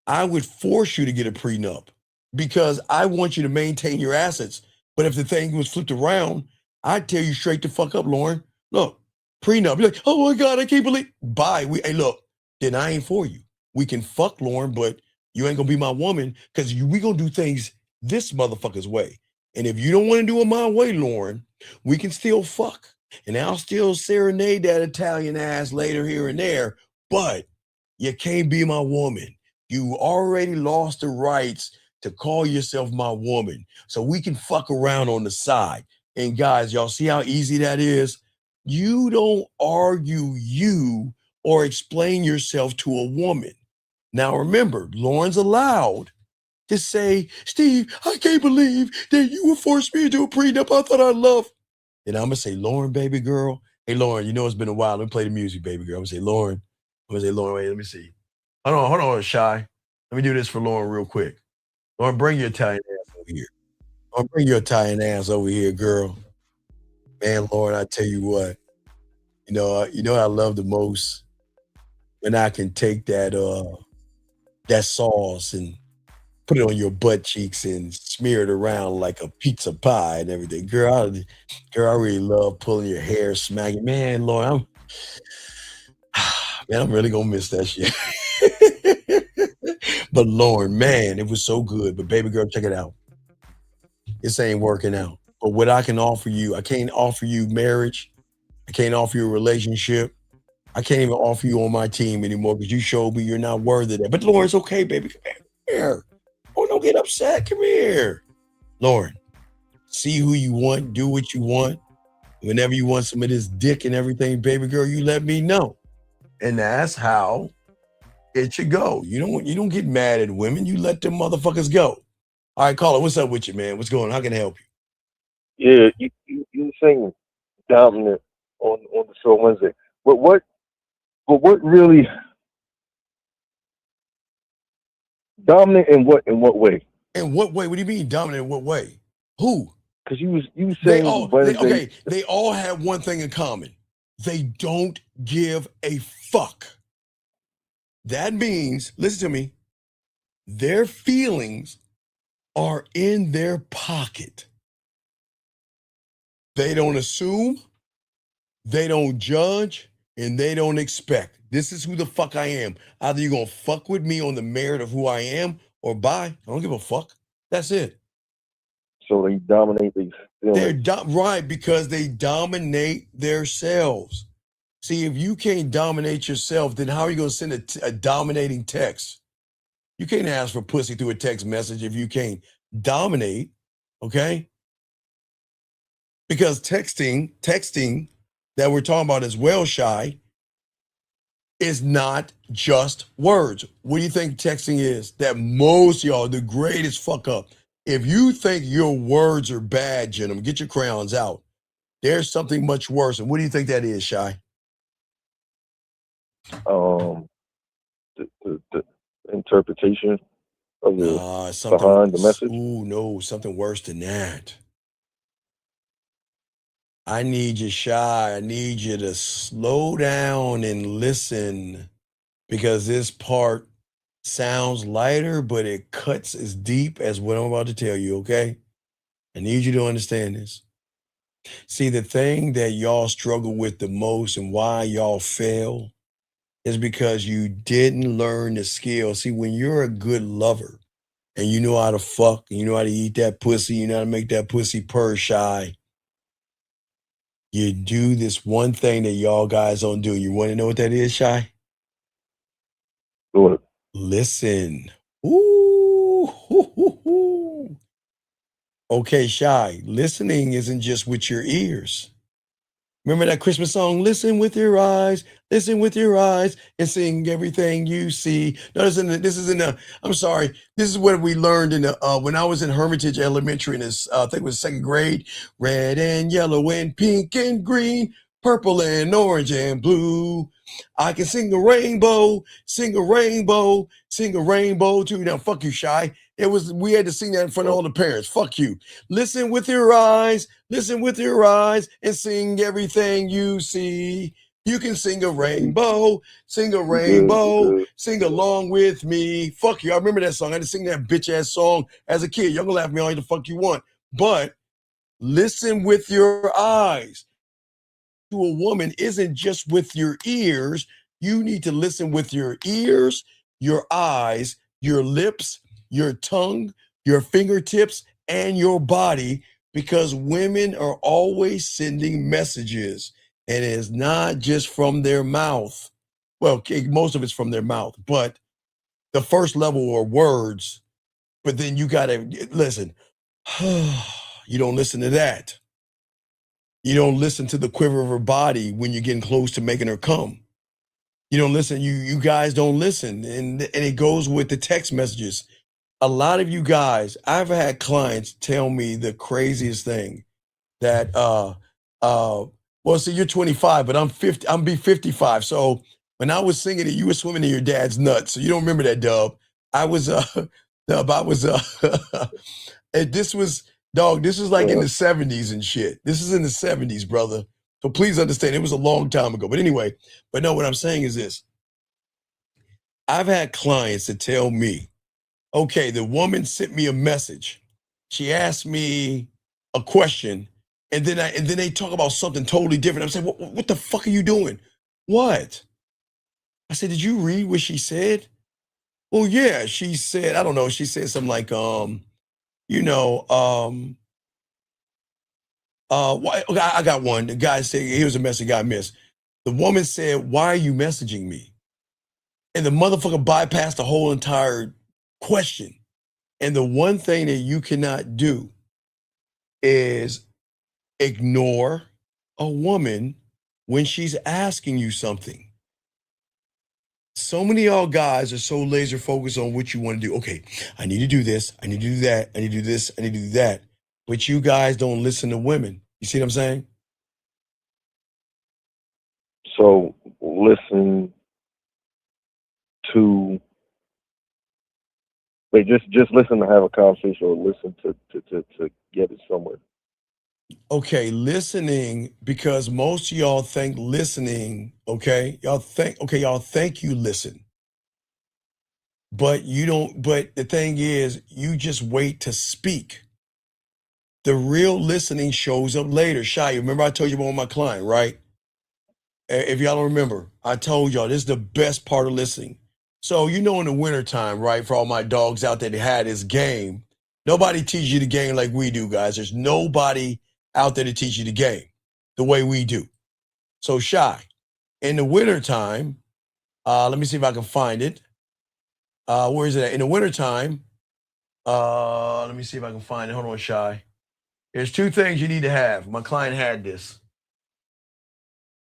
I would force you to get a prenup because I want you to maintain your assets. But if the thing was flipped around, I'd tell you straight the fuck up, Lauren. Look, prenup. You're like, oh my God, I can't believe. Bye. Hey, look, then I ain't for you. We can fuck, Lauren, but you ain't gonna be my woman because we gonna do things this motherfucker's way. And if you don't want to do it my way, Lauren, we can still fuck. And I'll still serenade that Italian ass later here and there, but you can't be my woman. You already lost the rights to call yourself my woman. So we can fuck around on the side. And guys, y'all see how easy that is? You don't argue you or explain yourself to a woman. Now remember, Lauren's allowed to say, Steve, I can't believe that you would force me into a prenup I thought I loved. And I'm going to say, Lauren, baby girl. Hey, Lauren, you know it's been a while. Let me play the music, baby girl. I'm going to say, Lauren. Wait, let me see. Hold on, Shy. Let me do this for Lauren real quick. Lauren, bring your Italian ass over here. Lauren, bring your Italian ass over here, girl. Man, Lauren, I tell you what. You know I love the most when I can take that sauce and put it on your butt cheeks and smear it around like a pizza pie and everything. Girl, I really love pulling your hair, smacking. Man, Lauren, I'm really gonna miss that shit. But Lauren, man, it was so good. But baby girl, check it out. This ain't working out. But what I can offer you, I can't offer you marriage. I can't offer you a relationship. I can't even offer you on my team anymore because you showed me you're not worthy of that. But Lauren, it's okay, baby. Come here. Oh, don't get upset. Come here. Lauren, see who you want, do what you want. Whenever you want some of this dick and everything, baby girl, you let me know. And that's how it should go. You don't get mad at women. You let them motherfuckers go. All right, caller, what's up with you, man? What's going on? How can I help you? Yeah, you were saying dominant on the show Wednesday. But what really dominant in what way? In what way? What do you mean dominant in what way? Who? Because you was saying Wednesday. They all have one thing in common. They don't give a fuck. That means, listen to me, their feelings are in their pocket. They don't assume, they don't judge, and they don't expect. This is who the fuck I am. Either you're going to fuck with me on the merit of who I am or bye. I don't give a fuck. That's it. So they dominate these feelings. They're right, because they dominate themselves. See, if you can't dominate yourself, then how are you going to send a dominating text? You can't ask for pussy through a text message if you can't dominate, okay? Because texting that we're talking about as well, Shy, is not just words. What do you think texting is? That most y'all, the greatest fuck up. If you think your words are bad, gentlemen, get your crayons out. There's something much worse. And what do you think that is, Shy? The interpretation of the behind the message. Ooh, no, something worse than that. I need you, Shy. I need you to slow down and listen, because this part sounds lighter, but it cuts as deep as what I'm about to tell you, okay? I need you to understand this. See, the thing that y'all struggle with the most and why y'all fail is because you didn't learn the skill. See, when you're a good lover and you know how to fuck and you know how to eat that pussy, you know how to make that pussy purr, Shy, You do this one thing that y'all guys don't do. You want to know what that is, Shy? What? Listen. Ooh. Hoo, hoo, hoo. Okay, Shy. Listening isn't just with your ears. Remember that Christmas song, listen with your eyes, and sing everything you see. No, this is in the, I'm sorry, this is what we learned in the, when I was in Hermitage Elementary in this, I think it was second grade, red and yellow and pink and green, purple and orange and blue. I can sing a rainbow, sing a rainbow, sing a rainbow too. Now, fuck you, Shy. We had to sing that in front of all the parents. Fuck you. Listen with your eyes, and sing everything you see. You can sing a rainbow, sing along with me. Fuck you. I remember that song. I had to sing that bitch ass song as a kid. Y'all can laugh at me all the fuck you want. But listen with your eyes to a woman isn't just with your ears. You need to listen with your ears, your eyes, your lips, your tongue, your fingertips, and your body, because women are always sending messages, and it's not just from their mouth. Well, most of it's from their mouth, but the first level are words. But then you got to listen. You don't listen to that. You don't listen to the quiver of her body when you're getting close to making her come. You don't listen. You guys don't listen. And it goes with the text messages. A lot of you guys, I've had clients tell me the craziest thing that, well, see, you're 25, but I'm 50, I'm be 55. So when I was singing it, you were swimming in your dad's nuts. So you don't remember that, Dub. I was, Dub, I was, and this was, dog, this was like in the 70s and shit. This is in the 70s, brother. So please understand, it was a long time ago. But anyway, but no, what I'm saying is this. I've had clients that tell me, okay, the woman sent me a message. She asked me a question, and then they talk about something totally different. I'm saying, what the fuck are you doing? What? I said, did you read what she said? Well, yeah, she said, I don't know, she said something like, okay, I got one. The guy said, here's a message I missed. The woman said, why are you messaging me? And the motherfucker bypassed the whole entire question. And the one thing that you cannot do is ignore a woman when she's asking you something. So many of y'all guys are so laser focused on what you want to do. Okay, I need to do this. I need to do that. I need to do this. I need to do that. But you guys don't listen to women. You see what I'm saying? So listen to, wait, just listen to have a conversation, or listen to get it somewhere. Okay, listening, because most of y'all think listening, okay? Y'all think you listen. But you don't, but the thing is, you just wait to speak. The real listening shows up later. Shy, remember I told you about my client, right? If y'all don't remember, I told y'all this is the best part of listening. So in the wintertime, right, for all my dogs out there that had this game, nobody teaches you the game like we do, guys. There's nobody out there to teach you the game the way we do. So Shy, in the wintertime, let me see if I can find it. Where is it at? In the wintertime, let me see if I can find it. Hold on, Shy. There's two things you need to have. My client had this.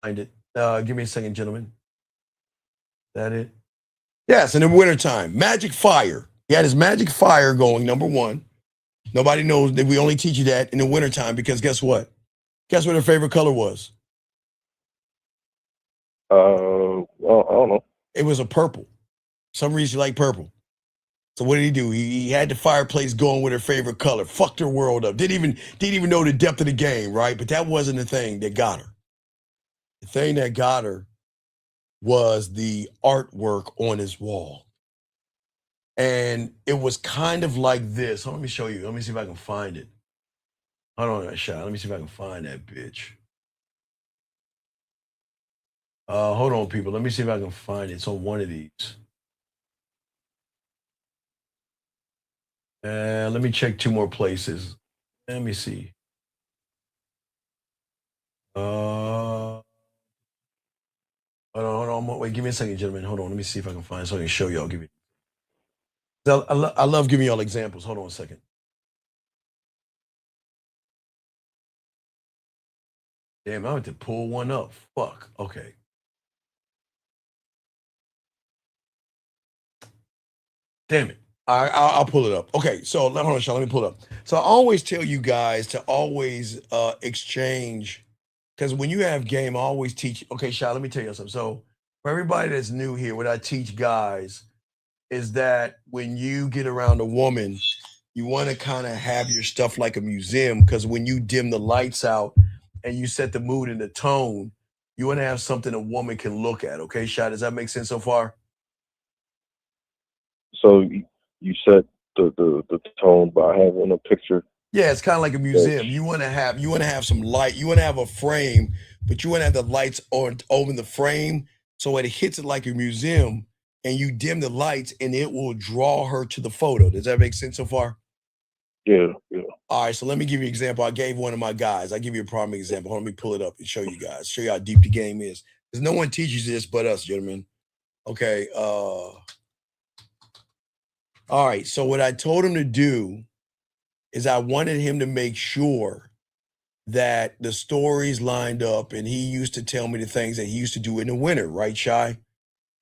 Find it. Give me a second, gentlemen. That it? Yes, in the wintertime. Magic fire. He had his magic fire going, number one. Nobody knows that we only teach you that in the wintertime because guess what? Guess what her favorite color was? Well, I don't know. It was a purple. Some reason she liked purple. So what did he do? He had the fireplace going with her favorite color. Fucked her world up. Didn't even know the depth of the game, right? But that wasn't the thing that got her. The thing that got her was the artwork on his wall. And it was kind of like this. Let me show you. Let me see if I can find it. Hold on a shot. Let me see if I can find that bitch. Hold on, people. Let me see if I can find it. It's on one of these. Let me check two more places. Let me see. Hold on. Wait, give me a second, gentlemen. Hold on. Let me see if I can find something to show y'all. Give me. I love giving y'all examples. Hold on a second. Damn, I have to pull one up. Fuck. Okay. Damn it. I'll pull it up. Okay, so hold on, Sean. Let me pull it up. So I always tell you guys to always exchange, because when you have game, I always teach. Okay, Sean, let me tell you something. So for everybody that's new here, what I teach guys is that when you get around a woman, you want to kind of have your stuff like a museum, because when you dim the lights out and you set the mood and the tone, you want to have something a woman can look at. Okay, Sean, does that make sense so far? So you set the tone by having a picture. Yeah, it's kind of like a museum. You want to have some light. You want to have a frame, but you want to have the lights on over the frame, so it hits it like a museum, and you dim the lights, and it will draw her to the photo. Does that make sense so far? Yeah. All right, so let me give you an example. I gave one of my guys. I give you a prime example. Hold on, let me pull it up and show you guys. Show you how deep the game is. Because no one teaches this but us, gentlemen. Okay. All right, so what I told him to do is I wanted him to make sure that the stories lined up, and he used to tell me the things that he used to do in the winter, right, Shy?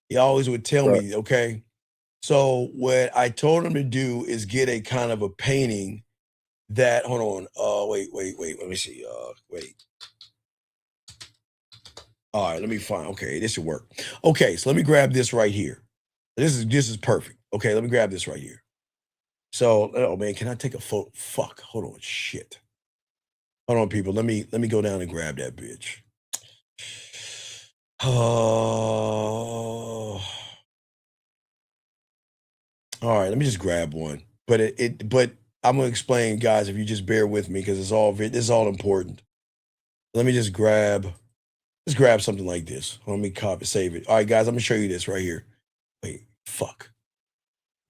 He always would tell me, okay? So what I told him to do is get a kind of a painting that, hold on, wait, let me see, wait. All right, let me find, okay, this should work. Okay, so let me grab this right here. This is perfect. Okay, let me grab this right here. So, oh man, can I take a photo? Fuck, hold on, shit. Hold on, people. Let me go down and grab that bitch. Oh. All right, let me just grab one. But but I'm gonna explain, guys, if you just bear with me, because this is all important. Let me just grab something like this. Let me copy, save it. All right, guys, I'm gonna show you this right here. Wait, fuck.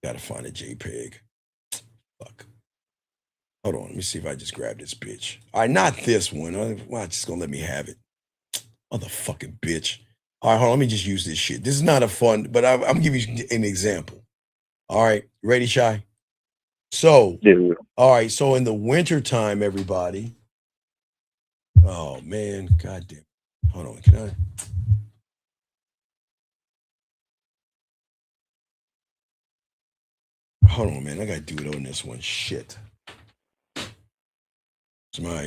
Gotta find a JPEG. Fuck. Hold on, let me see if I just grab this bitch. All right, not this one. Why just gonna let me have it? Motherfucking bitch. All right, hold on, let me just use this shit. This is not a fun, but I'm gonna give you an example. All right, ready, Shy? So, all right, so in the wintertime, everybody. Oh man, goddamn. Hold on, can I? Hold on, man. I gotta do it on this one. Shit. It's my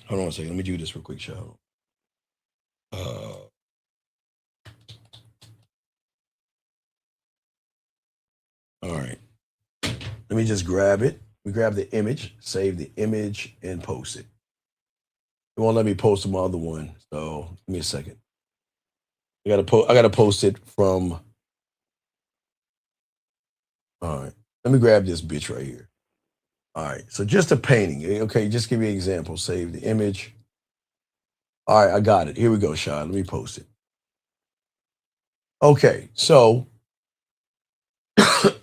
hold on a second. Let me do this real quick, child. All right. Let me just grab it. We grab the image, save the image, and post it. It won't let me post my other one. So give me a second. I gotta post it from. All right. Let me grab this bitch right here. All right. So just a painting. Okay, just give me an example. Save the image. All right, I got it. Here we go, Sean. Let me post it. Okay, so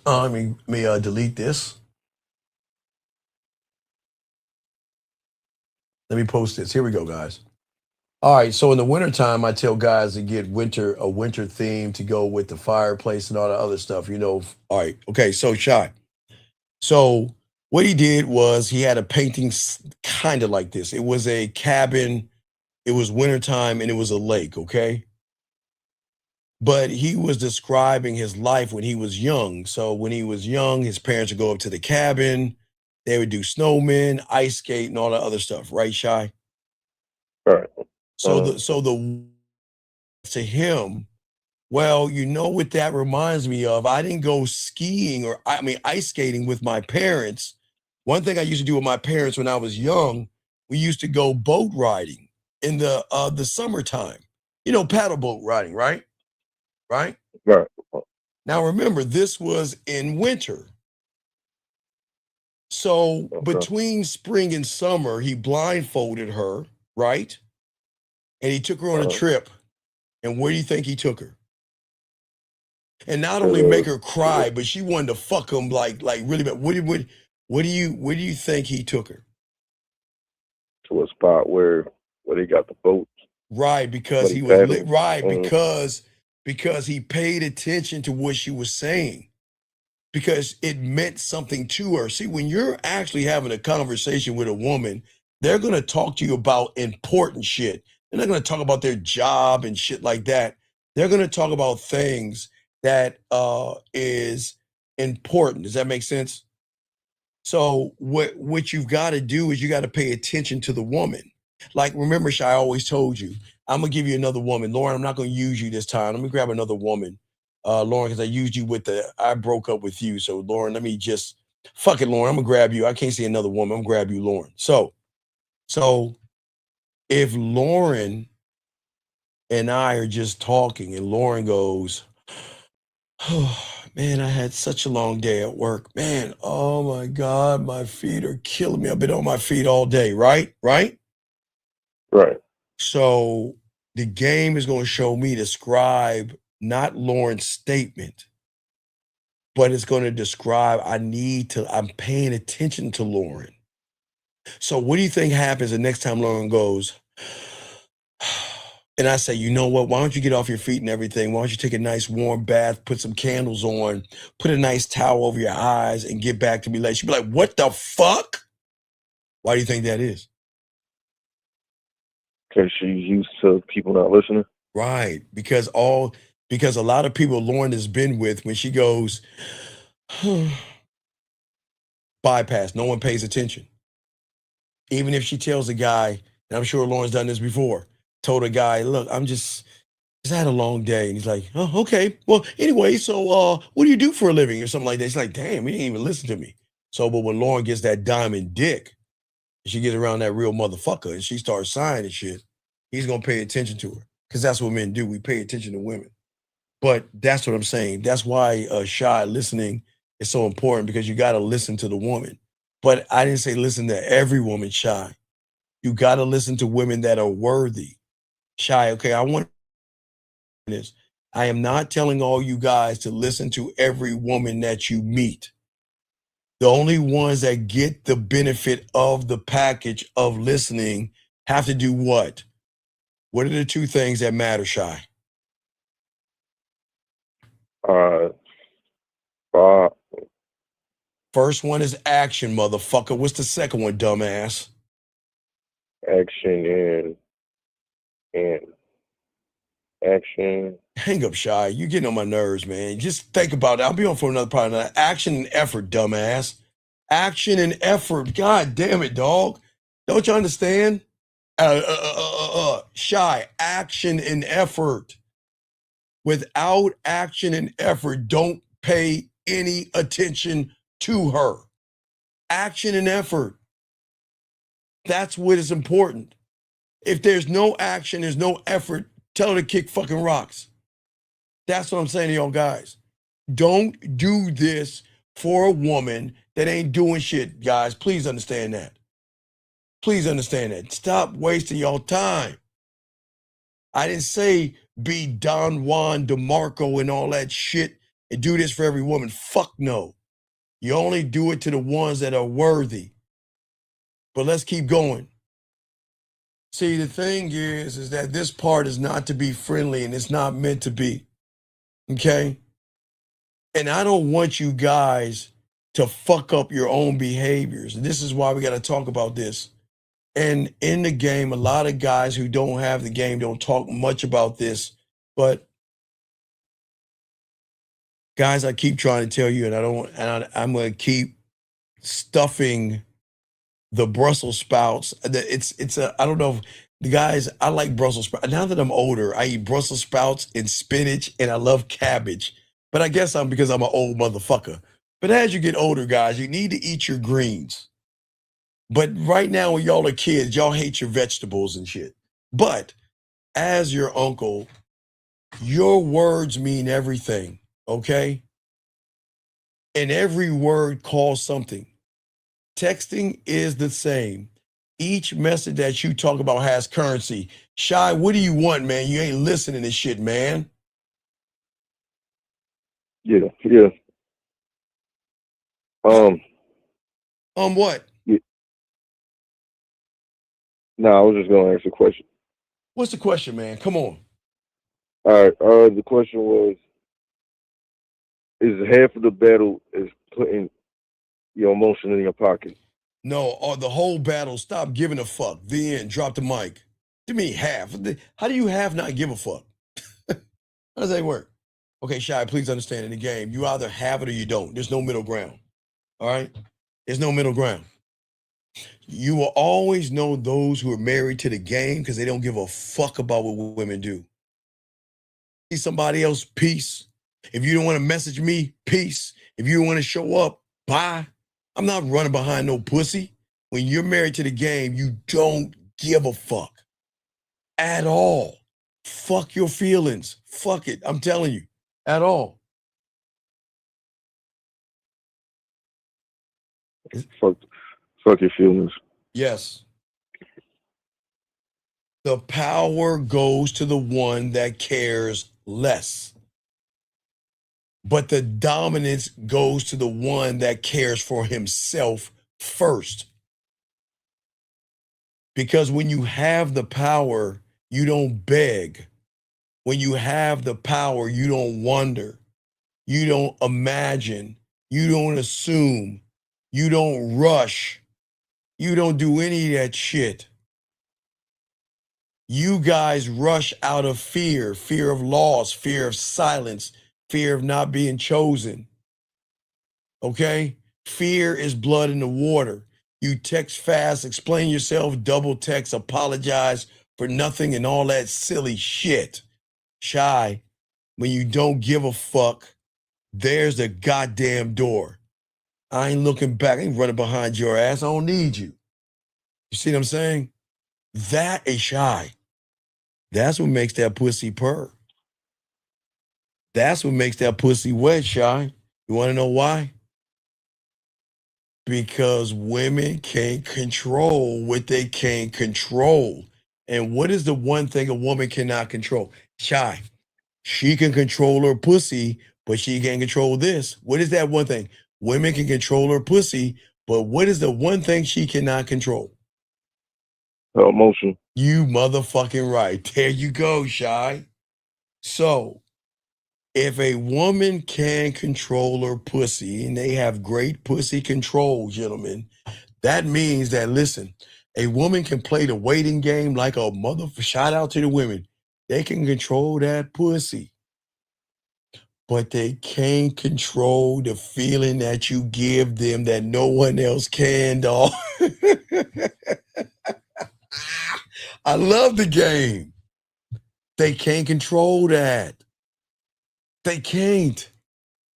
let me delete this. Let me post this. Here we go, guys. All right, so in the wintertime, I tell guys to get a winter theme to go with the fireplace and all the other stuff, you know. All right, okay, so Shy. So what he did was he had a painting kind of like this. It was a cabin, it was wintertime, and it was a lake, okay? But he was describing his life when he was young. So when he was young, his parents would go up to the cabin, they would do snowmen, ice skate, and all that other stuff, right, Shy? Right. So to him, well, you know what that reminds me of? I didn't go skiing ice skating with my parents. One thing I used to do with my parents when I was young, we used to go boat riding in the summertime. You know, paddle boat riding, right? Right? Right. Now remember, this was in winter. So between spring and summer, he blindfolded her, right? And he took her on a trip. And where do you think he took her? And not only make her cry, but she wanted to fuck him like really bad. Where do you think he took her? to a spot where they got the votes. Right, because But he he was paddled. right, because he paid attention to what she was saying. Because it meant something to her. See, when you're actually having a conversation with a woman, they're going to talk to you about important shit. They're not going to talk about their job and shit like that. They're going to talk about things that is important. Does that make sense? So what you've got to do is you got to pay attention to the woman. Like, remember, Shy, I always told you, I'm going to give you another woman. Lauren, I'm not going to use you this time. Let me grab another woman. Lauren, because I used you I broke up with you. So, Lauren, let me just, fuck it, Lauren, I'm going to grab you. I can't see another woman. I'm going to grab you, Lauren. So if Lauren and I are just talking and Lauren goes, oh, man, I had such a long day at work. Man, oh my God, my feet are killing me. I've been on my feet all day, right? Right? Right. So the game is going to show me describe not Lauren's statement, but it's going to describe I'm paying attention to Lauren. So what do you think happens the next time Lauren goes, and I say, you know what, why don't you get off your feet and everything? Why don't you take a nice warm bath, put some candles on, put a nice towel over your eyes and get back to me later? She'd be like, what the fuck? Why do you think that is? Because she's used to people not listening. Right. Because a lot of people Lauren has been with, when she goes, bypass, no one pays attention. Even if she tells a guy, and I'm sure Lauren's done this before, told a guy, look, I just had a long day. And he's like, oh, okay. Well, anyway, so what do you do for a living or something like that? He's like, damn, he didn't even listen to me. So, but when Lauren gets that diamond dick, she gets around that real motherfucker and she starts sighing and shit, he's going to pay attention to her. Because that's what men do. We pay attention to women. But that's what I'm saying. That's why Shy listening is so important, because you got to listen to the woman. But I didn't say listen to every woman, Shy. You got to listen to women that are worthy. Shy, okay, I want this. I am not telling all you guys to listen to every woman that you meet. The only ones that get the benefit of the package of listening have to do what? What are the two things that matter, Shy? First one is action, motherfucker. What's the second one, dumbass? Action and action. Hang up, Shy. You're getting on my nerves, man. Just think about it. I'll be on for another part of that. Action and effort, dumbass. Action and effort. God damn it, dog. Don't you understand? Shy. Action and effort. Without action and effort, don't pay any attention to her. Action and effort. That's what is important. If there's no action, there's no effort, tell her to kick fucking rocks. That's what I'm saying to y'all guys. Don't do this for a woman that ain't doing shit, guys. Please understand that. Please understand that. Stop wasting y'all time. I didn't say be Don Juan DeMarco and all that shit and do this for every woman. Fuck no. You only do it to the ones that are worthy. But let's keep going. See, the thing is that this part is not to be friendly, and it's not meant to be. Okay? And I don't want you guys to fuck up your own behaviors. And this is why we got to talk about this. And in the game, a lot of guys who don't have the game don't talk much about this. But guys, I keep trying to tell you, and I'm going to keep stuffing the Brussels sprouts. I don't know if the guys, I like Brussels sprouts. Now that I'm older, I eat Brussels sprouts and spinach, and I love cabbage. But I guess because I'm an old motherfucker. But as you get older, guys, you need to eat your greens. But right now, when y'all are kids, y'all hate your vegetables and shit. But as your uncle, your words mean everything, okay? And every word calls something. Texting is the same. Each message that you talk about has currency. Shy, what do you want, man? You ain't listening to shit, man. Yeah. What? No, I was just gonna ask a question. What's the question, man? Come on. All right. The question was: is half of the battle is putting your emotion in your pocket? No, or the whole battle. Stop giving a fuck. The end. Drop the mic. To me, half. How do you half not give a fuck? How does that work? Okay, Shy, please understand in the game, you either have it or you don't. There's no middle ground. All right? There's no middle ground. You will always know those who are married to the game because they don't give a fuck about what women do. See somebody else, peace. If you don't want to message me, peace. If you don't want to show up, bye. I'm not running behind no pussy. When you're married to the game, you don't give a fuck at all. Fuck your feelings. Fuck it. I'm telling you, at all. Fuck your feelings. Yes. The power goes to the one that cares less. But the dominance goes to the one that cares for himself first. Because when you have the power, you don't beg. When you have the power, you don't wonder. You don't imagine. You don't assume. You don't rush. You don't do any of that shit. You guys rush out of fear of loss, fear of silence, fear of not being chosen. Okay? Fear is blood in the water. You text fast, explain yourself, double text, apologize for nothing and all that silly shit. Shy, when you don't give a fuck, there's the goddamn door. I ain't looking back. I ain't running behind your ass. I don't need you. You see what I'm saying? That is shy. That's what makes that pussy purr. That's what makes that pussy wet, Shy. You want to know why? Because women can't control what they can't control. And what is the one thing a woman cannot control? Shy. She can control her pussy, but she can't control this. What is that one thing? Women can control her pussy, but what is the one thing she cannot control? Her emotion. You motherfucking right. There you go, Shy. So, if a woman can control her pussy, and they have great pussy control, gentlemen, that means that, listen, a woman can play the waiting game like a mother. Shout out to the women. They can control that pussy, but they can't control the feeling that you give them that no one else can, dog. I love the game. They can't control that. They can't.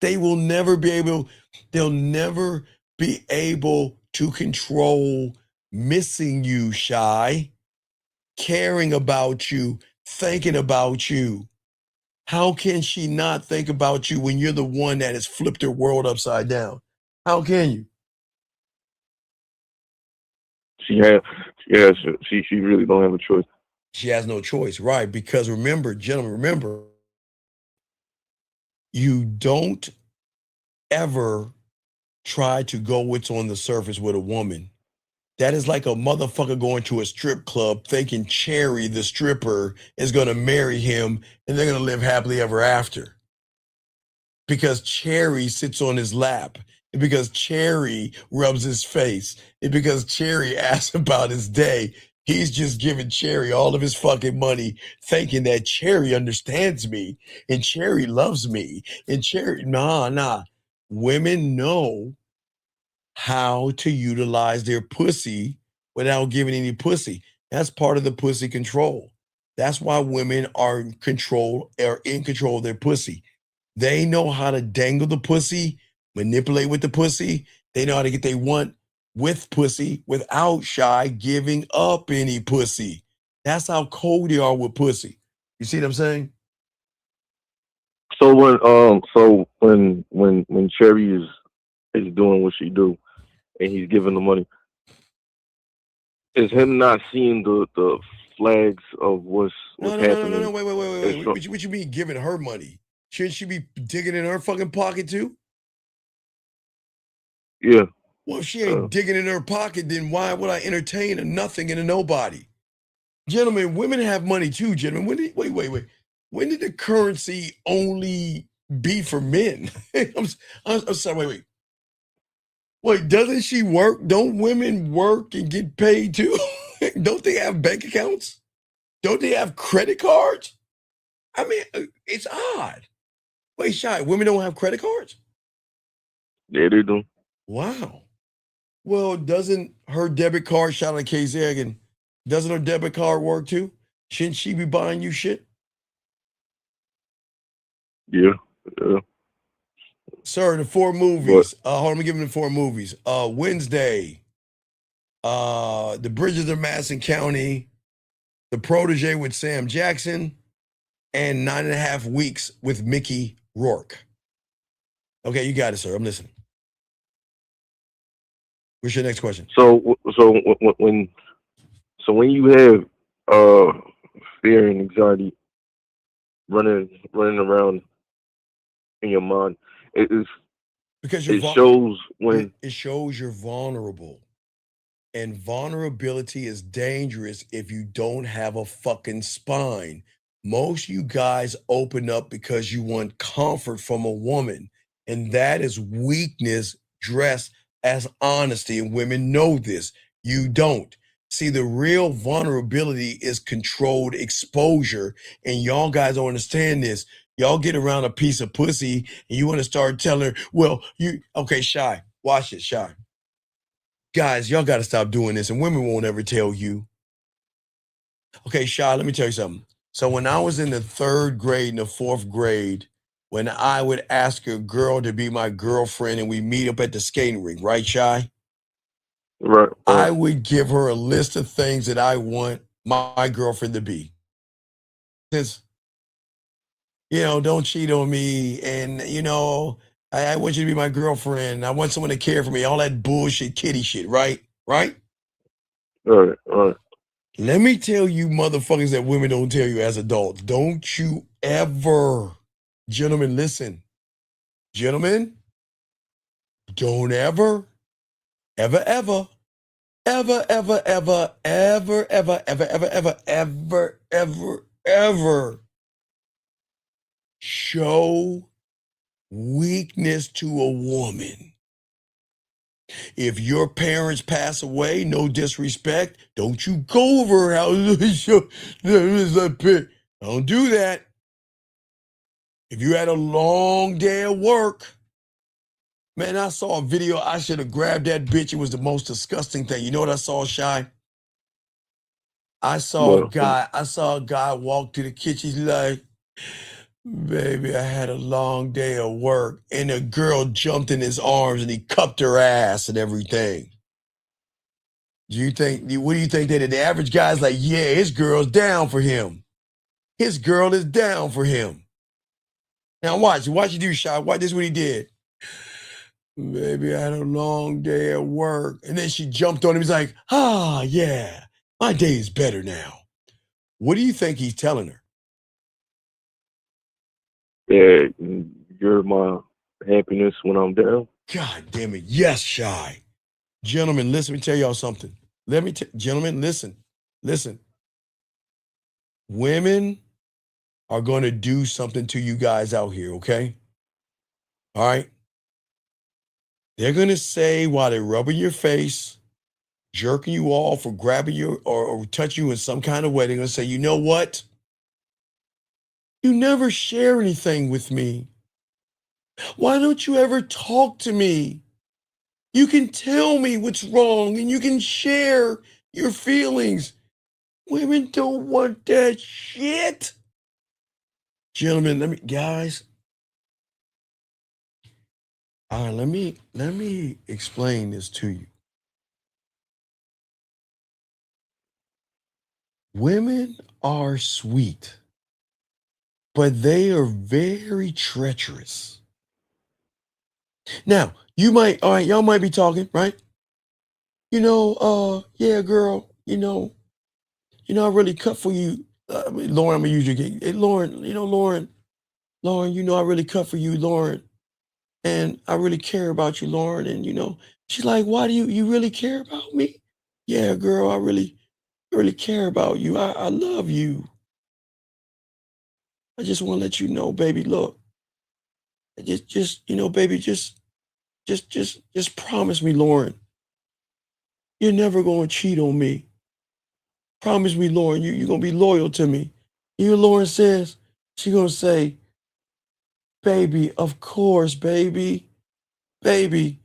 They will never be able, they'll never be able to control missing you, Shy, caring about you, thinking about you. How can she not think about you when you're the one that has flipped her world upside down? How can you? She really don't have a choice. She has no choice, right? Because remember, gentlemen, remember, you don't ever try to go what's on the surface with a woman. That is like a motherfucker going to a strip club thinking Cherry, the stripper, is going to marry him and they're going to live happily ever after. Because Cherry sits on his lap, and because Cherry rubs his face, and because Cherry asks about his day, he's just giving Cherry all of his fucking money, thinking that Cherry understands me and Cherry loves me. And Cherry, nah. Women know how to utilize their pussy without giving any pussy. That's part of the pussy control. That's why women are in control of their pussy. They know how to dangle the pussy, manipulate with the pussy. They know how to get they want with pussy without Shy giving up any pussy. That's how cold they are with pussy. You see what I'm saying? So when Cherry is doing what she do, and he's giving the money, is him not seeing the flags of what's happening? No, wait. What you mean giving her money? Shouldn't she be digging in her fucking pocket too? Yeah. Well, if she ain't digging in her pocket, then why would I entertain a nothing and a nobody? Gentlemen, women have money too, gentlemen. Wait. When did the currency only be for men? I'm sorry, wait. Wait, doesn't she work? Don't women work and get paid too? Don't they have bank accounts? Don't they have credit cards? I mean, it's odd. Wait, Shy, women don't have credit cards? Yeah, they do. Wow. Well, doesn't her debit card, shout out to KZ, doesn't her debit card work too? Shouldn't she be buying you shit? Yeah. Sir, the 4 movies. Hold on, let me give him the 4 movies. Wednesday, The Bridges of Madison County, The Protege with Sam Jackson, and 9.5 Weeks with Mickey Rourke. Okay, you got it, sir. I'm listening. What's your next question? So when you have fear and anxiety running around in your mind, because it shows you're vulnerable. And vulnerability is dangerous if you don't have a fucking spine. Most you guys open up because you want comfort from a woman. And that is weakness dressed as honesty. And women know this. You don't. See, the real vulnerability is controlled exposure. And y'all guys don't understand this. Y'all get around a piece of pussy and you want to start telling her, well, okay, Shy, watch it, Shy. Guys, y'all got to stop doing this, and women won't ever tell you. Okay, Shy, let me tell you something. So when I was in the 3rd grade and the 4th grade, when I would ask a girl to be my girlfriend and we meet up at the skating rink, right, Shy? Right. I would give her a list of things that I want my girlfriend to be. Since, don't cheat on me, and, I want you to be my girlfriend. I want someone to care for me. All that bullshit, kitty shit, right? Right? All right. Let me tell you motherfuckers that women don't tell you as adults. Don't you ever, gentlemen, listen. Gentlemen, don't ever show weakness to a woman. If your parents pass away, no disrespect, don't you go over her house. Don't do that. If you had a long day at work, man, I saw a video. I should have grabbed that bitch. It was the most disgusting thing. You know what I saw, Shy? I saw a guy walk to the kitchen. He's like, baby, I had a long day of work. And a girl jumped in his arms and he cupped her ass and everything. What do you think they did? The average guy's like, yeah, his girl's down for him. His girl is down for him. Now watch you do, Shy. Watch this, what he did. Baby, I had a long day at work. And then she jumped on him. He's like, yeah, my day is better now. What do you think he's telling her? Yeah, you're my happiness when I'm down. God damn it. Yes, Shy. Gentlemen, listen, let me tell y'all something. Gentlemen, listen. Women are going to do something to you guys out here, okay? All right? They're going to say while they're rubbing your face, jerking you off, or grabbing you or touching you in some kind of way, they're going to say, you know what? You never share anything with me. Why don't you ever talk to me? You can tell me what's wrong and you can share your feelings. Women don't want that shit. Gentlemen, guys. All right, let me explain this to you. Women are sweet, but they are very treacherous. Now, y'all might be talking, right? Yeah, girl, I really cut for you. Lauren, I'm gonna use your game. Hey, Lauren, Lauren, I really cut for you, Lauren. And I really care about you, Lauren. And, she's like, why do you really care about me? Yeah, girl, I really I really care about you. I love you. I just want to let you know, baby, look. Just you know, baby, just promise me, Lauren. You're never going to cheat on me. Promise me, Lauren, you're going to be loyal to me. You know what Lauren says? She's going to say, baby, of course, baby. Baby,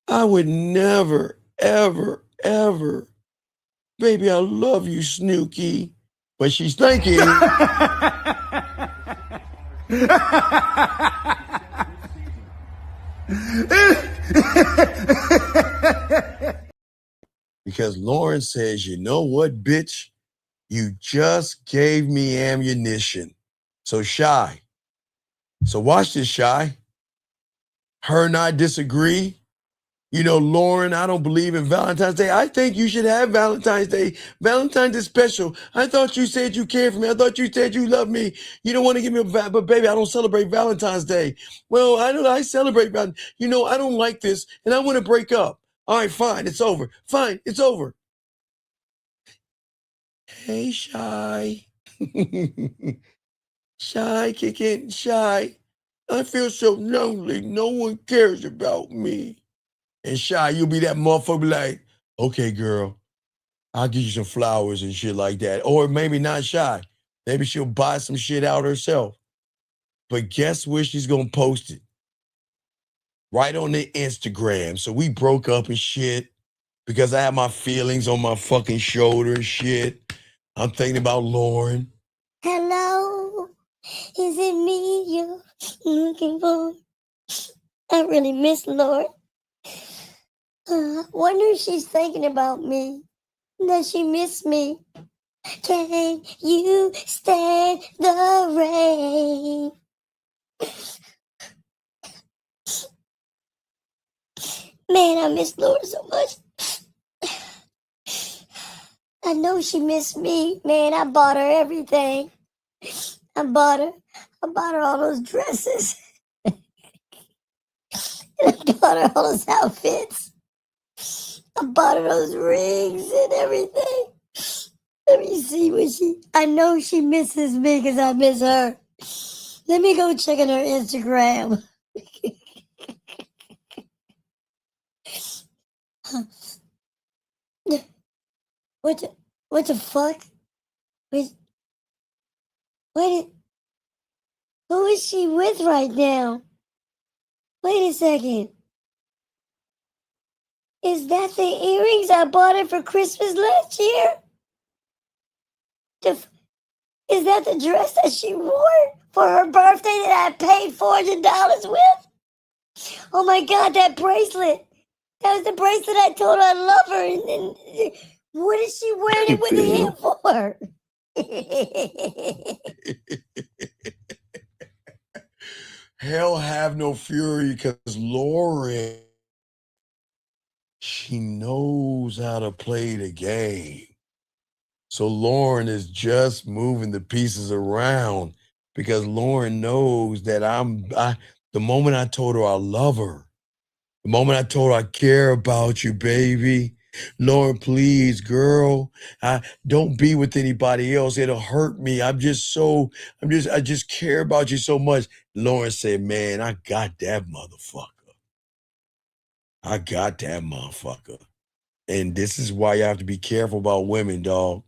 I would never, ever, ever. Baby, I love you, Snooky. But she's thinking. Because Lauren says, you know what, bitch? You just gave me ammunition. So Shy. So watch this, Shy. Her and I disagree. You know, Lauren, I don't believe in Valentine's Day. I think you should have Valentine's Day. Valentine's is special. I thought you said you cared for me. I thought you said you love me. You don't want to give me but baby, I don't celebrate Valentine's Day. Well, I celebrate Valentine's. You know, I don't like this, and I want to break up. All right, fine, it's over. Fine, it's over. Hey, Shy. Shy, kick in, Shy. I feel so lonely. No one cares about me. And Shy, you'll be that motherfucker like, okay, girl, I'll give you some flowers and shit like that. Or maybe not Shy. Maybe she'll buy some shit out herself. But guess where she's going to post it? Right on the Instagram. So we broke up and shit because I had my feelings on my fucking shoulder and shit. I'm thinking about Lauren. Hello, is it me you're looking for? I really miss Lauren. Wonder if she's thinking about me. Does she miss me? Can you stand the rain? Man, I miss Lauren so much. I know she missed me. Man, I bought her everything. I bought her all those dresses. I bought her all those outfits. I bought her those rings and everything. Let me see what I know she misses me because I miss her. Let me go check on her Instagram. What the fuck? Who is she with right now? Wait a second. Is that the earrings I bought her for Christmas last year? Is that the dress that she wore for her birthday that I paid $400 with? Oh my God, that bracelet. That was the bracelet I told her I love her. And what is she wearing it with him for? Hell have no fury because Lauren, she knows how to play the game. So Lauren is just moving the pieces around because Lauren knows that the moment I told her I love her, the moment I told her I care about you, baby, Lauren, please, girl, don't be with anybody else. It'll hurt me. I just care about you so much. Lauren said, man, I got that motherfucker. I got that motherfucker. And this is why you have to be careful about women, dog.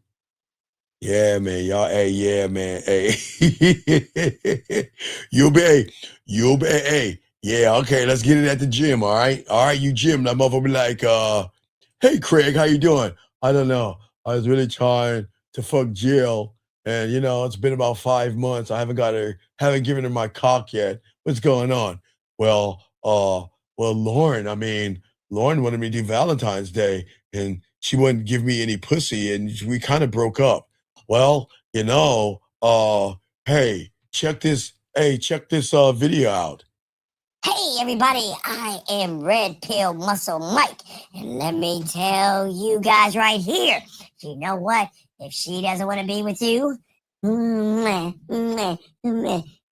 Yeah, man, y'all, hey, yeah, man, hey. You'll be, hey, yeah, okay, let's get it at the gym, all right? All right, you gym, that motherfucker be like, hey, Craig, how you doing? I don't know. I was really trying to fuck Jill, and, you know, it's been about 5 months. I haven't given her my cock yet. What's going on? Well, Lauren wanted me to do Valentine's Day, and she wouldn't give me any pussy, and we kind of broke up. Well, you know, hey, check this video out. Hey everybody, I am Red Pill Muscle Mike, and let me tell you guys right here, you know what? If she doesn't want to be with you,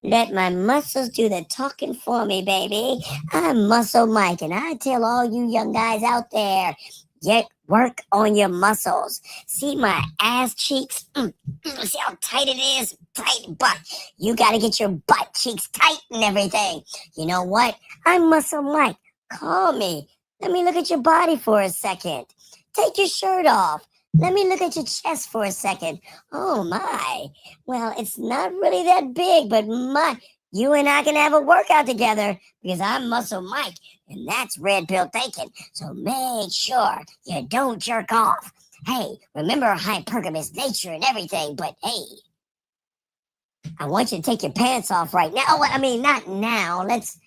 let my muscles do the talking for me, baby. I'm Muscle Mike, and I tell all you young guys out there, get Work on your muscles. See my ass cheeks? See how tight it is? Tight butt. You gotta get your butt cheeks tight and everything. You know what? I'm Muscle Mike. Call me. Let me look at your body for a second. Take your shirt off. Let me look at your chest for a second. Oh my. Well, it's not really that big, but you and I can have a workout together because I'm Muscle Mike, and that's red pill thinking. So make sure you don't jerk off. Hey, remember hypergamous nature and everything, but hey, I want you to take your pants off right now. Oh, I mean, not now. Let's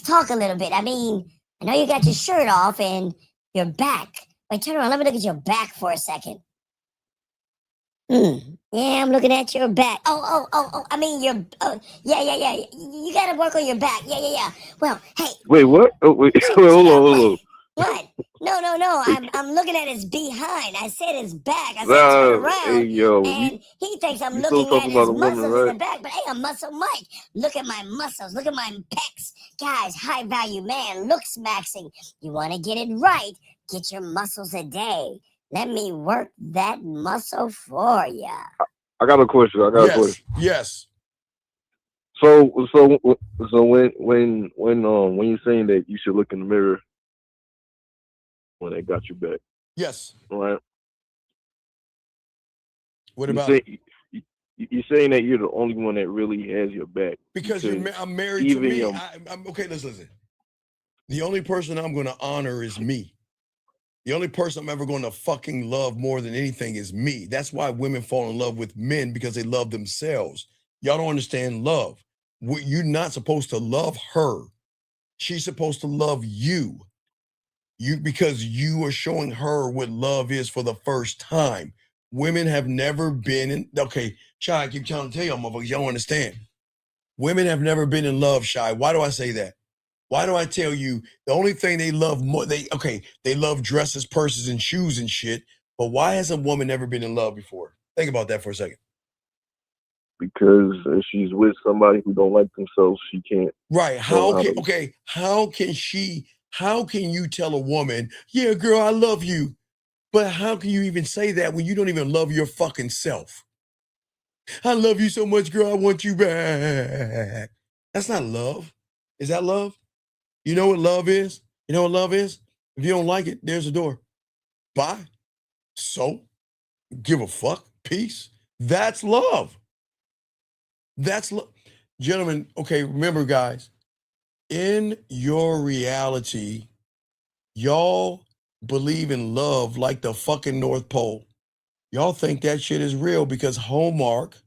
talk a little bit. I mean, I know you got your shirt off and your back. Wait, turn around. Let me look at your back for a second. Yeah, I'm looking at your back. Oh. I mean, your. Yeah. You got to work on your back. Yeah. Well, hey. Wait, what? Oh, wait. Hold on. What? No. I'm looking at his behind. I said his back. I said turn around. Hey, yo, and he thinks I'm looking at his muscles in the back. But hey, I'm Muscle Mike. Look at my muscles. Look at my pecs. Guys, high value man, looks maxing. You want to get it right? Get your muscles a day. Let me work that muscle for you. I got a question. Yes. So when you're saying that you should look in the mirror when they got your back. Yes. Right. What about? You're saying that you're the only one that really has your back because I'm married to me. I'm okay. Listen. The only person I'm going to honor is me. The only person I'm ever going to fucking love more than anything is me. That's why women fall in love with men, because they love themselves. Y'all don't understand love. You're not supposed to love her. She's supposed to love you. Because you are showing her what love is for the first time. Women have never been in, okay, Shy, I keep trying to tell y'all motherfuckers, y'all don't understand. Women have never been in love, Shy. Why do I say that? Why do I tell you the only thing they love more, they love dresses, purses, and shoes and shit, but why has a woman never been in love before? Think about that for a second. Because if she's with somebody who don't like themselves, she can't. Right. How can you tell a woman, yeah, girl, I love you, but how can you even say that when you don't even love your fucking self? I love you so much, girl, I want you back. That's not love. Is that love? You know what love is? You know what love is? If you don't like it, there's a door. Bye. So, give a fuck. Peace. That's love. That's love. Gentlemen, okay, remember, guys, in your reality, y'all believe in love like the fucking North Pole. Y'all think that shit is real because Hallmark,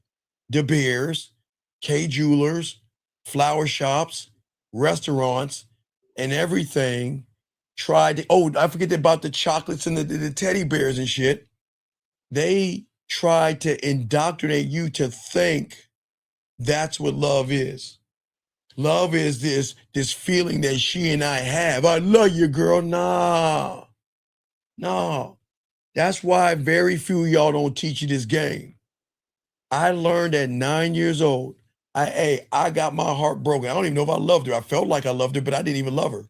De Beers, K Jewelers, flower shops, restaurants, and everything tried to, I forget about the chocolates and the teddy bears and shit. They tried to indoctrinate you to think that's what love is. Love is this feeling that she and I have. I love you, girl. Nah. That's why very few of y'all don't teach you this game. I learned at 9 years old. I got my heart broken. I don't even know if I loved her. I felt like I loved her, but I didn't even love her.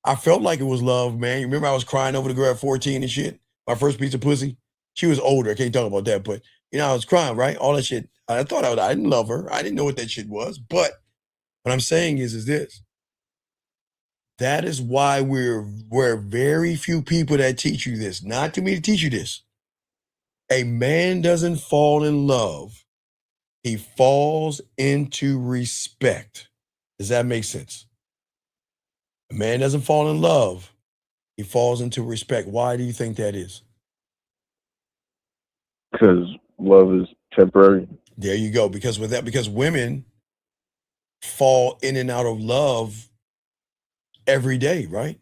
I felt like it was love, man. You remember I was crying over the girl at 14 and shit? My first piece of pussy? She was older. I can't talk about that, but I was crying, right? All that shit. I thought I didn't love her. I didn't know what that shit was. But what I'm saying is this. That is why we're very few people that teach you this. Not to me to teach you this. A man doesn't fall in love. He falls into respect. Does that make sense? A man doesn't fall in love. He falls into respect. Why do you think that is? Because love is temporary. There you go. Because women fall in and out of love every day, right?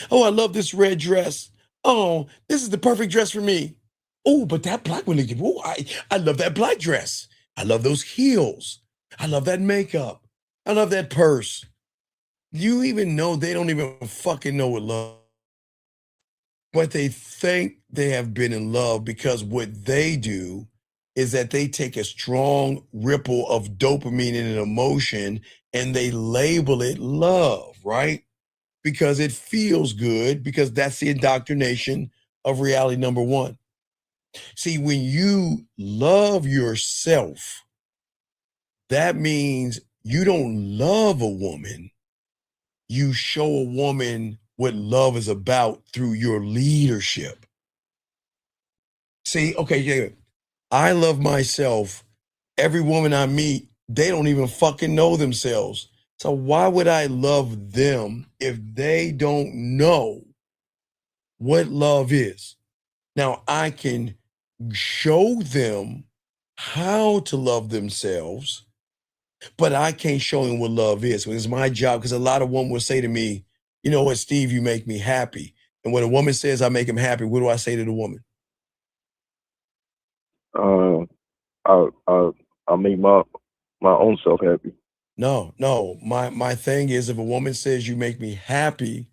Oh, I love this red dress. Oh, this is the perfect dress for me. Oh, but that black one, I love that black dress. I love those heels. I love that makeup. I love that purse. You even know they don't even fucking know what love. But they think they have been in love because what they do is that they take a strong ripple of dopamine and an emotion and they label it love, right? Because it feels good, because that's the indoctrination of reality number one. See, when you love yourself, that means you don't love a woman. You show a woman what love is about through your leadership. See, okay, yeah, I love myself. Every woman I meet, they don't even fucking know themselves. So why would I love them if they don't know what love is? Now, I can show them how to love themselves, but I can't show them what love is. It's my job, because a lot of women will say to me, you know what, Steve, you make me happy. And when a woman says I make him happy, what do I say to the woman? I'll make my own self happy. No. My thing is, if a woman says you make me happy,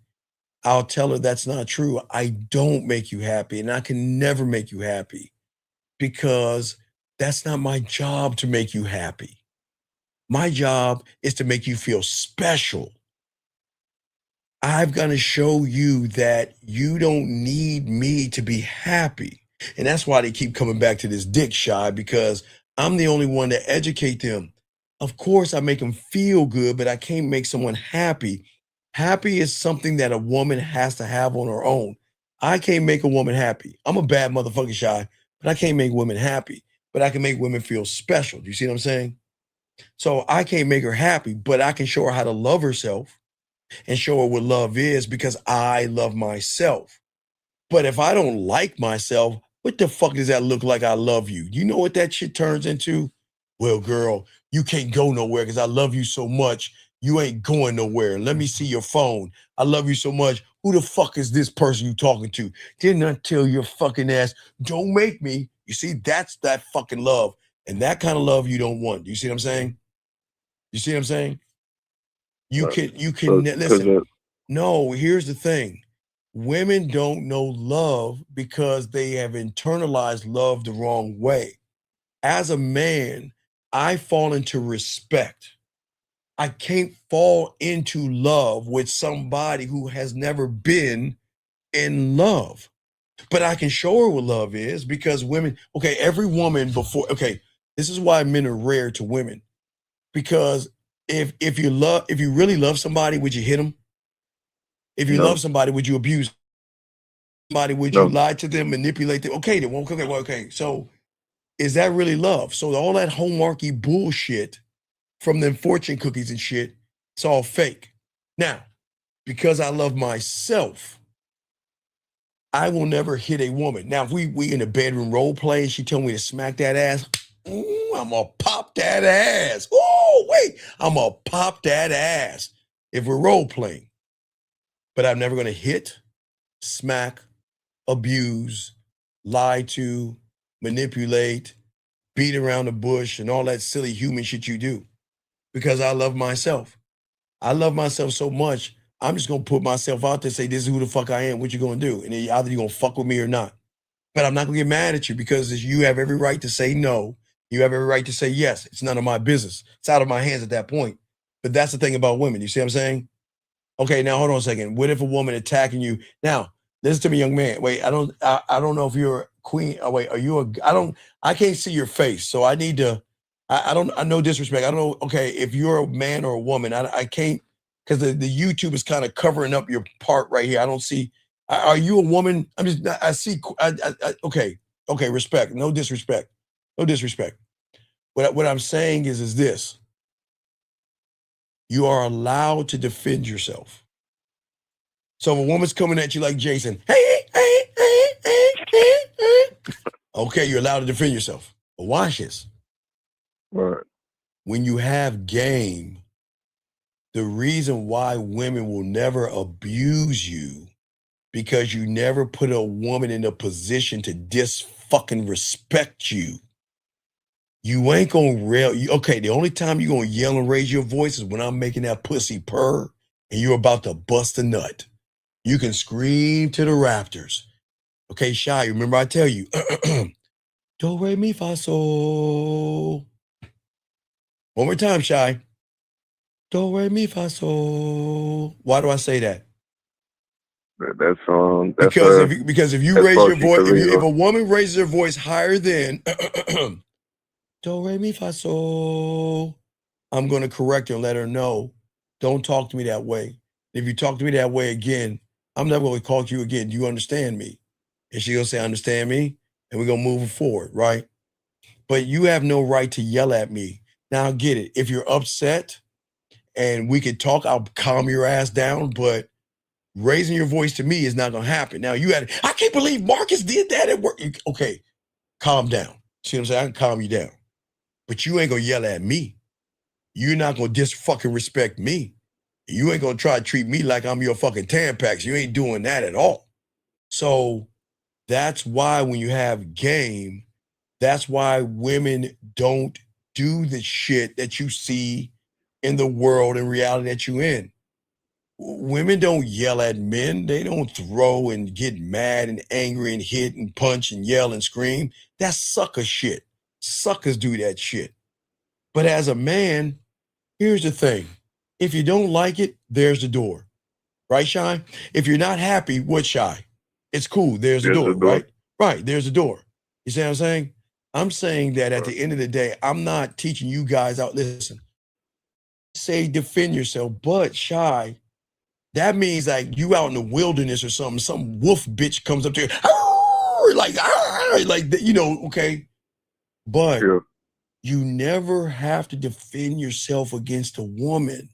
I'll tell her that's not true. I don't make you happy, and I can never make you happy, because that's not my job to make you happy. My job is to make you feel special. I've got to show you that you don't need me to be happy. And that's why they keep coming back to this dick, Shy, because I'm the only one to educate them. Of course, I make them feel good, but I can't make someone happy. Happy is something that a woman has to have on her own. I can't make a woman happy. I'm a bad motherfucker, Shy, but I can't make women happy. But I can make women feel special. Do you see what I'm saying? So I can't make her happy, but I can show her how to love herself and show her what love is, because I love myself. But if I don't like myself, what the fuck does that look like I love you? You know what that shit turns into? Well, girl, you can't go nowhere because I love you so much. You ain't going nowhere. Let me see your phone. I love you so much. Who the fuck is this person you talking to? Didn't I tell your fucking ass, don't make me? You see, that's that fucking love. And that kind of love you don't want. You see what I'm saying? You see what I'm saying? You can listen. No, here's the thing. Women don't know love because they have internalized love the wrong way. As a man, I fall into respect. I can't fall into love with somebody who has never been in love. But I can show her what love is, because women, okay, every woman before, okay, this is why men are rare to women. Because if you really love somebody, would you hit them? If you love somebody, would you abuse somebody? Would you lie to them, manipulate them? Okay, then okay. So is that really love? So all that homeworky bullshit from them fortune cookies and shit, it's all fake. Now, because I love myself, I will never hit a woman. Now, if we in a bedroom role play and she told me to smack that ass, ooh, I'm gonna pop that ass. Oh, wait, I'm gonna pop that ass if we're role playing. But I'm never gonna hit, smack, abuse, lie to, manipulate, beat around the bush, and all that silly human shit you do, because I love myself. I love myself so much, I'm just gonna put myself out there and say, this is who the fuck I am, what you gonna do? And then either you're gonna fuck with me or not. But I'm not gonna get mad at you, because you have every right to say no. You have every right to say yes. It's none of my business. It's out of my hands at that point. But that's the thing about women. You see what I'm saying? Okay, now hold on a second. What if a woman attacking you? Now, listen to me, young man. Wait, I don't know if you're a queen. Oh, wait, are you I can't see your face. So I need to, I know disrespect. I don't know. Okay, if you're a man or a woman, I can't, because the YouTube is kind of covering up your part right here. I don't see, are you a woman? I see, okay, respect. No disrespect. No disrespect. What I'm saying is this. You are allowed to defend yourself. So if a woman's coming at you like Jason, okay, you're allowed to defend yourself. But watch this. Right. When you have game, the reason why women will never abuse you, because you never put a woman in a position to fucking respect you. You ain't gonna okay, the only time you're gonna yell and raise your voice is when I'm making that pussy purr and you're about to bust a nut. You can scream to the rafters. Okay, Shy, remember I tell you, do, re, mi, fa, sol. One more time, Shy. Do, re, mi, fa, sol. Why do I say that? That's because if you raise your voice, if a a woman raises her voice higher than do re mi fa sol, I'm going to correct her and let her know, don't talk to me that way. If you talk to me that way again, I'm never going to call you again. Do you understand me? And she's going to say, understand me, and we're going to move forward, right? But you have no right to yell at me. Now, I get it. If you're upset and we could talk, I'll calm your ass down, but raising your voice to me is not going to happen. Now, I can't believe Marcus did that at work. Okay, calm down. See what I'm saying? I can calm you down. But you ain't going to yell at me. You're not going to fucking respect me. You ain't going to try to treat me like I'm your fucking Tampax. You ain't doing that at all. So that's why when you have game, that's why women don't do the shit that you see in the world and reality that you in. Women don't yell at men. They don't throw and get mad and angry and hit and punch and yell and scream. That's sucker shit. Suckers do that shit. But as a man, here's the thing. If you don't like it, there's the door. Right, Shy? If you're not happy, what, Shy? It's cool. There's the door, right? Right, there's the door. You see what I'm saying? I'm saying that at the end of the day, I'm not teaching you guys out. Listen, say defend yourself, but Shy, that means like you out in the wilderness or something, some wolf bitch comes up to you, like, you know, okay? But you never have to defend yourself against a woman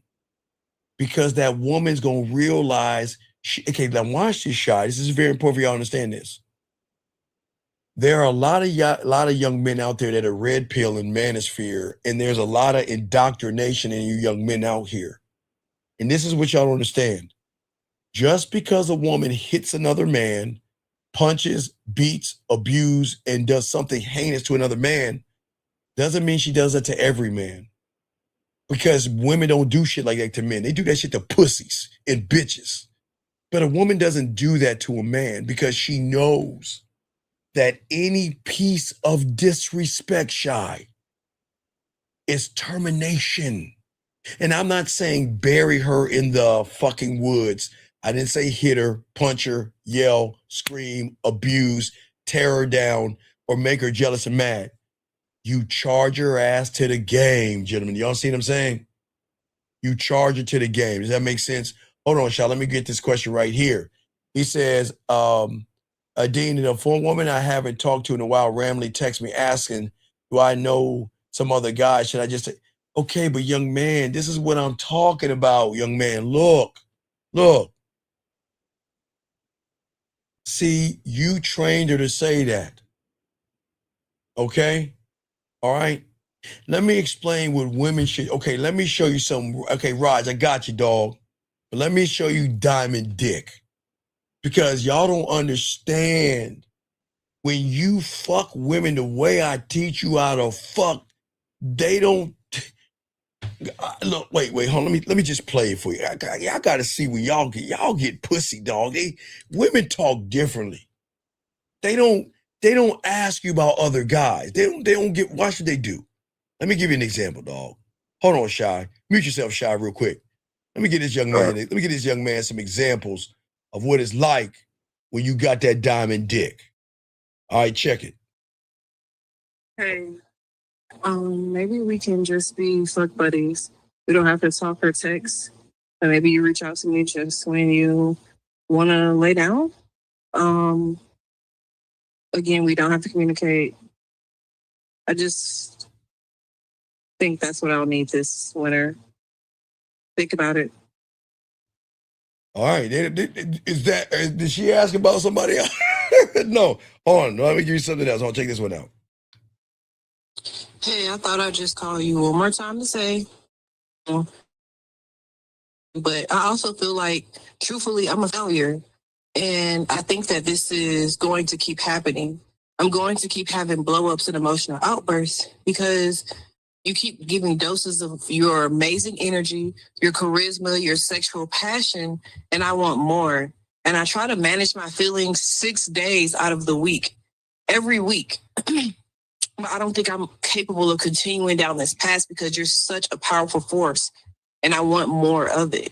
because that woman's going to realize, okay, now watch this, Shy. This is very important for y'all to understand this. There are a lot of young men out there that are red pill and manosphere, and there's a lot of indoctrination in you young men out here. And this is what y'all don't understand. Just because a woman hits another man, punches, beats, abuses, and does something heinous to another man, doesn't mean she does that to every man. Because women don't do shit like that to men. They do that shit to pussies and bitches. But a woman doesn't do that to a man because she knows that any piece of disrespect, Shy, is termination. And I'm not saying bury her in the fucking woods. I didn't say hit her, punch her, yell, scream, abuse, tear her down, or make her jealous and mad. You charge her ass to the game, gentlemen. Y'all see what I'm saying? You charge her to the game. Does that make sense? Hold on, Shaw. Let me get this question right here. He says, Dean, a foreign woman I haven't talked to in a while randomly texts me asking, do I know some other guy? Should I just say, okay, but young man, this is what I'm talking about, young man. Look. See, you trained her to say that. Okay? All right? Let me explain what women should. Okay, let me show you some. Okay, Raj, I got you, dog. But let me show you Diamond Dick. Because y'all don't understand. When you fuck women the way I teach you how to fuck, they don't. Look, wait, hold on. Let me just play it for you. I gotta see where y'all get pussy, dog. Women talk differently. They don't ask you about other guys. They don't get. Why should they do? Let me give you an example, dog. Hold on, Shy. Mute yourself, Shy, real quick. Let me get this young man. Let me get this young man some examples of what it's like when you got that diamond dick. All right, check it. Hey, maybe we can just be fuck buddies. We don't have to talk or text. But maybe you reach out to me just when you want to lay down. Again, we don't have to communicate. I just think that's what I'll need this winter. Think about it. All right. Did she ask about somebody else? No. Hold on. Let me give you something else. I'll check this one out. Hey, I thought I'd just call you one more time to say. But I also feel like, truthfully, I'm a failure. And I think that this is going to keep happening. I'm going to keep having blow-ups and emotional outbursts because you keep giving doses of your amazing energy, your charisma, your sexual passion, and I want more. And I try to manage my feelings 6 days out of the week, every week. But I don't think I'm capable of continuing down this path because you're such a powerful force, and I want more of it.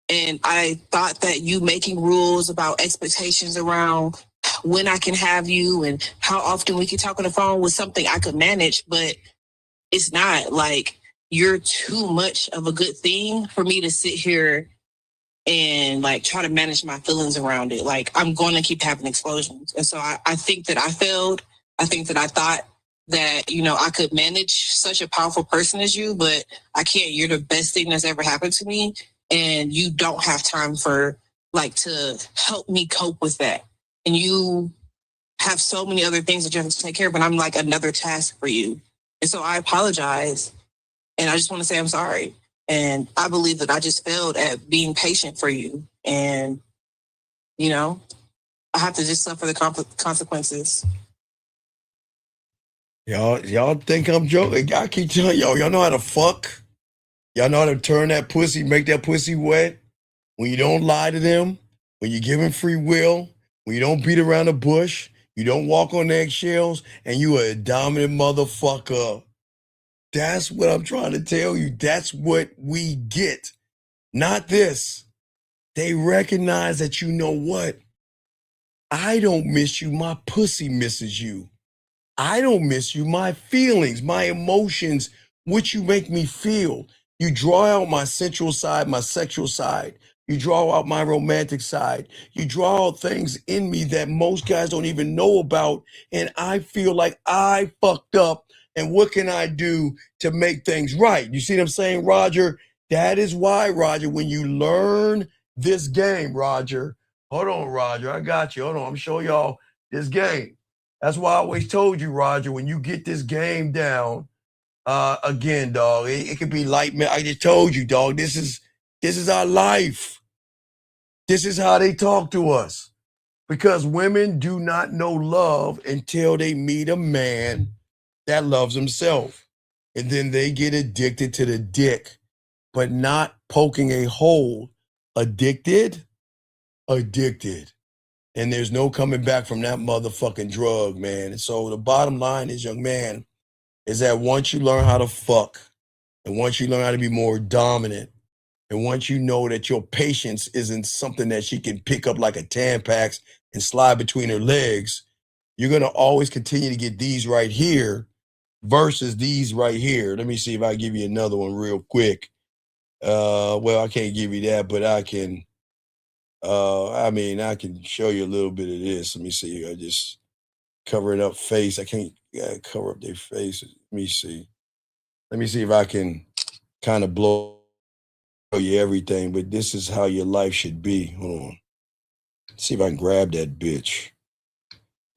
And I thought that you making rules about expectations around when I can have you and how often we can talk on the phone was something I could manage, but it's not. Like, you're too much of a good thing for me to sit here and like try to manage my feelings around it. Like, I'm going to keep having explosions. And so I think that I failed. I think that I thought that, I could manage such a powerful person as you, but I can't. You're the best thing that's ever happened to me. And you don't have time for to help me cope with that. And you have so many other things that you have to take care of, but I'm like another task for you. And so I apologize. And I just want to say I'm sorry. And I believe that I just failed at being patient for you. And, I have to just suffer the consequences. Y'all think I'm joking? I keep telling y'all know how to fuck? Y'all know how to turn that pussy, make that pussy wet? When you don't lie to them, when you give them free will, when you don't beat around the bush, you don't walk on eggshells, and you are a dominant motherfucker. That's what I'm trying to tell you. That's what we get. Not this. They recognize that, you know what? I don't miss you. My pussy misses you. I don't miss you. My feelings, my emotions, what you make me feel. You draw out my sensual side, my sexual side. You draw out my romantic side. You draw out things in me that most guys don't even know about. And I feel like I fucked up. And what can I do to make things right? You see what I'm saying, Roger? That is why, Roger, when you learn this game, Roger, hold on, Roger, I got you. Hold on, I'm showing y'all this game. That's why I always told you, Roger, when you get this game down, again, dog, it could be light. I just told you, dog, this is our life. This is how they talk to us. Because women do not know love until they meet a man that loves himself. And then they get addicted to the dick, but not poking a hole. Addicted. And there's no coming back from that motherfucking drug, man. And so the bottom line is, young man, is that once you learn how to fuck, and once you learn how to be more dominant, and once you know that your patience isn't something that she can pick up like a Tampax and slide between her legs, you're going to always continue to get these right here versus these right here. Let me see if I give you another one real quick. Well, I can't give you that, but I can. I can show you a little bit of this. Let me see. I just covering up face. I can't cover up their faces. Let me see. Let me see if I can kind of blow you everything, but this is how your life should be. Hold on. Let's see if I can grab that bitch.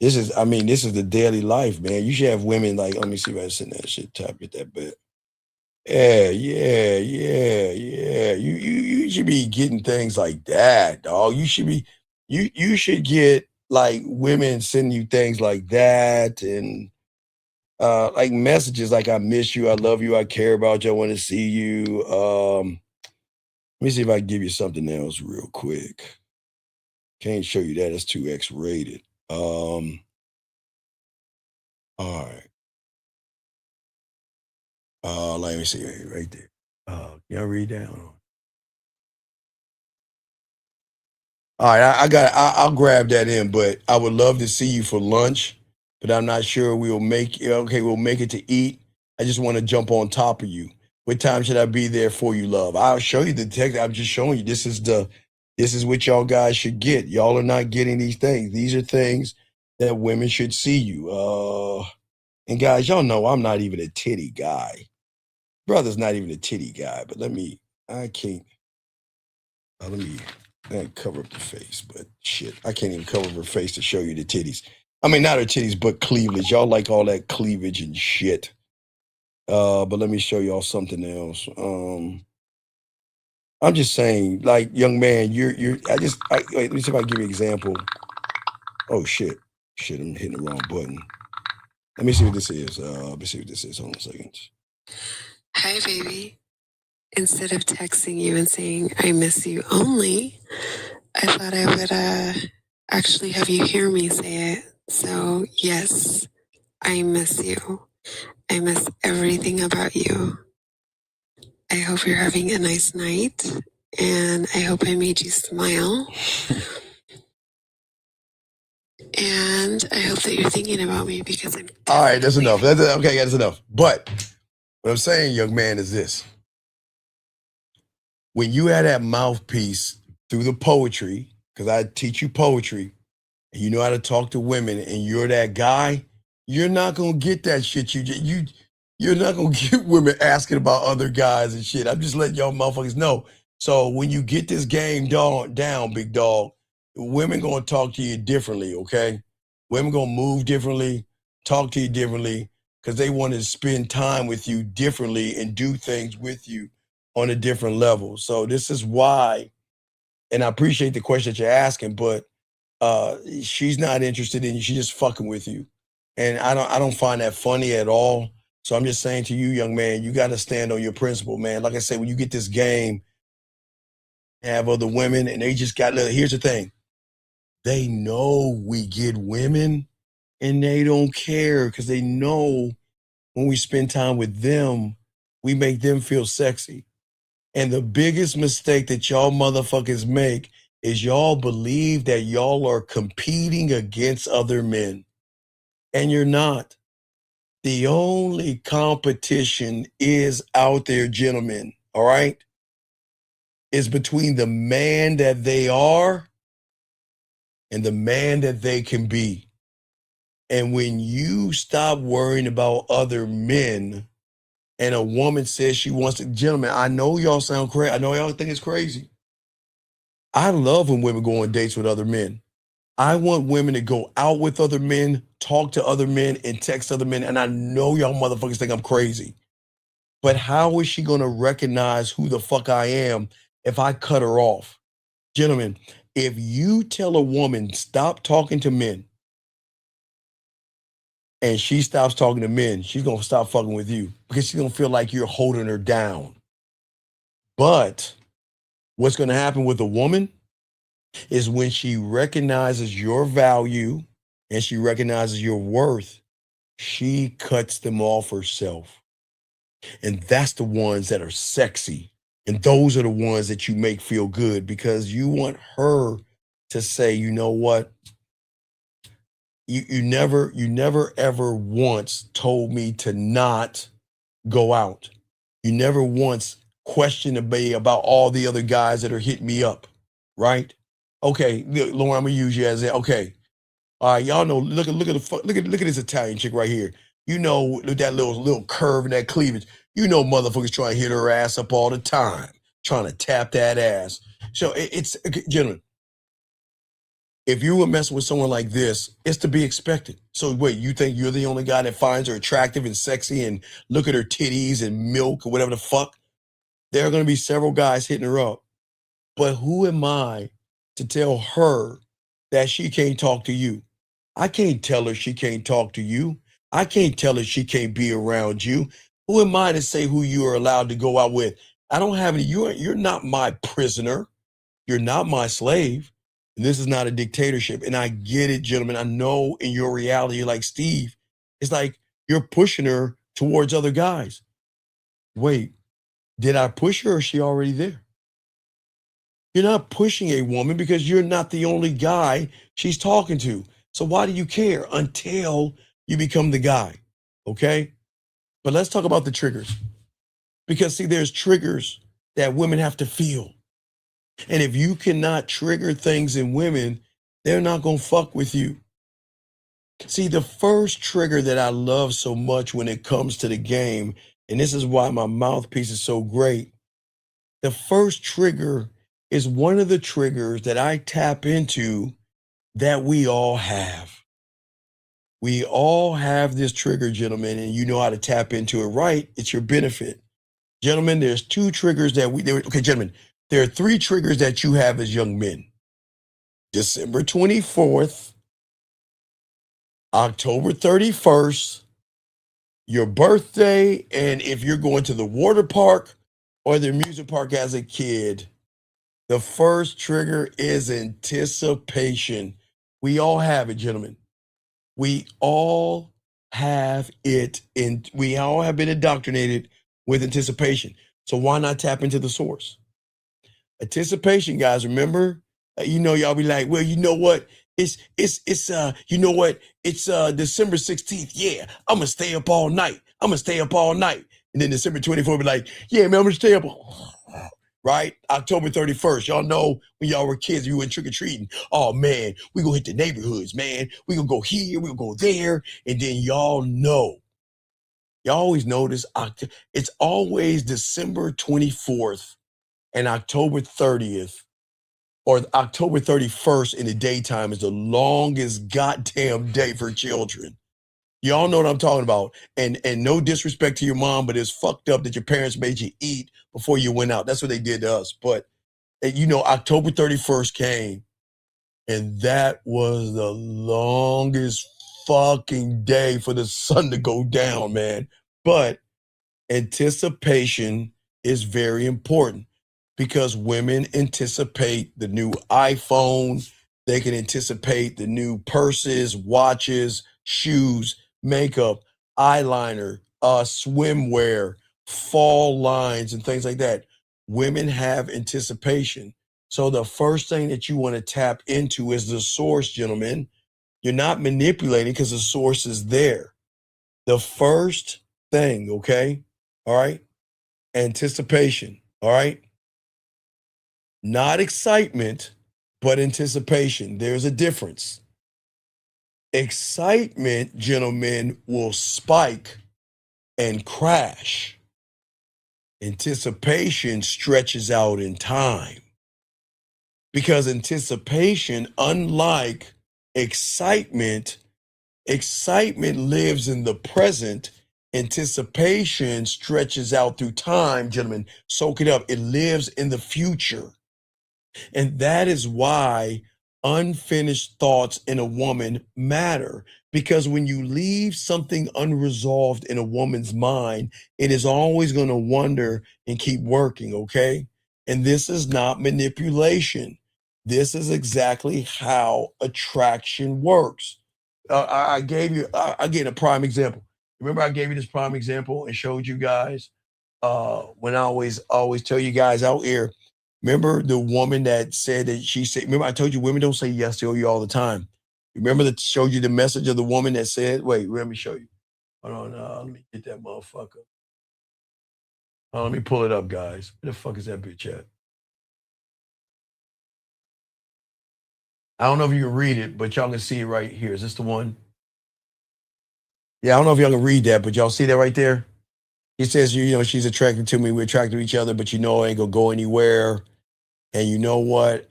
This is the daily life, man. You should have women like, let me see if I can send that shit, type it that bit. Yeah. You should be getting things like that, dog. You should get like women sending you things like that, and like messages like, I miss you, I love you, I care about you, I want to see you. Let me see if I can give you something else real quick. Can't show you that, it's too X-rated. All right. Let me see right there. Y'all read that? All right, I'll grab that in, but I would love to see you for lunch, but I'm not sure we'll make it to eat. I just want to jump on top of you. What time should I be there for you, love? I'll show you the text. I'm just showing you this is what y'all guys should get. Y'all are not getting these things. These are things that women should see you. And guys, y'all know I'm not even a titty guy. Brother's not even a titty guy, but let me cover up the face, but shit, I can't even cover her face to show you the titties. I mean, not her titties, but cleavage. Y'all like all that cleavage and shit. But let me show y'all something else. I'm just saying, like, young man, wait, let me see if I can give you an example. Oh shit, I'm hitting the wrong button. Let me see what this is. Hold on a second. Hi, baby. Instead of texting you and saying, I miss you only, I thought I would actually have you hear me say it. So, yes, I miss you. I miss everything about you. I hope you're having a nice night. and I hope I made you smile. And I hope that you're thinking about me because I'm. All right, that's enough. Okay, that's enough. But what I'm saying, young man, is this. When you had that mouthpiece through the poetry, because I teach you poetry, and you know how to talk to women, and you're that guy, you're not gonna get that shit. You're not gonna get women asking about other guys and shit. I'm just letting y'all motherfuckers know. So when you get this game down, big dog, women gonna talk to you differently, okay? Women gonna move differently, talk to you differently, because they want to spend time with you differently and do things with you on a different level. So this is why, and I appreciate the question that you're asking, but she's not interested in you. She's just fucking with you. And I don't find that funny at all. So I'm just saying to you, young man, you got to stand on your principle, man. Like I said, when you get this game, have other women, and they just got, here's the thing. They know we get women, and they don't care because they know when we spend time with them, we make them feel sexy. And the biggest mistake that y'all motherfuckers make is y'all believe that y'all are competing against other men. And you're not. The only competition is out there, gentlemen, all right? Is between the man that they are and the man that they can be. And when you stop worrying about other men and a woman says she wants to, gentlemen, I know y'all sound crazy. I know y'all think it's crazy. I love when women go on dates with other men. I want women to go out with other men, talk to other men, and text other men. And I know y'all motherfuckers think I'm crazy. But how is she going to recognize who the fuck I am if I cut her off? Gentlemen, if you tell a woman, stop talking to men, and she stops talking to men, she's going to stop fucking with you because she's going to feel like you're holding her down. But what's going to happen with a woman is when she recognizes your value and she recognizes your worth, she cuts them off herself. And that's the ones that are sexy. And those are the ones that you make feel good because you want her to say, you know what? You never ever once told me to not go out. You never once questioned me about all the other guys that are hitting me up, right? Okay, Lauren, I'm gonna use you as okay. All right, y'all know. Look at this Italian chick right here. You know, with that little curve and that cleavage. You know, motherfuckers trying to hit her ass up all the time, trying to tap that ass. So it's gentlemen. If you were messing with someone like this, it's to be expected. So wait, you think you're the only guy that finds her attractive and sexy and look at her titties and milk or whatever the fuck? There are going to be several guys hitting her up. But who am I to tell her that she can't talk to you? I can't tell her she can't talk to you. I can't tell her she can't be around you. Who am I to say who you are allowed to go out with? I don't have any, you're not my prisoner. You're not my slave. And this is not a dictatorship. And I get it, gentlemen. I know in your reality, you're like, Steve, it's like you're pushing her towards other guys. Wait, did I push her or is she already there? You're not pushing a woman because you're not the only guy she's talking to. So why do you care until you become the guy? Okay? But let's talk about the triggers. Because see, there's triggers that women have to feel. And if you cannot trigger things in women, they're not going to fuck with you. See, the first trigger that I love so much when it comes to the game, and this is why my mouthpiece is so great, the first trigger is one of the triggers that I tap into that we all have. We all have this trigger, gentlemen, and you know how to tap into it right. It's your benefit. Gentlemen, there's two triggers that okay, gentlemen, there are three triggers that you have as young men. December 24th, October 31st, your birthday, and if you're going to the water park or the amusement park as a kid, the first trigger is anticipation. We all have it, gentlemen. We all have it, and we all have been indoctrinated with anticipation. So why not tap into the source? Anticipation, guys. Remember, y'all be like, well, you know what? It's you know what? It's December 16th. Yeah, I'm gonna stay up all night. And then December 24th, be like, yeah, man, I'm gonna stay up. Right? October 31st. Y'all know when y'all were kids, you went trick-or-treating. Oh man, we gonna hit the neighborhoods, man. We gonna go here, we gonna go there. And then y'all always notice it's always December 24th and October 30th or October 31st in the daytime is the longest goddamn day for children. Y'all know what I'm talking about. And no disrespect to your mom, but it's fucked up that your parents made you eat before you went out. That's what they did to us. But October 31st came, and that was the longest fucking day for the sun to go down, man. But anticipation is very important because women anticipate the new iPhone. They can anticipate the new purses, watches, shoes, makeup, eyeliner, swimwear, fall lines, and things like that. Women have anticipation. So the first thing that you want to tap into is the source, gentlemen. You're not manipulating because the source is there. The first thing, okay? All right? Anticipation, all right? Not excitement, but anticipation. There's a difference. Excitement, gentlemen, will spike and crash. Anticipation stretches out in time. Because anticipation, unlike excitement lives in the present. Anticipation stretches out through time, gentlemen. Soak it up. It lives in the future. And that is why unfinished thoughts in a woman matter. Because when you leave something unresolved in a woman's mind, it is always going to wonder and keep working, okay? And this is not manipulation. This is exactly how attraction works. I gave you, again, a prime example. Remember I gave you this prime example and showed you guys when I always tell you guys out here, remember the woman that said that she said, remember I told you women don't say yes to you all the time. Remember that showed you the message of the woman that said, wait, let me show you. Hold on, let me get that motherfucker. Let me pull it up, guys. Where the fuck is that bitch at? I don't know if you can read it, but y'all can see it right here. Is this the one? Yeah, I don't know if y'all can read that, but y'all see that right there? He says, she's attracted to me. We're attracted to each other, but I ain't gonna go anywhere. And you know what?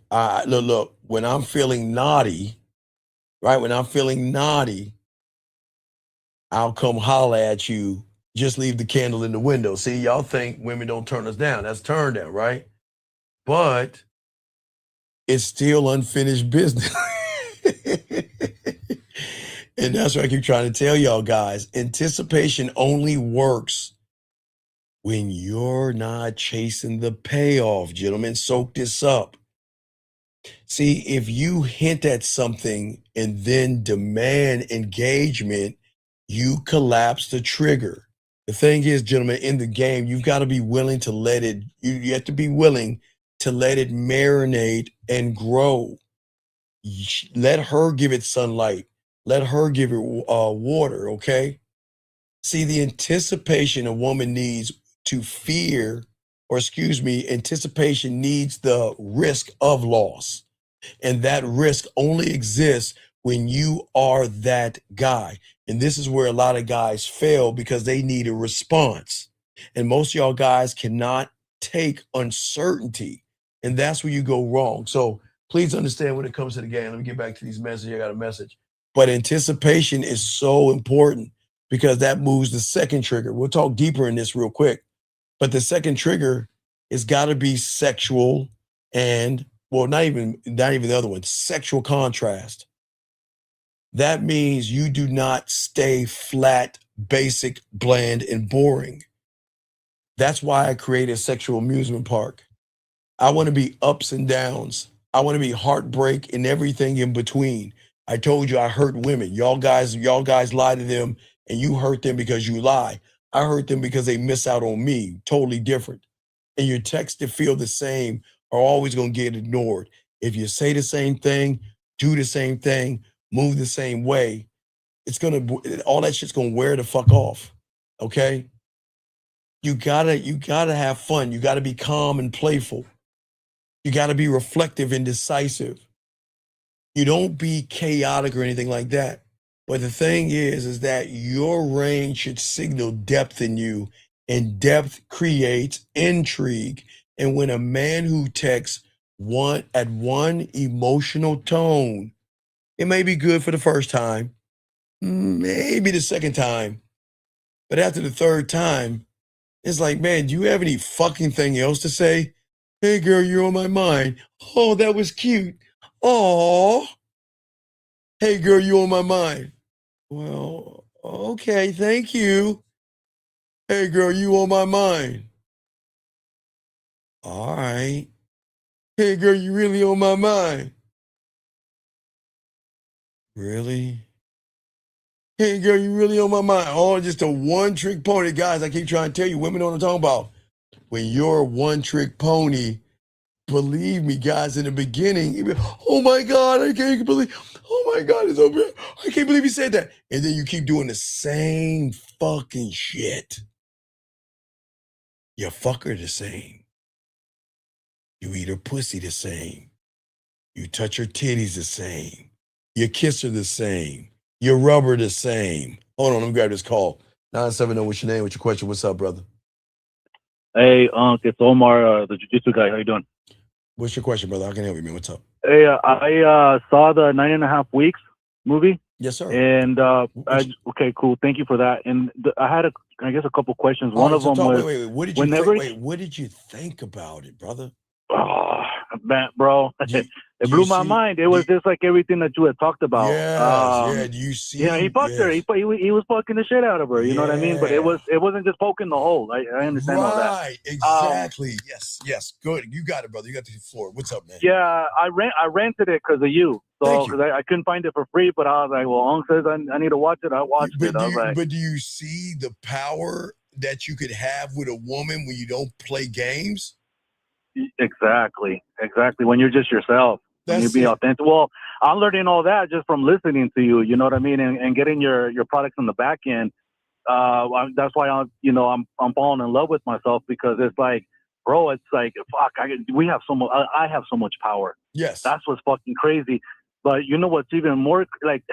Look, when I'm feeling naughty, right? When I'm feeling naughty, I'll come holler at you. Just leave the candle in the window. See, y'all think women don't turn us down. That's turn down, right? But it's still unfinished business. And that's what I keep trying to tell y'all guys. Anticipation only works when you're not chasing the payoff, gentlemen. Soak this up. See, if you hint at something and then demand engagement, you collapse the trigger. The thing is, gentlemen, in the game, you've got to be willing to let it, you have to be willing to let it marinate and grow. Let her give it sunlight. Let her give it water, okay? See, the anticipation a woman needs to fear, anticipation needs the risk of loss. And that risk only exists when you are that guy. And this is where a lot of guys fail because they need a response. And most of y'all guys cannot take uncertainty. And that's where you go wrong. So please understand when it comes to the game. Let me get back to these messages. I got a message. But anticipation is so important because that moves the second trigger. We'll talk deeper in this real quick. But the second trigger has got to be sexual and, well, not even the other one, sexual contrast. That means you do not stay flat, basic, bland, and boring. That's why I created a sexual amusement park. I want to be ups and downs. I want to be heartbreak and everything in between. I told you I hurt women. Y'all guys lie to them and you hurt them because you lie. I hurt them because they miss out on me. Totally different. And your texts that feel the same are always going to get ignored. If you say the same thing, do the same thing, move the same way, all that shit's going to wear the fuck off. Okay? You gotta have fun. You gotta be calm and playful. You gotta be reflective and decisive. You don't be chaotic or anything like that. But the thing is that your range should signal depth in you, and depth creates intrigue. And when a man who texts at one emotional tone, it may be good for the first time, maybe the second time, but after the third time, it's like, man, do you have any fucking thing else to say? Hey, girl, you're on my mind. Oh, that was cute. Oh, hey, girl, you on my mind. Well, okay, thank you. Hey, girl, you on my mind. All right. Hey, girl, you really on my mind. Really? Hey, girl, you really on my mind. Oh, just a one-trick pony. Guys, I keep trying to tell you, women know what I'm talking about. When you're a one-trick pony, believe me, guys, in the beginning, you'd be, oh my God, I can't believe, oh my God, it's over here. I can't believe he said that. And then you keep doing the same fucking shit. You fuck her the same. You eat her pussy the same. You touch her titties the same. You kiss her the same. You rub her the same. Hold on, let me grab this call. 970, what's your name? What's your question? What's up, brother? Hey, it's Omar, the jiu-jitsu guy. How you doing? What's your question, brother? How can I help you, man? What's up? Hey, I saw the 9.5 Weeks movie. Yes, sir. And okay, cool. Thank you for that. And I had I guess a couple questions. One of them was, wait. What did you think? What did you think about it, brother? Oh, man, bro, it blew my mind. It was just like everything that you had talked about. Yeah. Do you see? Yeah, he fucked her. He was fucking the shit out of her. You know what I mean? But it wasn't just poking the hole. I understand all that. Right, exactly. Yes. Good. You got it, brother. You got the floor. What's up, man? Yeah, I rented it because of you. So because I couldn't find it for free, but I was like, well, Ong says I need to watch it. I watched it. But do you see the power that you could have with a woman when you don't play games? Exactly. When you're just yourself, when you be authentic. Well, I'm learning all that just from listening to you. You know what I mean, and getting your products on the back end. That's why I'm falling in love with myself, because it's like, bro, it's like, fuck, we have so much. I have so much power. Yes, that's what's fucking crazy. But you know what's even more like,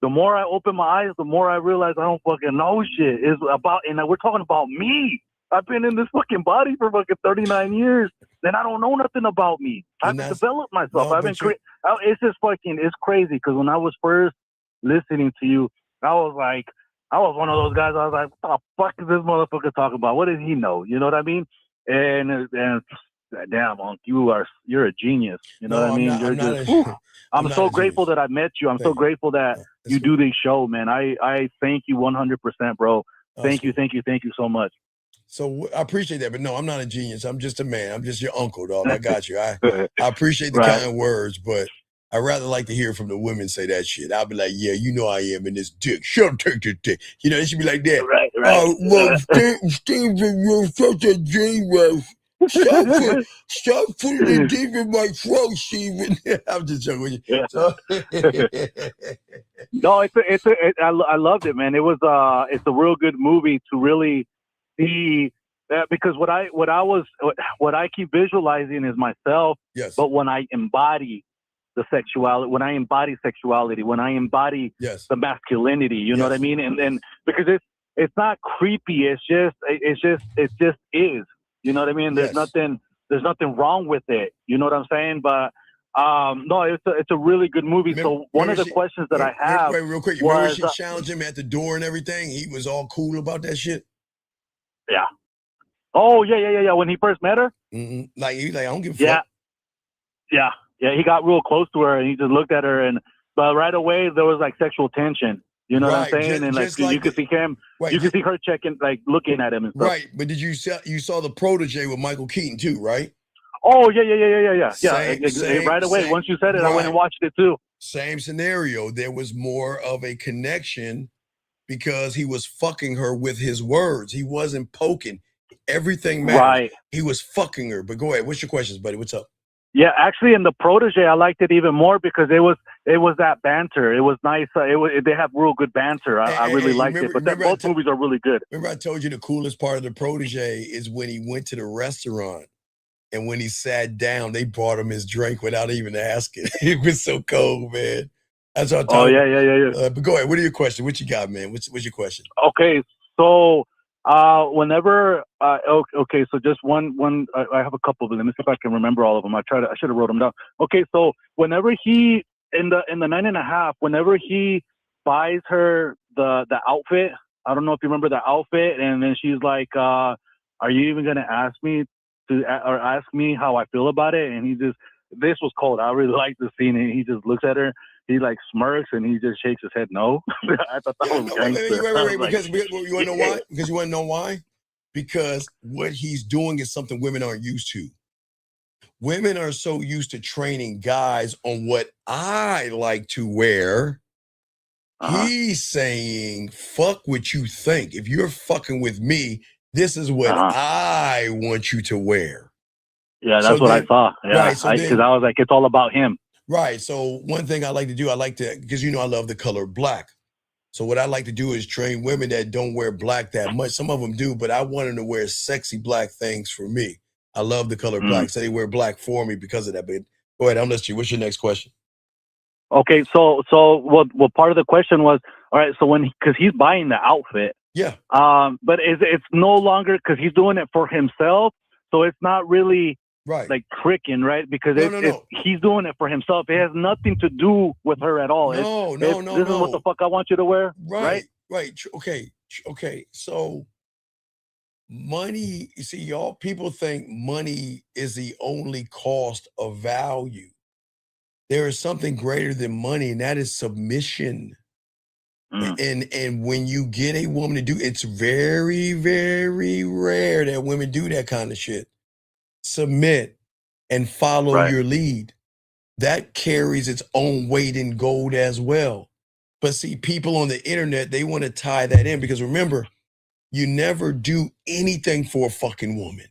the more I open my eyes, the more I realize I don't fucking know shit. Is about, and we're talking about me. I've been in this fucking body for fucking 39 years, and I don't know nothing about me. I haven't developed myself. It's just fucking, it's crazy. Because when I was first listening to you, I was one of those guys. I was like, what the fuck is this motherfucker talking about? What does he know? You know what I mean? And damn, Monk, you're a genius. You know what I mean? I'm so grateful that I met you. I'm so grateful that you do this show, man. I thank you 100%, bro. Thank you so much. So I appreciate that, but no, I'm not a genius. I'm just a man. I'm just your uncle, dog. I got you. I appreciate the kind words, but I rather like to hear from the women say that shit. I'll be like, yeah, you know I am in this dick. Shut up, take this dick. You know, it should be like that. Right. Oh, well, Steve, you're such a genius. Stop putting it deep in my throat, Steven. I'm just joking with you. Yeah. So, no, I loved it, man. It was it's a real good movie to really see that, because what I keep visualizing is myself. Yes. But when I embody the sexuality, when I embody the masculinity, you know what I mean? And because it's not creepy. It's just is. You know what I mean? There's nothing wrong with it. You know what I'm saying? But no, it's a really good movie. So one of the questions that I have, wait, real quick, remember she challenged him at the door and everything? He was all cool about that shit. Yeah. Oh yeah. When he first met her, like he was like, I don't give a fuck. Yeah. He got real close to her and he just looked at her, but right away there was like sexual tension. You know what I'm saying? And like you could see him, you could see her checking, like looking at him and stuff. Right, but you saw the protege with Michael Keaton too, right? Oh yeah. Right away, once you said it, I went and watched it too. Same scenario. There was more of a connection because he was fucking her with his words. He wasn't poking. Everything mattered. Right. He was fucking her. But go ahead. What's your questions, buddy? What's up? Yeah, actually, in the Protege, I liked it even more because it was that banter. It was nice. They have real good banter. I really liked it. But both movies are really good. Remember, I told you the coolest part of the Protege is when he went to the restaurant and when he sat down, they brought him his drink without even asking. It was so cold, man. That's what I'm talking about. Yeah. But go ahead. What are your questions? What you got, man? What's your question? Okay, so whenever okay, so just one. I have a couple of them. Let me see if I can remember all of them. I should have wrote them down. Okay, so whenever he in the 9.5, whenever he buys her the outfit, I don't know if you remember the outfit, and then she's like, "Are you even gonna ask me or ask me how I feel about it?" And this was cold. I really liked the scene, and he just looks at her. He like smirks and he just shakes his head no. I thought that was gangster. Wait, because you want to know why? Because you want to know why? Because what he's doing is something women aren't used to. Women are so used to training guys on what I like to wear. He's saying, fuck what you think. If you're fucking with me, this is what I want you to wear. Yeah, that's what I saw. Yeah, because I was like, it's all about him. Right. So one thing I like to do, because you know I love the color black. So what I like to do is train women that don't wear black that much. Some of them do, but I want them to wear sexy black things for me. I love the color black. So they wear black for me because of that. But go ahead, I'm listening to you. What's your next question? Okay, so what part of the question was, all right, so because he's buying the outfit. Yeah. But it's no longer, because he's doing it for himself. So it's not really like tricking, right? Because he's doing it for himself. It has nothing to do with her at all. This is what the fuck I want you to wear. Right. Okay. So money, you see, y'all people think money is the only cost of value. There is something greater than money, and that is submission. And when you get a woman to do, it's very, very rare that women do that kind of shit. Submit and follow your lead. That carries its own weight in gold as well. But see, people on the internet, they want to tie that in because remember, you never do anything for a fucking woman.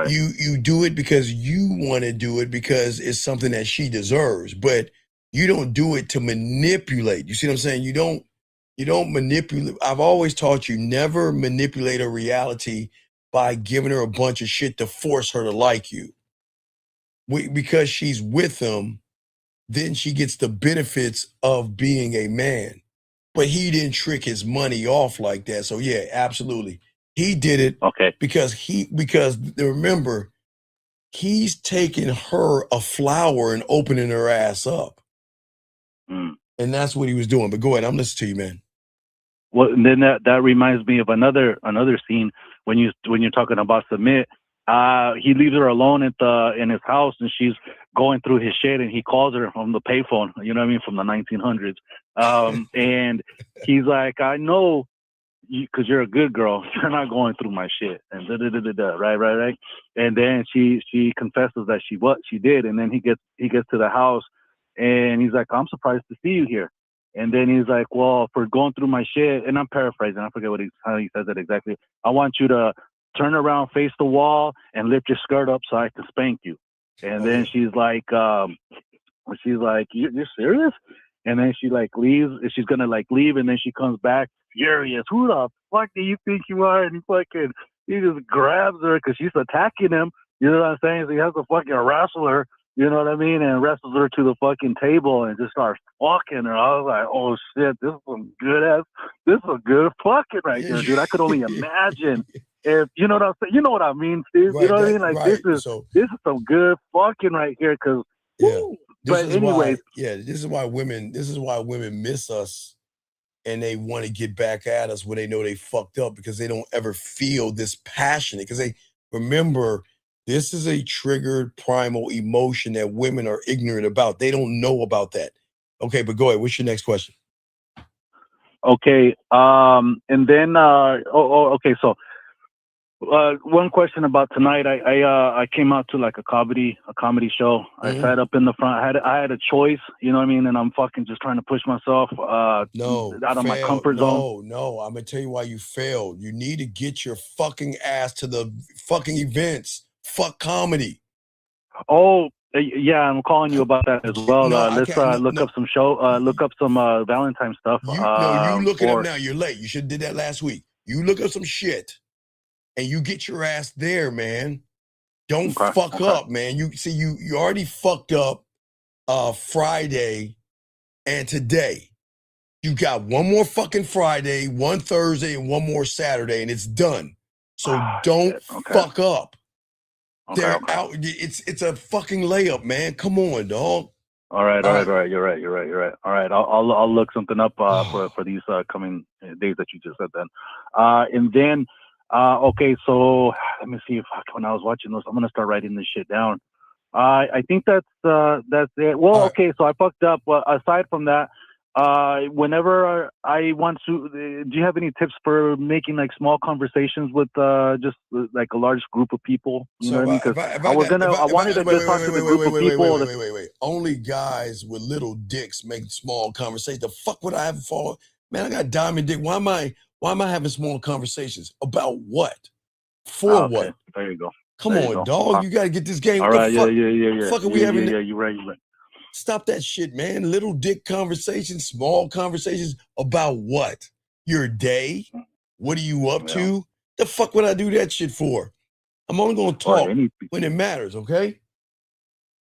You do it because you want to do it because it's something that she deserves, but you don't do it to manipulate. You see what I'm saying? You don't manipulate. I've always taught you never manipulate a reality by giving her a bunch of shit to force her to like you. Because she's with him, then she gets the benefits of being a man. But he didn't trick his money off like that. So yeah, absolutely. He did it because remember, he's taking her a flower and opening her ass up. And that's what he was doing. But go ahead, I'm listening to you, man. Well, and then that reminds me of another scene when you're talking about submit. He leaves her alone in his house, and she's going through his shit, and he calls her on the payphone. You know what I mean, from the 1900s. And he's like, "I know, because you're a good girl. You're not going through my shit." And right. And then she confesses that she did, and then he gets to the house, and he's like, "I'm surprised to see you here." And then he's like, "Well, for going through my shit," and I'm paraphrasing, I forget how he says it exactly. "I want you to turn around, face the wall, and lift your skirt up so I can spank you." And then she's like, "You're serious?" And then she like leaves. She's gonna like leave, and then she comes back furious. "Who the fuck do you think you are?" And he just grabs her because she's attacking him. You know what I'm saying? So he has to fucking wrestle her. You know what I mean? And wrestles her to the fucking table and just starts fucking her. I was like, "Oh shit, this is some good fucking right here, dude." I could only imagine if you know what I'm saying. You know what I mean, Steve? You know what I mean? Like this is some good fucking right here. Because but anyways, this is why women miss us, and they want to get back at us when they know they fucked up because they don't ever feel this passionate. Because they remember, this is a triggered primal emotion that women are ignorant about. They don't know about that. Okay, but go ahead. What's your next question? Okay. And then okay. So one question about tonight. I came out to like a comedy show. I sat up in the front. I had a choice, you know what I mean? And I'm fucking just trying to push myself out of my comfort zone. No, I'm gonna tell you why you failed. You need to get your fucking ass to the fucking events. Fuck comedy. Oh, yeah, I'm calling you about that as well. No, I Let's can't. look up some look up some Valentine stuff. You look it up now. You're late. You should have did that last week. You look up some shit, and you get your ass there, man. Don't fuck up, man. You see, you already fucked up Friday and today. You got one more fucking Friday, one Thursday, and one more Saturday, and it's done. So don't fuck up. They're out. It's a fucking layup, man. Come on, dog. All right. You're right. All right, I'll look something up for these coming days that you just said then. And then okay, so let me see if when I was watching this, I'm gonna start writing this shit down. I think that's it. Well, okay, so I fucked up. Aside from that, whenever I want to, do you have any tips for making like small conversations with just like a large group of people? You know what I mean? Because I wanted to just talk to the group of people. Wait. Only guys with little dicks make small conversations. The fuck would I have for? Man, I got diamond dick. Why am I having small conversations about what? For what? There you go. Come on, dog. You got to get this game. All right, yeah. Fuck are we having? Yeah, you're right. Stop that shit, man. Little dick conversations, small conversations about what? Your day? What are you up to? The fuck would I do that shit for? I'm only going to talk when it matters, okay?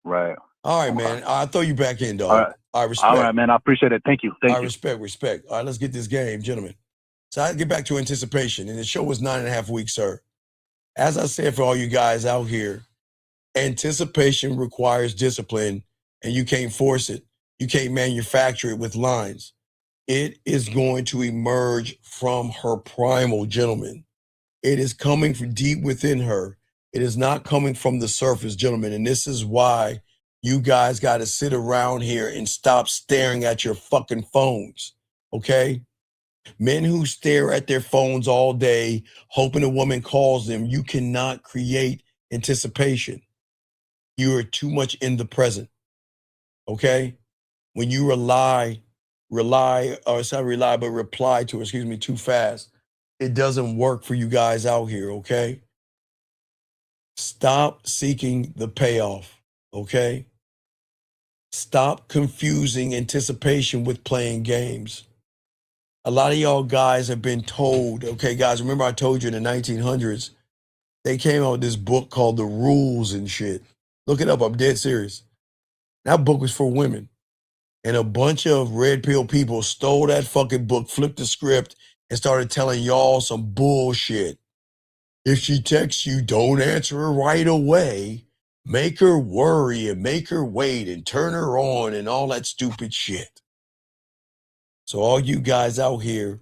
Right. All right, man. I'll throw you back in, dog. I respect. All right, man. I appreciate it. Thank you. Respect. All right, let's get this game, gentlemen. So I get back to anticipation, and the show was 9.5 weeks, sir. As I said, for all you guys out here, anticipation requires discipline, and you can't force it. You can't manufacture it with lines. It is going to emerge from her primal, gentlemen. It is coming from deep within her. It is not coming from the surface, gentlemen. And this is why you guys got to sit around here and stop staring at your fucking phones, okay? Men who stare at their phones all day, hoping a woman calls them, you cannot create anticipation. You are too much in the present, okay? When you reply to, too fast, it doesn't work for you guys out here, okay? Stop seeking the payoff, okay? Stop confusing anticipation with playing games. A lot of y'all guys have been told, okay, guys, remember I told you in the 1900s, they came out with this book called The Rules and shit. Look it up, I'm dead serious. That book was for women. And a bunch of red pill people stole that fucking book, flipped the script, and started telling y'all some bullshit. If she texts you, don't answer her right away. Make her worry and make her wait and turn her on and all that stupid shit. So all you guys out here,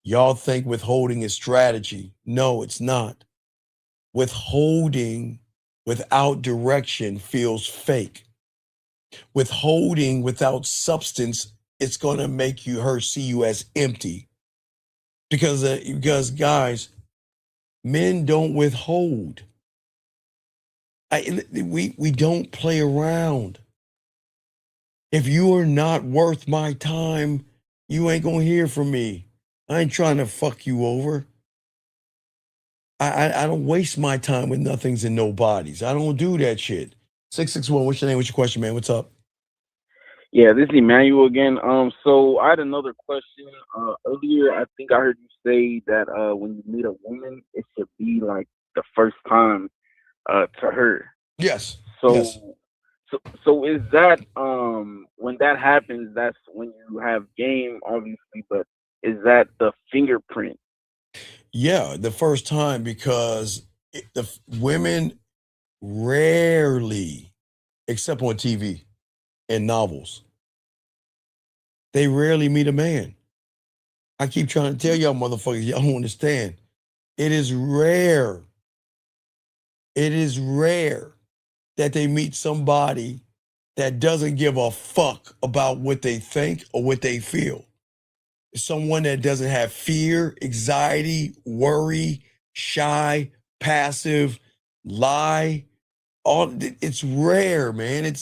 y'all think withholding is strategy. No, it's not. Withholding without direction feels fake. Withholding without substance, it's going to make her see you as empty. Because guys, men don't withhold. We don't play around. If you are not worth my time, you ain't gonna hear from me. I ain't trying to fuck you over. I don't waste my time with nothings and nobodies. I don't do that shit. 661, what's your name? What's your question, man? What's up? Yeah, this is Emmanuel again. So I had another question. Earlier, I think I heard you say that when you meet a woman, it should be like the first time to her. Yes. So is that when that happens, that's when you have game, obviously, but is that the fingerprint? Yeah, the first time, because the women rarely, except on TV and novels, they rarely meet a man. I keep trying to tell y'all motherfuckers, y'all don't understand. It is rare. It is rare that they meet somebody that doesn't give a fuck about what they think or what they feel. Someone that doesn't have fear, anxiety, worry, shy, passive, lie. It's rare, man.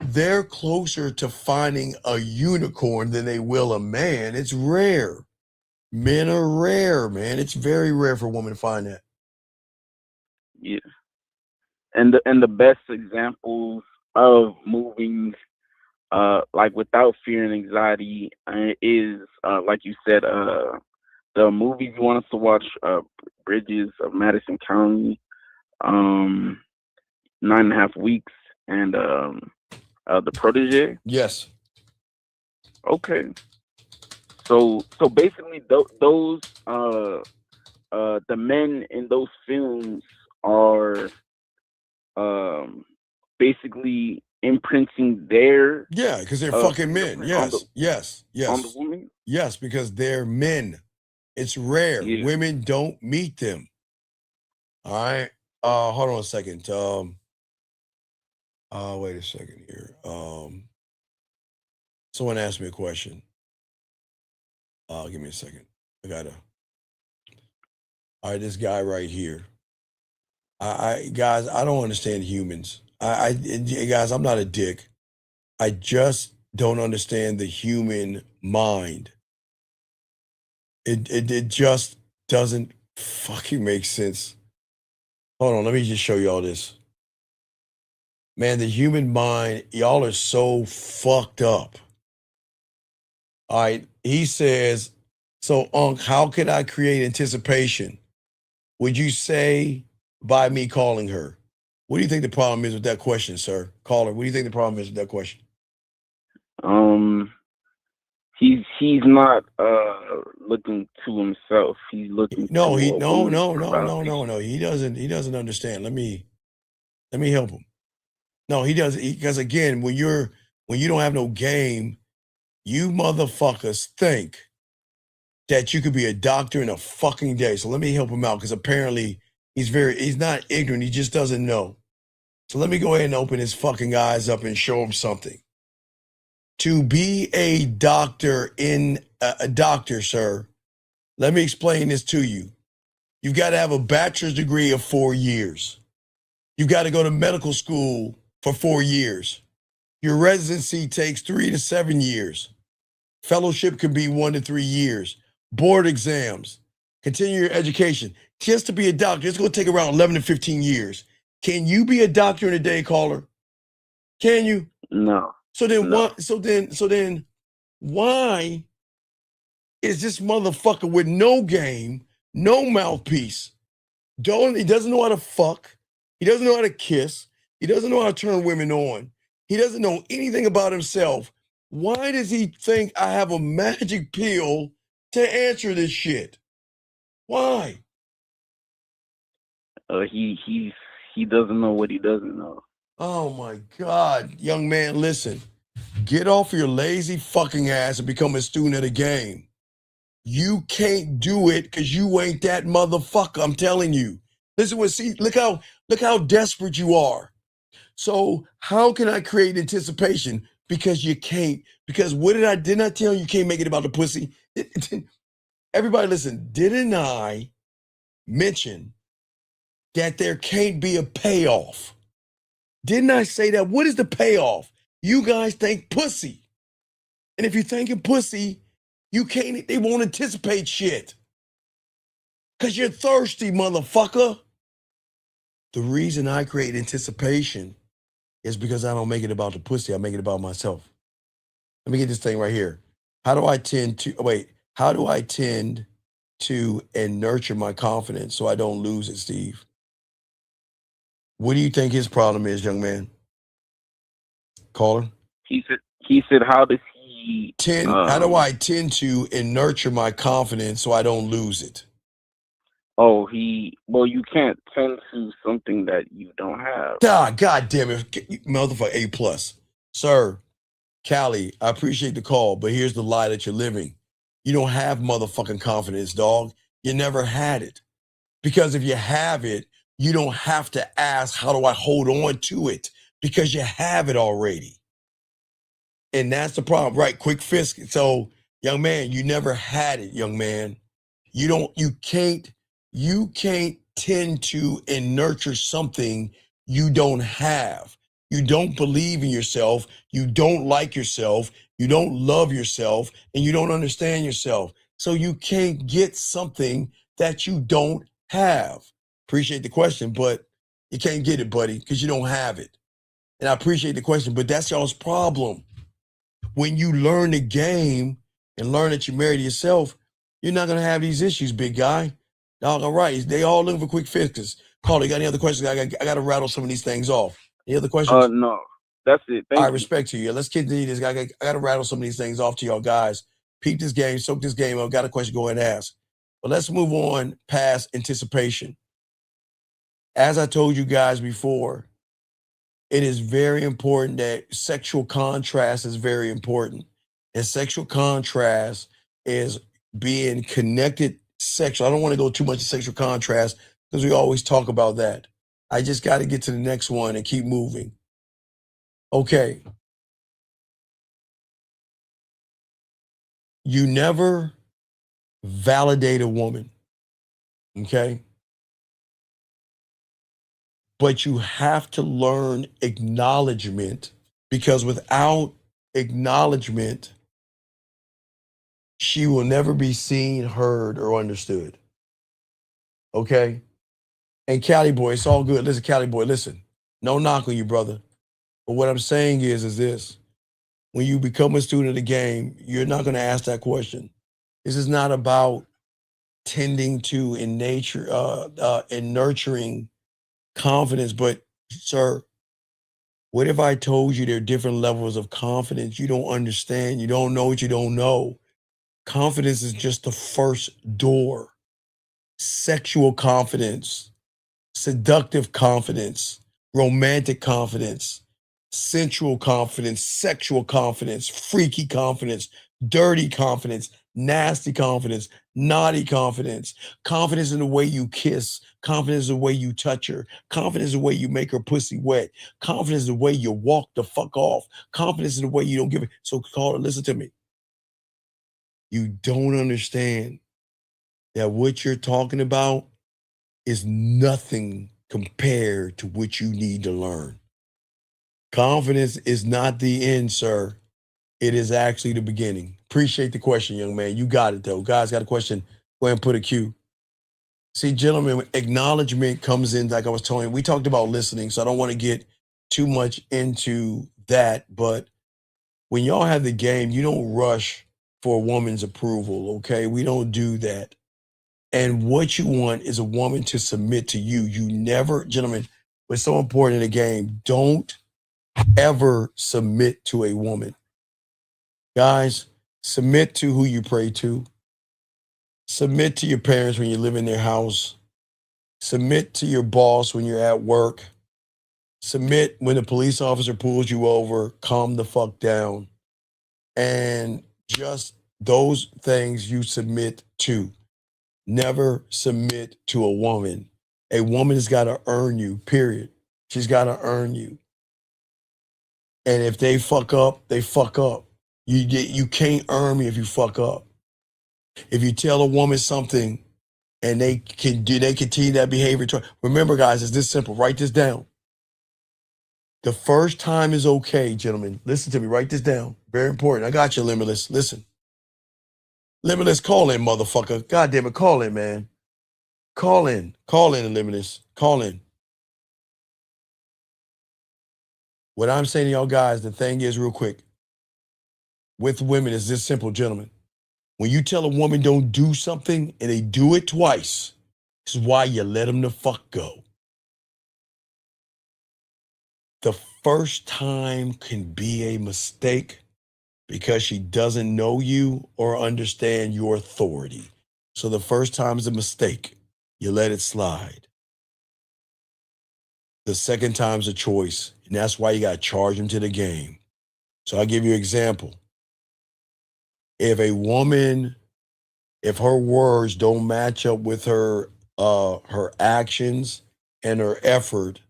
They're closer to finding a unicorn than they will a man. It's rare. Men are rare, man. It's very rare for a woman to find that. Yeah. And the best examples of moving like without fear and anxiety is like you said, the movies you want us to watch, Bridges of Madison County, 9.5 Weeks, and The Protege. Yes. Okay. So basically those the men in those films are basically imprinting their because they're fucking men. fingerprint Yes. on the woman. Yes, because they're men. It's rare. Yeah. Women don't meet them. All right. Hold on a second. Wait a second here. Someone asked me a question. Give me a second. All right, this guy right here. Guys, I don't understand humans. Guys, I'm not a dick. I just don't understand the human mind. It just doesn't fucking make sense. Hold on, let me just show you all this. Man, the human mind, y'all are so fucked up. All right, he says, so Unc, how can I create anticipation? Would you say by me calling her? What do you think the problem is with that question, sir? Caller, what do you think the problem is with that question? He's not looking to himself. He's looking No. to He validation. He doesn't understand. Let me help him. No, he doesn't, because again, when you don't have no game, you motherfuckers think that you could be a doctor in a fucking day. So let me help him out, because apparently he's not ignorant. He just doesn't know. So let me go ahead and open his fucking eyes up and show him something. To be a doctor sir, let me explain this to you. You've got to have a bachelor's degree of 4 years. You've got to go to medical school for 4 years. Your residency takes 3 to 7 years. Fellowship can be 1 to 3 years. Board exams, continue your education. Just to be a doctor, it's going to take around 11 to 15 years. Can you be a doctor in a day, caller? Can you? No. So then why is this motherfucker with no game, no mouthpiece? He doesn't know how to fuck. He doesn't know how to kiss. He doesn't know how to turn women on. He doesn't know anything about himself. Why does he think I have a magic pill to answer this shit? Why? He doesn't know what he doesn't know. Oh my God, young man, listen. Get off your lazy fucking ass and become a student of the game. You can't do it because you ain't that motherfucker. I'm telling you. Look how desperate you are. So how can I create anticipation? Because you can't. Because didn't I tell you can't make it about the pussy? Everybody listen, didn't I mention that there can't be a payoff? Didn't I say that? What is the payoff? You guys think pussy. And if you're thinking pussy, they won't anticipate shit. Because you're thirsty, motherfucker. The reason I create anticipation is because I don't make it about the pussy. I make it about myself. Let me get this thing right here. How do I tend to and nurture my confidence so I don't lose it, Steve? What do you think his problem is, young man? Caller? He said, how does he how do I tend to and nurture my confidence so I don't lose it? You can't tend to something that you don't have. God damn it. Motherfucker, A+. Sir, Callie, I appreciate the call, but here's the lie that you're living. You don't have motherfucking confidence, dog. You never had it. Because if you have it, you don't have to ask, how do I hold on to it? Because you have it already. And that's the problem, right? Quick fix. So, young man, you never had it, young man. You can't tend to and nurture something you don't have. You don't believe in yourself. You don't like yourself. You don't love yourself, and you don't understand yourself. So you can't get something that you don't have. Appreciate the question, but You can't get it, buddy, because you don't have it. And I appreciate the question, but that's y'all's problem. When you learn the game and learn that you're married to yourself, you're not going to have these issues, big guy. Dog, all right. They all looking for quick fixes. Carl, you got any other questions? I got to rattle some of these things off. Any other questions? No, that's it. Thank I you. respect to you. Let's continue this. I got to rattle some of these things off to y'all guys. Peep this game, soak this game up. Got a question, go ahead and ask. But let's move on past anticipation. As I told you guys before, it is very important that sexual contrast is very important. And sexual contrast is being connected sexual. I don't want to go too much to sexual contrast because we always talk about that. I just got to get to the next one and keep moving. Okay. You never validate a woman, okay? But you have to learn acknowledgement, because without acknowledgement, she will never be seen, heard, or understood. Okay? And Cali boy, it's all good. Listen, Cali boy, listen. No knock on you, brother. But what I'm saying is this. When you become a student of the game, you're not going to ask that question. This is not about tending to in nature and nurturing confidence. But sir, what if I told you there are different levels of confidence? You don't understand. You don't know what you don't know. Confidence is just the first door. Sexual confidence, seductive confidence, romantic confidence, sensual confidence, sexual confidence, freaky confidence, dirty confidence, nasty confidence, naughty confidence, confidence in the way you kiss, confidence in the way you touch her, confidence in the way you make her pussy wet, confidence in the way you walk the fuck off, confidence in the way you don't give it. So Carter, listen to me. You don't understand that what you're talking about is nothing compared to what you need to learn. Confidence is not the end, sir. It is actually the beginning. Appreciate the question, young man. You got it, though. Guys, got a question? Go ahead and put a Q. See, gentlemen, acknowledgement comes in, like I was telling you. We talked about listening, so I don't want to get too much into that. But when y'all have the game, you don't rush for a woman's approval, okay? We don't do that. And what you want is a woman to submit to you. You never, gentlemen, what's so important in the game, don't ever submit to a woman. Guys, submit to who you pray to. Submit to your parents when you live in their house. Submit to your boss when you're at work. Submit when the police officer pulls you over. Calm the fuck down. And just those things you submit to. Never submit to a woman. A woman has got to earn you, period. She's got to earn you. And if they fuck up, they fuck up. You can't earn me if you fuck up. If you tell a woman something and they continue that behavior. Remember, guys, it's this simple. Write this down. The first time is okay, gentlemen. Listen to me. Write this down. Very important. I got you, Limitless. Listen. Limitless, call in, motherfucker. God damn it, call in, man. Call in. Call in, Limitless. Call in. What I'm saying to y'all guys, the thing is, real quick, with women is this simple, gentlemen. When you tell a woman don't do something and they do it twice, this is why you let them the fuck go. The first time can be a mistake because she doesn't know you or understand your authority. So the first time is a mistake. You let it slide. The second time's a choice, and that's why you got to charge them to the game. So I'll give you an example. If a woman, if her words don't match up with her actions and her effort,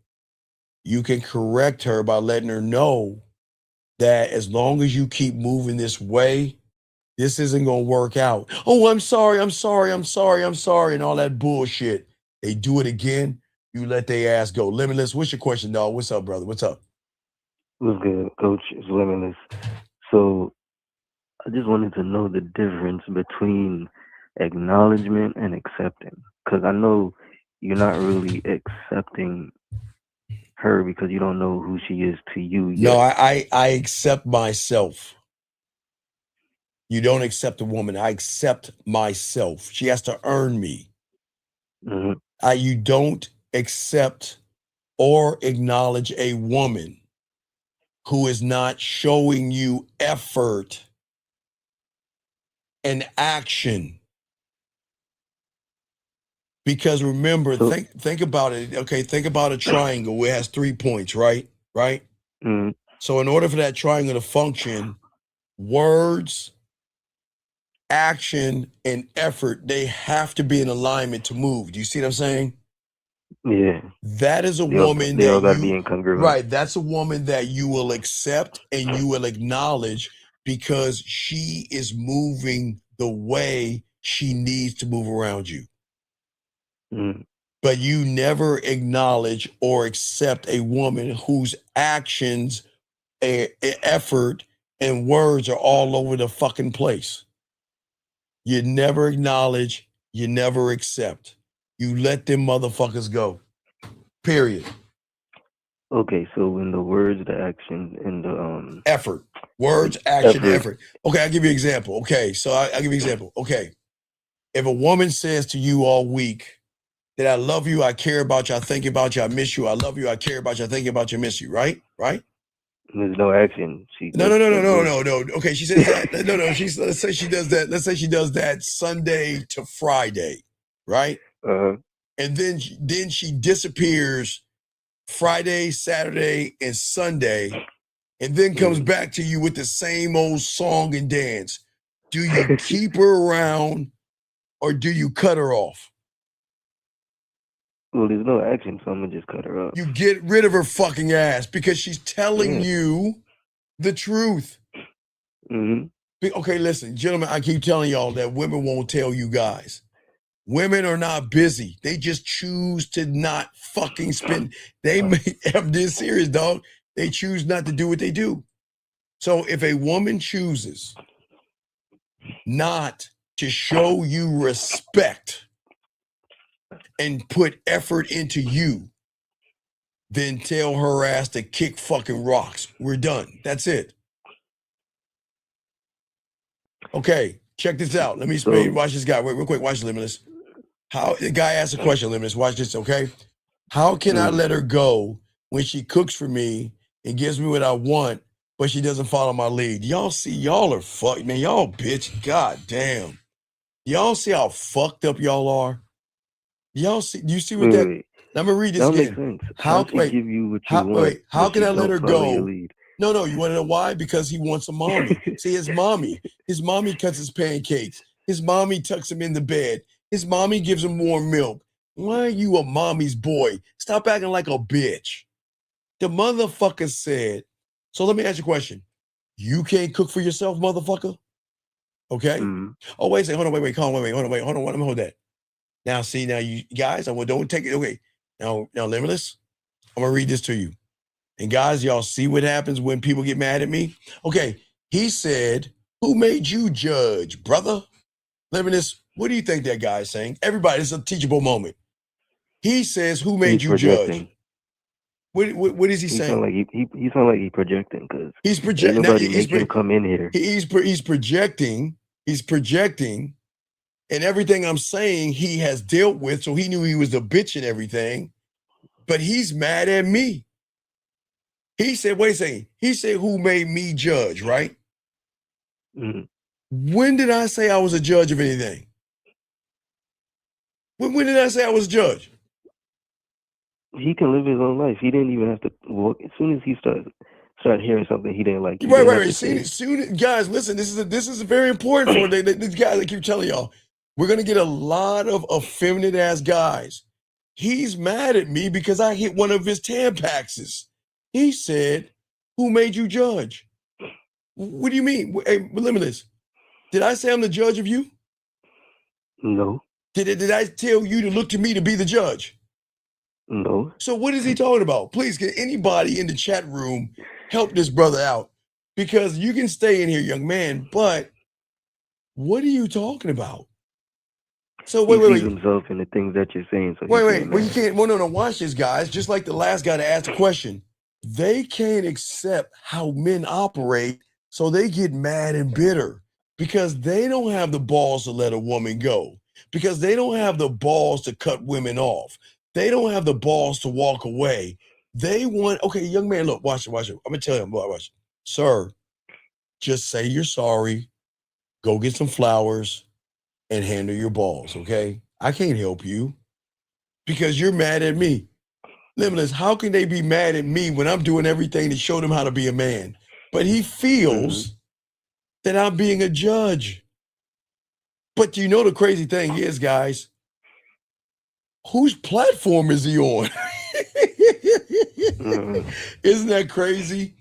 you can correct her by letting her know that as long as you keep moving this way, this isn't going to work out. Oh, I'm sorry, and all that bullshit. They do it again, you let their ass go. Limitless, what's your question, dog? What's up, brother? What's up? What's good, Coach? It's Limitless. So I just wanted to know the difference between acknowledgement and accepting. Because I know you're not really accepting her because you don't know who she is to you yet. No, I accept myself. You don't accept a woman. I accept myself. She has to earn me. Mm-hmm. You don't accept or acknowledge a woman who is not showing you effort and action. Because remember, think about it. Okay, think about a triangle. It has 3 points, right? Right? Mm-hmm. So in order for that triangle to function, words, action, and effort, they have to be in alignment to move. Do you see what I'm saying? Yeah. That is a They all woman gotta that be you, incongruent. right, that's a woman that you will accept and you will acknowledge because she is moving the way she needs to move around you. Mm. But you never acknowledge or accept a woman whose actions, effort, and words are all over the fucking place. You never acknowledge, you never accept. You let them motherfuckers go. Period. Okay, so in the words, the action, and the Effort. Words, action, effort. Okay, I'll give you an example. Okay, so I'll give you an example. Okay. If a woman says to you all week that I love you, I care about you, I think about you, I miss you, I love you, I care about you, I think about you, I miss you, right? Right? There's no action. No. Okay, she says that. No. Let's say she does that. Let's say she does that Sunday to Friday, right? And then she disappears Friday, Saturday, and Sunday, and then comes back to you with the same old song and dance. Do you keep her around or do you cut her off? Well, there's no action, so I'm gonna just cut her off. You get rid of her fucking ass because she's telling you the truth. Mm-hmm. Okay, listen, gentlemen, I keep telling y'all that women won't tell you guys. Women are not busy. They just choose to not fucking spend. I'm this serious, dog. They choose not to do what they do. So if a woman chooses not to show you respect and put effort into you, then tell her ass to kick fucking rocks. We're done. That's it. Okay, check this out. Let me explain. Watch this guy. Wait, real quick. Watch Limitless. The guy asked a question, Limitless. Watch this, okay? How can I let her go when she cooks for me and gives me what I want, but she doesn't follow my lead? Y'all see, y'all are fucked, man. Y'all bitch. God damn. Y'all see how fucked up y'all are? Y'all see, you see what that? Wait. Let me read this That again. makes sense. How she give you what you want? Wait, how can I let her go? Lead? No, you want to know why? Because he wants a mommy. See, his mommy cuts his pancakes. His mommy tucks him in the bed. His mommy gives him warm milk. Why are you a mommy's boy? Stop acting like a bitch. The motherfucker said, so let me ask you a question. You can't cook for yourself, motherfucker? Okay? Oh, wait a second. Hold on, wait, hold on, let me hold that. Now, see, now you guys, don't take it. Okay. Now, Limitless, I'm going to read this to you. And guys, y'all see what happens when people get mad at me? Okay, he said, who made you judge, brother? Limitless, what do you think that guy is saying? Everybody, it's a teachable moment. He says, who made you judge? What is he saying? He sound like he's projecting because he's projecting. Nobody make him come in here. He's projecting. He's projecting. And everything I'm saying, he has dealt with, so he knew he was the bitch and everything. But he's mad at me. He said, wait a second. He said, who made me judge, right? When did I say I was a judge of anything? When did I say I was a judge? He can live his own life. He didn't even have to walk. As soon as he started hearing something he didn't like. Right. Soon, guys, listen, this is very important for these guys. I keep telling y'all, we're going to get a lot of effeminate ass guys. He's mad at me because I hit one of his Tampaxes. He said, who made you judge? What do you mean? Hey, Limitless, did I say I'm the judge of you? No. Did I tell you to look to me to be the judge? No. So what is he talking about? Please, can anybody in the chat room help this brother out? Because you can stay in here, young man, but what are you talking about? So he wait. sees himself in the things that you're saying. So Wait. he's Well, you can't. Well, no. Watch this, guys. Just like the last guy to ask the question, they can't accept how men operate, so they get mad and bitter because they don't have the balls to let a woman go, because they don't have the balls to cut women off. They don't have the balls to walk away. They want. Okay, young man, look, watch it. I'm gonna tell him, watch it. Sir, just say you're sorry. Go get some flowers and handle your balls. Okay, I can't help you because you're mad at me. Limitless, how can they be mad at me when I'm doing everything to show them how to be a man? But he feels that I'm being a judge. But you know the crazy thing is, guys, whose platform is he on? Isn't that crazy?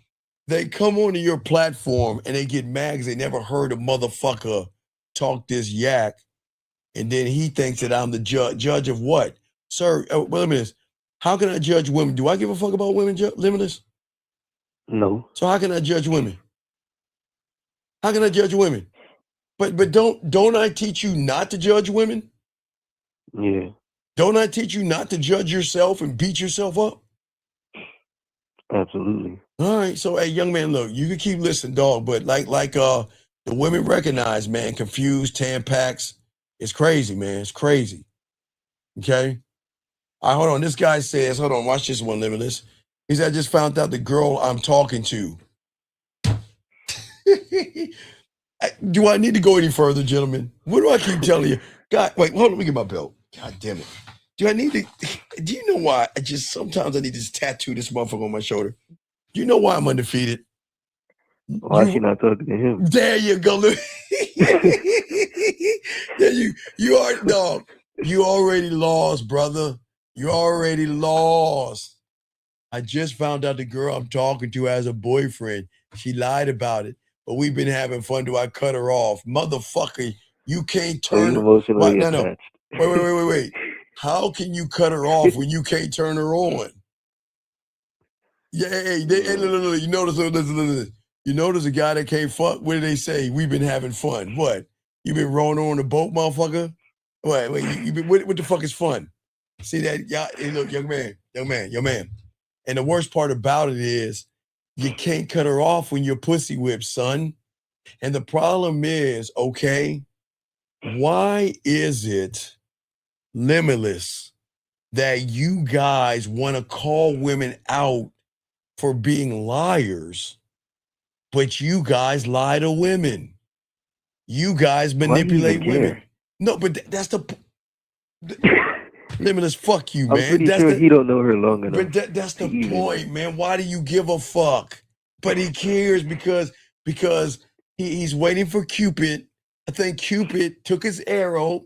They come onto your platform and they get mad because they never heard a motherfucker talk this yak. And then he thinks that I'm the judge of what? Sir, Limitless, how can I judge women? Do I give a fuck about women, Limitless? No. So how can I judge women? How can I judge women? But don't I teach you not to judge women? Yeah. Don't I teach you not to judge yourself and beat yourself up? Absolutely. All right. So hey, young man, look, you can keep listening, dog, but like the women recognize, man, confused, Tampax. It's crazy, man. It's crazy. Okay. All right, hold on. This guy says, hold on, watch this one, Limitless. He said, I just found out the girl I'm talking to. Do I need to go any further, gentlemen? What do I keep telling you? God, wait, hold on, let me get my belt. God damn it. Do you know why sometimes I need to just tattoo this motherfucker on my shoulder? Do you know why I'm undefeated? Why is she not talking to him? There you go. You already, dog. You already lost, brother. You already lost. I just found out the girl I'm talking to has a boyfriend. She lied about it, but we've been having fun. Do I cut her off? Motherfucker, you can't turn her. Emotionally No. attached. Wait. How can you cut her off when you can't turn her on? Yeah, hey, look, you notice, listen. You notice a guy that can't fuck? What do they say? We've been having fun. What? You been rowing on the boat, motherfucker? Wait, you been, what the fuck is fun? See that? Yeah, hey, look, young man. And the worst part about it is you can't cut her off when you're pussy whipped, son. And the problem is, okay, why is it, Limitless, that you guys want to call women out for being liars, but you guys lie to women? You guys manipulate women. No, but that's Limitless, fuck you, man. I'm pretty sure he don't know her long enough. But that's the point, man. Why do you give a fuck? But he cares because he's waiting for Cupid. I think Cupid took his arrow,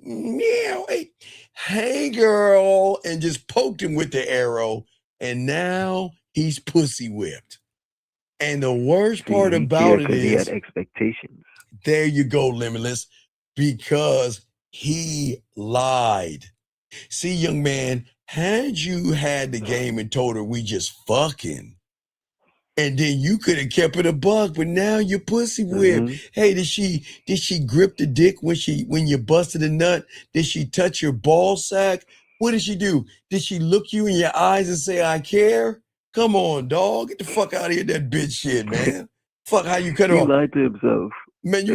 hey girl, and just poked him with the arrow, and now he's pussy whipped. And the worst part about it is he had expectations. There you go, Limitless, because he lied. See, young man, had you had the game and told her we just fucking, and then you could have kept it a buck, but now you're pussy whipped. Hey, did she grip the dick when you busted a nut? Did she touch your ball sack? What did she do? Did she look you in your eyes and say, I care? Come on, dog. Get the fuck out of here, that bitch shit, man. Fuck how you cut her off. He lied to himself. Man,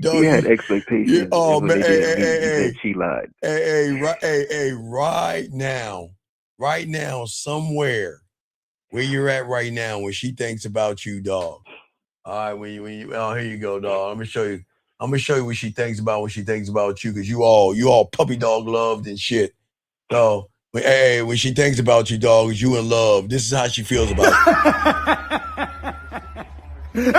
dog, he had expectations. Oh man, hey, she lied. Right now, somewhere where you're at right now, when she thinks about you, dog. All right, when you here you go, dog. I'm gonna show you what she thinks about when she thinks about you, because you all puppy dog loved and shit. So when she thinks about you, dog, is you in love. This is how she feels about you.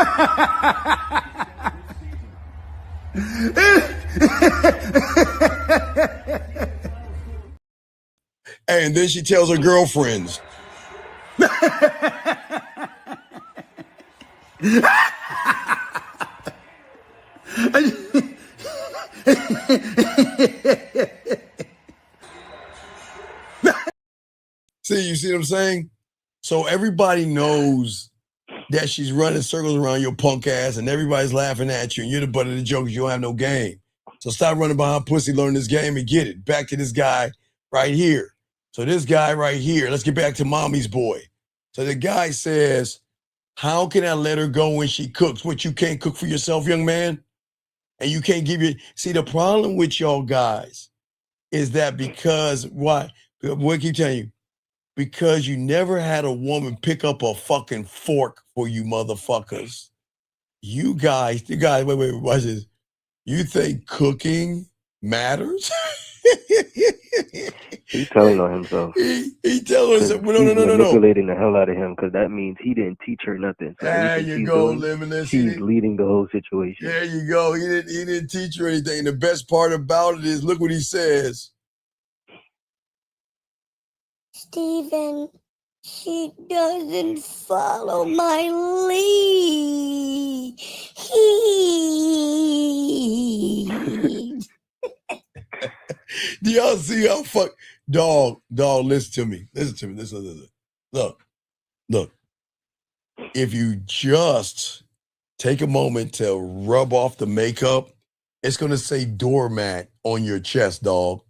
And then she tells her girlfriends. You see what I'm saying? So everybody knows that she's running circles around your punk ass, and everybody's laughing at you, and you're the butt of the joke because you don't have no game. So stop running behind pussy, learn this game and get it. Back to this guy right here. So this guy right here, let's get back to mommy's boy. So the guy says, how can I let her go when she cooks? What, you can't cook for yourself, young man? And you can't give your, see, the problem with y'all guys is that because, why? What I keep telling you? Because you never had a woman pick up a fucking fork for you motherfuckers. You guys, wait, watch this. You think cooking matters? He's telling on himself. He telling us, no. Manipulating the hell out of him, because that means he didn't teach her nothing. So there you go, Limitless. He's leading the whole situation. There you go. He didn't teach her anything. And the best part about it is, look what he says. Steven, she doesn't follow my lead. Do y'all see how dog, listen to me. Listen. Look. If you just take a moment to rub off the makeup, it's gonna say doormat on your chest, dog.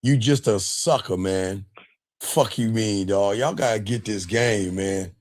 You just a sucker, man. Fuck you mean, dog. Y'all gotta get this game, man.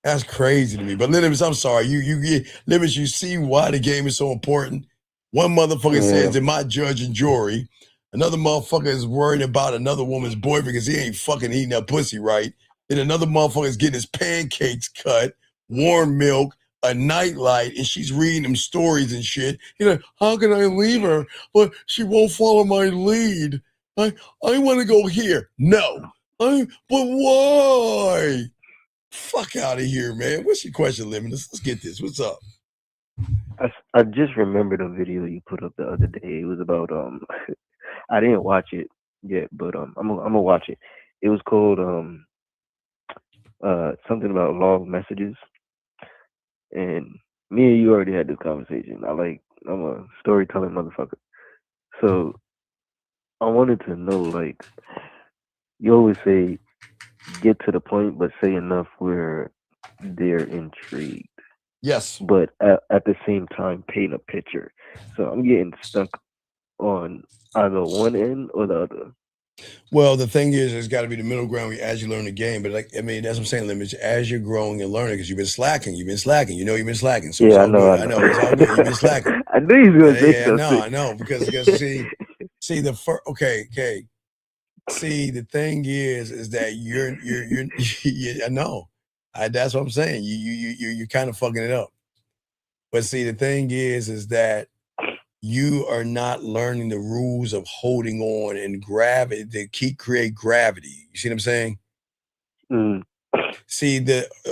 That's crazy to me. But Limitless, I'm sorry. Limitless, you see why the game is so important? One motherfucker says, "Am I judge and jury?" Another motherfucker is worried about another woman's boyfriend because he ain't fucking eating that pussy right. Then another motherfucker is getting his pancakes cut, warm milk, a nightlight, and she's reading them stories and shit. You're like, how can I leave her? But she won't follow my lead. I want to go here. No. But why? Fuck out of here, man. What's your question, Limitless? Let's get this. What's up? I just remembered a video you put up the other day. It was about I didn't watch it yet, but I'm gonna watch it. It was called something about long messages. And me and you already had this conversation. I'm a storytelling motherfucker. So I wanted to know, like, you always say get to the point, but say enough where they're intrigued. Yes. But at the same time, paint a picture. So I'm getting stuck on either one end or the other. Well, the thing is, there's got to be the middle ground as you learn the game. But that's what I'm saying, Limits. As you're growing and learning, because you've been slacking. You know, you've been slacking. So yeah, I know. It's all good. You've been slacking. I knew he was gonna say something. I know. Because see the first. Okay. See, the thing is that you're I know. That's what I'm saying. You're kind of fucking it up. But see, the thing is that you are not learning the rules of holding on and gravity to create gravity. You see what I'm saying? Mm. See,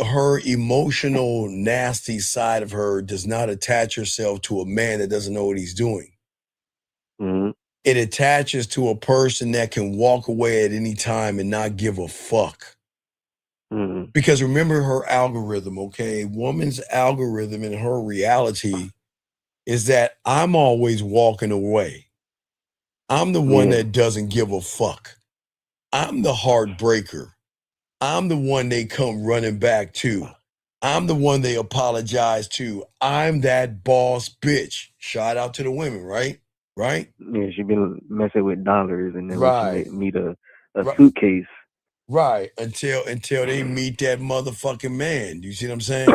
her emotional, nasty side of her does not attach herself to a man that doesn't know what he's doing. Mm. It attaches to a person that can walk away at any time and not give a fuck. Mm. Because remember her algorithm, okay? Woman's algorithm in her reality is that I'm always walking away. I'm the one that doesn't give a fuck. I'm the heartbreaker. I'm the one they come running back to. I'm the one they apologize to. I'm that boss bitch. Shout out to the women, right? Right? Yeah, she been messing with dollars, and then Right. when she meet a suitcase. Right. Until they meet that motherfucking man. You see what I'm saying?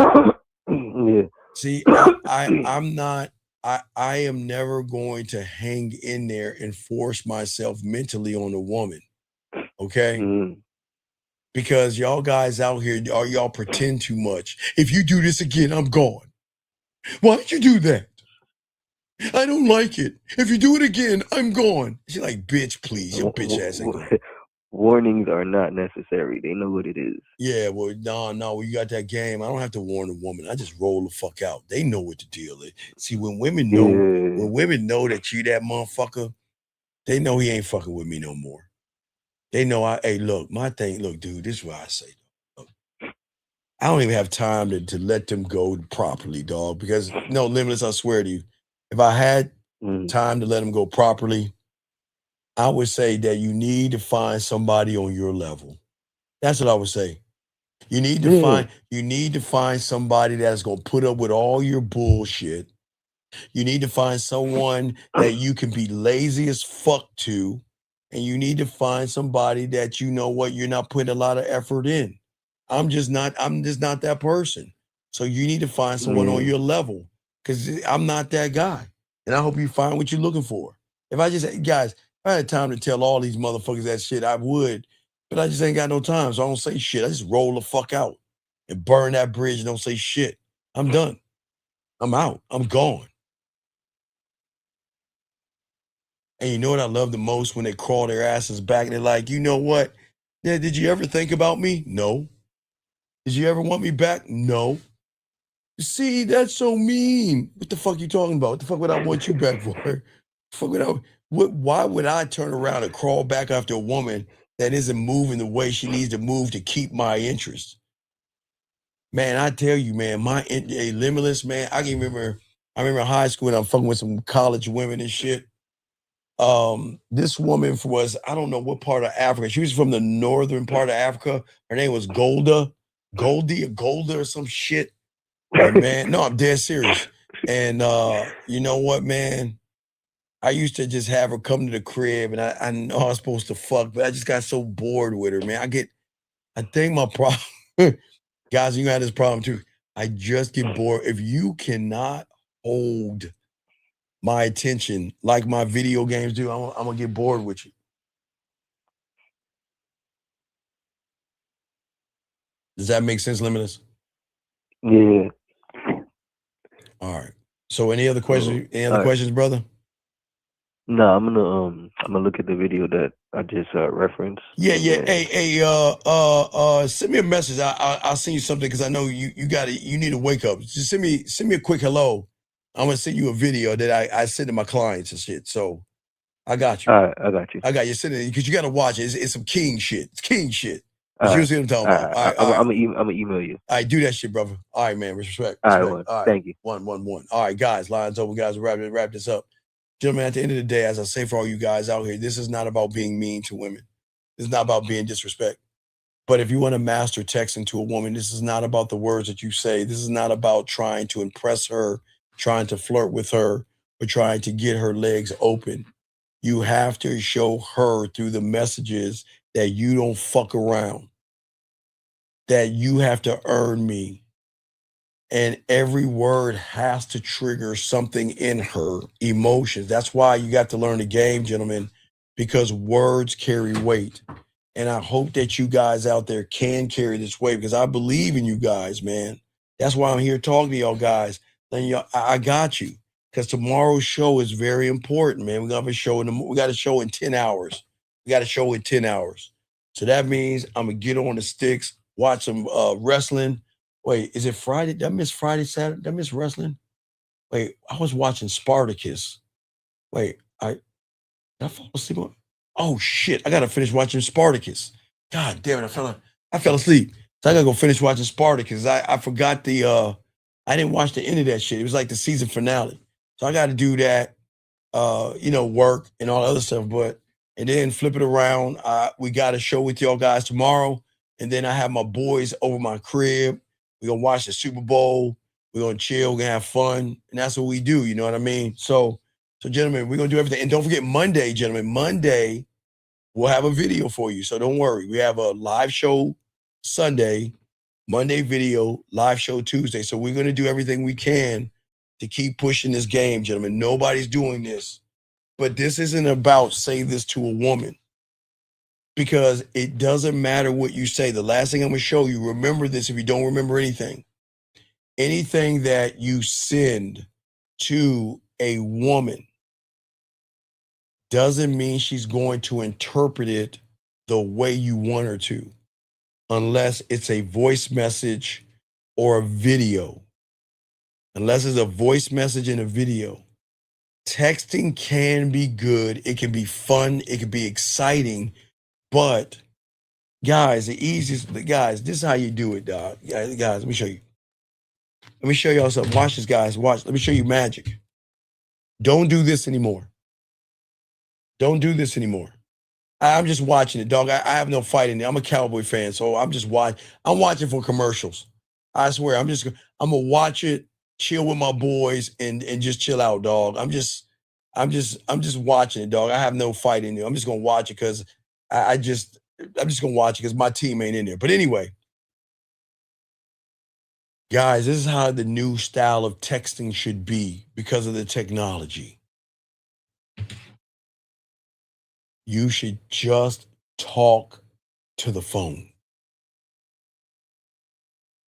Yeah. See, I am never going to hang in there and force myself mentally on a woman. Okay? Mm. Because y'all guys out here, y'all pretend too much. If you do this again, I'm gone. Why'd you do that? I don't like it. If you do it again, I'm gone. She's like, bitch, please. Your bitch ass ain't gone. Warnings are not necessary. They know what it is. Yeah, well, no, you got that game. I don't have to warn a woman. I just roll the fuck out. They know what the deal is. See, when women know that you that motherfucker, they know he ain't fucking with me no more. They know look, dude, this is what I say. Look, I don't even have time to let them go properly, dog. Because no, Limitless, I swear to you, if I had time to let them go properly, I would say that you need to find somebody on your level. That's what I would say. You need to find somebody that's gonna put up with all your bullshit You need to find someone that you can be lazy as fuck to, and you need to find somebody that you know what you're not putting a lot of effort in. I'm just not that person. So you need to find someone on your level because I'm not that guy. And I hope you find what you're looking for. If I had time to tell all these motherfuckers that shit, I would, but I just ain't got no time. So I don't say shit. I just roll the fuck out and burn that bridge and don't say shit. I'm done. I'm out. I'm gone. And you know what I love the most? When they crawl their asses back and they're like, you know what? Yeah, did you ever think about me? No. Did you ever want me back? No. See, that's so mean. What the fuck you talking about? What the fuck would I want you back for? Why would I turn around and crawl back after a woman that isn't moving the way she needs to move to keep my interest? Man, I tell you, man, Limitless, man, I remember high school and I'm fucking with some college women and shit. This woman was, I don't know what part of Africa. She was from the northern part of Africa. Her name was Golda or some shit. And man, no, I'm dead serious. And you know what, man? I used to just have her come to the crib and I know I was supposed to fuck, but I just got so bored with her, man. I think my problem, guys, you got this problem too. I just get bored. If you cannot hold my attention like my video games do, I'm gonna get bored with you. Does that make sense, Limitless? Yeah. All right. So any other questions? Any other questions, brother? No, I'm gonna look at the video that I just referenced. Yeah. Hey, send me a message. I'll send you something because I know you need to wake up. Just send me a quick hello. I'm gonna send you a video that I send to my clients and shit. So I got you. All right, I got you. I got you. Send it because you gotta watch it. It's some king shit. It's king shit. You see what I'm talking about? All right, I'm gonna email you. All right, do that shit, brother. All right, man. Respect. All right, thank you. One. All right, guys. Lines open, guys. Wrap this up. Gentlemen, at the end of the day, as I say for all you guys out here, this is not about being mean to women. This is not about being disrespect. But if you want to master texting to a woman, this is not about the words that you say. This is not about trying to impress her, trying to flirt with her, or trying to get her legs open. You have to show her through the messages that you don't fuck around, that you have to earn me. And every word has to trigger something in her, emotions. That's why you got to learn the game, gentlemen, because words carry weight. And I hope that you guys out there can carry this weight because I believe in you guys, man. That's why I'm here talking to y'all guys. I got you because tomorrow's show is very important, man. We're gonna have a show we got a show in 10 hours. So that means I'm gonna get on the sticks, watch some wrestling. Wait, is it Friday? Did I miss Friday, Saturday? Did I miss wrestling? Wait, I was watching Spartacus. Wait, did I fall asleep on? Oh shit! I gotta finish watching Spartacus. God damn it! I fell asleep. So I gotta go finish watching Spartacus. I forgot I didn't watch the end of that shit. It was like the season finale. So I got to do that. Work and all the other stuff. And then flip it around. We got a show with y'all guys tomorrow, and then I have my boys over my crib. We're gonna watch the Super Bowl. We're gonna chill. We're gonna have fun, and that's what we do. You know what I mean? So, gentlemen, we're gonna do everything. And don't forget Monday, gentlemen. Monday, we'll have a video for you. So don't worry. We have a live show Sunday, Monday video, live show Tuesday. So we're gonna do everything we can to keep pushing this game, gentlemen. Nobody's doing this, but this isn't about say this to a woman. Because it doesn't matter what you say. The last thing I'm gonna show you, remember this if you don't remember anything. Anything that you send to a woman doesn't mean she's going to interpret it the way you want her to, unless it's a voice message or a video. Unless it's a voice message and a video. Texting can be good. It can be fun. It can be exciting. But guys, this is how you do it, dog. Guys, let me show you. Let me show y'all something. Watch this, guys. Watch. Let me show you magic. Don't do this anymore. I'm just watching it, dog. I have no fight in there. I'm a Cowboy fan, so I'm just watching. I'm watching for commercials. I swear, I'm gonna watch it chill with my boys and just chill out, dog. I'm just watching it, dog. I have no fight in there. I'm just gonna watch it because I'm just gonna watch it because my team ain't in there. But anyway, guys, this is how the new style of texting should be because of the technology. You should just talk to the phone.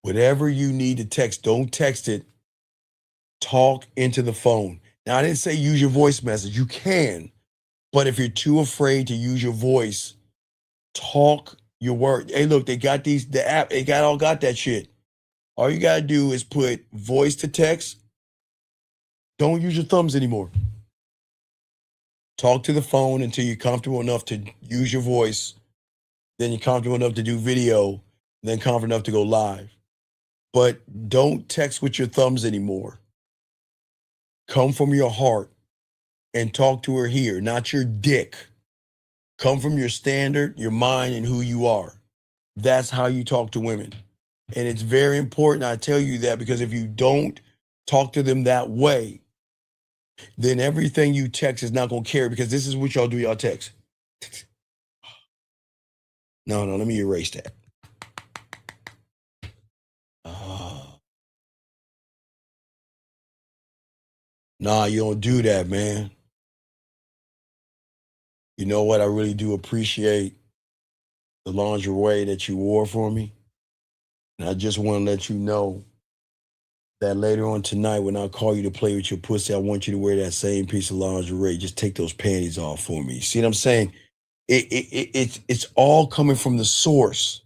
Whatever you need to text, don't text it. Talk into the phone. Now, I didn't say use your voice message. You can, but if you're too afraid to use your voice, talk your word. Hey, look, they got the app. They got that shit. All you gotta do is put voice to text. Don't use your thumbs anymore. Talk to the phone until you're comfortable enough to use your voice. Then you're comfortable enough to do video. Then comfortable enough to go live. But don't text with your thumbs anymore. Come from your heart and talk to her here, not your dick. Come from your standard, your mind, and who you are. That's how you talk to women. And it's very important I tell you that, because if you don't talk to them that way, then everything you text is not going to carry, because this is what y'all do, y'all text. No, let me erase that. Nah, you don't do that, man. You know what? I really do appreciate the lingerie that you wore for me. And I just want to let you know that later on tonight, when I call you to play with your pussy, I want you to wear that same piece of lingerie. Just take those panties off for me. See what I'm saying? It's all coming from the source.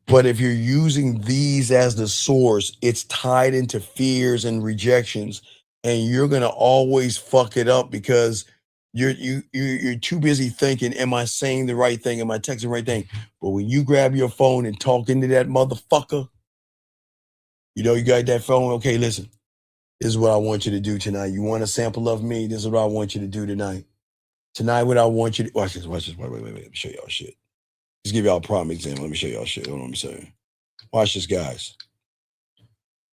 But if you're using these as the source, it's tied into fears and rejections, and you're gonna always fuck it up because you're too busy thinking, am I saying the right thing? Am I texting the right thing? But when you grab your phone and talk into that motherfucker, you know you got that phone. Okay, listen, this is what I want you to do tonight. You want a sample of me? This is what I want you to do tonight. Tonight, what I want you to watch this. Wait. Let me show y'all shit. Just give y'all a prime example. Let me show y'all shit. Hold on, let me say. Watch this, guys.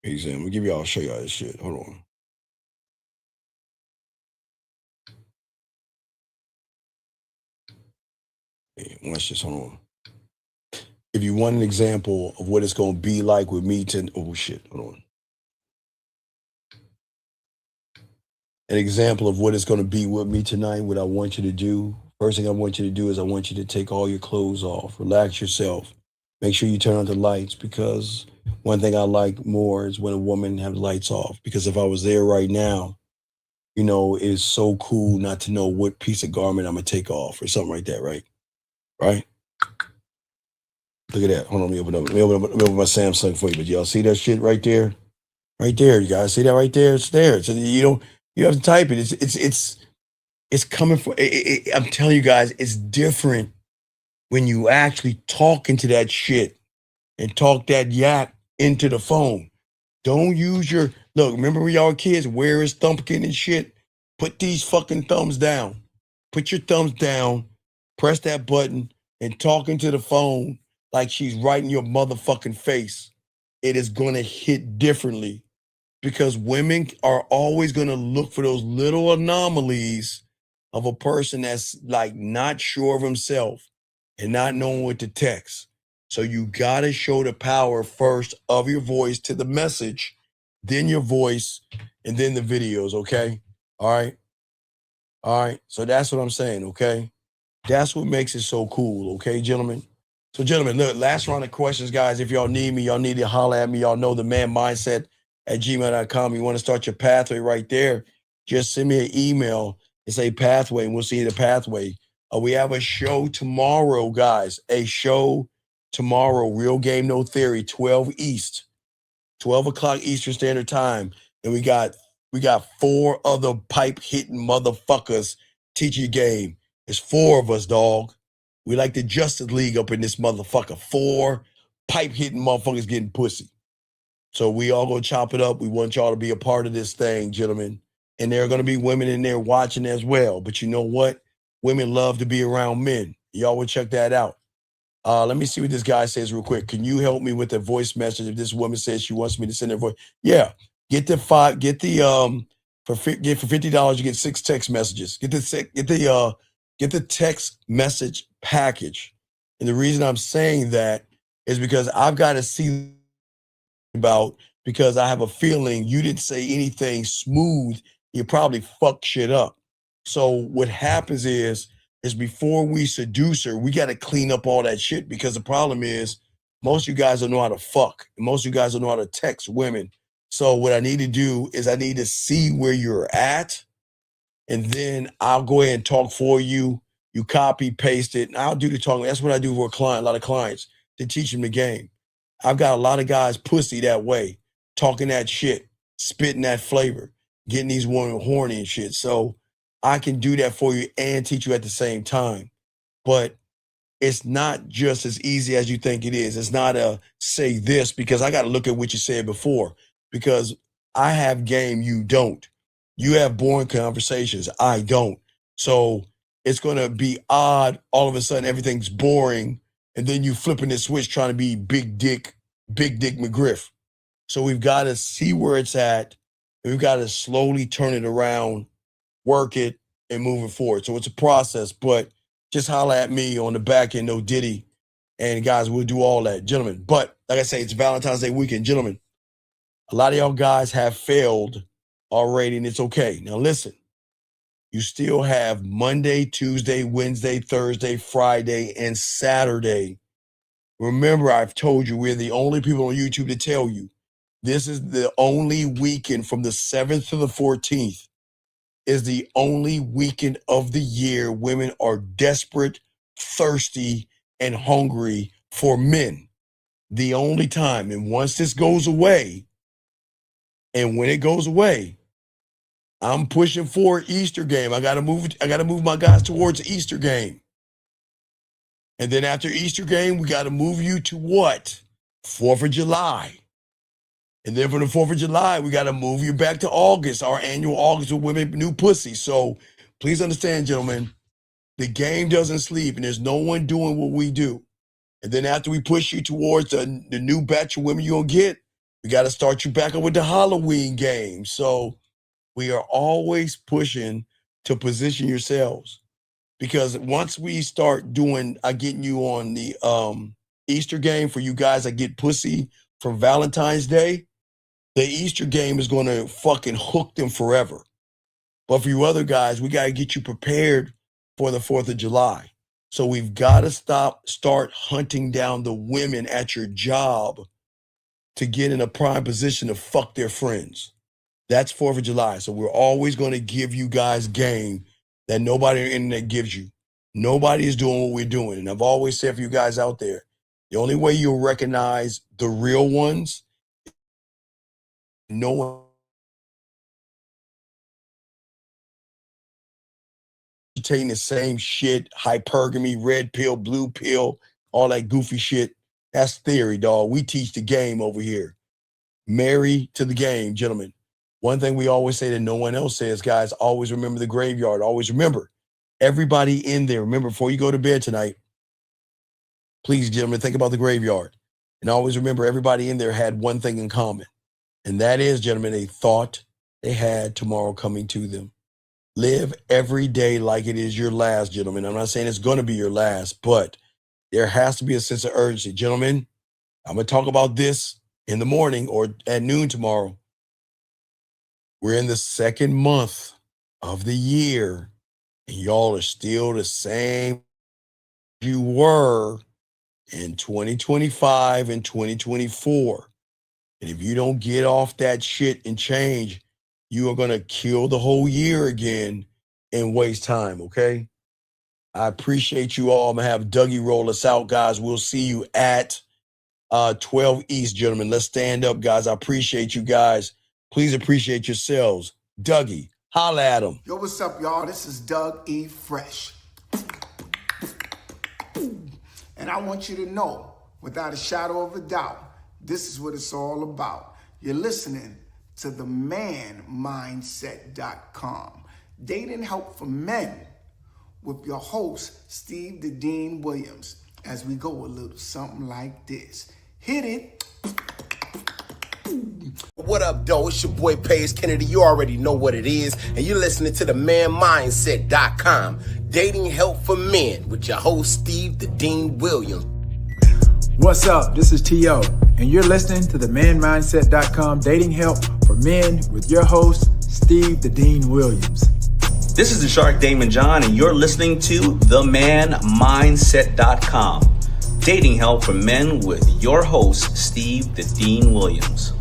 Example. Let me show y'all this shit. Hold on. Hey, watch this. Hold on. If you want an example of what it's gonna be like with me oh shit, hold on. An example of what it's gonna be with me tonight, what I want you to do. First thing I want you to do is I want you to take all your clothes off, relax yourself. Make sure you turn on the lights, because one thing I like more is when a woman have the lights off, because if I was there right now, you know, it's so cool not to know what piece of garment I'm gonna take off or something like that, right? Right? Look at that. Hold on, let me open my Samsung for you. But y'all see that shit right there? Right there, you guys see that right there? It's there. So you have to type it. It's coming from. I'm telling you guys, it's different when you actually talk into that shit and talk that yak into the phone. Don't use your look. Remember when y'all were kids? Where is thumbkin and shit? Put these fucking thumbs down. Put your thumbs down. Press that button and talk into the phone like she's right in your motherfucking face. It is gonna hit differently, because women are always gonna look for those little anomalies of a person that's like not sure of himself and not knowing what to text. So you gotta show the power first of your voice to the message, then your voice, and then the videos, okay? All right. So that's what I'm saying, okay? That's what makes it so cool, okay, gentlemen? So, gentlemen, look, last round of questions, guys. If y'all need me, y'all need to holler at me. Y'all know the man mindset at gmail.com. You want to start your pathway right there, just send me an email and say pathway, and we'll see the pathway. We have a show tomorrow, guys. A show tomorrow, Real Game No Theory, 12 o'clock Eastern Standard Time. And we got 4 other pipe-hitting motherfuckers teaching game. It's 4 of us, dog. We like the Justice League up in this motherfucker. 4 pipe-hitting motherfuckers getting pussy. So we all gonna chop it up. We want y'all to be a part of this thing, gentlemen. And there are gonna be women in there watching as well. But you know what? Women love to be around men. Y'all will check that out. Let me see what this guy says real quick. Can you help me with a voice message if this woman says she wants me to send her voice? Yeah. Get the for $50 you get 6 text messages. Get the text message package. And the reason I'm saying that is because I've got to see because I have a feeling you didn't say anything smooth. You probably fucked shit up. So what happens is before we seduce her, we got to clean up all that shit, because the problem is most of you guys don't know how to fuck. And most of you guys don't know how to text women. So what I need to do is I need to see where you're at, and then I'll go ahead and talk for you. You copy, paste it, and I'll do the talking. That's what I do for a lot of clients, to teach them the game. I've got a lot of guys pussy that way, talking that shit, spitting that flavor, getting these women horny and shit. So I can do that for you and teach you at the same time. But it's not just as easy as you think it is. It's not a say this, because I got to look at what you said before, because I have game, you don't. You have boring conversations, I don't. So it's going to be odd. All of a sudden, everything's boring. And then you flipping the switch trying to be Big Dick McGriff. So we've got to see where it's at. And we've got to slowly turn it around, work it, and move it forward. So it's a process, but just holler at me on the back end, no Diddy. And guys, we'll do all that, gentlemen. But like I say, it's Valentine's Day weekend, gentlemen. A lot of y'all guys have failed already, and it's okay. Now listen, you still have Monday, Tuesday, Wednesday, Thursday, Friday, and Saturday. Remember, I've told you, we're the only people on YouTube to tell you this is the only weekend from the 7th to the 14th is the only weekend of the year women are desperate, thirsty, and hungry for men. The only time. And once this goes away, and when it goes away, I'm pushing for Easter game. I gotta move my guys towards the Easter game. And then after Easter game, we gotta move you to what? 4th of July. And then from the 4th of July, we gotta move you back to August, our annual August with Women New Pussy. So please understand, gentlemen, the game doesn't sleep, and there's no one doing what we do. And then after we push you towards the new batch of women you're gonna get, we gotta start you back up with the Halloween game. So we are always pushing to position yourselves, because once we start getting you on the Easter game for you guys that get pussy from Valentine's Day, the Easter game is going to fucking hook them forever. But for you other guys, we got to get you prepared for the 4th of July. So we've got to start hunting down the women at your job to get in a prime position to fuck their friends. That's 4th of July. So we're always going to give you guys game that nobody on the internet gives you. Nobody is doing what we're doing. And I've always said for you guys out there, the only way you'll recognize the real ones, no one taking the same shit, hypergamy, red pill, blue pill, all that goofy shit. That's theory, dog. We teach the game over here. Marry to the game, gentlemen. One thing we always say that no one else says, guys, always remember the graveyard. Always remember, everybody in there, remember, before you go to bed tonight, please, gentlemen, think about the graveyard. And always remember, everybody in there had one thing in common. And that is, gentlemen, they thought they had tomorrow coming to them. Live every day like it is your last, gentlemen. I'm not saying it's going to be your last, but there has to be a sense of urgency. Gentlemen, I'm going to talk about this in the morning or at noon tomorrow. We're in the 2nd month of the year, and y'all are still the same you were in 2025 and 2024. And if you don't get off that shit and change, you are going to kill the whole year again and waste time, okay? I appreciate you all. I'm going to have Dougie roll us out, guys. We'll see you at 12 East, gentlemen. Let's stand up, guys. I appreciate you guys. Please appreciate yourselves. Dougie, holla at him. Yo, what's up, y'all? This is Doug E. Fresh. And I want you to know, without a shadow of a doubt, this is what it's all about. You're listening to themanmindset.com. Dating help for men with your host, Steve the Dean Williams, as we go a little something like this. Hit it. What up, though? It's your boy Paige Kennedy. You already know what it is. And you're listening to the manmindset.com. Dating help for men with your host, Steve the Dean Williams. What's up? This is T.O. And you're listening to the manmindset.com dating help for men with your host, Steve the Dean Williams. This is the Shark Damon John, and you're listening to themanmindset.com. Dating help for men with your host, Steve the Dean Williams.